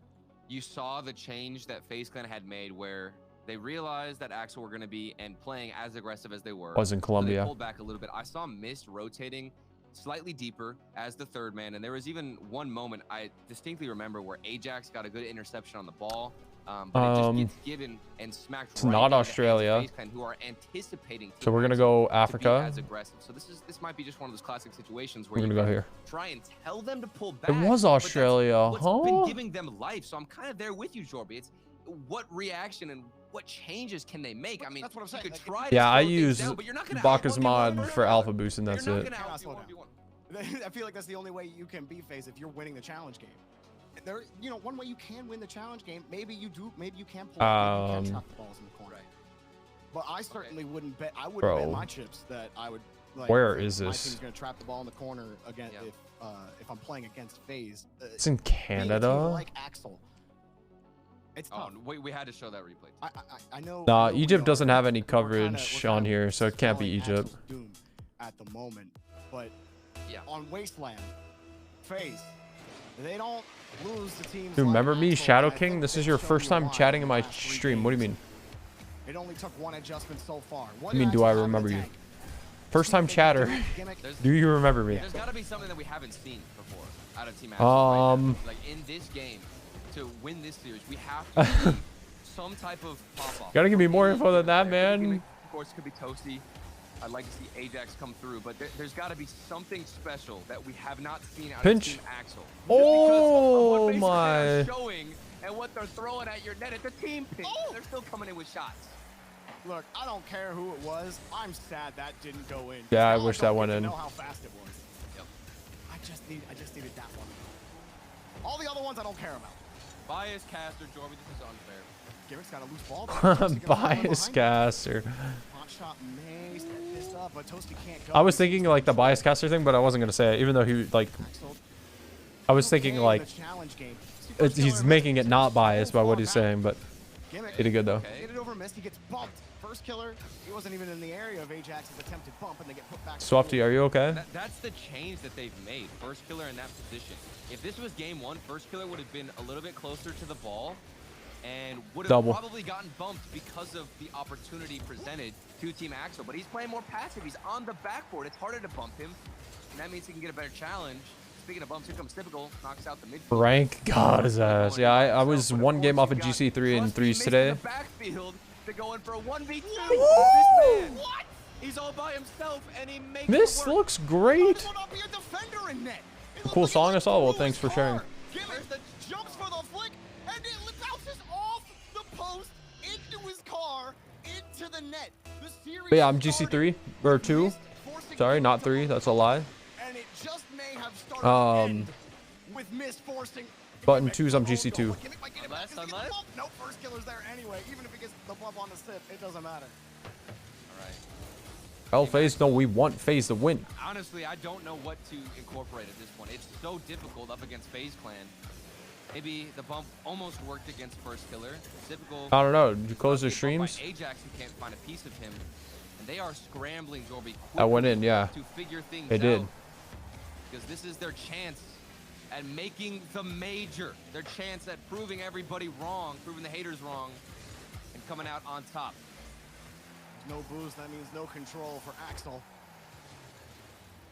Speaker 6: you saw the change that FaZe Clan had made, where they realized that Axel were going to be and playing as aggressive as they were.
Speaker 3: Was in
Speaker 6: So
Speaker 3: Colombia.
Speaker 6: they pulled back a little bit. I saw Mist rotating slightly deeper as the third man, and there was even one moment I distinctly remember where Ajax got a good interception on the ball, but it just gets given and smacked.
Speaker 3: It's
Speaker 6: right
Speaker 3: not
Speaker 6: into the hands of
Speaker 3: Australia.
Speaker 6: FaZe Clan, who are anticipating.
Speaker 3: So we're
Speaker 6: Team
Speaker 3: gonna go
Speaker 6: Axel to be
Speaker 3: Africa.
Speaker 6: as aggressive. So this might be just one of those classic situations where
Speaker 3: We're
Speaker 6: you
Speaker 3: gonna go
Speaker 6: can
Speaker 3: here.
Speaker 6: try and tell them to pull back.
Speaker 3: It was
Speaker 6: but that's
Speaker 3: Australia,
Speaker 6: what's
Speaker 3: huh?
Speaker 6: been giving them life. So I'm kind of there with you, Jorby. It's what reaction and what changes can they make? I mean,
Speaker 7: That's what I'm saying.
Speaker 6: you could
Speaker 7: Like,
Speaker 6: try to
Speaker 3: Yeah, I
Speaker 6: slow things
Speaker 3: use
Speaker 6: down, but you're not gonna
Speaker 3: Baka's
Speaker 6: out-1v1
Speaker 3: mod
Speaker 6: them.
Speaker 3: for alpha boost, and that's
Speaker 6: You're
Speaker 3: it.
Speaker 6: not gonna
Speaker 7: Cannot slow
Speaker 6: out-1v1.
Speaker 7: I feel like that's the only way you can be FaZe if you're winning the challenge game. There, you know, one way you can win the challenge game. Maybe you do. Maybe you can pull. Maybe you can trap the balls in the corner. But I certainly wouldn't bet. I wouldn't bet my chips that I would. Like,
Speaker 3: where is
Speaker 7: my
Speaker 3: this?
Speaker 7: team's gonna trap the ball in the corner again if I'm playing against FaZe.
Speaker 3: It's in Canada.
Speaker 7: Like Axel. It's tough.
Speaker 6: Oh, we had to show that replay.
Speaker 7: I know.
Speaker 3: Nah, Egypt doesn't have any coverage on here, so it can't be Egypt.
Speaker 7: Doom at the moment, but
Speaker 6: yeah,
Speaker 7: on Wasteland, FaZe, they don't lose the teams.
Speaker 3: Dude, remember
Speaker 7: like
Speaker 3: me,
Speaker 7: Axel,
Speaker 3: Shadow
Speaker 7: and I
Speaker 3: King?
Speaker 7: think
Speaker 3: This is
Speaker 7: they've
Speaker 3: your
Speaker 7: shown
Speaker 3: first
Speaker 7: you
Speaker 3: time
Speaker 7: why
Speaker 3: chatting in
Speaker 7: the
Speaker 3: my
Speaker 7: last 3
Speaker 3: stream. What do you
Speaker 7: games.
Speaker 3: mean?
Speaker 7: It only took one adjustment so far.
Speaker 3: I mean, do I remember you? First time chatter. Do you remember me?
Speaker 6: There's got to be something that we haven't seen before out of Team Axel right now. Like in this game, to win this series, we have to see some type of pop-off.
Speaker 3: Gotta give me more info than that, man.
Speaker 6: Of course, it could be Toasty. I'd like to see Ajax come through, but there's got to be something special that we have not seen out of Team Axel.
Speaker 3: Oh
Speaker 6: Because
Speaker 3: my!
Speaker 6: they're showing and what they're throwing at your net, it's a team pick. They're still coming in with shots.
Speaker 7: Look, I don't care who it was. I'm sad that didn't go in.
Speaker 3: Yeah, I
Speaker 7: Now
Speaker 3: wish
Speaker 7: don't
Speaker 3: that went
Speaker 7: get to
Speaker 3: in.
Speaker 7: know how fast it was.
Speaker 6: Yep.
Speaker 7: I just needed that one. All the other ones I don't care about.
Speaker 6: Bias caster, Jorby, this is unfair.
Speaker 7: Gimmick's got a loose ball. Toasty goes right
Speaker 3: Bias
Speaker 7: behind him.
Speaker 3: caster.
Speaker 7: Hot shot may set this up, but Toasty can't go.
Speaker 3: I was thinking like the bias caster thing, but I wasn't gonna say it, even though he like. I was thinking like he's making it not biased by what he's saying, but he did good though.
Speaker 7: Get it over missed. He gets bumped. First killer. He wasn't even in the area of Ajax's attempted bump, and they get put back.
Speaker 3: Softy, are you okay?
Speaker 6: That's the change that they've made. First killer in that position. If this was game 1, first killer would have been a little bit closer to the ball and would have probably gotten bumped because of the opportunity presented to Team Axel. But he's playing more passive. He's on the backboard. It's harder to bump him, and that means he can get a better challenge. Speaking of bumps, here comes Typical, knocks out the midfield.
Speaker 3: Rank got his ass. Yeah, I was one game off of GC3 and 3s today.
Speaker 6: Backfield to go in for a 1v2. This man, what? He's all by himself, and he makes
Speaker 3: this looks great. Cool song, I saw. Well, thanks for sharing.
Speaker 7: Jumps for the flick, and it bounces off the post into his car, into the net. The series
Speaker 3: But yeah, I'm GC3 or 2. Sorry, not 3. That's a lie.
Speaker 7: And it just may have started with miss forcing.
Speaker 3: Button 2's I'm GC2.
Speaker 7: No, first killer's there anyway. Even if he gets the bump on the sip, it doesn't matter.
Speaker 3: Hell, FaZe, no, we want FaZe to win.
Speaker 6: Honestly, I don't know what to incorporate at this point. It's so difficult up against FaZe Clan. Maybe the bump almost worked against first killer. Typical.
Speaker 3: I don't know. Did you close the streams?
Speaker 6: Ajax, who can't find a piece of him, and they are scrambling, Jorby.
Speaker 3: That went in, yeah.
Speaker 6: To figure things
Speaker 3: They did.
Speaker 6: out, because this is their chance at making the major. Their chance at proving everybody wrong, proving the haters wrong, and coming out on top.
Speaker 7: No boost, that means no control for Axel.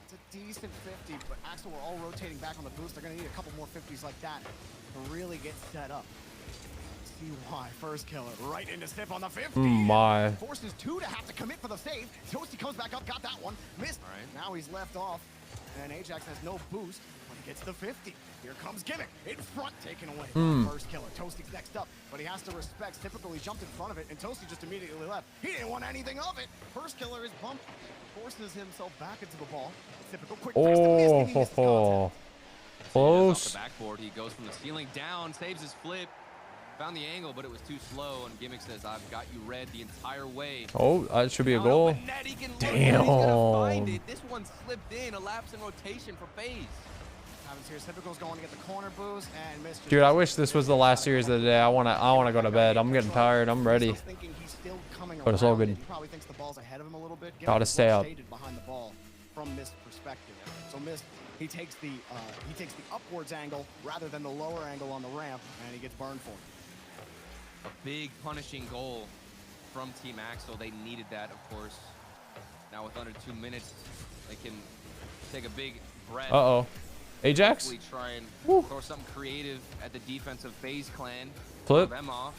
Speaker 7: It's a decent 50, but Axel, we're all rotating back on the boost. They're going to need a couple more 50s like that to really get set up. See why. First killer right into Sip on the 50.
Speaker 3: My.
Speaker 7: Forces 2 to have to commit for the save. Toasty comes back up, got that one. Missed. All right. Now he's left off. And Ajax has no boost, but he gets the 50. Here comes Gimmick in front, taken away. First killer. Toasty's next up, but he has to respect. Typical, he jumped in front of it, and Toasty just immediately left. He didn't want anything of it. First killer is bumped, forces himself back into the ball. Typical quick pass to miss, and he misses contact.
Speaker 3: Close.
Speaker 6: Off the backboard, he goes from the ceiling down, saves his flip. Found the angle, but it was too slow, and Gimmick says, I've got you red the entire way.
Speaker 3: Oh, that should be a goal. Damn.
Speaker 6: This one slipped in, a lapse in rotation for FaZe.
Speaker 7: Typical's going to get the corner boost and missed.
Speaker 3: Dude, I wish this was the last series of the day. I wanna go to bed. I'm getting tired. I'm ready. But it's all good.
Speaker 7: He probably thinks the ball's ahead of him a little bit.
Speaker 3: Gotta stay up.
Speaker 7: Behind the ball from Mist's perspective. So Mist, he takes the upwards angle rather than the lower angle on the ramp, and he gets burned for it.
Speaker 6: A big punishing goal from Team Axel. They needed that, of course. Now with under 2 minutes, they can take a big breath.
Speaker 3: Uh-oh. Ajax?
Speaker 6: Hopefully try and throw something creative at the defensive FaZe Clan.
Speaker 3: Flip.
Speaker 6: Them off.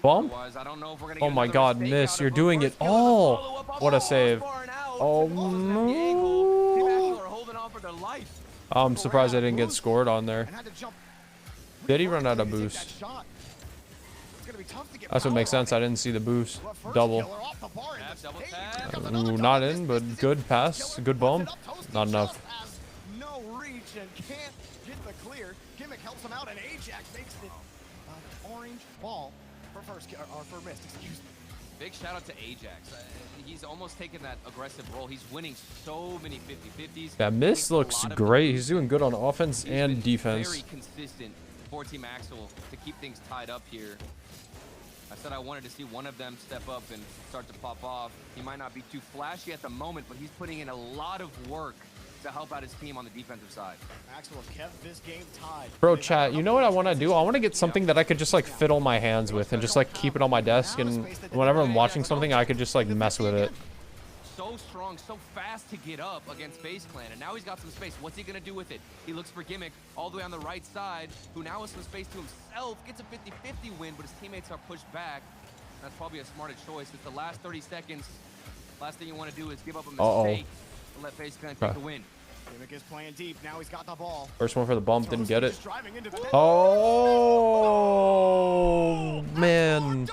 Speaker 3: Bump?
Speaker 6: Otherwise, I don't know if we're gonna
Speaker 3: Oh
Speaker 6: get
Speaker 3: my god, Miss, you're doing it all. What a save. Oh no.
Speaker 6: Team Axel are holding on for their life.
Speaker 3: I'm surprised I didn't get scored on there. Did he run out of boost?
Speaker 7: gonna be tough to get
Speaker 3: That's what makes sense. I didn't see the boost double. Ooh, not in, but good pass, good bump. Not enough.
Speaker 7: No reach and can't get the clear. Gimmick helps him out, and Ajax makes it orange ball for first kill, or for missed. Excuse me.
Speaker 6: Big shout out to Ajax. He's almost taken that aggressive role. He's winning so many 50-50s.
Speaker 3: Yeah, Mist looks great. He's doing good on offense and defense.
Speaker 6: Very consistent for Team Axel to keep things tied up here. I said I wanted to see one of them step up and start to pop off. He might not be too flashy at the moment, but he's putting in a lot of work to help out his team on the defensive side.
Speaker 7: Axel have kept this game tied.
Speaker 3: Bro, chat, you know what I want to do? I want to get something that I could just like fiddle my hands with and just like keep it on my desk, and whenever I'm watching something, I could just like mess with it.
Speaker 6: So strong, so fast to get up against FaZe Clan, and now he's got some space. What's he gonna do with it? He looks for Gimmick all the way on the right side, who now has some space to himself, gets a 50-50 win, but his teammates are pushed back. That's probably a smarter choice. It's the last 30 seconds. Last thing you want to do is give up a mistake and let FaZe Clan take the win.
Speaker 7: Gimmick is playing deep. Now he's got the ball.
Speaker 3: First one for the bump, didn't get it. Oh man,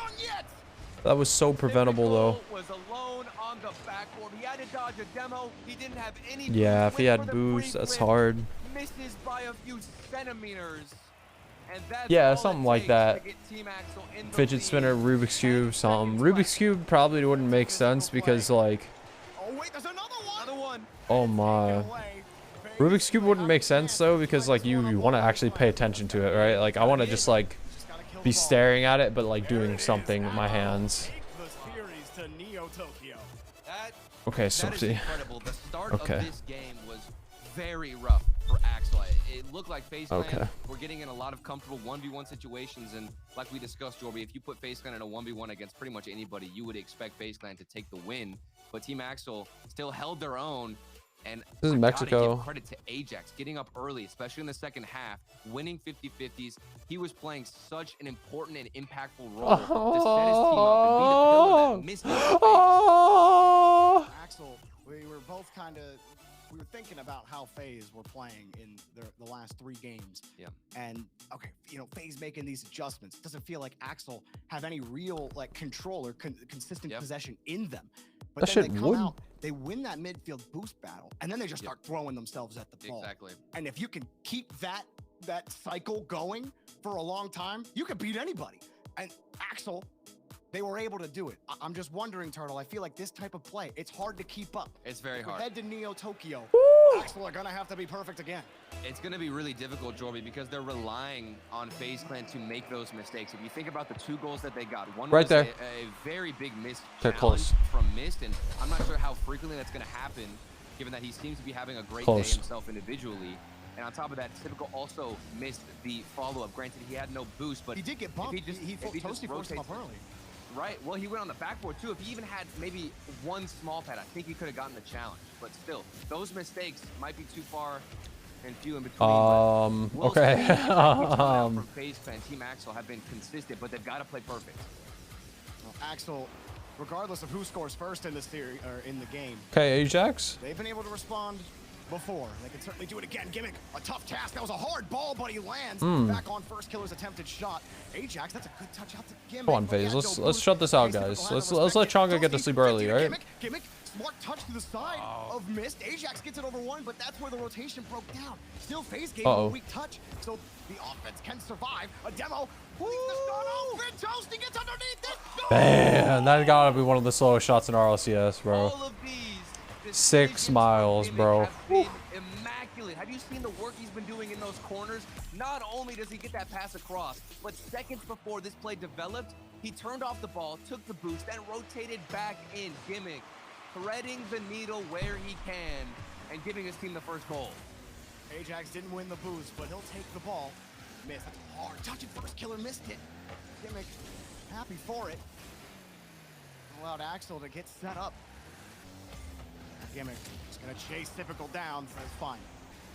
Speaker 3: that was so preventable though.
Speaker 6: Was alone on the backboard. He had to dodge a demo. He didn't have any.
Speaker 3: Yeah, if he had boost, that's hard.
Speaker 6: Misses by a few centimeters. And that's
Speaker 3: yeah, something like that. Fidget spinner,
Speaker 6: lead.
Speaker 3: Rubik's Cube, something. Rubik's Cube probably wouldn't make sense because like,
Speaker 7: Oh wait, there's another one.
Speaker 3: oh my. Rubik's Cube wouldn't make sense though because like you want to actually pay attention to it, right? Like I want to just like be staring at it, but like doing something with my hands. Okay, Swifty.
Speaker 6: The start
Speaker 3: Okay.
Speaker 6: of this game was very rough for Axel. It looked like FaZe Clan were getting in a lot of comfortable 1v1 situations, and like we discussed, Jorby, if you put FaZe Clan in a 1v1 against pretty much anybody, you would expect FaZe Clan to take the win. But Team Axel still held their own. And
Speaker 3: this is Mexico.
Speaker 6: Give credit to Ajax getting up early, especially in the second half, winning 50-50s. He was playing such an important and impactful role to set his team up and be the pillar that missed his
Speaker 7: Axel, we were both kind of thinking about how FaZe were playing in the last 3 games.
Speaker 6: Yeah.
Speaker 7: And okay, you know, FaZe making these adjustments. It doesn't feel like Axel have any real like control or consistent possession in them. But
Speaker 3: That
Speaker 7: then
Speaker 3: shit
Speaker 7: they come
Speaker 3: would.
Speaker 7: out, they win that midfield boost battle, and then they just start throwing themselves at the ball.
Speaker 6: Exactly.
Speaker 7: And if you can keep that cycle going for a long time, you can beat anybody. And Axel, they were able to do it. I'm just wondering, Turtle, I feel like this type of play, it's hard to keep up.
Speaker 6: It's very hard.
Speaker 7: Head to Neo Tokyo. Axel are gonna have to be perfect again.
Speaker 6: It's going to be really difficult, Jorby, because they're relying on FaZe Clan to make those mistakes. If you think about the 2 goals that they got, one
Speaker 3: Right
Speaker 6: was
Speaker 3: there.
Speaker 6: a very big miss
Speaker 3: They're close.
Speaker 6: from Mist, and I'm not sure how frequently that's going to happen, given that he seems to be having a great day himself individually. And on top of that, Typical also missed the follow-up. Granted, he had no boost, but
Speaker 7: he did get bumped. He Toasty forced him up early.
Speaker 6: Right. Well, he went on the backboard too. If he even had maybe one small pad, I think he could have gotten the challenge. But still, those mistakes might be too far and few in between. We'll
Speaker 3: okay.
Speaker 6: From FaZe Clan, Team Axel have been consistent, but they've got to play perfect.
Speaker 7: Well, Axel, regardless of who scores first in this series or in the game,
Speaker 3: Okay, Ajax.
Speaker 7: they've been able to respond before. They can certainly do it again. Gimmick, a tough task. That was a hard ball, but he lands back on first killer's attempted shot. Ajax, that's a good touch out to Gimmick.
Speaker 3: Come on, FaZe. Let's shut this out, guys. Let's let Chonga get to sleep early, right?
Speaker 7: Gimmick, smart touch to the side of Mist. Ajax gets it over 1, but that's where the rotation broke down. Still, FaZe gave him a weak touch, so the offense can survive. A demo. Toasty gets underneath it.
Speaker 3: Man, that gotta be one of the slowest shots in RLCS, bro.
Speaker 6: All of these
Speaker 3: 6 miles, bro.
Speaker 6: Immaculate. Have you seen the work he's been doing in those corners? Not only does he get that pass across, but seconds before this play developed, he turned off the ball, took the boost, and rotated back in. Gimmick, threading the needle where he can, and giving his team the first goal.
Speaker 7: Ajax didn't win the boost, but he'll take the ball. Missed. That's hard. Touching first killer missed it. Gimmick, happy for it. Allowed Axel to get set up. Gimmick is going to chase Typical down. That's fine.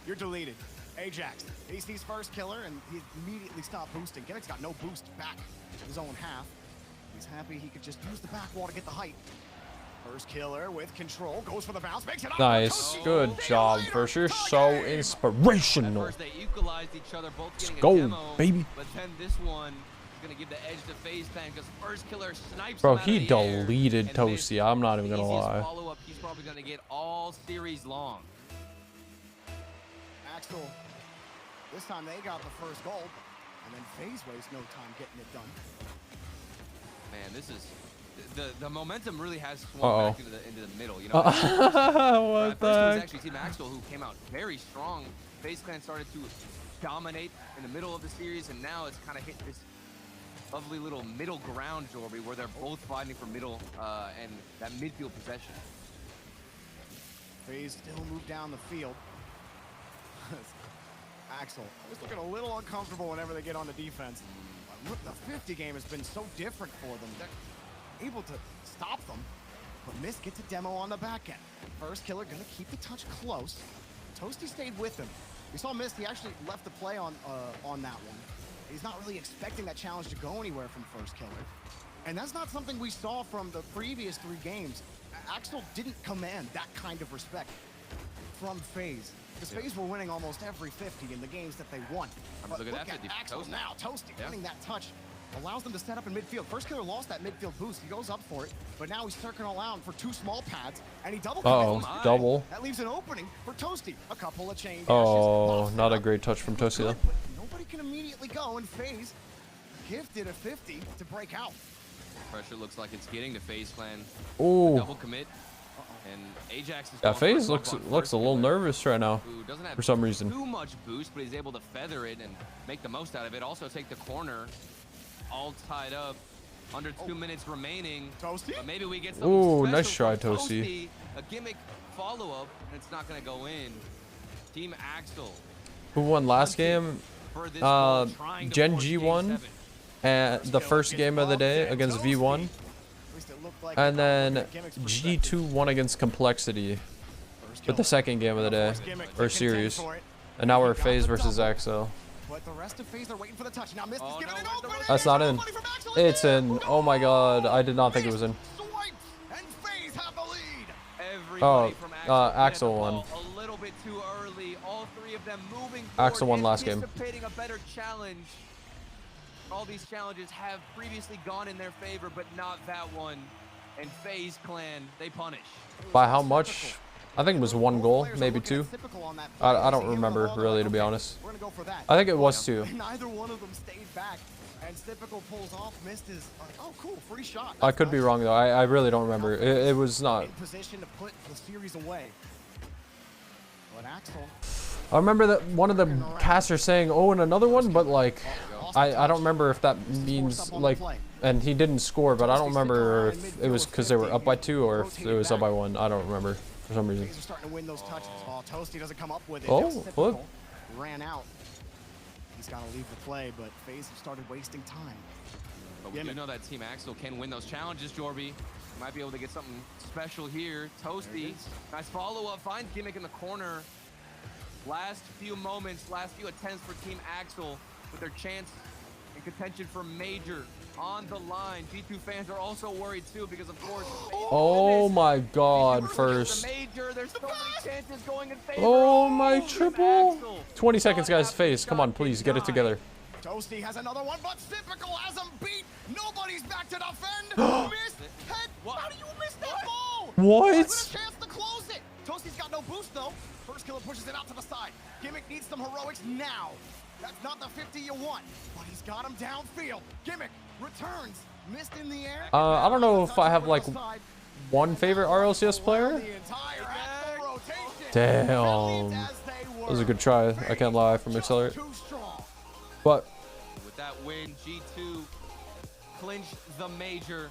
Speaker 7: You're deleted. Ajax, he sees first killer, and he immediately stopped boosting. Gimmick's got no boost back to his own half. He's happy he could just use the back wall to get the height. First killer with control, goes for the bounce, makes it up.
Speaker 3: Nice. Good job, First. You're so inspirational.
Speaker 6: First they equalized each other, both getting
Speaker 3: Go,
Speaker 6: a demo,
Speaker 3: baby.
Speaker 6: But then this one going to give the edge to FaZe Clan because first killer snipes
Speaker 3: Bro,
Speaker 6: him out of
Speaker 3: he
Speaker 6: the air,
Speaker 3: deleted
Speaker 6: and
Speaker 3: Toasty. I'm not even
Speaker 6: the
Speaker 3: gonna
Speaker 6: easiest
Speaker 3: lie.
Speaker 6: follow-up he's probably going to get all series long.
Speaker 7: Axel, this time they got the first goal, and then FaZe wastes no time getting it done.
Speaker 6: Man, this is the momentum really has swung back into the middle. You know,
Speaker 3: what
Speaker 6: at first it was
Speaker 3: the
Speaker 6: actually Team Axel who came out very strong. FaZe Clan started to dominate in the middle of the series, and now it's kind of hit this lovely little middle ground, Jorby, where they're both fighting for middle and that midfield possession.
Speaker 7: FaZe still move down the field. Axel is looking a little uncomfortable whenever they get on the defense. Look, the 50 game has been so different for them. They're able to stop them, but Mist gets a demo on the back end. First killer gonna keep the touch close. Toasty stayed with him. We saw Mist, he actually left the play on that one. He's not really expecting that challenge to go anywhere from first killer. And that's not something we saw from the previous 3 games. Axel didn't command that kind of respect from FaZe. Because FaZe were winning almost every 50 in the games that they won. But look at Axel now, Toasty winning that touch. Allows them to set up in midfield. First killer lost that midfield boost. He goes up for it, but now he's circling around for 2 small pads, and he double commits.
Speaker 3: Double.
Speaker 7: That leaves an opening for Toasty. A couple of chain dashes.
Speaker 3: Oh, not a great touch from Toasty though.
Speaker 7: Nobody can immediately go, and FaZe gifted a 50 to break out.
Speaker 6: Pressure looks like it's getting to FaZe Clan.
Speaker 3: Ooh.
Speaker 6: Double commit. And Ajax is
Speaker 3: FaZe looks a little nervous right now
Speaker 6: doesn't have
Speaker 3: for some reason.
Speaker 6: Too much boost, but he's able to feather it and make the most out of it. Also take the corner, all tied up. Under 2 minutes remaining.
Speaker 7: Toasty?
Speaker 6: But maybe we get some.
Speaker 3: Ooh, nice try, Toasty.
Speaker 6: A gimmick follow-up, and it's not going to go in. Team Axel.
Speaker 3: Who won last game? Gen G won at the first game of the day against V1. And then G2 won against Complexity with the second game of the day, or series. And now we're FaZe versus Axel.
Speaker 7: But the rest of FaZe are waiting for the touch. Now Mist is giving it over.
Speaker 3: That's not in. It's in. Oh my god, I did not think it was in. Oh, Axel won.
Speaker 6: A little bit too early. All 3 of them moving forward,
Speaker 3: Axel won last game.
Speaker 6: anticipating a better challenge. All these challenges have previously gone in their favor, but not that one. And FaZe Clan, they punish.
Speaker 3: By how much? I think it was 1 goal, maybe 2. I don't remember really, to be honest. I think it was 2.
Speaker 7: Neither one of them stayed back, and Typical pulls off. Mist is oh cool, free shot.
Speaker 3: I could be wrong though. I really don't remember. It was not.
Speaker 7: In position to put the series away. But Axel.
Speaker 3: I remember that one of the casters saying, "Oh, and another one," but like, I don't remember if that means like, and he didn't score, but I don't remember if it was because they were up by 2 or if it was up by 1. I don't remember for some reason.
Speaker 7: He's starting to win those touches. Oh, Toasty doesn't come up with it.
Speaker 3: Oh, what?
Speaker 7: Ran out. He's got to leave the play, but FaZe have started wasting time.
Speaker 6: But we do know that Team Axel can win those challenges, Jorby. Might be able to get something special here. Toasty, nice follow-up, finds Gimmick in the corner. Last few moments, last few attempts for Team Axel with their chance and contention for Major on the line. G2 fans are also worried too because, of course,
Speaker 3: oh my god, first.
Speaker 6: Major, there's so many chances going in favor.
Speaker 3: Oh my triple. 20 seconds, guys. FaZe, come on, please get it together.
Speaker 7: Toasty has another one, but Typical has him beat. Nobody's back to defend. Missed head. How do you miss that ball?
Speaker 3: What?
Speaker 7: With a chance to close it. Toasty's got no boost though. First killer pushes it out to the side. Gimmick needs some heroics now. That's not the 50 you want, but he's got him downfield. Gimmick returns. Missed in the air.
Speaker 3: I don't know if I have like one favorite RLCS player. Damn. That was a good try. I can't lie from Accelerate. But
Speaker 6: with that win, G2 clinched the major.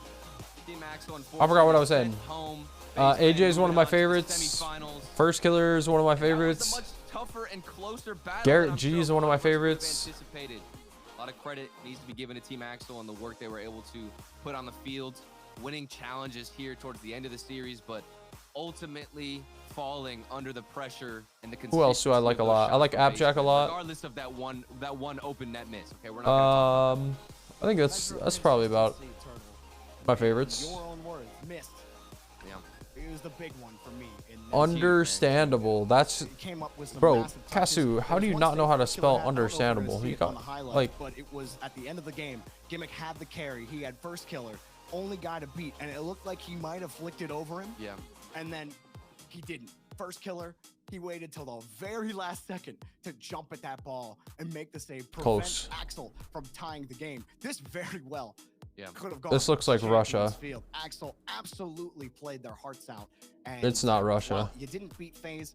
Speaker 6: Team Axel,
Speaker 3: I forgot what I was saying. AJ is one of my favorites. First Killer is one of my favorites. Garrett G is one of my favorites.
Speaker 6: A lot of credit needs to be given to Team Axel on the work they were able to put on the field, winning challenges here towards the end of the series, but ultimately falling under the pressure and the
Speaker 3: Who else do I like a lot? I like Abjack a lot.
Speaker 6: Regardless of that one open net miss. Okay, we're not
Speaker 3: I think that's probably about my favorites.
Speaker 7: Your own words, missed.
Speaker 6: Yeah.
Speaker 7: It was the big one for me.
Speaker 3: Understandable. That's
Speaker 7: Came up with some
Speaker 3: bro.
Speaker 7: massive touches.
Speaker 3: Kasu, how do you not know how to spell understandable? He got like.
Speaker 7: But it was at the end of the game. Gimmick had the carry. He had first killer, only guy to beat, and it looked like he might have flicked it over him.
Speaker 6: Yeah.
Speaker 7: And then he didn't. First killer. He waited till the very last second to jump at that ball and make the save.
Speaker 3: Close.
Speaker 7: Axel from tying the game. This very well.
Speaker 6: Yeah.
Speaker 7: Could have gone.
Speaker 3: This looks like Russia.
Speaker 7: Field. Axel absolutely played their hearts out. And
Speaker 3: It's not Russia.
Speaker 7: while you didn't beat FaZe.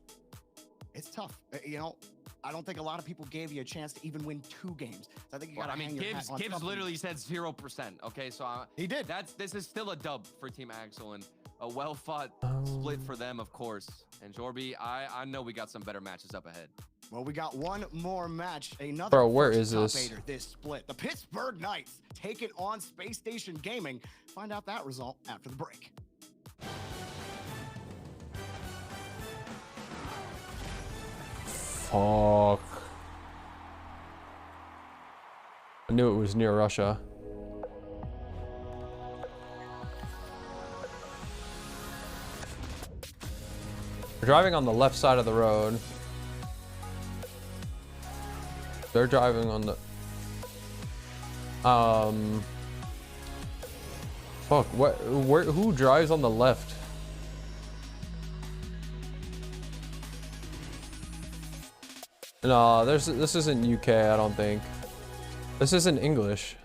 Speaker 7: It's tough. You know, I don't think a lot of people gave you a chance to even win 2 games. So I think you got to hang your hat on
Speaker 6: Gibbs
Speaker 7: something.
Speaker 6: literally said 0%. Okay, so
Speaker 7: He did.
Speaker 6: This is still a dub for Team Axel and a well-fought split for them, of course. And Jorby, I know we got some better matches up ahead.
Speaker 7: Well, we got one more match. Another
Speaker 3: Bro, where
Speaker 7: first
Speaker 3: is
Speaker 7: top
Speaker 3: this?
Speaker 7: eighter this split. The Pittsburgh Knights taking on Space Station Gaming. Find out that result after the break.
Speaker 3: Fuck. I knew it was near Russia. We're driving on the left side of the road. They're driving on the fuck, who drives on the left? No, this isn't UK, I don't think. This isn't English.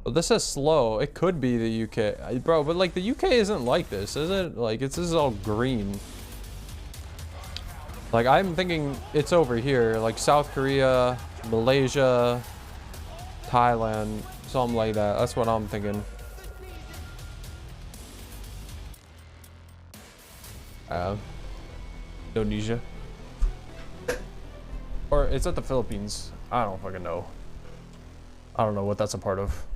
Speaker 3: But this is slow. It could be the UK. Bro, but like the UK isn't like this, is it? Like this is all green. Like I'm thinking it's over here, like South Korea, Malaysia, Thailand, something like that. That's what I'm thinking. Indonesia. Or it's at the Philippines. I don't fucking know. I don't know what that's a part of.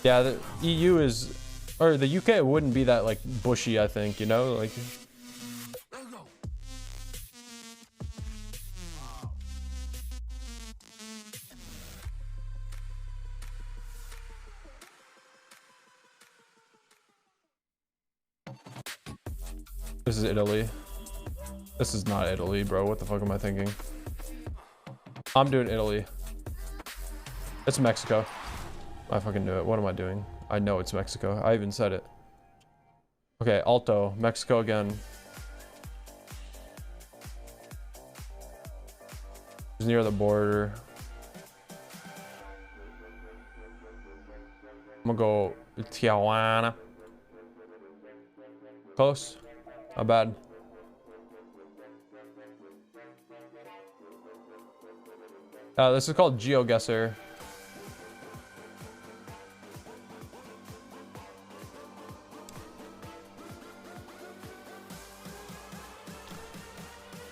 Speaker 3: Yeah, the EU is, or the UK wouldn't be that like bushy, I think, you know, like. This is Italy. This is not Italy, bro. What the fuck am I thinking? I'm doing Italy. It's Mexico. I fucking knew it. What am I doing? I know it's Mexico. I even said it. Okay, Alto. Mexico again. It's near the border. I'm gonna go Tijuana. Close. Not bad. This is called GeoGuessr.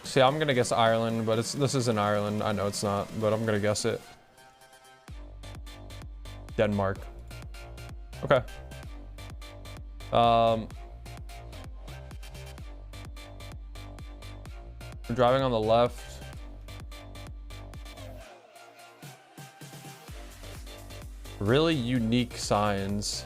Speaker 3: See, I'm gonna guess Ireland, but this isn't Ireland. I know it's not, but I'm gonna guess it. Denmark. Okay. We're driving on the left. Really unique signs.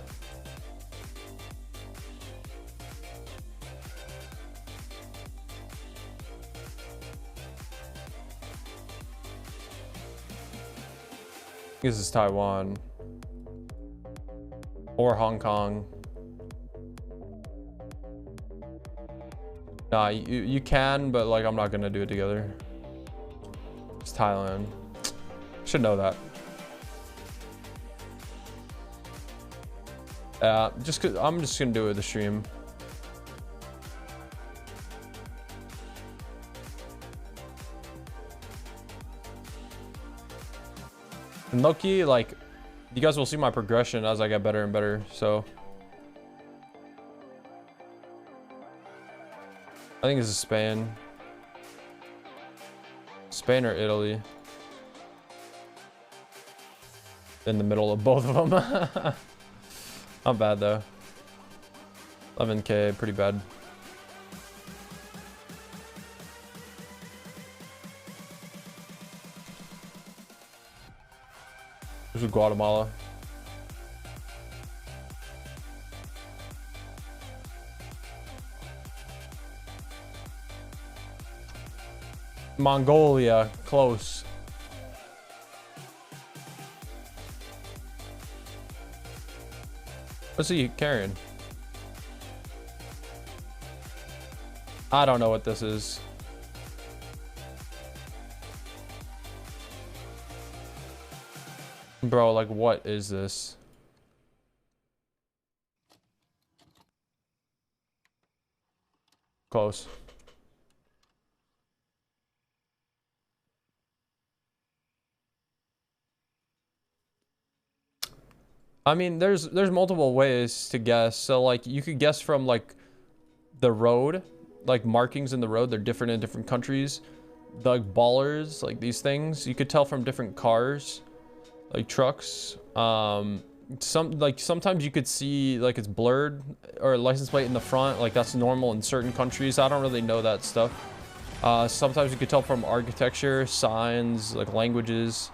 Speaker 3: This is Taiwan or Hong Kong. Nah, you can, but like I'm not gonna do it together. It's Thailand. Should know that. Just cause I'm just gonna do it with the stream. And low-key, like, you guys will see my progression as I get better and better, so. I think this is Spain. Spain or Italy. In the middle of both of them. Not bad though. 11K, pretty bad. This is Guatemala. Mongolia, close. What's he carrying? I don't know what this is. Bro, like, what is this? Close. I mean, there's multiple ways to guess. So like you could guess from like the road, like markings in the road, they're different in different countries. The like, ballers, like these things, you could tell from different cars, like trucks. Sometimes you could see like it's blurred or a license plate in the front, like that's normal in certain countries. I don't really know that stuff. Sometimes you could tell from architecture, signs, like languages,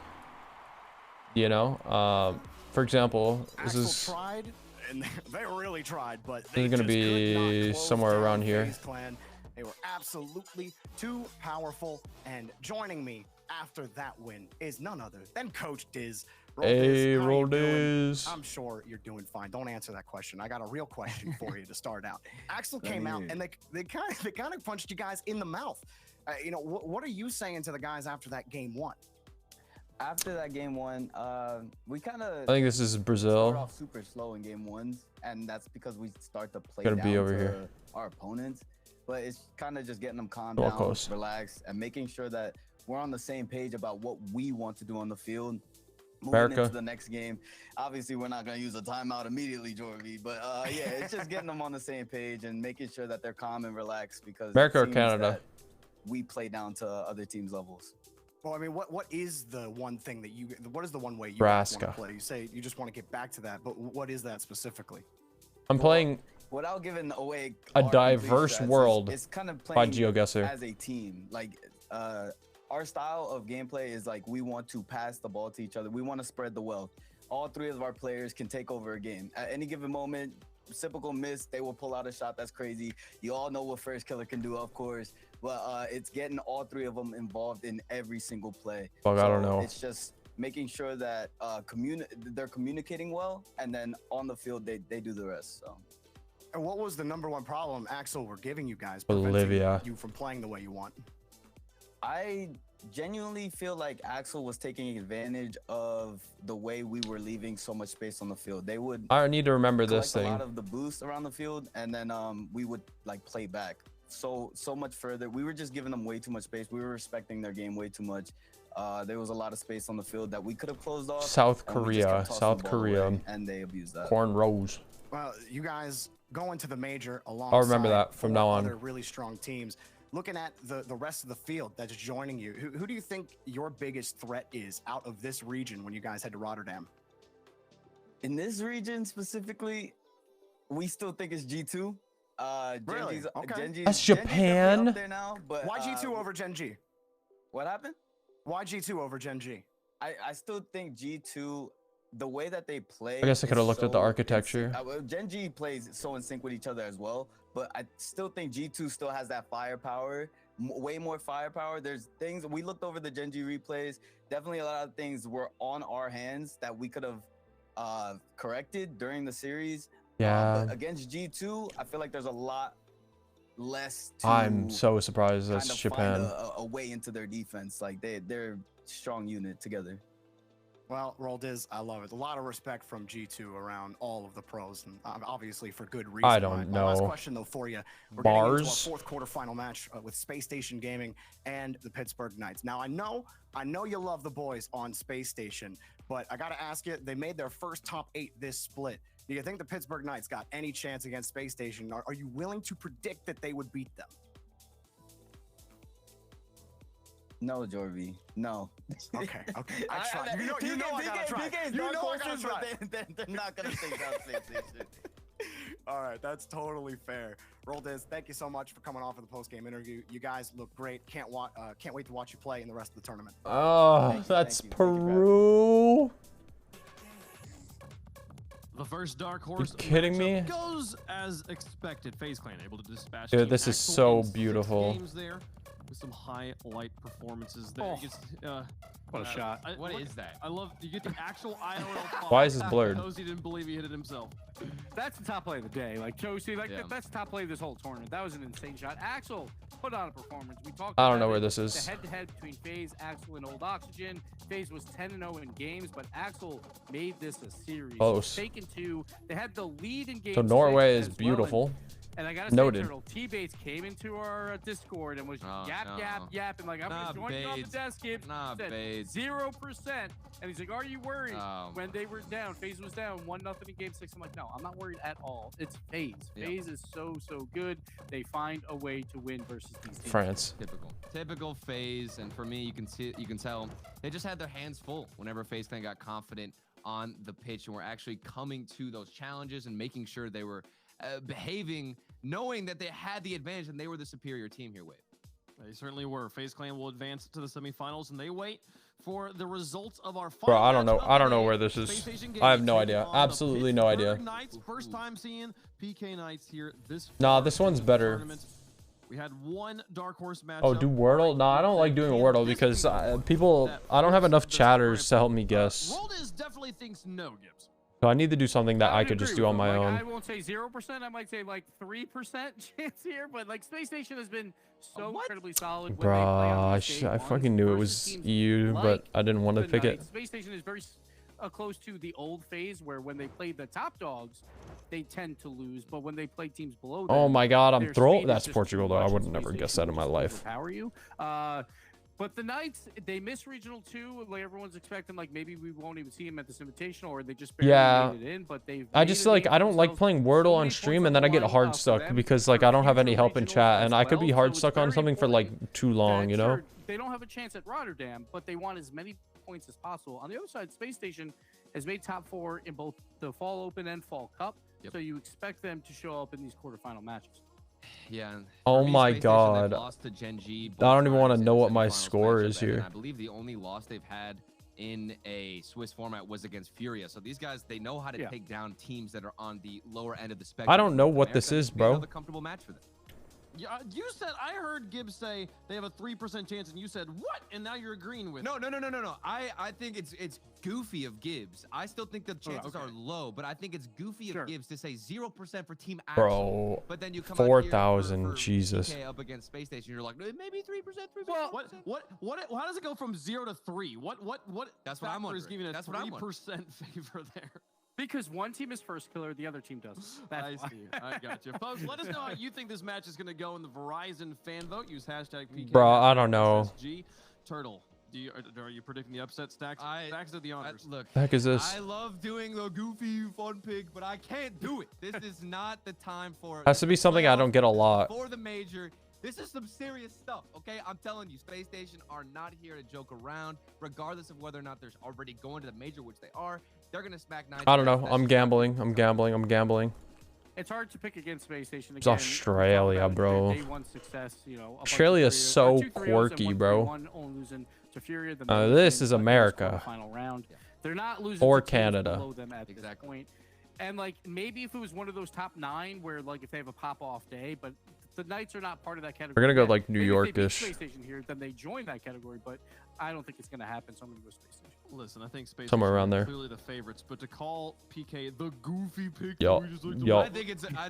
Speaker 3: you know. For example, this is
Speaker 7: tried, and they really tried, but
Speaker 3: this is gonna be somewhere around here.
Speaker 7: Clan. They were absolutely too powerful, and joining me after that win is none other than Coach Diz.
Speaker 3: Hey, Roll Diz.
Speaker 7: I'm sure you're doing fine. Don't answer that question. I got a real question for you to start out. Axel came out and they kind of punched you guys in the mouth. You know, what are you saying to the guys after that game one?
Speaker 12: After that game one, we kind of.
Speaker 3: I think this is Brazil.
Speaker 12: Start off super slow in game ones, and that's because we start to play
Speaker 3: Gonna
Speaker 12: down
Speaker 3: be over
Speaker 12: to
Speaker 3: here.
Speaker 12: Our opponents. But it's kind of just getting them calm down, relax, and making sure that we're on the same page about what we want to do on the field. Moving into the next game. Obviously, we're not gonna use a timeout immediately, Jorby. But yeah, it's just getting them on the same page and making sure that they're calm and relaxed because
Speaker 3: America or Canada?
Speaker 12: We play down to other teams' levels.
Speaker 7: Well, I mean, what is the one thing that what is the one way you want to play? You say you just want to get back to that, but what is that specifically?
Speaker 3: I'm playing
Speaker 12: without giving away
Speaker 3: a diverse world
Speaker 12: it's kind of
Speaker 3: by
Speaker 12: playing
Speaker 3: GeoGuessr
Speaker 12: as a team. Like our style of gameplay is like we want to pass the ball to each other. We want to spread the wealth. All three of our players can take over a game at any given moment. Typical miss, they will pull out a shot that's crazy. You all know what First Killer can do, of course, but it's getting all three of them involved in every single play.
Speaker 3: Fuck, I don't know.
Speaker 12: It's just making sure that they're communicating well, and then on the field they do the rest. So.
Speaker 7: And what was the #1 problem Axel were giving you guys,
Speaker 3: Bolivia,
Speaker 7: you from playing the way you want?
Speaker 12: I genuinely feel like Axel was taking advantage of the way we were leaving so much space on the field. They would.
Speaker 3: I need to remember this thing.
Speaker 12: A lot of the boost around the field, and then we would like play back so much further. We were just giving them way too much space. We were respecting their game way too much. There was a lot of space on the field that we could have closed off.
Speaker 3: South Korea,
Speaker 12: and they abused that.
Speaker 3: Corn Rose.
Speaker 7: Well, you guys going to the major along.
Speaker 3: I'll remember that from now on.
Speaker 7: Other really strong teams. Looking at the rest of the field that's joining you, who do you think your biggest threat is out of this region when you guys head to Rotterdam?
Speaker 12: In this region specifically, we still think it's G2.
Speaker 7: Really? Okay.
Speaker 3: That's Japan.
Speaker 12: Up there now, but,
Speaker 7: why G2 over Gen G?
Speaker 12: What happened?
Speaker 7: Why G2 over Gen G?
Speaker 12: I still think G2, the way that they play.
Speaker 3: I guess I could have looked at the architecture.
Speaker 12: Gen G plays so in sync with each other as well, but I still think G2 still has that firepower, way more firepower. There's things we looked over the Gen G replays. Definitely a lot of things were on our hands that we could have corrected during the series.
Speaker 3: Yeah.
Speaker 12: But against G2, I feel like there's a lot less.
Speaker 3: I'm so surprised that's Japan.
Speaker 12: Find a way into their defense. Like they're a strong unit together.
Speaker 7: Well, Roll Diz, I love it. A lot of respect from G2 around all of the pros, and obviously for good reason.
Speaker 3: I don't know.
Speaker 7: My last question, though, for you. We're getting into our fourth quarterfinal match with Space Station Gaming and the Pittsburgh Knights. Now, I know you love the boys on Space Station, but I got to ask you, they made their first top 8 this split. Do you think the Pittsburgh Knights got any chance against Space Station? Are you willing to predict that they would beat them?
Speaker 12: No, Jorby. No.
Speaker 7: Okay. I tried. You know I gotta try.
Speaker 12: They're not gonna take down Space Station.
Speaker 7: All right, that's totally fair. Roll Diz, thank you so much for coming on for the post-game interview. You guys look great. Can't wait to watch you play in the rest of the tournament.
Speaker 3: Oh, that's Peru.
Speaker 2: The first Dark Horse
Speaker 3: kidding me?
Speaker 2: goes as expected. FaZe Clan able to dispatch.
Speaker 3: Dude,
Speaker 2: Team
Speaker 3: this is
Speaker 2: Axel
Speaker 3: so
Speaker 2: in 6
Speaker 3: beautiful.
Speaker 2: games there with some highlight performances there.
Speaker 1: Oh.
Speaker 2: You get,
Speaker 1: What a shot.
Speaker 10: What is that?
Speaker 2: I love you get the actual IRL pop.
Speaker 3: Why is this blurred?
Speaker 2: Josie didn't believe he hit it himself.
Speaker 1: That's the top play of the day. Like Josie, like
Speaker 10: Yeah.
Speaker 1: that's the top play of this whole tournament. That was an insane shot. Axel put on a performance. We talked.
Speaker 3: I don't
Speaker 1: about
Speaker 3: know where
Speaker 1: it.
Speaker 3: this is.
Speaker 1: The head-to-head between FaZe, Axel, and Old Oxygen. FaZe was 10-0 in games, but Axel made this a series.
Speaker 3: Close.
Speaker 1: Taken 2. They had the lead in game.
Speaker 3: So Norway
Speaker 1: 6
Speaker 3: is
Speaker 1: as
Speaker 3: beautiful.
Speaker 1: Well, and I gotta say,
Speaker 3: Noted.
Speaker 1: Turtle, T-Bates came into our Discord and was
Speaker 10: Oh,
Speaker 1: yap, and like, I'm
Speaker 10: Nah,
Speaker 1: gonna join you on the
Speaker 10: Bates.
Speaker 1: desk, Gibbs.
Speaker 10: Nah,
Speaker 1: Said
Speaker 10: Bates.
Speaker 1: 0%. And he's like, are you worried?
Speaker 10: Oh.
Speaker 1: When they were down, FaZe was down 1-0 in game 6. I'm like, no, I'm not worried at all. It's FaZe.
Speaker 10: Yep.
Speaker 1: FaZe is so good. They find a way to win versus these teams.
Speaker 3: France.
Speaker 10: Typical FaZe, and for me, you can tell they just had their hands full whenever FaZe Clan got confident on the pitch and were actually coming to those challenges and making sure they were behaving, knowing that they had the advantage and they were the superior team here.
Speaker 2: They certainly were. FaZe Clan will advance to the semifinals, and they wait for the results of our final
Speaker 3: Bro, I don't
Speaker 2: match
Speaker 3: know.
Speaker 2: of
Speaker 3: I don't
Speaker 2: the
Speaker 3: know
Speaker 2: day.
Speaker 3: where this is.
Speaker 2: Space Station
Speaker 3: I have
Speaker 2: Games
Speaker 3: no
Speaker 2: taking
Speaker 3: idea.
Speaker 2: on the
Speaker 3: Absolutely no idea.
Speaker 2: Pittsburgh Knights. First time seeing PK Knights here this
Speaker 3: Nah,
Speaker 2: far
Speaker 3: this
Speaker 2: into
Speaker 3: one's
Speaker 2: the
Speaker 3: better.
Speaker 2: tournament. We had one Dark Horse match.
Speaker 3: Oh, do Wordle? No, I don't like doing a Wordle because people. I don't have enough chatters to help me guess.
Speaker 2: Roldis definitely thinks no, Gibbs.
Speaker 3: So I need to do something that I
Speaker 1: would
Speaker 3: could just
Speaker 1: agree
Speaker 3: do
Speaker 1: with
Speaker 3: on my
Speaker 1: him. Like,
Speaker 3: own.
Speaker 1: I won't say 0%. I might say like 3% chance here, but like Space Station has been so incredibly solid. When they play on
Speaker 3: Bruh,
Speaker 1: these day
Speaker 3: I
Speaker 1: ones
Speaker 3: fucking knew it
Speaker 1: versus
Speaker 3: was
Speaker 1: teams
Speaker 3: EU,
Speaker 1: like
Speaker 3: but I didn't want to
Speaker 1: the
Speaker 3: pick it.
Speaker 1: Knights. Space Station is very close to the old phase where when they played the top dogs, they tend to lose, but when they play teams below them,
Speaker 3: Oh my God, I'm
Speaker 1: their
Speaker 3: throwing.
Speaker 1: speed is
Speaker 3: That's
Speaker 1: just
Speaker 3: Portugal
Speaker 1: too
Speaker 3: though. I
Speaker 1: much,
Speaker 3: would
Speaker 1: and
Speaker 3: never
Speaker 1: Space
Speaker 3: guess
Speaker 1: Station
Speaker 3: that in my
Speaker 1: will just
Speaker 3: life.
Speaker 1: overpower you. But the Knights, they missed Regional 2. Like everyone's expecting, like maybe we won't even see them at this Invitational, or they just barely
Speaker 3: Yeah.
Speaker 1: made it in. But they've
Speaker 3: I just like I don't like playing Wordle on stream and then I get hard stuck because like I don't have any help in chat and I could be hard stuck on something for like too long, you know?
Speaker 1: They don't have a chance at Rotterdam, but they want as many points as possible. On the other side, Space Station has made top 4 in both the Fall Open and Fall Cup, so you expect them to show up in these quarterfinal matches.
Speaker 10: Yeah. and
Speaker 3: Oh
Speaker 10: for me,
Speaker 3: my
Speaker 10: Space Station, they've
Speaker 3: God.
Speaker 10: lost to Gen G
Speaker 3: I don't even
Speaker 10: both
Speaker 3: want to
Speaker 10: times
Speaker 3: know
Speaker 10: in
Speaker 3: what my
Speaker 10: semifinals
Speaker 3: score
Speaker 10: matchup,
Speaker 3: is
Speaker 10: and
Speaker 3: here.
Speaker 10: I believe the only loss they've had in a Swiss format was against Furia. So these guys, they know how to take down teams that are on the lower end of the spectrum.
Speaker 3: I don't know
Speaker 10: North
Speaker 3: what this
Speaker 10: America.
Speaker 3: is,
Speaker 10: This would be
Speaker 3: bro.
Speaker 10: Another comfortable match for them.
Speaker 2: Yeah, you said I heard Gibbs say they have a 3% chance, and you said what? And now you're agreeing with.
Speaker 10: No. I think it's goofy of Gibbs. I still think the chances are low, but I think it's goofy of Gibbs to say 0% for Team Axel.
Speaker 3: Bro,
Speaker 10: But then you come
Speaker 3: 4,000, Jesus.
Speaker 10: PK up against Space Station. You're like maybe 3%.
Speaker 2: Well, what? How does it go from 0 to 3? What?
Speaker 10: That's what I'm
Speaker 2: factor is
Speaker 10: wondering.
Speaker 2: giving a
Speaker 10: That's what I'm
Speaker 2: 3% favor there?
Speaker 1: Because one team is first killer, the other team doesn't.
Speaker 2: I see. I got you. Folks, let us know how you think this match is going to go in the Verizon fan vote. Use hashtag PK.
Speaker 3: Bro, I don't know.
Speaker 2: SSG. Turtle, are you predicting the upset? Stacks? Stacks at the honors.
Speaker 10: Look,
Speaker 3: the heck is this?
Speaker 10: I love doing the goofy fun pick, but I can't do it. This is not the time for it.
Speaker 3: Has to be something I don't get a lot.
Speaker 10: For the major. This is some serious stuff, okay? I'm telling you, Space Station are not here to joke around, regardless of whether or not they're already going to the major, which they are. They're gonna smack 9.
Speaker 3: I don't know. I'm gambling.
Speaker 1: It's hard to pick against Space Station.
Speaker 3: It's Australia, bro.
Speaker 1: Day 1 success, you know.
Speaker 3: Australia's so quirky, bro. This is America.
Speaker 1: Final round. They're not losing
Speaker 3: Or
Speaker 1: to teams
Speaker 3: Canada.
Speaker 1: below them at this point. And like maybe if it was one of those top 9 where like if they have a pop-off day, but the Knights are not part of that category.
Speaker 3: We're gonna go
Speaker 1: yet.
Speaker 3: like New
Speaker 1: Maybe if they beat
Speaker 3: York-ish.
Speaker 1: Space Station here, then they join that category, but I don't think it's gonna happen. So I'm gonna go Space Station.
Speaker 2: Listen, I think Space
Speaker 3: Somewhere
Speaker 2: Station
Speaker 3: around
Speaker 2: are
Speaker 3: there.
Speaker 2: clearly the favorites, but to call PK the goofy pick,
Speaker 3: Yup,
Speaker 2: we just like to
Speaker 3: yup.
Speaker 10: I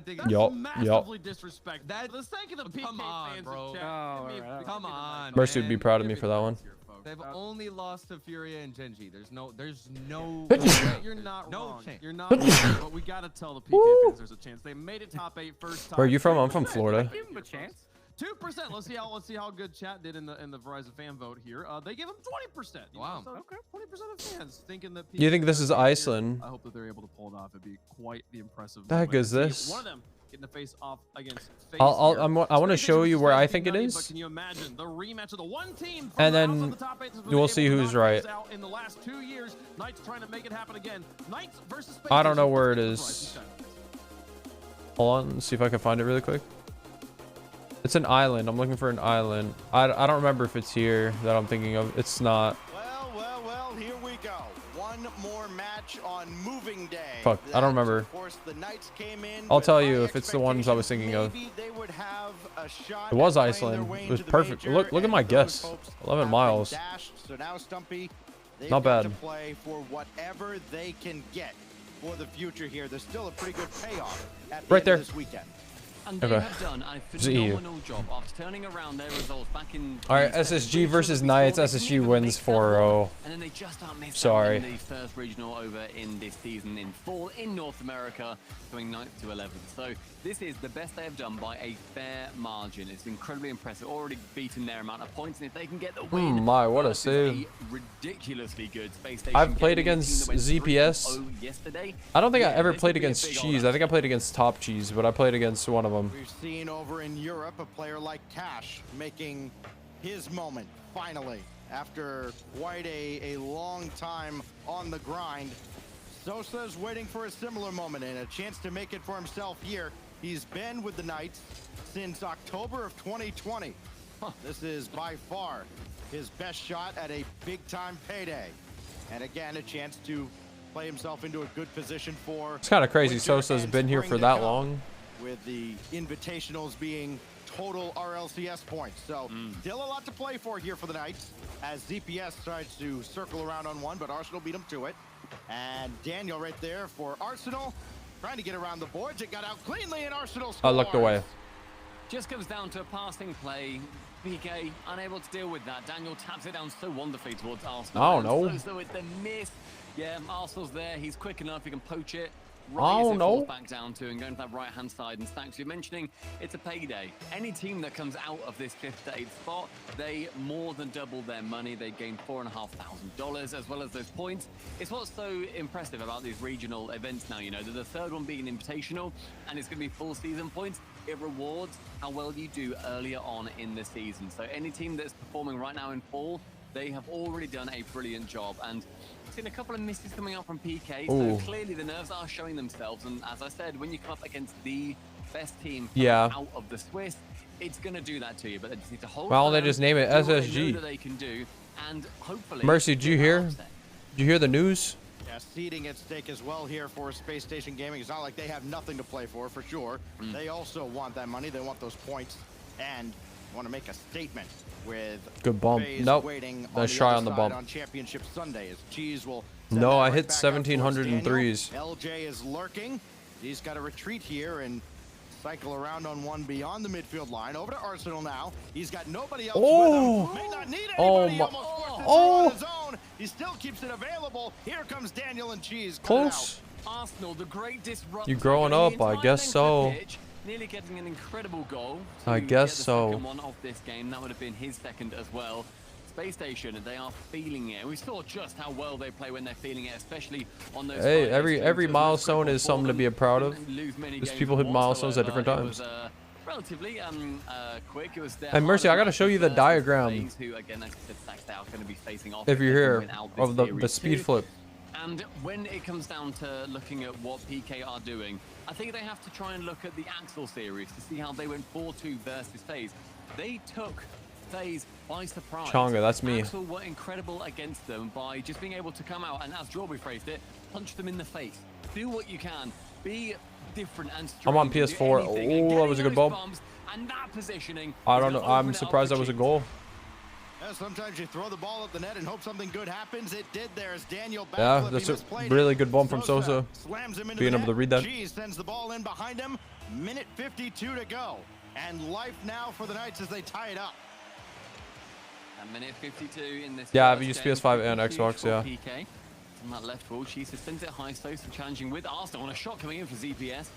Speaker 10: think
Speaker 2: that's
Speaker 3: Yup,
Speaker 2: massively disrespectful. For the sake of the PK
Speaker 10: Come on,
Speaker 2: fans
Speaker 10: bro.
Speaker 2: in chat,
Speaker 1: Oh,
Speaker 2: give me-
Speaker 1: alright,
Speaker 10: Come
Speaker 2: give me the
Speaker 10: on,
Speaker 2: mic.
Speaker 3: Mercy would be
Speaker 10: man.
Speaker 3: proud of me for that one.
Speaker 10: They've only lost to Furia and Gen G. There's no
Speaker 2: You're not
Speaker 10: No
Speaker 2: wrong.
Speaker 10: chance.
Speaker 2: You're not wrong, but we gotta tell the PK fans there's a chance. They made it top 8 first time.
Speaker 3: Where are you from? I'm from
Speaker 2: 3%.
Speaker 3: Florida.
Speaker 1: Give them a chance.
Speaker 2: 2%. Let's see how good chat did in the Verizon fan vote here. They gave them 20%.
Speaker 10: Wow.
Speaker 2: So, okay. 20% of fans thinking that.
Speaker 3: You think this
Speaker 2: PK
Speaker 3: is
Speaker 2: are here.
Speaker 3: Iceland?
Speaker 2: I hope that they're able to pull it off. It'd be quite the impressive.
Speaker 3: The heck
Speaker 2: moment
Speaker 3: is
Speaker 2: to see
Speaker 3: this?
Speaker 2: One of them getting the face off against. FaZe
Speaker 3: I
Speaker 2: here.
Speaker 3: want to
Speaker 2: Space
Speaker 3: show
Speaker 2: Station
Speaker 3: you where I
Speaker 2: versus
Speaker 3: think it
Speaker 2: Nutty,
Speaker 3: is.
Speaker 2: But can you imagine the rematch of the one team?
Speaker 3: And
Speaker 2: from
Speaker 3: then
Speaker 2: outside the top 8 that's been
Speaker 3: we'll
Speaker 2: able
Speaker 3: see
Speaker 2: to
Speaker 3: who's
Speaker 2: knock
Speaker 3: right.
Speaker 2: things out in the last 2 years. Knights trying to make it happen again. Knights versus Space
Speaker 3: I don't know
Speaker 2: Station.
Speaker 3: where it
Speaker 2: Let's
Speaker 3: is.
Speaker 2: get the Verizon
Speaker 3: Hold on, let's see if I can find it really quick. It's an island. I'm looking for an island. I don't remember if it's here that I'm thinking of. It's not.
Speaker 9: Well, here we go. One more match match on moving day.
Speaker 3: Fuck, I don't remember.
Speaker 9: Of course, the Knights came in
Speaker 3: I'll
Speaker 9: with
Speaker 3: tell
Speaker 9: high
Speaker 3: you if it's the ones I was thinking of.
Speaker 9: expectations. Maybe they would have a shot
Speaker 3: It was
Speaker 9: at playing their
Speaker 3: Iceland.
Speaker 9: way
Speaker 3: It was
Speaker 9: into the
Speaker 3: perfect.
Speaker 9: major,
Speaker 3: Look at
Speaker 9: and
Speaker 3: my
Speaker 9: those
Speaker 3: guess.
Speaker 9: hopes
Speaker 3: 11
Speaker 9: have been
Speaker 3: miles.
Speaker 9: dashed. So now Stumpy, they've
Speaker 3: Not
Speaker 9: got
Speaker 3: bad.
Speaker 9: to play for whatever they can get for the future here. There's still a pretty good payoff at the
Speaker 3: Right
Speaker 9: end
Speaker 3: there.
Speaker 9: of this weekend.
Speaker 10: And they
Speaker 3: Okay.
Speaker 10: have done a
Speaker 3: Is it you?
Speaker 10: phenomenal job of turning around their results back in.
Speaker 3: All right, SSG versus Knights. SSG wins 4-0.
Speaker 10: And then they just about missed
Speaker 3: Sorry.
Speaker 10: out in the first regional over in this season in fall in North America, going 9th to 11th. So this is the best they have done by a fair margin. It's incredibly impressive. Already beaten their amount of points, and if they can get the win,
Speaker 3: My, what a
Speaker 10: versus
Speaker 3: save.
Speaker 10: ridiculously good Space Station.
Speaker 3: I've played
Speaker 10: getting a
Speaker 3: against
Speaker 10: team that went
Speaker 3: ZPS.
Speaker 10: 3-0 yesterday.
Speaker 3: I don't think I
Speaker 10: Yeah,
Speaker 3: ever
Speaker 10: this
Speaker 3: played
Speaker 10: could be a
Speaker 3: against
Speaker 10: big
Speaker 3: Cheese.
Speaker 10: honor.
Speaker 3: I think I played against Top Cheese, but I played against one of them.
Speaker 9: We've seen over in Europe a player like Cash making his moment finally after quite a long time on the grind. Sosa's waiting for a similar moment and a chance to make it for himself here. He's been with the Knights since October of 2020. This is by far his best shot at a big-time payday. And again, a chance to play himself into a good position for...
Speaker 3: It's kind of crazy.
Speaker 9: winter
Speaker 3: Sosa's
Speaker 9: and
Speaker 3: been here
Speaker 9: spring
Speaker 3: for
Speaker 9: to
Speaker 3: that
Speaker 9: come,
Speaker 3: long.
Speaker 9: with the invitationals being total RLCS points. So still a lot to play for here for the Knights as ZPS tries to circle around on one, but Arsenal beat them to it. And Daniel right there for Arsenal, trying to get around the boards. It got out cleanly, and Arsenal scores.
Speaker 3: I looked away.
Speaker 10: Just comes down to a passing play. PK unable to deal with that. Daniel taps it down so wonderfully towards Arsenal.
Speaker 3: I don't know.
Speaker 10: So with the miss. Yeah, Arsenal's there. He's quick enough. He can poach it.
Speaker 3: I don't know.
Speaker 10: Back down to and going to that right hand side. And Stacks, you're mentioning it's a payday. Any team that comes out of this 5th to 8th spot, they more than double their money. They gain $4,500 as well as those points. It's what's so impressive about these regional events now. You know, the third one being invitational, and it's going to be full season points. It rewards how well you do earlier on in the season. So any team that's performing right now in fall, they have already done a brilliant job. And seen a couple of misses coming out from PK,
Speaker 3: Ooh.
Speaker 10: so clearly the nerves are showing themselves. And as I said, when you come up against the best team out of the Swiss, it's going to do that to you. But they just need to hold.
Speaker 3: Why don't they just name it
Speaker 10: do what they know
Speaker 3: SSG?
Speaker 10: that they can do, and hopefully.
Speaker 3: Mercy, did you hear? Did you hear the news?
Speaker 9: Yeah, seeding at stake as well here for Space Station Gaming. It's not like they have nothing to play for sure. They also want that money. They want those points and want to make a statement with
Speaker 3: Good bump.
Speaker 9: FaZe
Speaker 3: Nope.
Speaker 9: waiting
Speaker 3: Nice
Speaker 9: the
Speaker 3: try
Speaker 9: other
Speaker 3: on the
Speaker 9: side
Speaker 3: bump.
Speaker 9: on Championship Sunday as Cheese will send
Speaker 3: No,
Speaker 9: that
Speaker 3: I
Speaker 9: right
Speaker 3: hit
Speaker 9: back out towards
Speaker 3: 1700 in
Speaker 9: Daniel.
Speaker 3: threes.
Speaker 9: LJ is lurking. He's got to retreat here and cycle around on one beyond the midfield line. Over to Arsenal now. He's got nobody else
Speaker 3: Oh.
Speaker 9: with him. May not need anybody.
Speaker 3: Oh
Speaker 9: He
Speaker 3: my-
Speaker 9: almost forced it
Speaker 3: Oh.
Speaker 9: through on his own. He still keeps it available. Here comes Daniel and Cheese. coming
Speaker 3: Close.
Speaker 10: Arsenal, the great disruptor.
Speaker 3: You growing
Speaker 10: going
Speaker 3: up?
Speaker 10: the
Speaker 3: I
Speaker 10: entire
Speaker 3: guess
Speaker 10: length of
Speaker 3: so.
Speaker 10: the pitch, nearly getting an incredible goal.
Speaker 3: I
Speaker 10: to
Speaker 3: guess
Speaker 10: get the
Speaker 3: so.
Speaker 10: second one of this game. That would have been his second as well. Space Station, they are feeling it. We saw just how well they play when they're feeling it, especially on those.
Speaker 3: Hey,
Speaker 10: Fridays.
Speaker 3: every
Speaker 10: So it was
Speaker 3: milestone
Speaker 10: critical
Speaker 3: is
Speaker 10: for
Speaker 3: something to
Speaker 10: them.
Speaker 3: be proud of.
Speaker 10: Didn't lose many
Speaker 3: There's
Speaker 10: games
Speaker 3: people hit milestones at
Speaker 10: whatsoever.
Speaker 3: different
Speaker 10: It was,
Speaker 3: times.
Speaker 10: relatively quick. It was their
Speaker 3: And Mercy, I gotta
Speaker 10: hardest
Speaker 3: show you the
Speaker 10: match
Speaker 3: diagram.
Speaker 10: versus FaZe, who again, as I said, Stacks out, going to be facing off
Speaker 3: If you're
Speaker 10: they can
Speaker 3: here,
Speaker 10: win out this
Speaker 3: of the
Speaker 10: series
Speaker 3: speed
Speaker 10: too.
Speaker 3: flip.
Speaker 10: And when it comes down to looking at what PK are doing, I think they have to try and look at the Axel series to see how they went 4-2 versus FaZe. They took FaZe by surprise.
Speaker 3: Chonga, that's me.
Speaker 10: Axel were incredible against them by just being able to come out and, as Jorby phrased it, punch them in the face. Do what you can. Be different and
Speaker 3: I'm on
Speaker 10: strange, do
Speaker 3: PS4.
Speaker 10: anything, and
Speaker 3: Oh, that
Speaker 10: getting
Speaker 3: was a good
Speaker 10: those
Speaker 3: bump.
Speaker 10: bumps and that positioning
Speaker 3: I
Speaker 10: is
Speaker 3: don't
Speaker 10: gonna
Speaker 3: know. I'm
Speaker 10: open it up
Speaker 3: surprised
Speaker 10: for
Speaker 3: that was a
Speaker 10: Cheese.
Speaker 3: goal.
Speaker 9: Yeah, sometimes you throw the ball at the net and hope something good happens. It did there as Daniel
Speaker 3: Yeah,
Speaker 9: backflip.
Speaker 3: that's
Speaker 9: He
Speaker 3: a
Speaker 9: misplayed
Speaker 3: really
Speaker 9: it.
Speaker 3: good bump from Sosa.
Speaker 9: Slams him into
Speaker 3: Being
Speaker 9: the
Speaker 3: able to
Speaker 9: net.
Speaker 3: read that.
Speaker 9: Cheese sends the ball in behind him. Minute 52 to go. And life now for the Knights as they tie it up.
Speaker 10: A minute 52 in this.
Speaker 3: Yeah, I've
Speaker 10: first
Speaker 3: used
Speaker 10: game.
Speaker 3: PS5 and
Speaker 10: Huge
Speaker 3: Xbox,
Speaker 10: for
Speaker 3: yeah.
Speaker 10: PK. On that left wall, Cheese sends it high, so challenging with Arsenal. And a shot coming in for ZPS,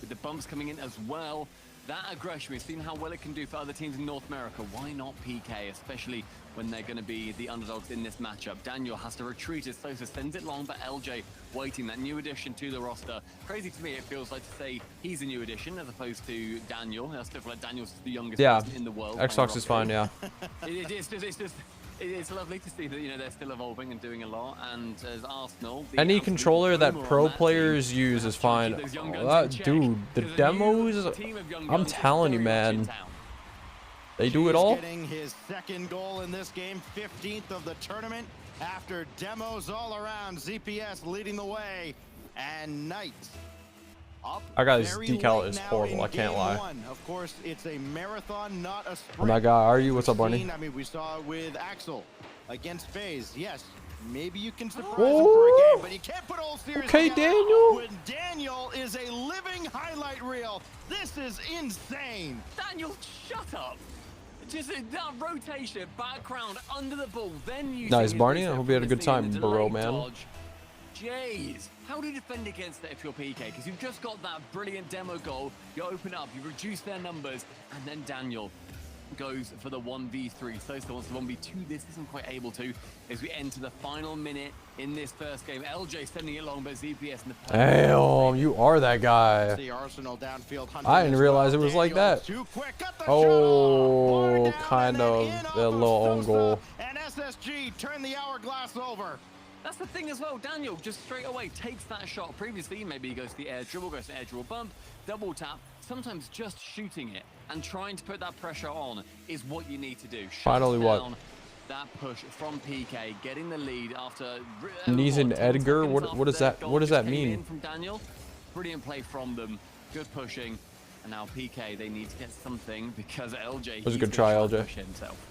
Speaker 10: with the bumps coming in as well. That aggression, we've seen how well it can do for other teams in North America. Why not PK, especially when they're going to be the underdogs in this matchup? Daniel has to retreat as Sosa sends it long, but LJ waiting, that new addition to the roster. Crazy to me, it feels like to say he's a new addition as opposed to Daniel. I still feel like Daniel's the youngest person in the world.
Speaker 3: Xbox is fine, yeah.
Speaker 10: It's lovely to see that, you know, they're still evolving and doing a lot. And as Arsenal,
Speaker 3: Any controller that pro players use is fine. Oh, dude, the demos, I'm telling you, man.
Speaker 10: There's young guns in town. There's young guns in town. And
Speaker 3: They do it all.
Speaker 9: Getting his second goal in this game, 15th of the tournament. After demos all around, ZPS leading the way, and Knights up.
Speaker 3: I got his
Speaker 9: very
Speaker 3: decal
Speaker 9: late
Speaker 3: is
Speaker 9: now
Speaker 3: horrible.
Speaker 9: in
Speaker 3: I can't
Speaker 9: game
Speaker 3: lie.
Speaker 9: one. Of course, it's a marathon, not a sprint.
Speaker 3: Oh my God, are you? What's up, Barney?
Speaker 9: I mean, we saw it with Axel against FaZe. Yes, maybe you can surprise him for a game, but you can't put all series
Speaker 3: Okay,
Speaker 9: together
Speaker 3: Daniel.
Speaker 9: when Daniel is a living highlight reel. This is insane.
Speaker 10: Daniel, shut up. Just that rotation, background, under the ball, then you.
Speaker 3: Nice, Barney. I hope you had a good time, bro, man.
Speaker 10: Jeez, how do you defend against that if you're PK? Because you've just got that brilliant demo goal. You open up, you reduce their numbers, and then Daniel goes for the 1v3. Sosa wants the 1v2. This isn't quite able to as we enter the final minute in this first game. LJ sending it long, but ZPS in the
Speaker 3: Damn, you are that guy.
Speaker 9: The Arsenal downfield
Speaker 3: I didn't realize it was like that. Oh, kind of a little own goal.
Speaker 9: And SSG turned the hourglass over.
Speaker 10: That's the thing as well. Daniel just straight away takes that shot. Previously, maybe he goes to the air dribble, goes to air dribble bump, double tap. Sometimes just shooting it and trying to put that pressure on is what you need to do.
Speaker 3: Finally, what?
Speaker 10: That push from PK, getting the lead after.
Speaker 3: Knees and Edgar. What does that? What does that mean?
Speaker 10: From Daniel, brilliant play from them. Good pushing, and now PK. They need to get something because LJ.
Speaker 3: It was a good try, LJ.
Speaker 10: Himself.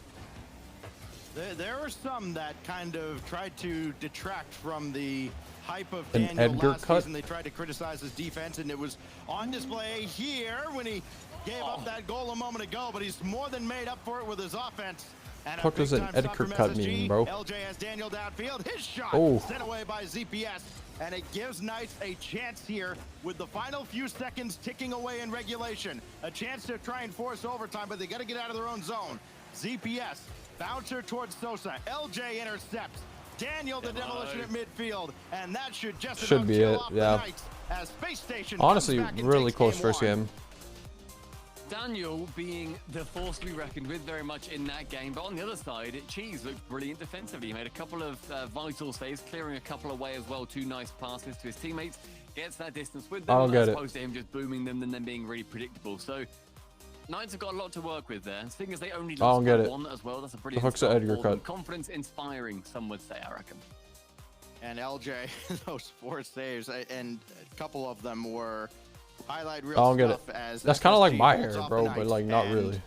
Speaker 9: There are some that kind of tried to detract from the hype of
Speaker 3: An
Speaker 9: Daniel
Speaker 3: Edgar
Speaker 9: last
Speaker 3: cut?
Speaker 9: season. They tried to criticize his defense, and it was on display here when he gave up that goal a moment ago, but he's more than made up for it with his offense. And
Speaker 3: What does an Edgar cut mean, bro?
Speaker 9: LJ has Daniel downfield. His shot sent away by ZPS, and it gives Knights a chance here with the final few seconds ticking away in regulation. A chance to try and force overtime, but they got to get out of their own zone. ZPS bouncer towards Sosa. LJ intercepts. Daniel the demolition at midfield, and that should just
Speaker 3: be it. Yeah.
Speaker 9: as Space Station
Speaker 3: Honestly, really close first game.
Speaker 10: Daniel being the force to be reckoned with very much in that game, but on the other side, Cheese looked brilliant defensively. He made a couple of vital saves, clearing a couple away as well. 2 nice passes to his teammates. Gets that distance with them,
Speaker 3: I don't get
Speaker 10: as
Speaker 3: it.
Speaker 10: opposed to him just booming them and then being really predictable. So Knights have got a lot to work with there. Seeing as they only lost by 1 as well, that's a brilliant
Speaker 3: fuck's the
Speaker 10: start
Speaker 3: Edgar
Speaker 10: for them.
Speaker 3: cut?
Speaker 10: Confidence inspiring, some would say, I reckon.
Speaker 9: And LJ, those 4 saves, and a couple of them were highlight reel
Speaker 3: I don't get it.
Speaker 9: stuff as
Speaker 3: That's kind of like
Speaker 9: SSG
Speaker 3: my
Speaker 9: holds
Speaker 3: hair,
Speaker 9: off
Speaker 3: bro,
Speaker 9: the
Speaker 3: but
Speaker 9: Knights.
Speaker 3: like not
Speaker 9: And
Speaker 3: really.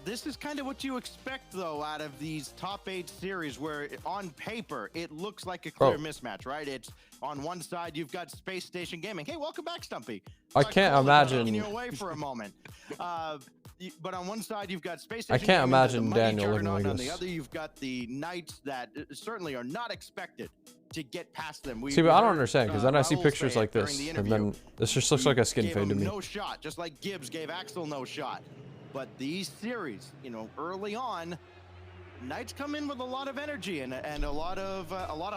Speaker 9: This is kind of what you expect, though, out of these top 8 series, where on paper it looks like a clear mismatch, right? It's on one side you've got Space Station Gaming. Hey, welcome back, Stumpy.
Speaker 3: I can't imagine.
Speaker 9: Taking you away for a moment. But on one side you've got Space
Speaker 3: I
Speaker 9: Station.
Speaker 3: can't
Speaker 9: Gaming,
Speaker 3: imagine
Speaker 9: the mighty
Speaker 3: Daniel looking
Speaker 9: juggernaut.
Speaker 3: like
Speaker 9: On
Speaker 3: this.
Speaker 9: the other, you've got the Knights that certainly are not expected to get past them.
Speaker 3: See, but I don't
Speaker 9: heard,
Speaker 3: understand because then I see
Speaker 9: Raul
Speaker 3: pictures
Speaker 9: say it
Speaker 3: like
Speaker 9: during
Speaker 3: this,
Speaker 9: the
Speaker 3: and
Speaker 9: interview.
Speaker 3: then this just looks like a skin
Speaker 9: Gave
Speaker 3: fade to
Speaker 9: him
Speaker 3: me.
Speaker 9: no shot, just like Gibbs gave Axel no shot. But these series, early on, Knights come in with a lot of energy and a lot of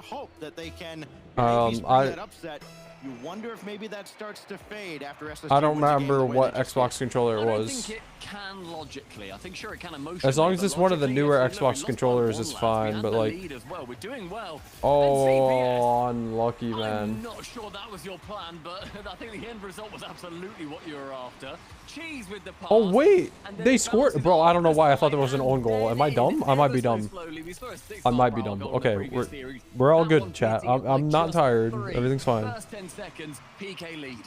Speaker 9: hope that they can maybe spring that upset. You wonder if maybe that starts to fade after SSG.
Speaker 3: I don't
Speaker 9: wins a game
Speaker 3: remember
Speaker 9: the way
Speaker 3: what
Speaker 9: they just
Speaker 3: Xbox
Speaker 9: did.
Speaker 3: controller it
Speaker 10: I don't
Speaker 3: was.
Speaker 10: think it can logically. I think sure it can emotionally.
Speaker 3: As long as
Speaker 10: but
Speaker 3: it's one of the
Speaker 10: logically,
Speaker 3: newer
Speaker 10: if we look,
Speaker 3: Xbox
Speaker 10: we
Speaker 3: controllers,
Speaker 10: lost
Speaker 3: it's
Speaker 10: by 1, lads. We
Speaker 3: fine.
Speaker 10: had
Speaker 3: But
Speaker 10: the
Speaker 3: like,
Speaker 10: lead as well. We're doing well.
Speaker 3: oh, unlucky
Speaker 10: I'm
Speaker 3: man.
Speaker 10: not sure that was your plan, but I think the end result was absolutely what you were after. Cheese with the pass.
Speaker 3: Oh wait,
Speaker 10: and then
Speaker 3: they
Speaker 10: it
Speaker 3: scored,
Speaker 10: bounces
Speaker 3: bro. I
Speaker 10: off
Speaker 3: don't know
Speaker 10: the
Speaker 3: why I thought
Speaker 10: side,
Speaker 3: there was an
Speaker 10: and
Speaker 3: own goal. Am I
Speaker 10: then
Speaker 3: dumb? I might be
Speaker 10: ever so
Speaker 3: dumb.
Speaker 10: slowly, we saw a 6
Speaker 3: I might be
Speaker 10: goal
Speaker 3: dumb.
Speaker 10: in the
Speaker 3: Okay,
Speaker 10: previous series.
Speaker 3: we're all
Speaker 10: That
Speaker 3: good,
Speaker 10: one
Speaker 3: chat.
Speaker 10: beating it
Speaker 3: I'm
Speaker 10: by
Speaker 3: not
Speaker 10: just
Speaker 3: tired.
Speaker 10: 3.
Speaker 3: Everything's fine.
Speaker 10: First 10 seconds, PK lead.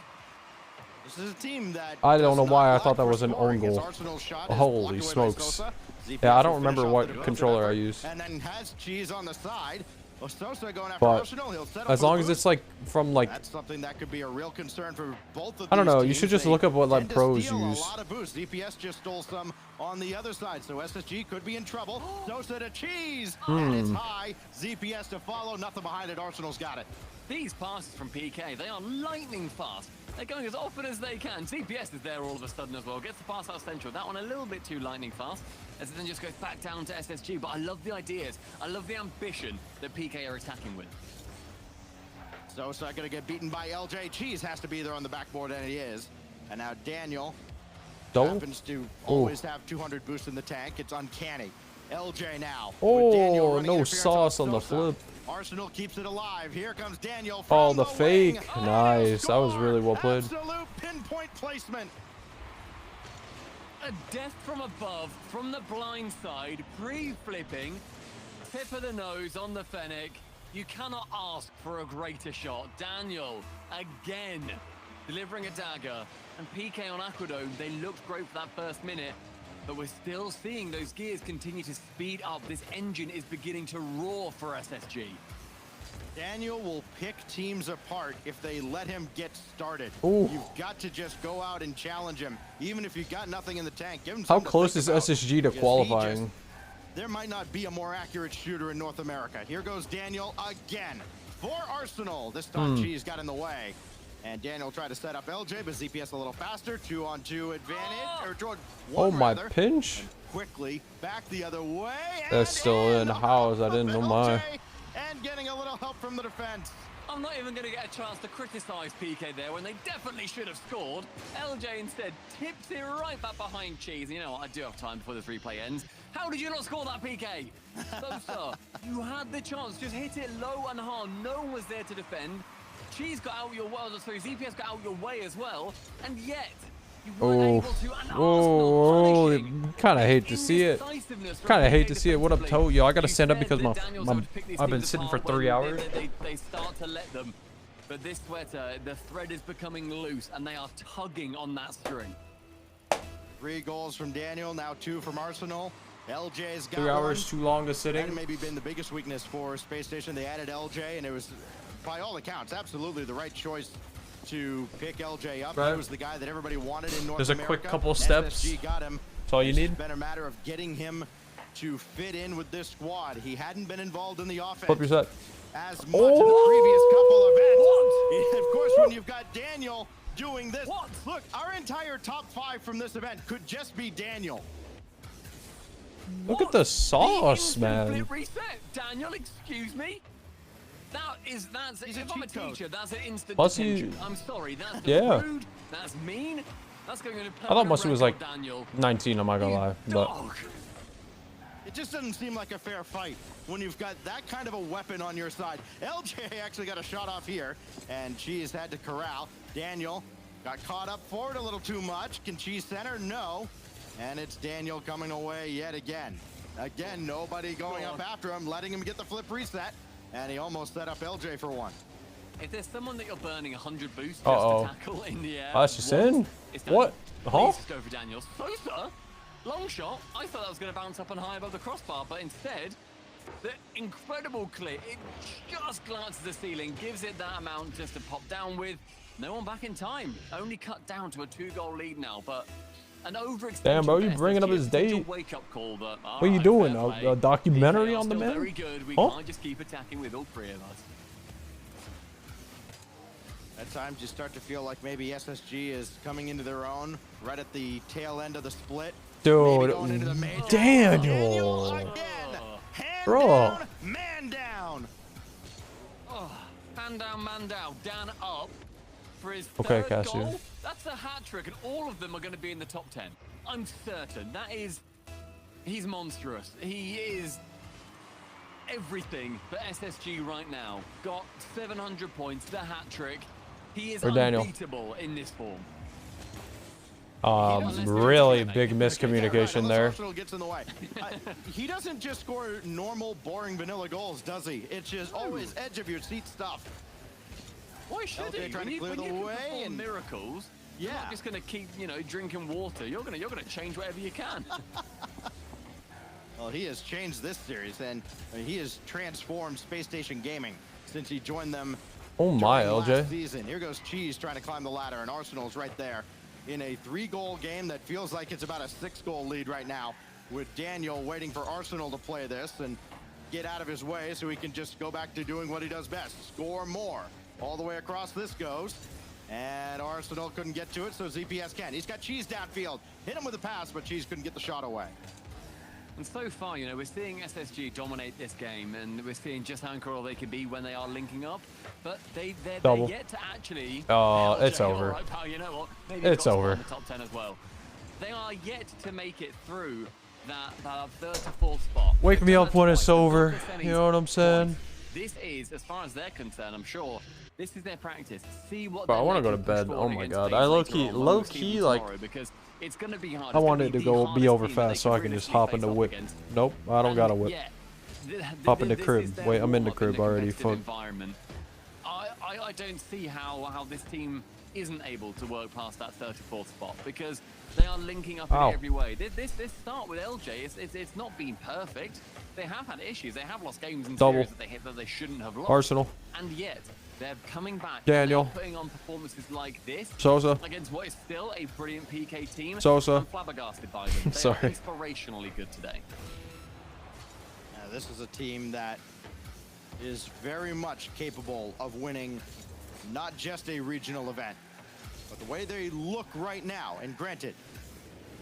Speaker 9: This is a team that
Speaker 3: I don't know
Speaker 9: does
Speaker 3: why I
Speaker 9: not
Speaker 3: thought that
Speaker 9: lack
Speaker 3: was
Speaker 9: for
Speaker 3: an
Speaker 9: scoring.
Speaker 3: own
Speaker 9: His
Speaker 3: goal.
Speaker 9: Arsenal shot is
Speaker 3: Holy
Speaker 9: blocked away by
Speaker 3: smokes.
Speaker 9: Sosa.
Speaker 3: Yeah, I
Speaker 9: ZPS
Speaker 3: don't
Speaker 9: will finish
Speaker 3: remember
Speaker 9: off
Speaker 3: what
Speaker 9: the defensive
Speaker 3: controller I
Speaker 9: effort,
Speaker 3: used.
Speaker 9: And then has Cheese on the side. Well, Sosa going after
Speaker 3: But
Speaker 9: Arsenal. He'll set up
Speaker 3: as
Speaker 9: for
Speaker 3: long
Speaker 9: the
Speaker 3: as
Speaker 9: boost.
Speaker 3: it's like from like,
Speaker 9: That's something that could be a real concern for both of
Speaker 3: I don't
Speaker 9: these
Speaker 3: know. You
Speaker 9: teams.
Speaker 3: should just
Speaker 9: They
Speaker 3: look up what like
Speaker 9: tend to
Speaker 3: pros
Speaker 9: steal
Speaker 3: use.
Speaker 9: A lot of boosts. ZPS just stole some on the other side, so SSG could be in trouble. Sosa to Cheese, and it's high. ZPS to follow. Nothing behind it. Arsenal's got it.
Speaker 10: These passes from PK, they are lightning fast. They're going as often as they can. CPS is there all of a sudden as well. Gets the pass out central. That one a little bit too lightning fast, as it then just goes back down to SSG. But I love the ideas. I love the ambition that PK are attacking with.
Speaker 9: Sosa going to get beaten by LJ. Cheese has to be there on the backboard, and he is. And now Daniel happens to always have 200 boost in the tank. It's uncanny. LJ now. with Daniel
Speaker 3: Oh,
Speaker 9: running
Speaker 3: no
Speaker 9: interference
Speaker 3: sauce
Speaker 9: off
Speaker 3: on the
Speaker 9: Sosa.
Speaker 3: flip.
Speaker 9: Arsenal keeps it alive. Here comes Daniel.
Speaker 3: Oh,
Speaker 9: from
Speaker 3: the
Speaker 9: wing.
Speaker 3: fake.
Speaker 9: Oh,
Speaker 3: Nice. That was
Speaker 9: score.
Speaker 3: really well played.
Speaker 9: Absolute pinpoint placement.
Speaker 10: A death from above, from the blind side, pre-flipping, tip of the nose on the Fennec. You cannot ask for a greater shot. Daniel, again, delivering a dagger. And PK on Aquadome, they looked great for that first minute, but we're still seeing those gears continue to speed up. This engine is beginning to roar for SSG.
Speaker 9: Daniel will pick teams apart if they let him get started.
Speaker 3: Ooh.
Speaker 9: You've got to just go out and challenge him, even if you've got nothing in the tank. Give him
Speaker 3: How
Speaker 9: something to
Speaker 3: close
Speaker 9: think
Speaker 3: is
Speaker 9: about,
Speaker 3: SSG to
Speaker 9: because
Speaker 3: qualifying?
Speaker 9: there might not be a more accurate shooter in North America. Here goes Daniel again for Arsenal. This time Cheese got in the way. And Daniel tried to set up LJ, but ZPS a little faster. 2-on-2 advantage. Or one,
Speaker 3: Oh, my
Speaker 9: rather.
Speaker 3: pinch.
Speaker 9: And quickly back the other way.
Speaker 3: That's still in. How is that in? Oh, my.
Speaker 9: And getting a little help from the defense.
Speaker 10: I'm not even going to get a chance to criticize PK there when they definitely should have scored. LJ instead tips it right back behind Cheese. And you know what? I do have time before this replay ends. How did you not score that, PK? Sosa, you had the chance. Just hit it low and hard. No one was there to defend. Cheese got out your way. Sorry, ZPS got out your way as well. And yet, you weren't able to. And Arsenal
Speaker 3: kind of hate to see it. Kind of hate to see it. What up, Toe? Yo, I gotta stand up because I've been sitting for 3 hours.
Speaker 10: They start to let them. But this sweater, the thread is becoming loose, and they are tugging on that string.
Speaker 9: 3 goals from Daniel, now 2 from Arsenal. LJ's got
Speaker 3: 3 hours
Speaker 9: one.
Speaker 3: too long to sitting.
Speaker 9: That maybe been the biggest weakness for Space Station. They added LJ, and it was, by all accounts, absolutely the right choice to pick LJ up.
Speaker 3: Right.
Speaker 9: He was the guy that everybody wanted in North
Speaker 3: There's a
Speaker 9: America.
Speaker 3: quick couple steps.
Speaker 9: SSG got him.
Speaker 3: That's all you need.
Speaker 9: It's been a matter of getting him to fit in with this squad. He hadn't been involved in the offense
Speaker 3: Flip your set.
Speaker 9: as much in the previous couple events. Of course, when you've got Daniel doing this, look, our entire top 5 from this event could just be Daniel.
Speaker 3: Look at the sauce, man.
Speaker 10: Flip reset. Daniel, excuse me? That's if I'm a teacher, that's an instant detention. I'm sorry, that's rude, that's mean, that's going to
Speaker 3: I thought Musty was like
Speaker 10: Daniel.
Speaker 3: 19, I'm not gonna lie. But
Speaker 9: It just doesn't seem like a fair fight when you've got that kind of a weapon on your side. LJ actually got a shot off here, and Cheese had to corral. Daniel got caught up forward a little too much. Can Cheese center? No. And it's Daniel coming away yet again. Again, nobody going up after him, letting him get the flip reset. And he almost set up LJ for one.
Speaker 10: If there's someone that you're burning 100 boosts just to tackle in the air,
Speaker 3: that's just in? What?
Speaker 10: Please just go for Daniel. Sosa, long shot. I thought that was going to bounce up and high above the crossbar, but instead, the incredible clip, it just glances the ceiling, gives it that amount just to pop down with. No one back in time. Only cut down to a 2-goal lead now, but an overextension.
Speaker 3: damn, bro, you bringing up his date?
Speaker 10: Wake-up call, but,
Speaker 3: what are you doing? A documentary on the man?
Speaker 10: Very good. We can't just keep attacking with all 3 of us.
Speaker 9: At times, you start to feel like maybe SSG is coming into their own right at the tail end of the split.
Speaker 3: Dude, Daniel.
Speaker 9: Again. Hand
Speaker 3: Bro.
Speaker 9: down, man down.
Speaker 10: Oh, hand down, man down. Dan up for his
Speaker 3: Okay,
Speaker 10: third
Speaker 3: Cassie.
Speaker 10: goal. That's a hat trick, and all of them are going to be in the top 10. I'm certain. He's monstrous. He is everything for SSG right now. Got 700 points, the hat trick. He is unbeatable in this form.
Speaker 3: Really big miscommunication there.
Speaker 9: Arsenal gets in the way. He doesn't just score normal, boring, vanilla goals, does he? It's just always edge of your seat stuff.
Speaker 10: Why should he?
Speaker 9: Trying to clear the way and
Speaker 10: miracles. You're not just going to keep, drinking water. You're going to change whatever you can.
Speaker 9: Well, he has changed this series, and he has transformed Space Station Gaming since he joined them.
Speaker 3: Oh my,
Speaker 9: last
Speaker 3: LJ.
Speaker 9: season. Here goes Cheese trying to climb the ladder, and Arsenal's right there in a 3-goal game that feels like it's about a 6-goal lead right now, with Daniel waiting for Arsenal to play this and get out of his way so he can just go back to doing what he does best, score more. All the way across this goes, and Arsenal couldn't get to it, so ZPS can. He's got Cheese downfield, hit him with a pass, but Cheese couldn't get the shot away.
Speaker 10: And so far, we're seeing SSG dominate this game, and we're seeing just how incredible they can be when they are linking up. But they're yet to actually.
Speaker 3: Oh, it's over.
Speaker 10: Right, pal, you know what? Maybe
Speaker 3: it's over.
Speaker 10: In the top 10 as well. They are yet to make it through that 3rd to 4th spot.
Speaker 3: Wake me up when it's over. You know what I'm saying?
Speaker 10: this is, as far as they're concerned, I'm sure, this is their practice. See what.
Speaker 3: Bro, I want to go to bed. Oh my god. I low key, like,
Speaker 10: because it's going to be hard.
Speaker 3: I want it to be over fast so I can just hop in the whip. Nope, I don't got a whip. Hop in the crib. Wait, I'm in the crib already. Fuck.
Speaker 10: I don't see how this team isn't able to work past that 34th spot, because they are linking up in every way. This start with LJ, it's not been perfect. They have had issues. They have lost games in series that they shouldn't have lost.
Speaker 3: Arsenal.
Speaker 10: And yet they're coming back.
Speaker 3: Daniel.
Speaker 10: And putting on performances like this.
Speaker 3: Sosa.
Speaker 10: Against what is still a brilliant PK team.
Speaker 3: Sosa.
Speaker 10: I'm flabbergasted by them. They are inspirationally good today.
Speaker 9: This is a team that is very much capable of winning not just a regional event, but the way they look right now, and granted,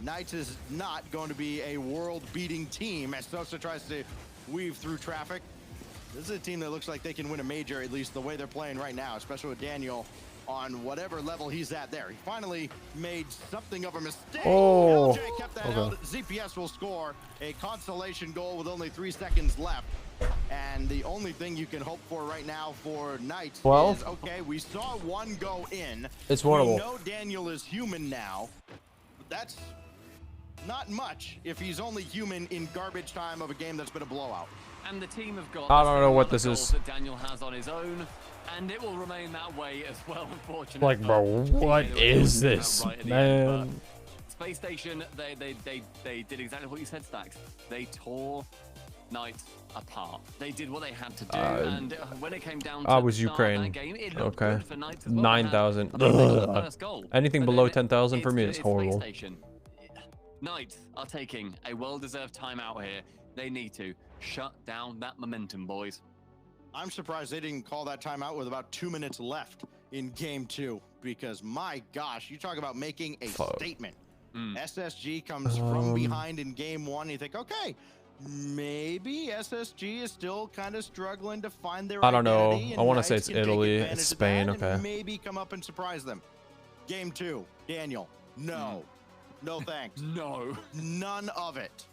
Speaker 9: Knights is not going to be a world-beating team as Sosa tries to weave through traffic. This is a team that looks like they can win a major, at least the way they're playing right now, especially with Daniel on whatever level he's at there. He finally made something of a mistake.
Speaker 3: Oh,
Speaker 9: LJ kept that out. ZPS will score a consolation goal with only 3 seconds left. And the only thing you can hope for right now for Knights is, okay, we saw one go in.
Speaker 3: It's winnable.
Speaker 9: We know Daniel is human now. But that's not much if he's only human in garbage time of a game that's been a blowout.
Speaker 10: And the team have got
Speaker 3: I don't know what this is.
Speaker 10: that Daniel has on his own, and it will remain that way as well, unfortunately.
Speaker 3: Like, bro, what is this, man?
Speaker 10: Space Station, they did exactly what you said, Stacks. They tore Knights apart. They did what they had to do, and when it came down to
Speaker 3: was Ukraine.
Speaker 10: that game, it looked good for Knights as well.
Speaker 3: 9,000. Anything below 10,000 for me is horrible.
Speaker 10: Knights are taking a well-deserved timeout here. They need to shut down that momentum, boys.
Speaker 9: I'm surprised they didn't call that timeout with about 2 minutes left in game 2, because my gosh, you talk about making a statement. SSG comes from behind in game 1. You think, okay, maybe SSG is still kind of struggling to find their
Speaker 3: I don't know.
Speaker 9: identity,
Speaker 3: I want to say it's Italy, it's Spain. Okay.
Speaker 9: Maybe come up and surprise them. Game 2, Daniel. No. No thanks.
Speaker 10: No.
Speaker 9: None of it.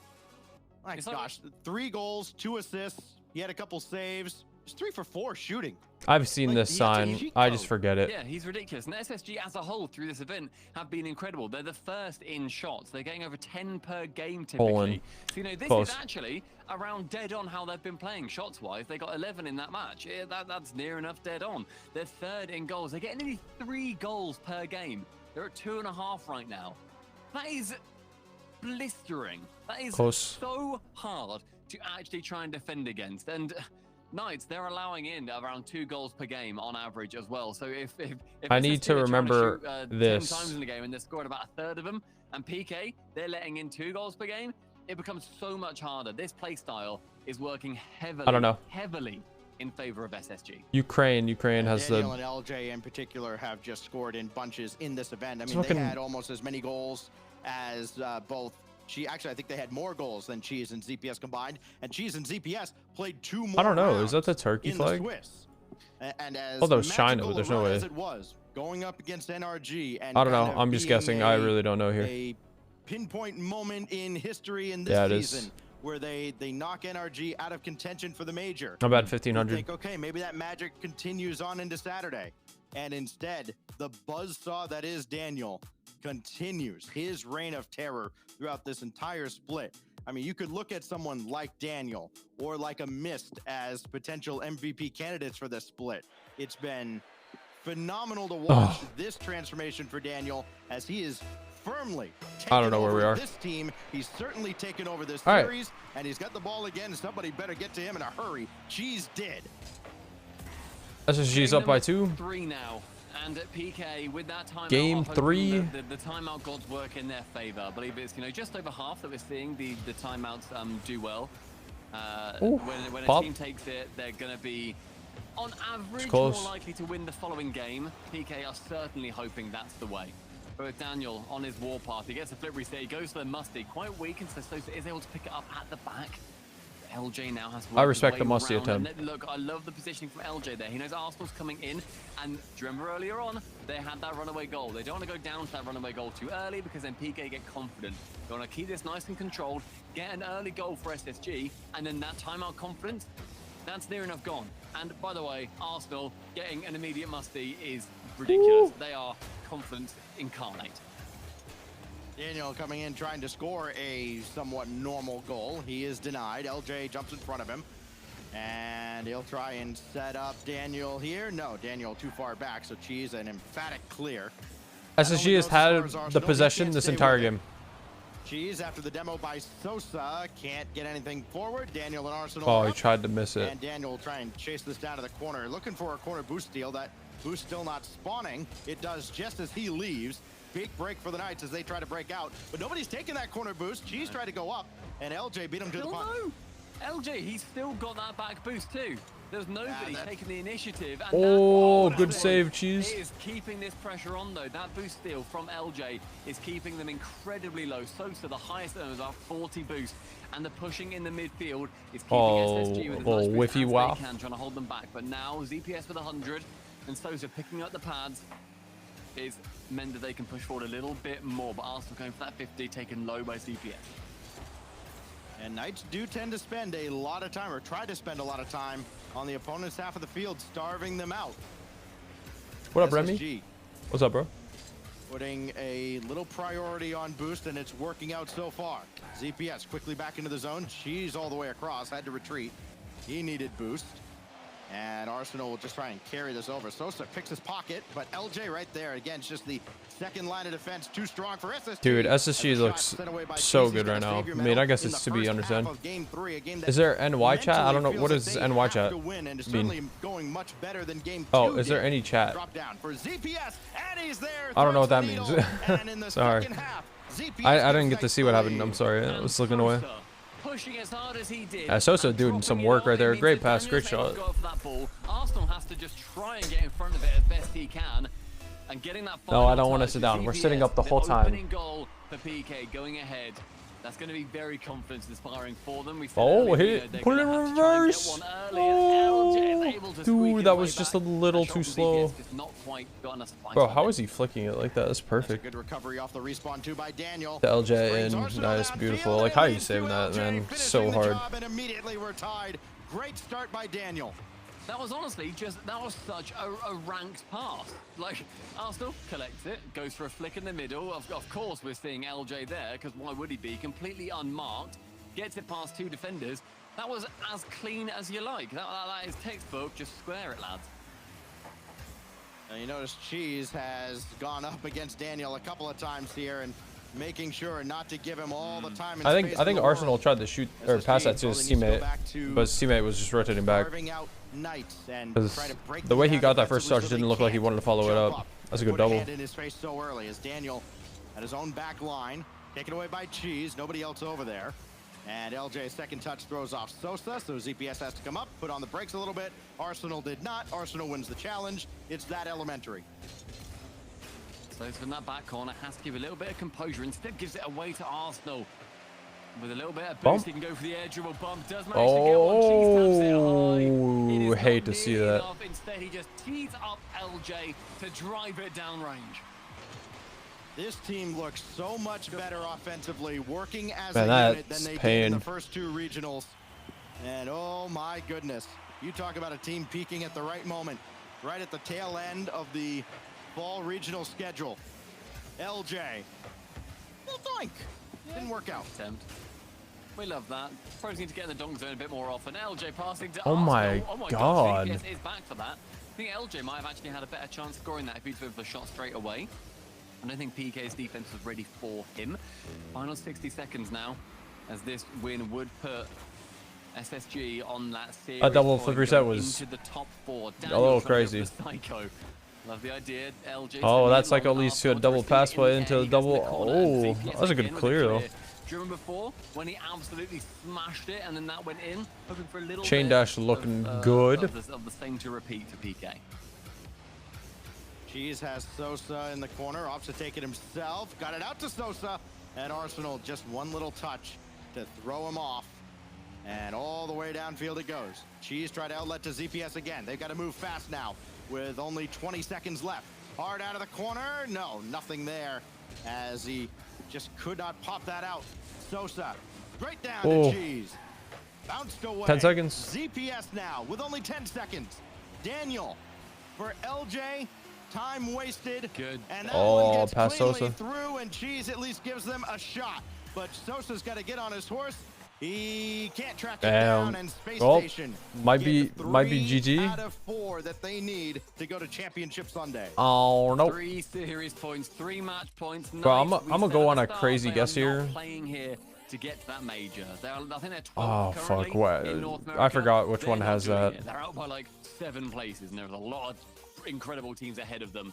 Speaker 9: My gosh, 3 goals, 2 assists. He had a couple saves. He's 3 for 4 shooting.
Speaker 3: I've seen this sign. I just forget it.
Speaker 10: Yeah, he's ridiculous. And SSG as a whole through this event have been incredible. They're the first in shots. They're getting over 10 per game typically. So, you know, this is actually around dead on how they've been playing shots-wise. They got 11 in that match. Yeah, that's near enough dead on. They're 3rd in goals. They're getting nearly 3 goals per game. They're at 2.5 right now. That is blistering. That is so hard to actually try and defend against. And Knights, they're allowing in around 2 goals per game on average as well. So if
Speaker 3: I need to remember this
Speaker 10: 10 times in the game and they're scoring about 1/3 of them, and PK, they're letting in 2 goals per game, it becomes so much harder. This play style is working heavily in favor of SSG.
Speaker 3: Ukraine has
Speaker 9: Daniel and LJ in particular have just scored in bunches in this event. I mean, they had almost as many goals as both. I think they had more goals than Cheese and ZPS combined, and Cheese and ZPS played 2 more.
Speaker 3: I don't know. Is that the turkey flag?
Speaker 9: And as
Speaker 3: that was China, but there's no way.
Speaker 9: As it was going up against NRG, and
Speaker 3: I don't know. I'm just guessing. I really don't know here.
Speaker 9: A pinpoint moment in history in this season where they knock NRG out of contention for the major.
Speaker 3: About 1,500.
Speaker 9: Think, okay, maybe that magic continues on into Saturday, and instead the buzzsaw that is Daniel continues his reign of terror throughout this entire split. I mean, you could look at someone like Daniel or like a Mist as potential MVP candidates for this split. It's been phenomenal to watch this transformation for Daniel as he is firmly taken over this team. He's certainly taken over this series, and he's got the ball again. Somebody better get to him in a hurry. Cheese did.
Speaker 3: SSG's up by 2.
Speaker 10: 3 now. And at PK with that timeout,
Speaker 3: game 3,
Speaker 10: the timeout gods work in their favor. I believe it's just over half that we're seeing the timeouts do well. When a team takes it, they're going to be on average more likely to win the following game. PK are certainly hoping that's the way. But with Daniel on his warpath, he gets a flip reset. He goes for the musty, quite weak, and so Sosa is able to pick it up at the back. LJ now has
Speaker 3: I respect the musty attempt.
Speaker 10: Look, I love the positioning from LJ there. He knows Arsenal's coming in, and do you remember earlier on, they had that runaway goal. They don't want to go down to that runaway goal too early because then PK get confident. They want to keep this nice and controlled, get an early goal for SSG, and then that timeout confidence, That's near enough gone. And by the way, Arsenal getting an immediate musty is ridiculous. They are confidence incarnate.
Speaker 9: Daniel coming in trying to score a somewhat normal goal. He is denied. LJ jumps in front of him. And he'll try and set up Daniel here. No, Daniel too far back, so Cheese an emphatic clear.
Speaker 3: SSG has had the possession this entire game.
Speaker 9: Cheese after the demo by Sosa can't get anything forward. Daniel and Arsenal.
Speaker 3: Oh, he tried to miss it.
Speaker 9: And Daniel will try and chase this down to the corner. Looking for a corner boost steal. That boost still not spawning. It does just as he leaves. Big break for the Knights as they try to break out. But nobody's taking that corner boost. Cheese tried to go up, and LJ beat him to the punch.
Speaker 10: LJ, he's still got that back boost too. There's nobody taking the initiative. And
Speaker 3: oh, good save, Cheese.
Speaker 10: It is keeping this pressure on though. That boost steal from LJ is keeping them incredibly low. Sosa, the highest earner, about 40 boost. And the pushing in the midfield is keeping SSG with as much boost as they can, trying to hold them back. But now ZPS with 100 and Sosa picking up the pads is meant that they can push forward a little bit more. But Arsenal going for that 50, taken low by ZPS.
Speaker 9: And Knights do tend to spend a lot of time, or try to spend a lot of time, on the opponent's half of the field, starving them out.
Speaker 3: What up, Remy? What's up, bro?
Speaker 9: Putting a little priority on boost, and it's working out so far. ZPS quickly back into the zone. Cheese all the way across, had to retreat. He needed boost. And Arsenal will just try and carry this over. Sosa picks his pocket, but LJ right there. Again, it's just the second line of defense, too strong for SSG.
Speaker 3: Dude, SSG looks so good right now. I mean, I guess it's to be understood. Is there NY chat? I don't know. What does NY chat mean? Oh, is there any chat? I don't know what that means. Sorry. I didn't get to see what happened. I'm sorry. I was looking away.
Speaker 10: Pushing as hard as he did.
Speaker 3: Sosa doing some work right there. Great pass, great shot.
Speaker 10: Arsenal has to just try and get in front of it as best he can. And getting that
Speaker 3: no, I don't want to sit down. We're sitting up the whole time.
Speaker 10: Opening goal for PK going ahead. That's going to be very confidence inspiring for them. We
Speaker 3: hit it. Put it in reverse. Oh, dude, that was just a little too slow. Bro, how is he flicking it like that? That's perfect.
Speaker 9: Good recovery off the respawn too by Daniel.
Speaker 3: The LJ in, nice, beautiful. Like, how are you saving that, man? So hard.
Speaker 9: And immediately we're tied. Great start by Daniel.
Speaker 10: That was honestly that was such a ranked pass. Like, Arsenal collects it, goes for a flick in the middle. Of course, we're seeing LJ there, because why would he be? Completely unmarked, gets it past two defenders. That was as clean as you like. That is textbook, just square it, lads.
Speaker 9: Now you notice Cheese has gone up against Daniel a couple of times here, and making sure not to give him all the time and
Speaker 3: I think Arsenal tried to shoot or pass that to his teammate, but his teammate was just rotating back. Because the way he got that first touch didn't look like he wanted to follow it up. That's a good double.
Speaker 9: In his face so early as Daniel at his own back line, taken away by Cheese. Nobody else over there. And LJ's second touch throws off Sosa, so ZPS has to come up, put on the brakes a little bit. Arsenal did not. Arsenal wins the challenge. It's that elementary.
Speaker 10: So from that back corner, has to give a little bit of composure. Instead, gives it away to Arsenal. With a little bit of boost, he can go for the air dribble bump. Does manage to get one. Cheese taps it high.
Speaker 3: Hate to see that.
Speaker 10: Instead, he just tees up LJ to drive it downrange.
Speaker 9: This team looks so much better offensively, working as
Speaker 3: a
Speaker 9: unit than they did in the first two regionals. And oh my goodness, you talk about a team peaking at the right moment, right at the tail end of the fall regional schedule. LJ, well, doink. Didn't work out.
Speaker 10: Attempt. We love that. Pros need to get in the dunk zone a bit more often. LJ passing to
Speaker 3: oh my god.
Speaker 10: Gosh, is back for that. I think LJ might have actually had a better chance scoring that if he'd with the shot straight away. I don't think PK's defense was ready for him. Final 60 seconds now, as this win would put SSG on that series.
Speaker 3: A double flip reset was
Speaker 10: into the top 4.
Speaker 3: a little crazy.
Speaker 10: Psycho. Love the idea. LJ.
Speaker 3: Oh, that Psycho leads to a double pass play into a double. Oh, that was a good clear though.
Speaker 10: Do you remember before when he absolutely smashed it and then that went in? Hoping for a little
Speaker 3: chain dash looking good.
Speaker 10: Of the same to repeat for PK.
Speaker 9: Cheese has Sosa in the corner. Opts to take it himself. Got it out to Sosa. And Arsenal just one little touch to throw him off. And all the way downfield it goes. Cheese tried to outlet to ZPS again. They've got to move fast now with only 20 seconds left. Hard out of the corner. No, nothing there as he just could not pop that out. Sosa, straight down to Cheese. Bounced away.
Speaker 3: 10 seconds.
Speaker 9: ZPS now with only 10 seconds. Daniel for LJ. Time wasted.
Speaker 10: Good.
Speaker 9: And that one gets
Speaker 3: past
Speaker 9: cleanly
Speaker 3: Sosa.
Speaker 9: through, and Cheese at least gives them a shot. But Sosa's got to get on his horse. He can't track it down, and Space Station
Speaker 3: might be
Speaker 9: get
Speaker 3: GG.
Speaker 9: 3 out of 4 that they need to go to Championship Sunday.
Speaker 3: Oh no.
Speaker 10: 3 series points, 3 match points.
Speaker 3: Bro, I'm
Speaker 10: Nice.
Speaker 3: gonna
Speaker 10: We
Speaker 3: go
Speaker 10: said
Speaker 3: on
Speaker 10: at
Speaker 3: a
Speaker 10: the start,
Speaker 3: crazy
Speaker 10: they
Speaker 3: guess
Speaker 10: are not
Speaker 3: here.
Speaker 10: Playing here to get to that major. I think they're 12
Speaker 3: Oh
Speaker 10: currently
Speaker 3: fuck, what?
Speaker 10: in North
Speaker 3: I
Speaker 10: America.
Speaker 3: forgot which
Speaker 10: They're
Speaker 3: one
Speaker 10: not
Speaker 3: has
Speaker 10: doing
Speaker 3: that.
Speaker 10: it. They're out by like 7 places, and there's a lot of incredible teams ahead of them.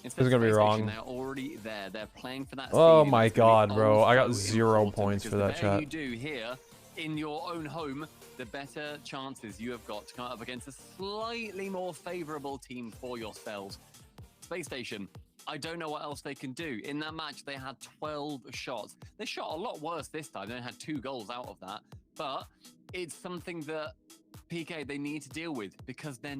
Speaker 3: This is gonna be
Speaker 10: Space
Speaker 3: wrong.
Speaker 10: Station, they're already there. They're playing for that.
Speaker 3: Oh
Speaker 10: seed.
Speaker 3: my
Speaker 10: It's gonna be
Speaker 3: god, bro. I got
Speaker 10: also
Speaker 3: 0
Speaker 10: important
Speaker 3: points for
Speaker 10: because
Speaker 3: that
Speaker 10: the better
Speaker 3: chat.
Speaker 10: you do here in your own home, the better chances you have got to come up against a slightly more favorable team for yourselves. Space Station, I don't know what else they can do. In that match, they had 12 shots. They shot a lot worse this time. They only had 2 goals out of that. But it's something that PK, they need to deal with because they are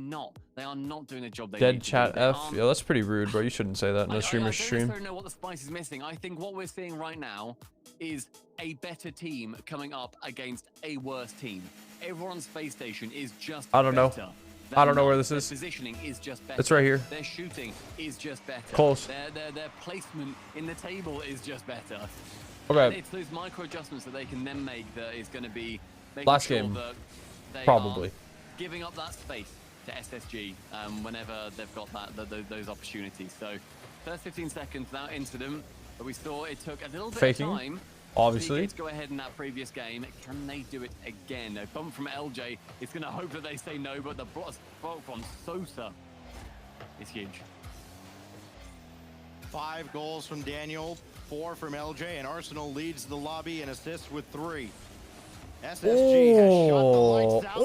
Speaker 10: not doing the job they
Speaker 3: Dead
Speaker 10: need to
Speaker 3: chat
Speaker 10: do. They
Speaker 3: F.
Speaker 10: aren't-
Speaker 3: Yo, that's pretty rude, bro. You shouldn't say that in a streamer's
Speaker 10: I
Speaker 3: stream.
Speaker 10: don't necessarily know what the spice is missing. I think what we're seeing right now is a better team coming up against a worse team. Everyone on Space Station is just
Speaker 3: I don't know.
Speaker 10: better.
Speaker 3: I don't know where
Speaker 10: Their
Speaker 3: this is.
Speaker 10: positioning is just better.
Speaker 3: It's right here.
Speaker 10: Their shooting is just better.
Speaker 3: Close.
Speaker 10: Their placement in the table is just better.
Speaker 3: Okay.
Speaker 10: And it's those micro adjustments that they can then make that is going to be making
Speaker 3: Last
Speaker 10: sure
Speaker 3: game.
Speaker 10: that they
Speaker 3: Probably.
Speaker 10: are giving up that space to SSG whenever they've got those opportunities. So first 15 seconds now into them, but we saw it took a little bit
Speaker 3: Faking,
Speaker 10: of time.
Speaker 3: obviously.
Speaker 10: To go ahead in that previous game. Can they do it again? A bump from LJ. It's going to hope that they say no, but the block from Sosa is huge.
Speaker 9: 5 goals from Daniel, 4 from LJ, and Arsenal leads the lobby and assists with 3. SSG has shot the lights out.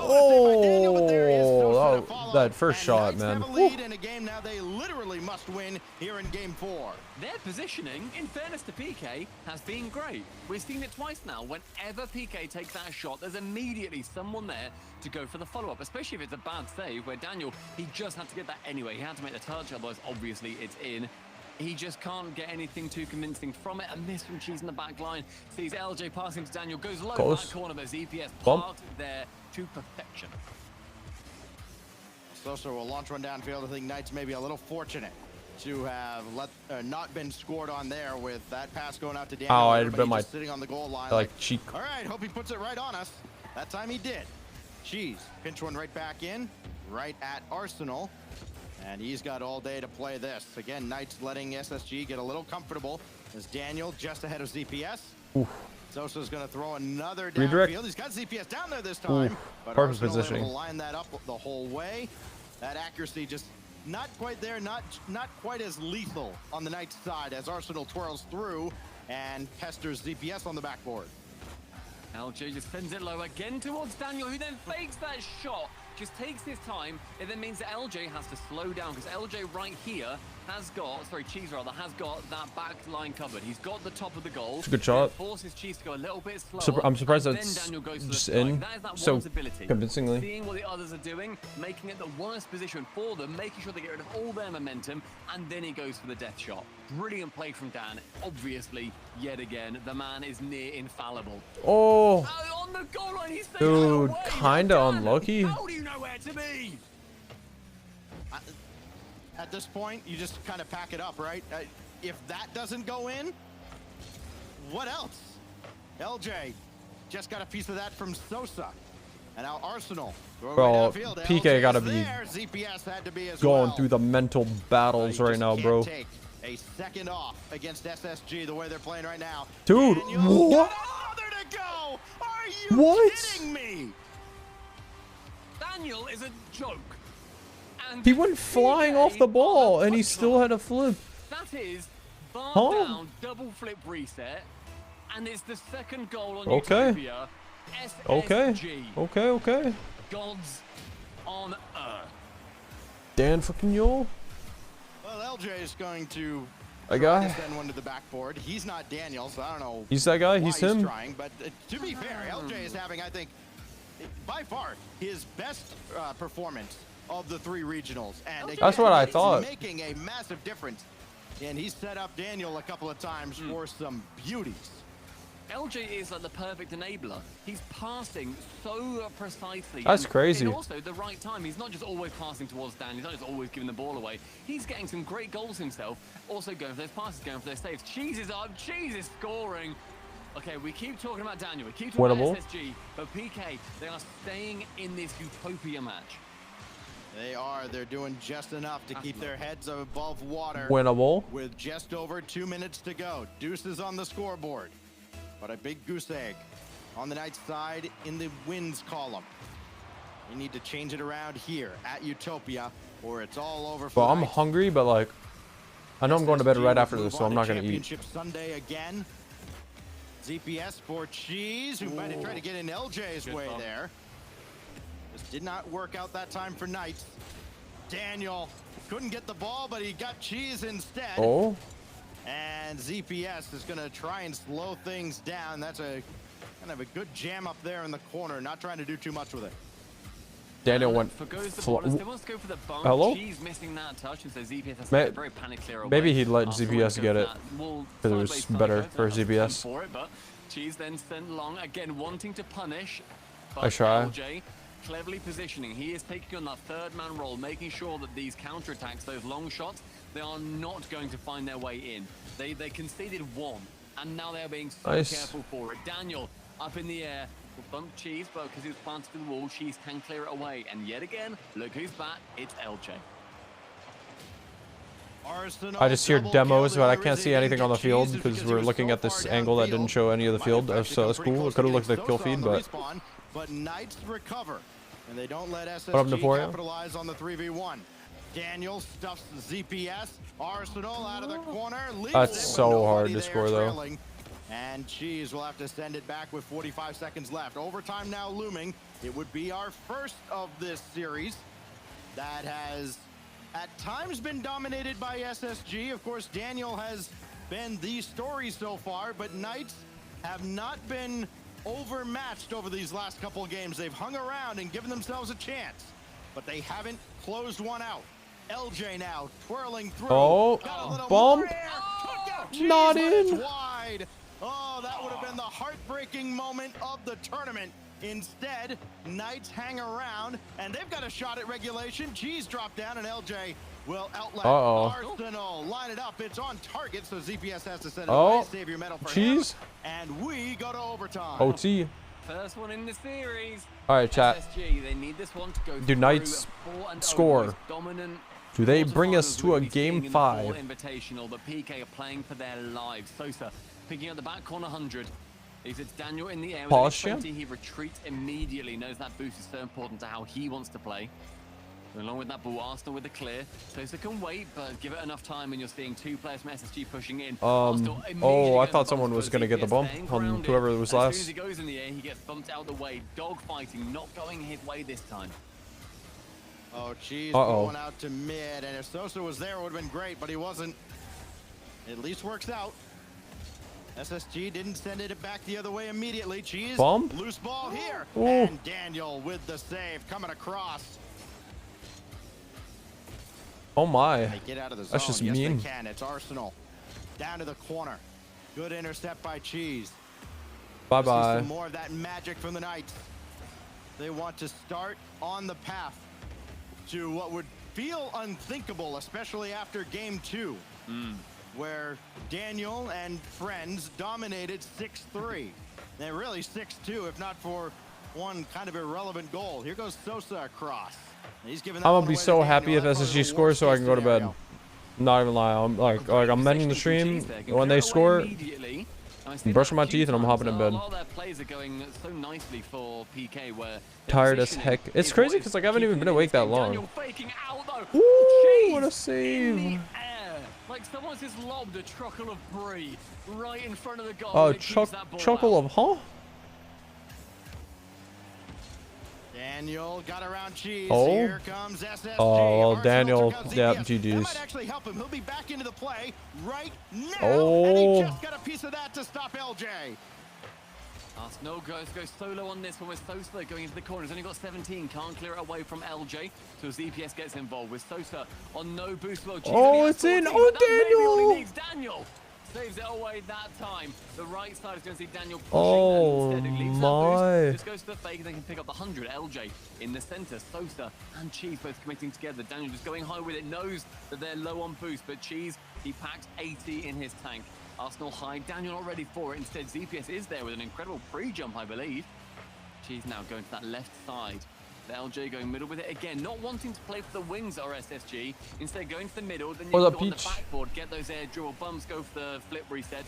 Speaker 9: Saved by Daniel, but there is Sosa to follow.
Speaker 3: That first
Speaker 9: And
Speaker 3: shot,
Speaker 9: Knights
Speaker 3: man.
Speaker 9: have a lead in a game now they literally must win here in Game 4.
Speaker 10: Their positioning, in fairness to PK, has been great. We've seen it twice now. Whenever PK takes that shot, there's immediately someone there to go for the follow-up, especially if it's a bad save, where Daniel, he just had to get that anyway. He had to make the touch, otherwise, obviously, it's in. He just can't get anything too convincing from it. A miss from Cheese in the back line. Sees LJ passing to Daniel, goes low
Speaker 3: Close.
Speaker 10: that corner, but ZPS
Speaker 3: Bump.
Speaker 10: parked there to perfection.
Speaker 9: Sosa will launch one downfield. I think Knights may be a little fortunate to have not been scored on there with that pass going out to Daniel.
Speaker 3: Oh, I'd
Speaker 9: Everybody
Speaker 3: been
Speaker 9: just sitting on the goal line.
Speaker 3: like cheek.
Speaker 9: All right, hope he puts it right on us. That time he did. Cheese, pinch one right back in, right at Arsenal. And he's got all day to play this. Again, Knights letting SSG get a little comfortable as Daniel just ahead of ZPS.
Speaker 3: Oof.
Speaker 9: Sosa's going to throw another
Speaker 3: Redirect.
Speaker 9: downfield. He's got ZPS down there this time.
Speaker 3: Oof.
Speaker 9: But
Speaker 3: Perfect
Speaker 9: Arsenal
Speaker 3: positioning.
Speaker 9: able to line that up the whole way. That accuracy just not quite there, not quite as lethal on the Knights side as Arsenal twirls through and pesters ZPS on the backboard.
Speaker 10: LJ just sends it low again towards Daniel, who then fakes that shot. Just takes his time. It then means that LJ has to slow down because LJ right here has got, sorry, Cheese rather, has got that back line covered. He's got the top of the goal.
Speaker 3: It's a good shot.
Speaker 10: It forces Cheese to go a little bit slower.
Speaker 3: I'm surprised
Speaker 10: and
Speaker 3: that's
Speaker 10: then Daniel goes for the
Speaker 3: just
Speaker 10: strike.
Speaker 3: in
Speaker 10: That is that
Speaker 3: so
Speaker 10: one's ability.
Speaker 3: convincingly.
Speaker 10: Seeing what the others are doing, making it the worst position for them, making sure they get rid of all their momentum, and then he goes for the death shot. Brilliant play from Dan. Obviously, yet again, the man is near infallible.
Speaker 3: Oh,
Speaker 10: On the goal line, he's
Speaker 3: dude, kinda unlucky.
Speaker 10: How do you know where to be?
Speaker 9: At this point, you just kind of pack it up, right? If that doesn't go in, what else? LJ just got a piece of that from Sosa. And now Arsenal.
Speaker 3: Bro, PK gotta be
Speaker 9: ZPS had to be as
Speaker 3: going
Speaker 9: well.
Speaker 3: through the mental battles right now, bro.
Speaker 9: Take a second off against SSG the way they're playing right now.
Speaker 3: Dude, what?
Speaker 9: To go. Are you
Speaker 3: What?
Speaker 9: kidding me?
Speaker 10: Daniel is a joke. And
Speaker 3: He went flying off the ball, and he still had a flip.
Speaker 10: That is bar
Speaker 3: Huh?
Speaker 10: down, double flip reset, and it's the second goal on
Speaker 3: Okay.
Speaker 10: Utopia.
Speaker 3: Okay.
Speaker 10: SSG.
Speaker 3: Okay.
Speaker 10: Gods on earth.
Speaker 3: Dan fucking yo.
Speaker 9: Well, LJ is going to
Speaker 3: A guy.
Speaker 9: send one to the backboard. He's not Daniel, so I don't know.
Speaker 3: He's that guy.
Speaker 9: why
Speaker 3: He's him.
Speaker 9: Trying, but to be fair, LJ is having, I think, by far his best performance of the 3 regionals. And again,
Speaker 3: That's what I
Speaker 9: he's
Speaker 3: thought.
Speaker 9: making a massive difference. And he's set up Daniel a couple of times for some beauties.
Speaker 10: LJ is like the perfect enabler. He's passing so precisely.
Speaker 3: That's crazy.
Speaker 10: And also the right time. He's not just always passing towards Dan. He's not just always giving the ball away. He's getting some great goals himself. Also going for those passes, going for those saves. Cheese is up. Cheese is scoring. Okay, we keep talking about Daniel. We keep talking about SSG. But PK, they are staying in this utopia match.
Speaker 9: They are. They're doing just enough to keep their heads above water.
Speaker 3: Winnable.
Speaker 9: With just over 2 minutes to go. Deuces on the scoreboard. But a big goose egg on the Knights side in the wins column. We need to change it around here at Utopia, or it's all over for
Speaker 3: Well, I'm hungry, but like, I know I'm going to bed right after this, so I'm not going to eat.
Speaker 9: Championship Sunday again. ZPS for Cheese, who might have tried to get in LJ's way there. This did not work out that time for Knights. Daniel couldn't get the ball, but he got Cheese instead.
Speaker 3: Oh.
Speaker 9: And ZPS is going to try and slow things down. That's a kind of a good jam up there in the corner, not trying to do too much with it.
Speaker 3: Daniel went.
Speaker 10: They wants to go for the bump.
Speaker 3: Hello?
Speaker 10: Cheese missing that touch, and so ZPS has to very panic clear away.
Speaker 3: Maybe he'd let ZPS get it because it was better for ZPS.
Speaker 10: For it, but Cheese then sent long again, wanting to punish.
Speaker 3: I try.
Speaker 10: LJ cleverly positioning. He is taking on that third man role, making sure that these counterattacks, those long shots, they are not going to find their way in. They conceded one, and now they are being so careful for it. Daniel up in the air. Bump Cheese, but because he was planted to the wall, Cheese can clear it away. And yet again, look who's back. It's LJ.
Speaker 3: I just hear demos, but I can't see anything on the field because we're looking at this angle that didn't show any of the field. So that's cool. It could have looked like the kill feed, but.
Speaker 9: But Knights recover, and they don't let
Speaker 3: SSG
Speaker 9: capitalize on the 3v1. Daniel stuffs ZPS. Arsenal out of the corner.
Speaker 3: That's so hard to score, though.
Speaker 9: And Cheese will have to send it back with 45 seconds left. Overtime now looming. It would be our first of this series that has at times been dominated by SSG. Of course, Daniel has been the story so far, but Knights have not been overmatched over these last couple of games. They've hung around and given themselves a chance, but they haven't closed one out. LJ now twirling through.
Speaker 3: Oh, bump. Not in.
Speaker 9: Wide. Oh, that would have been the heartbreaking moment of the tournament. Instead, Knights hang around, and they've got a shot at regulation. Cheese dropped down, and LJ will outlet. Arsenal line it up. It's on target, so ZPS has to send it away. Save your medal for
Speaker 3: Cheese.
Speaker 9: And we go to overtime.
Speaker 3: OT.
Speaker 10: First one in the series.
Speaker 3: All right, chat.
Speaker 10: SSG, they need this one to go
Speaker 3: Do Knights score? Do they bring us to a game 5?
Speaker 10: Invitational, but PK are playing for their lives. Sosa picking up the back corner 100. It's Daniel in the air with 20. He retreats immediately. Knows that boost is so important to how he wants to play. And along with that ball, Arsenal with the clear. Sosa can wait, but give it enough time, and you're seeing 2 players from SSG pushing in.
Speaker 3: Oh, I thought someone was going to get the bump on whoever was last.
Speaker 10: As soon as he goes in the air, he gets bumped out of the way. Dog fighting, not going his way this time.
Speaker 9: Oh, Cheese going out to mid, and if Sosa was there, it would have been great, but he wasn't. At least works out. SSG didn't send it back the other way immediately. Cheese, loose ball here.
Speaker 3: Ooh.
Speaker 9: And Daniel with the save coming across.
Speaker 3: Oh my.
Speaker 9: They get out of the zone.
Speaker 3: That's just
Speaker 9: yes,
Speaker 3: mean.
Speaker 9: They can. It's Arsenal. Down to the corner. Good intercept by Cheese.
Speaker 3: Bye-bye.
Speaker 9: Some more of that magic from the Knights. They want to start on the path to what would feel unthinkable, especially after game 2. Where Daniel and friends dominated 6-3. They're really 6-2, if not for one kind of irrelevant goal. Here goes Sosa across. He's giving that
Speaker 3: I'm gonna be so happy if SSG scores so I can go to bed. Not even lie. I'm like I'm ending the stream when they score. I'm brushing my teeth and I'm hopping in bed. Tired as heck. It's crazy because like I haven't even been awake that long. Ooh, what a save!
Speaker 10: Like someone's just lobbed a truckle of brie right in front of the goal.
Speaker 3: Oh, chuckle of huh?
Speaker 9: Daniel got around Cheese.
Speaker 3: Oh.
Speaker 9: Here comes SSG.
Speaker 3: Oh, well, Daniel.
Speaker 9: Yeah,
Speaker 3: GG's.
Speaker 9: That might actually help him. He'll be back into the play right now.
Speaker 3: Oh.
Speaker 9: And he just got a piece of that to stop LJ.
Speaker 10: Arsenal goes solo on this one with Sosa going into the corner. He's only got 17, can't clear it away from LJ. So ZPS gets involved with Sosa on no boost mode.
Speaker 3: Oh, it's in. Oh, Daniel.
Speaker 10: Daniel saves it away that time. The right side is going to see Daniel pushing.
Speaker 3: Oh,
Speaker 10: and instead it leaves
Speaker 3: my.
Speaker 10: that boost. Just goes to the fake and they can pick up the 100. LJ in the center. Sosa and Cheese both committing together. Daniel just going high with it. Knows that they're low on boost, but Cheese, he packs 80 in his tank. Arsenal high. Daniel not ready for it. Instead, ZPS is there with an incredible pre-jump, I believe. Cheese now going to that left side. The LJ going middle with it again, not wanting to play for the wings or SSG, instead going to the middle, then you go on the backboard, get those air dribble bumps, go for the flip reset.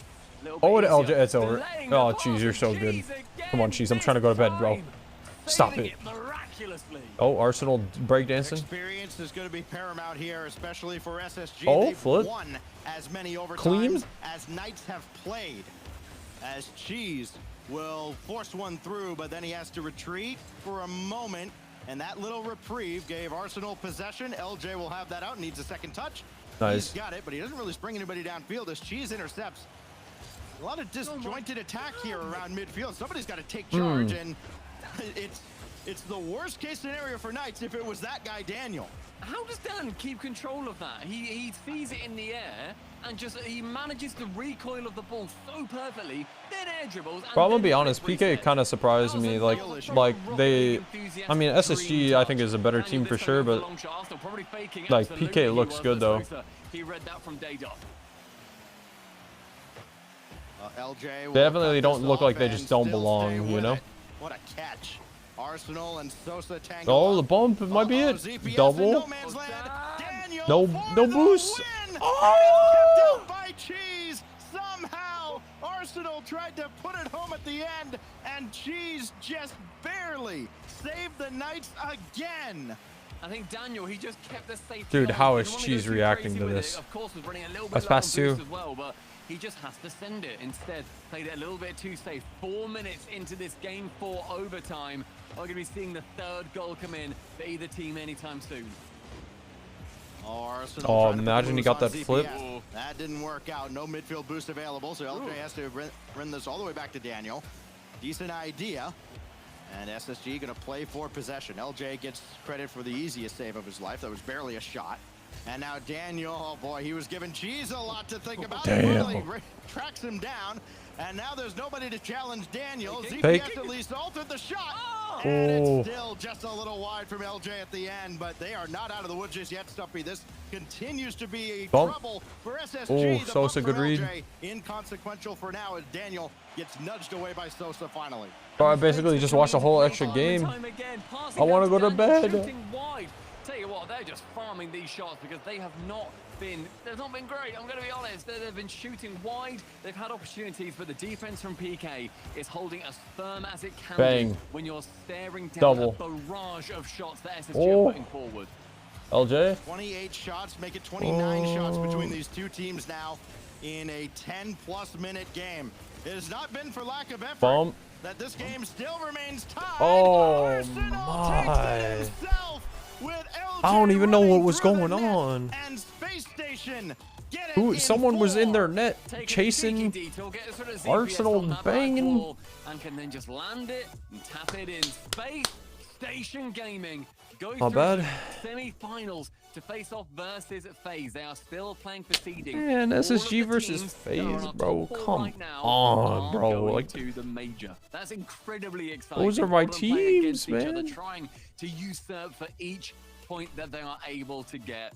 Speaker 3: Oh, the LJ, it's over. Oh, jeez, you're so good. Come on, Cheese, I'm trying to go to bed, bro. Stop it. Oh, Arsenal breakdancing.
Speaker 9: Experience is going to be paramount here, especially for SSG.
Speaker 3: Oh,
Speaker 9: They've
Speaker 3: flip.
Speaker 9: won as many overtimes
Speaker 3: Clean.
Speaker 9: as Knights have played. As Cheese will force one through, but then he has to retreat for a moment. And that little reprieve gave Arsenal possession. LJ will have that out, needs a second touch.
Speaker 3: Nice.
Speaker 9: He's got it, but he doesn't really spring anybody downfield as Cheese intercepts. A lot of disjointed attack here around midfield. Somebody's got to take charge, and it's the worst case scenario for Knights if it was that guy, Daniel.
Speaker 10: How does Dan keep control of that? He sees it in the air and just he manages the recoil of the ball so perfectly. Then air dribbles.
Speaker 3: Bro, I'm gonna be honest, PK kind of surprised me. Like they, I mean, SSG I think is a better team for sure, but like PK looks good though.
Speaker 10: He read that from day dot.
Speaker 9: LJ
Speaker 3: They definitely don't look like they just don't belong, you know?
Speaker 9: What a catch. Arsenal and Sosa tangle.
Speaker 3: Oh, the bump, it might be it. Double. No boost.
Speaker 9: Oh! Kept out by Cheese. Somehow, Arsenal tried to put it home at the end, and Cheese just barely saved the Knights again.
Speaker 10: I think Daniel, he just kept the safe.
Speaker 3: Dude, how is Cheese reacting to this?
Speaker 10: Of course, was running a little bit
Speaker 3: That's
Speaker 10: low on
Speaker 3: past
Speaker 10: boost
Speaker 3: two.
Speaker 10: as well, but he just has to send it. Instead, played it a little bit too safe. 4 minutes into this game 4 overtime. We're going to be seeing the third goal come in for either team anytime soon.
Speaker 3: Oh, imagine he got that flip.
Speaker 9: That didn't work out. No midfield boost available, so LJ has to run this all the way back to Daniel. Decent idea. And SSG going to play for possession. LJ gets credit for the easiest save of his life. That was barely a shot. And now Daniel, oh boy, he was giving Cheese a lot to think about.
Speaker 3: Damn.
Speaker 9: Really tracks him down. And now there's nobody to challenge Daniel.
Speaker 3: Fake.
Speaker 9: ZPS at least altered the shot.
Speaker 3: Oh.
Speaker 9: And it's still just a little wide from LJ at the end, but they are not out of the woods just yet, Stumpy. This continues to be a
Speaker 3: Bump.
Speaker 9: trouble for SSG.
Speaker 3: Oh, Sosa, good read.
Speaker 9: LJ, inconsequential for now as Daniel gets nudged away by Sosa finally.
Speaker 3: Bro, I basically just watched a whole extra game. I want to go to bed.
Speaker 10: Tell you what, they're just farming these shots because they've not been great. I'm going to be honest. They've been shooting wide. They've had opportunities, but the defense from PK is holding as firm as it can be when you're staring down a barrage of shots that SSG are putting forward.
Speaker 3: LJ?
Speaker 9: 28 shots, make it 29 shots between these two teams now in a 10-plus minute game. It has not been for lack of effort that this game still remains tied.
Speaker 3: Oh,
Speaker 9: Arsenal
Speaker 3: my.
Speaker 9: takes it himself. With LJ
Speaker 3: I don't even know what was going on.
Speaker 9: And Space Station
Speaker 3: Ooh, someone was in their net chasing Arsenal banging.
Speaker 10: And can then just land it and tap it in. Space Station Gaming going
Speaker 3: Not
Speaker 10: through
Speaker 3: bad.
Speaker 10: semi-finals to face off versus FaZe. They are still playing for seeding.
Speaker 3: Man, SSG versus FaZe, bro. Come on, bro. Like,
Speaker 10: to the major. That's incredibly exciting.
Speaker 3: those are my
Speaker 10: All of them playing
Speaker 3: teams,
Speaker 10: against each other,
Speaker 3: man.
Speaker 10: trying to usurp for each point that they are able to get.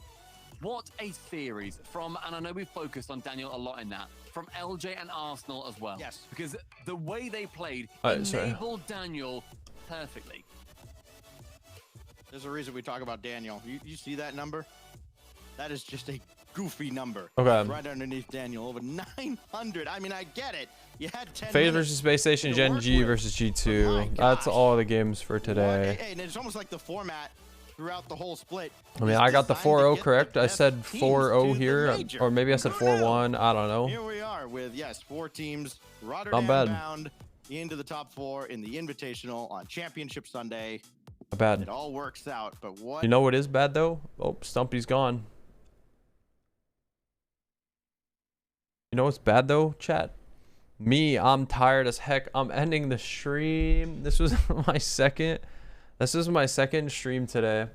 Speaker 10: What a series from, and I know we've focused on Daniel a lot in that, from LJ and Arsenal as well.
Speaker 9: Yes.
Speaker 10: Because the way they played
Speaker 3: sorry.
Speaker 10: enabled Daniel perfectly.
Speaker 9: There's a reason we talk about Daniel. You see that number? That is just a goofy number.
Speaker 3: Okay.
Speaker 9: Right underneath Daniel, over 900. I mean, I get it. You had 10
Speaker 3: FaZe
Speaker 9: minutes
Speaker 3: versus Space Station,
Speaker 9: to
Speaker 3: Gen
Speaker 9: work
Speaker 3: G
Speaker 9: with.
Speaker 3: versus
Speaker 9: But my
Speaker 3: G2. That's
Speaker 9: gosh.
Speaker 3: all the games for today.
Speaker 9: And it's almost like the format throughout the whole split.
Speaker 3: I mean,
Speaker 9: is
Speaker 3: I got the
Speaker 9: designed to
Speaker 3: 4-0
Speaker 9: get
Speaker 3: correct.
Speaker 9: the
Speaker 3: I
Speaker 9: best
Speaker 3: said
Speaker 9: teams
Speaker 3: 4-0
Speaker 9: to the
Speaker 3: here,
Speaker 9: major.
Speaker 3: or maybe I said 4-1. I don't know.
Speaker 9: Here we are with, yes, 4 teams. Rotterdam
Speaker 3: bad.
Speaker 9: bound into the top 4 in the Invitational on Championship Sunday.
Speaker 3: Not bad.
Speaker 9: It all works out, but what?
Speaker 3: You know what is bad though? Oh, Stumpy's gone. You know what's bad though, chat? Me, I'm tired as heck. I'm ending the stream. This was my second. This is my second stream today.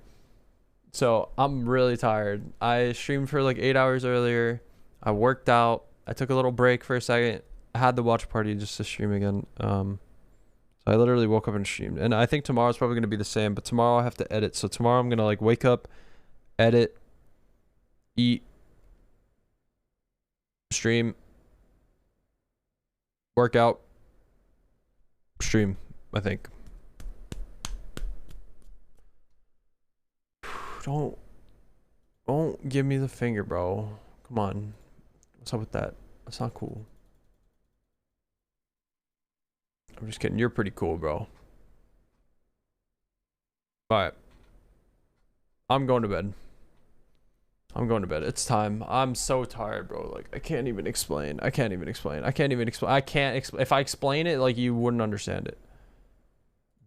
Speaker 3: So I'm really tired. I streamed for like 8 hours earlier. I worked out. I took a little break for a second. I had the watch party just to stream again. So I literally woke up and streamed. And I think tomorrow's probably going to be the same, but tomorrow I have to edit. So tomorrow I'm going to like wake up, edit, eat, stream, work out, stream, I think. Don't give me the finger, bro. Come on. What's up with that? That's not cool. I'm just kidding. You're pretty cool, bro. Alright. I'm going to bed. I'm going to bed. It's time. I'm so tired, bro. Like, I can't even explain. I can't explain. If I explain it, like, you wouldn't understand it.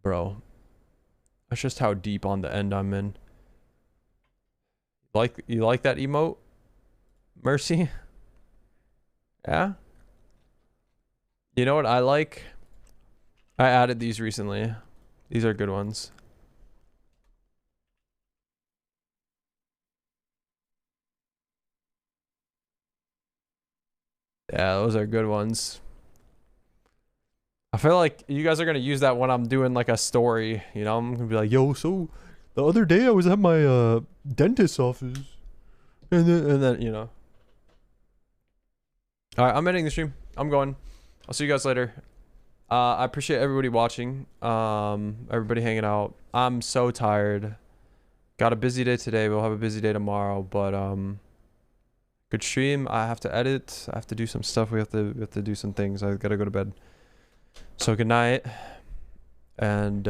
Speaker 3: Bro. That's just how deep on the end I'm in. You like that emote? Mercy? Yeah? You know what I like? I added these recently. These are good ones. Yeah, those are good ones. I feel like you guys are gonna use that when I'm doing like a story. You know, I'm gonna be like, yo, so the other day I was at my dentist's office. And then you know. Alright, I'm ending the stream. I'm going. I'll see you guys later. I appreciate everybody watching. Everybody hanging out. I'm so tired. Got a busy day today. We'll have a busy day tomorrow, but good stream. I have to edit. I have to do some stuff. We have to do some things. I gotta go to bed. So good night. And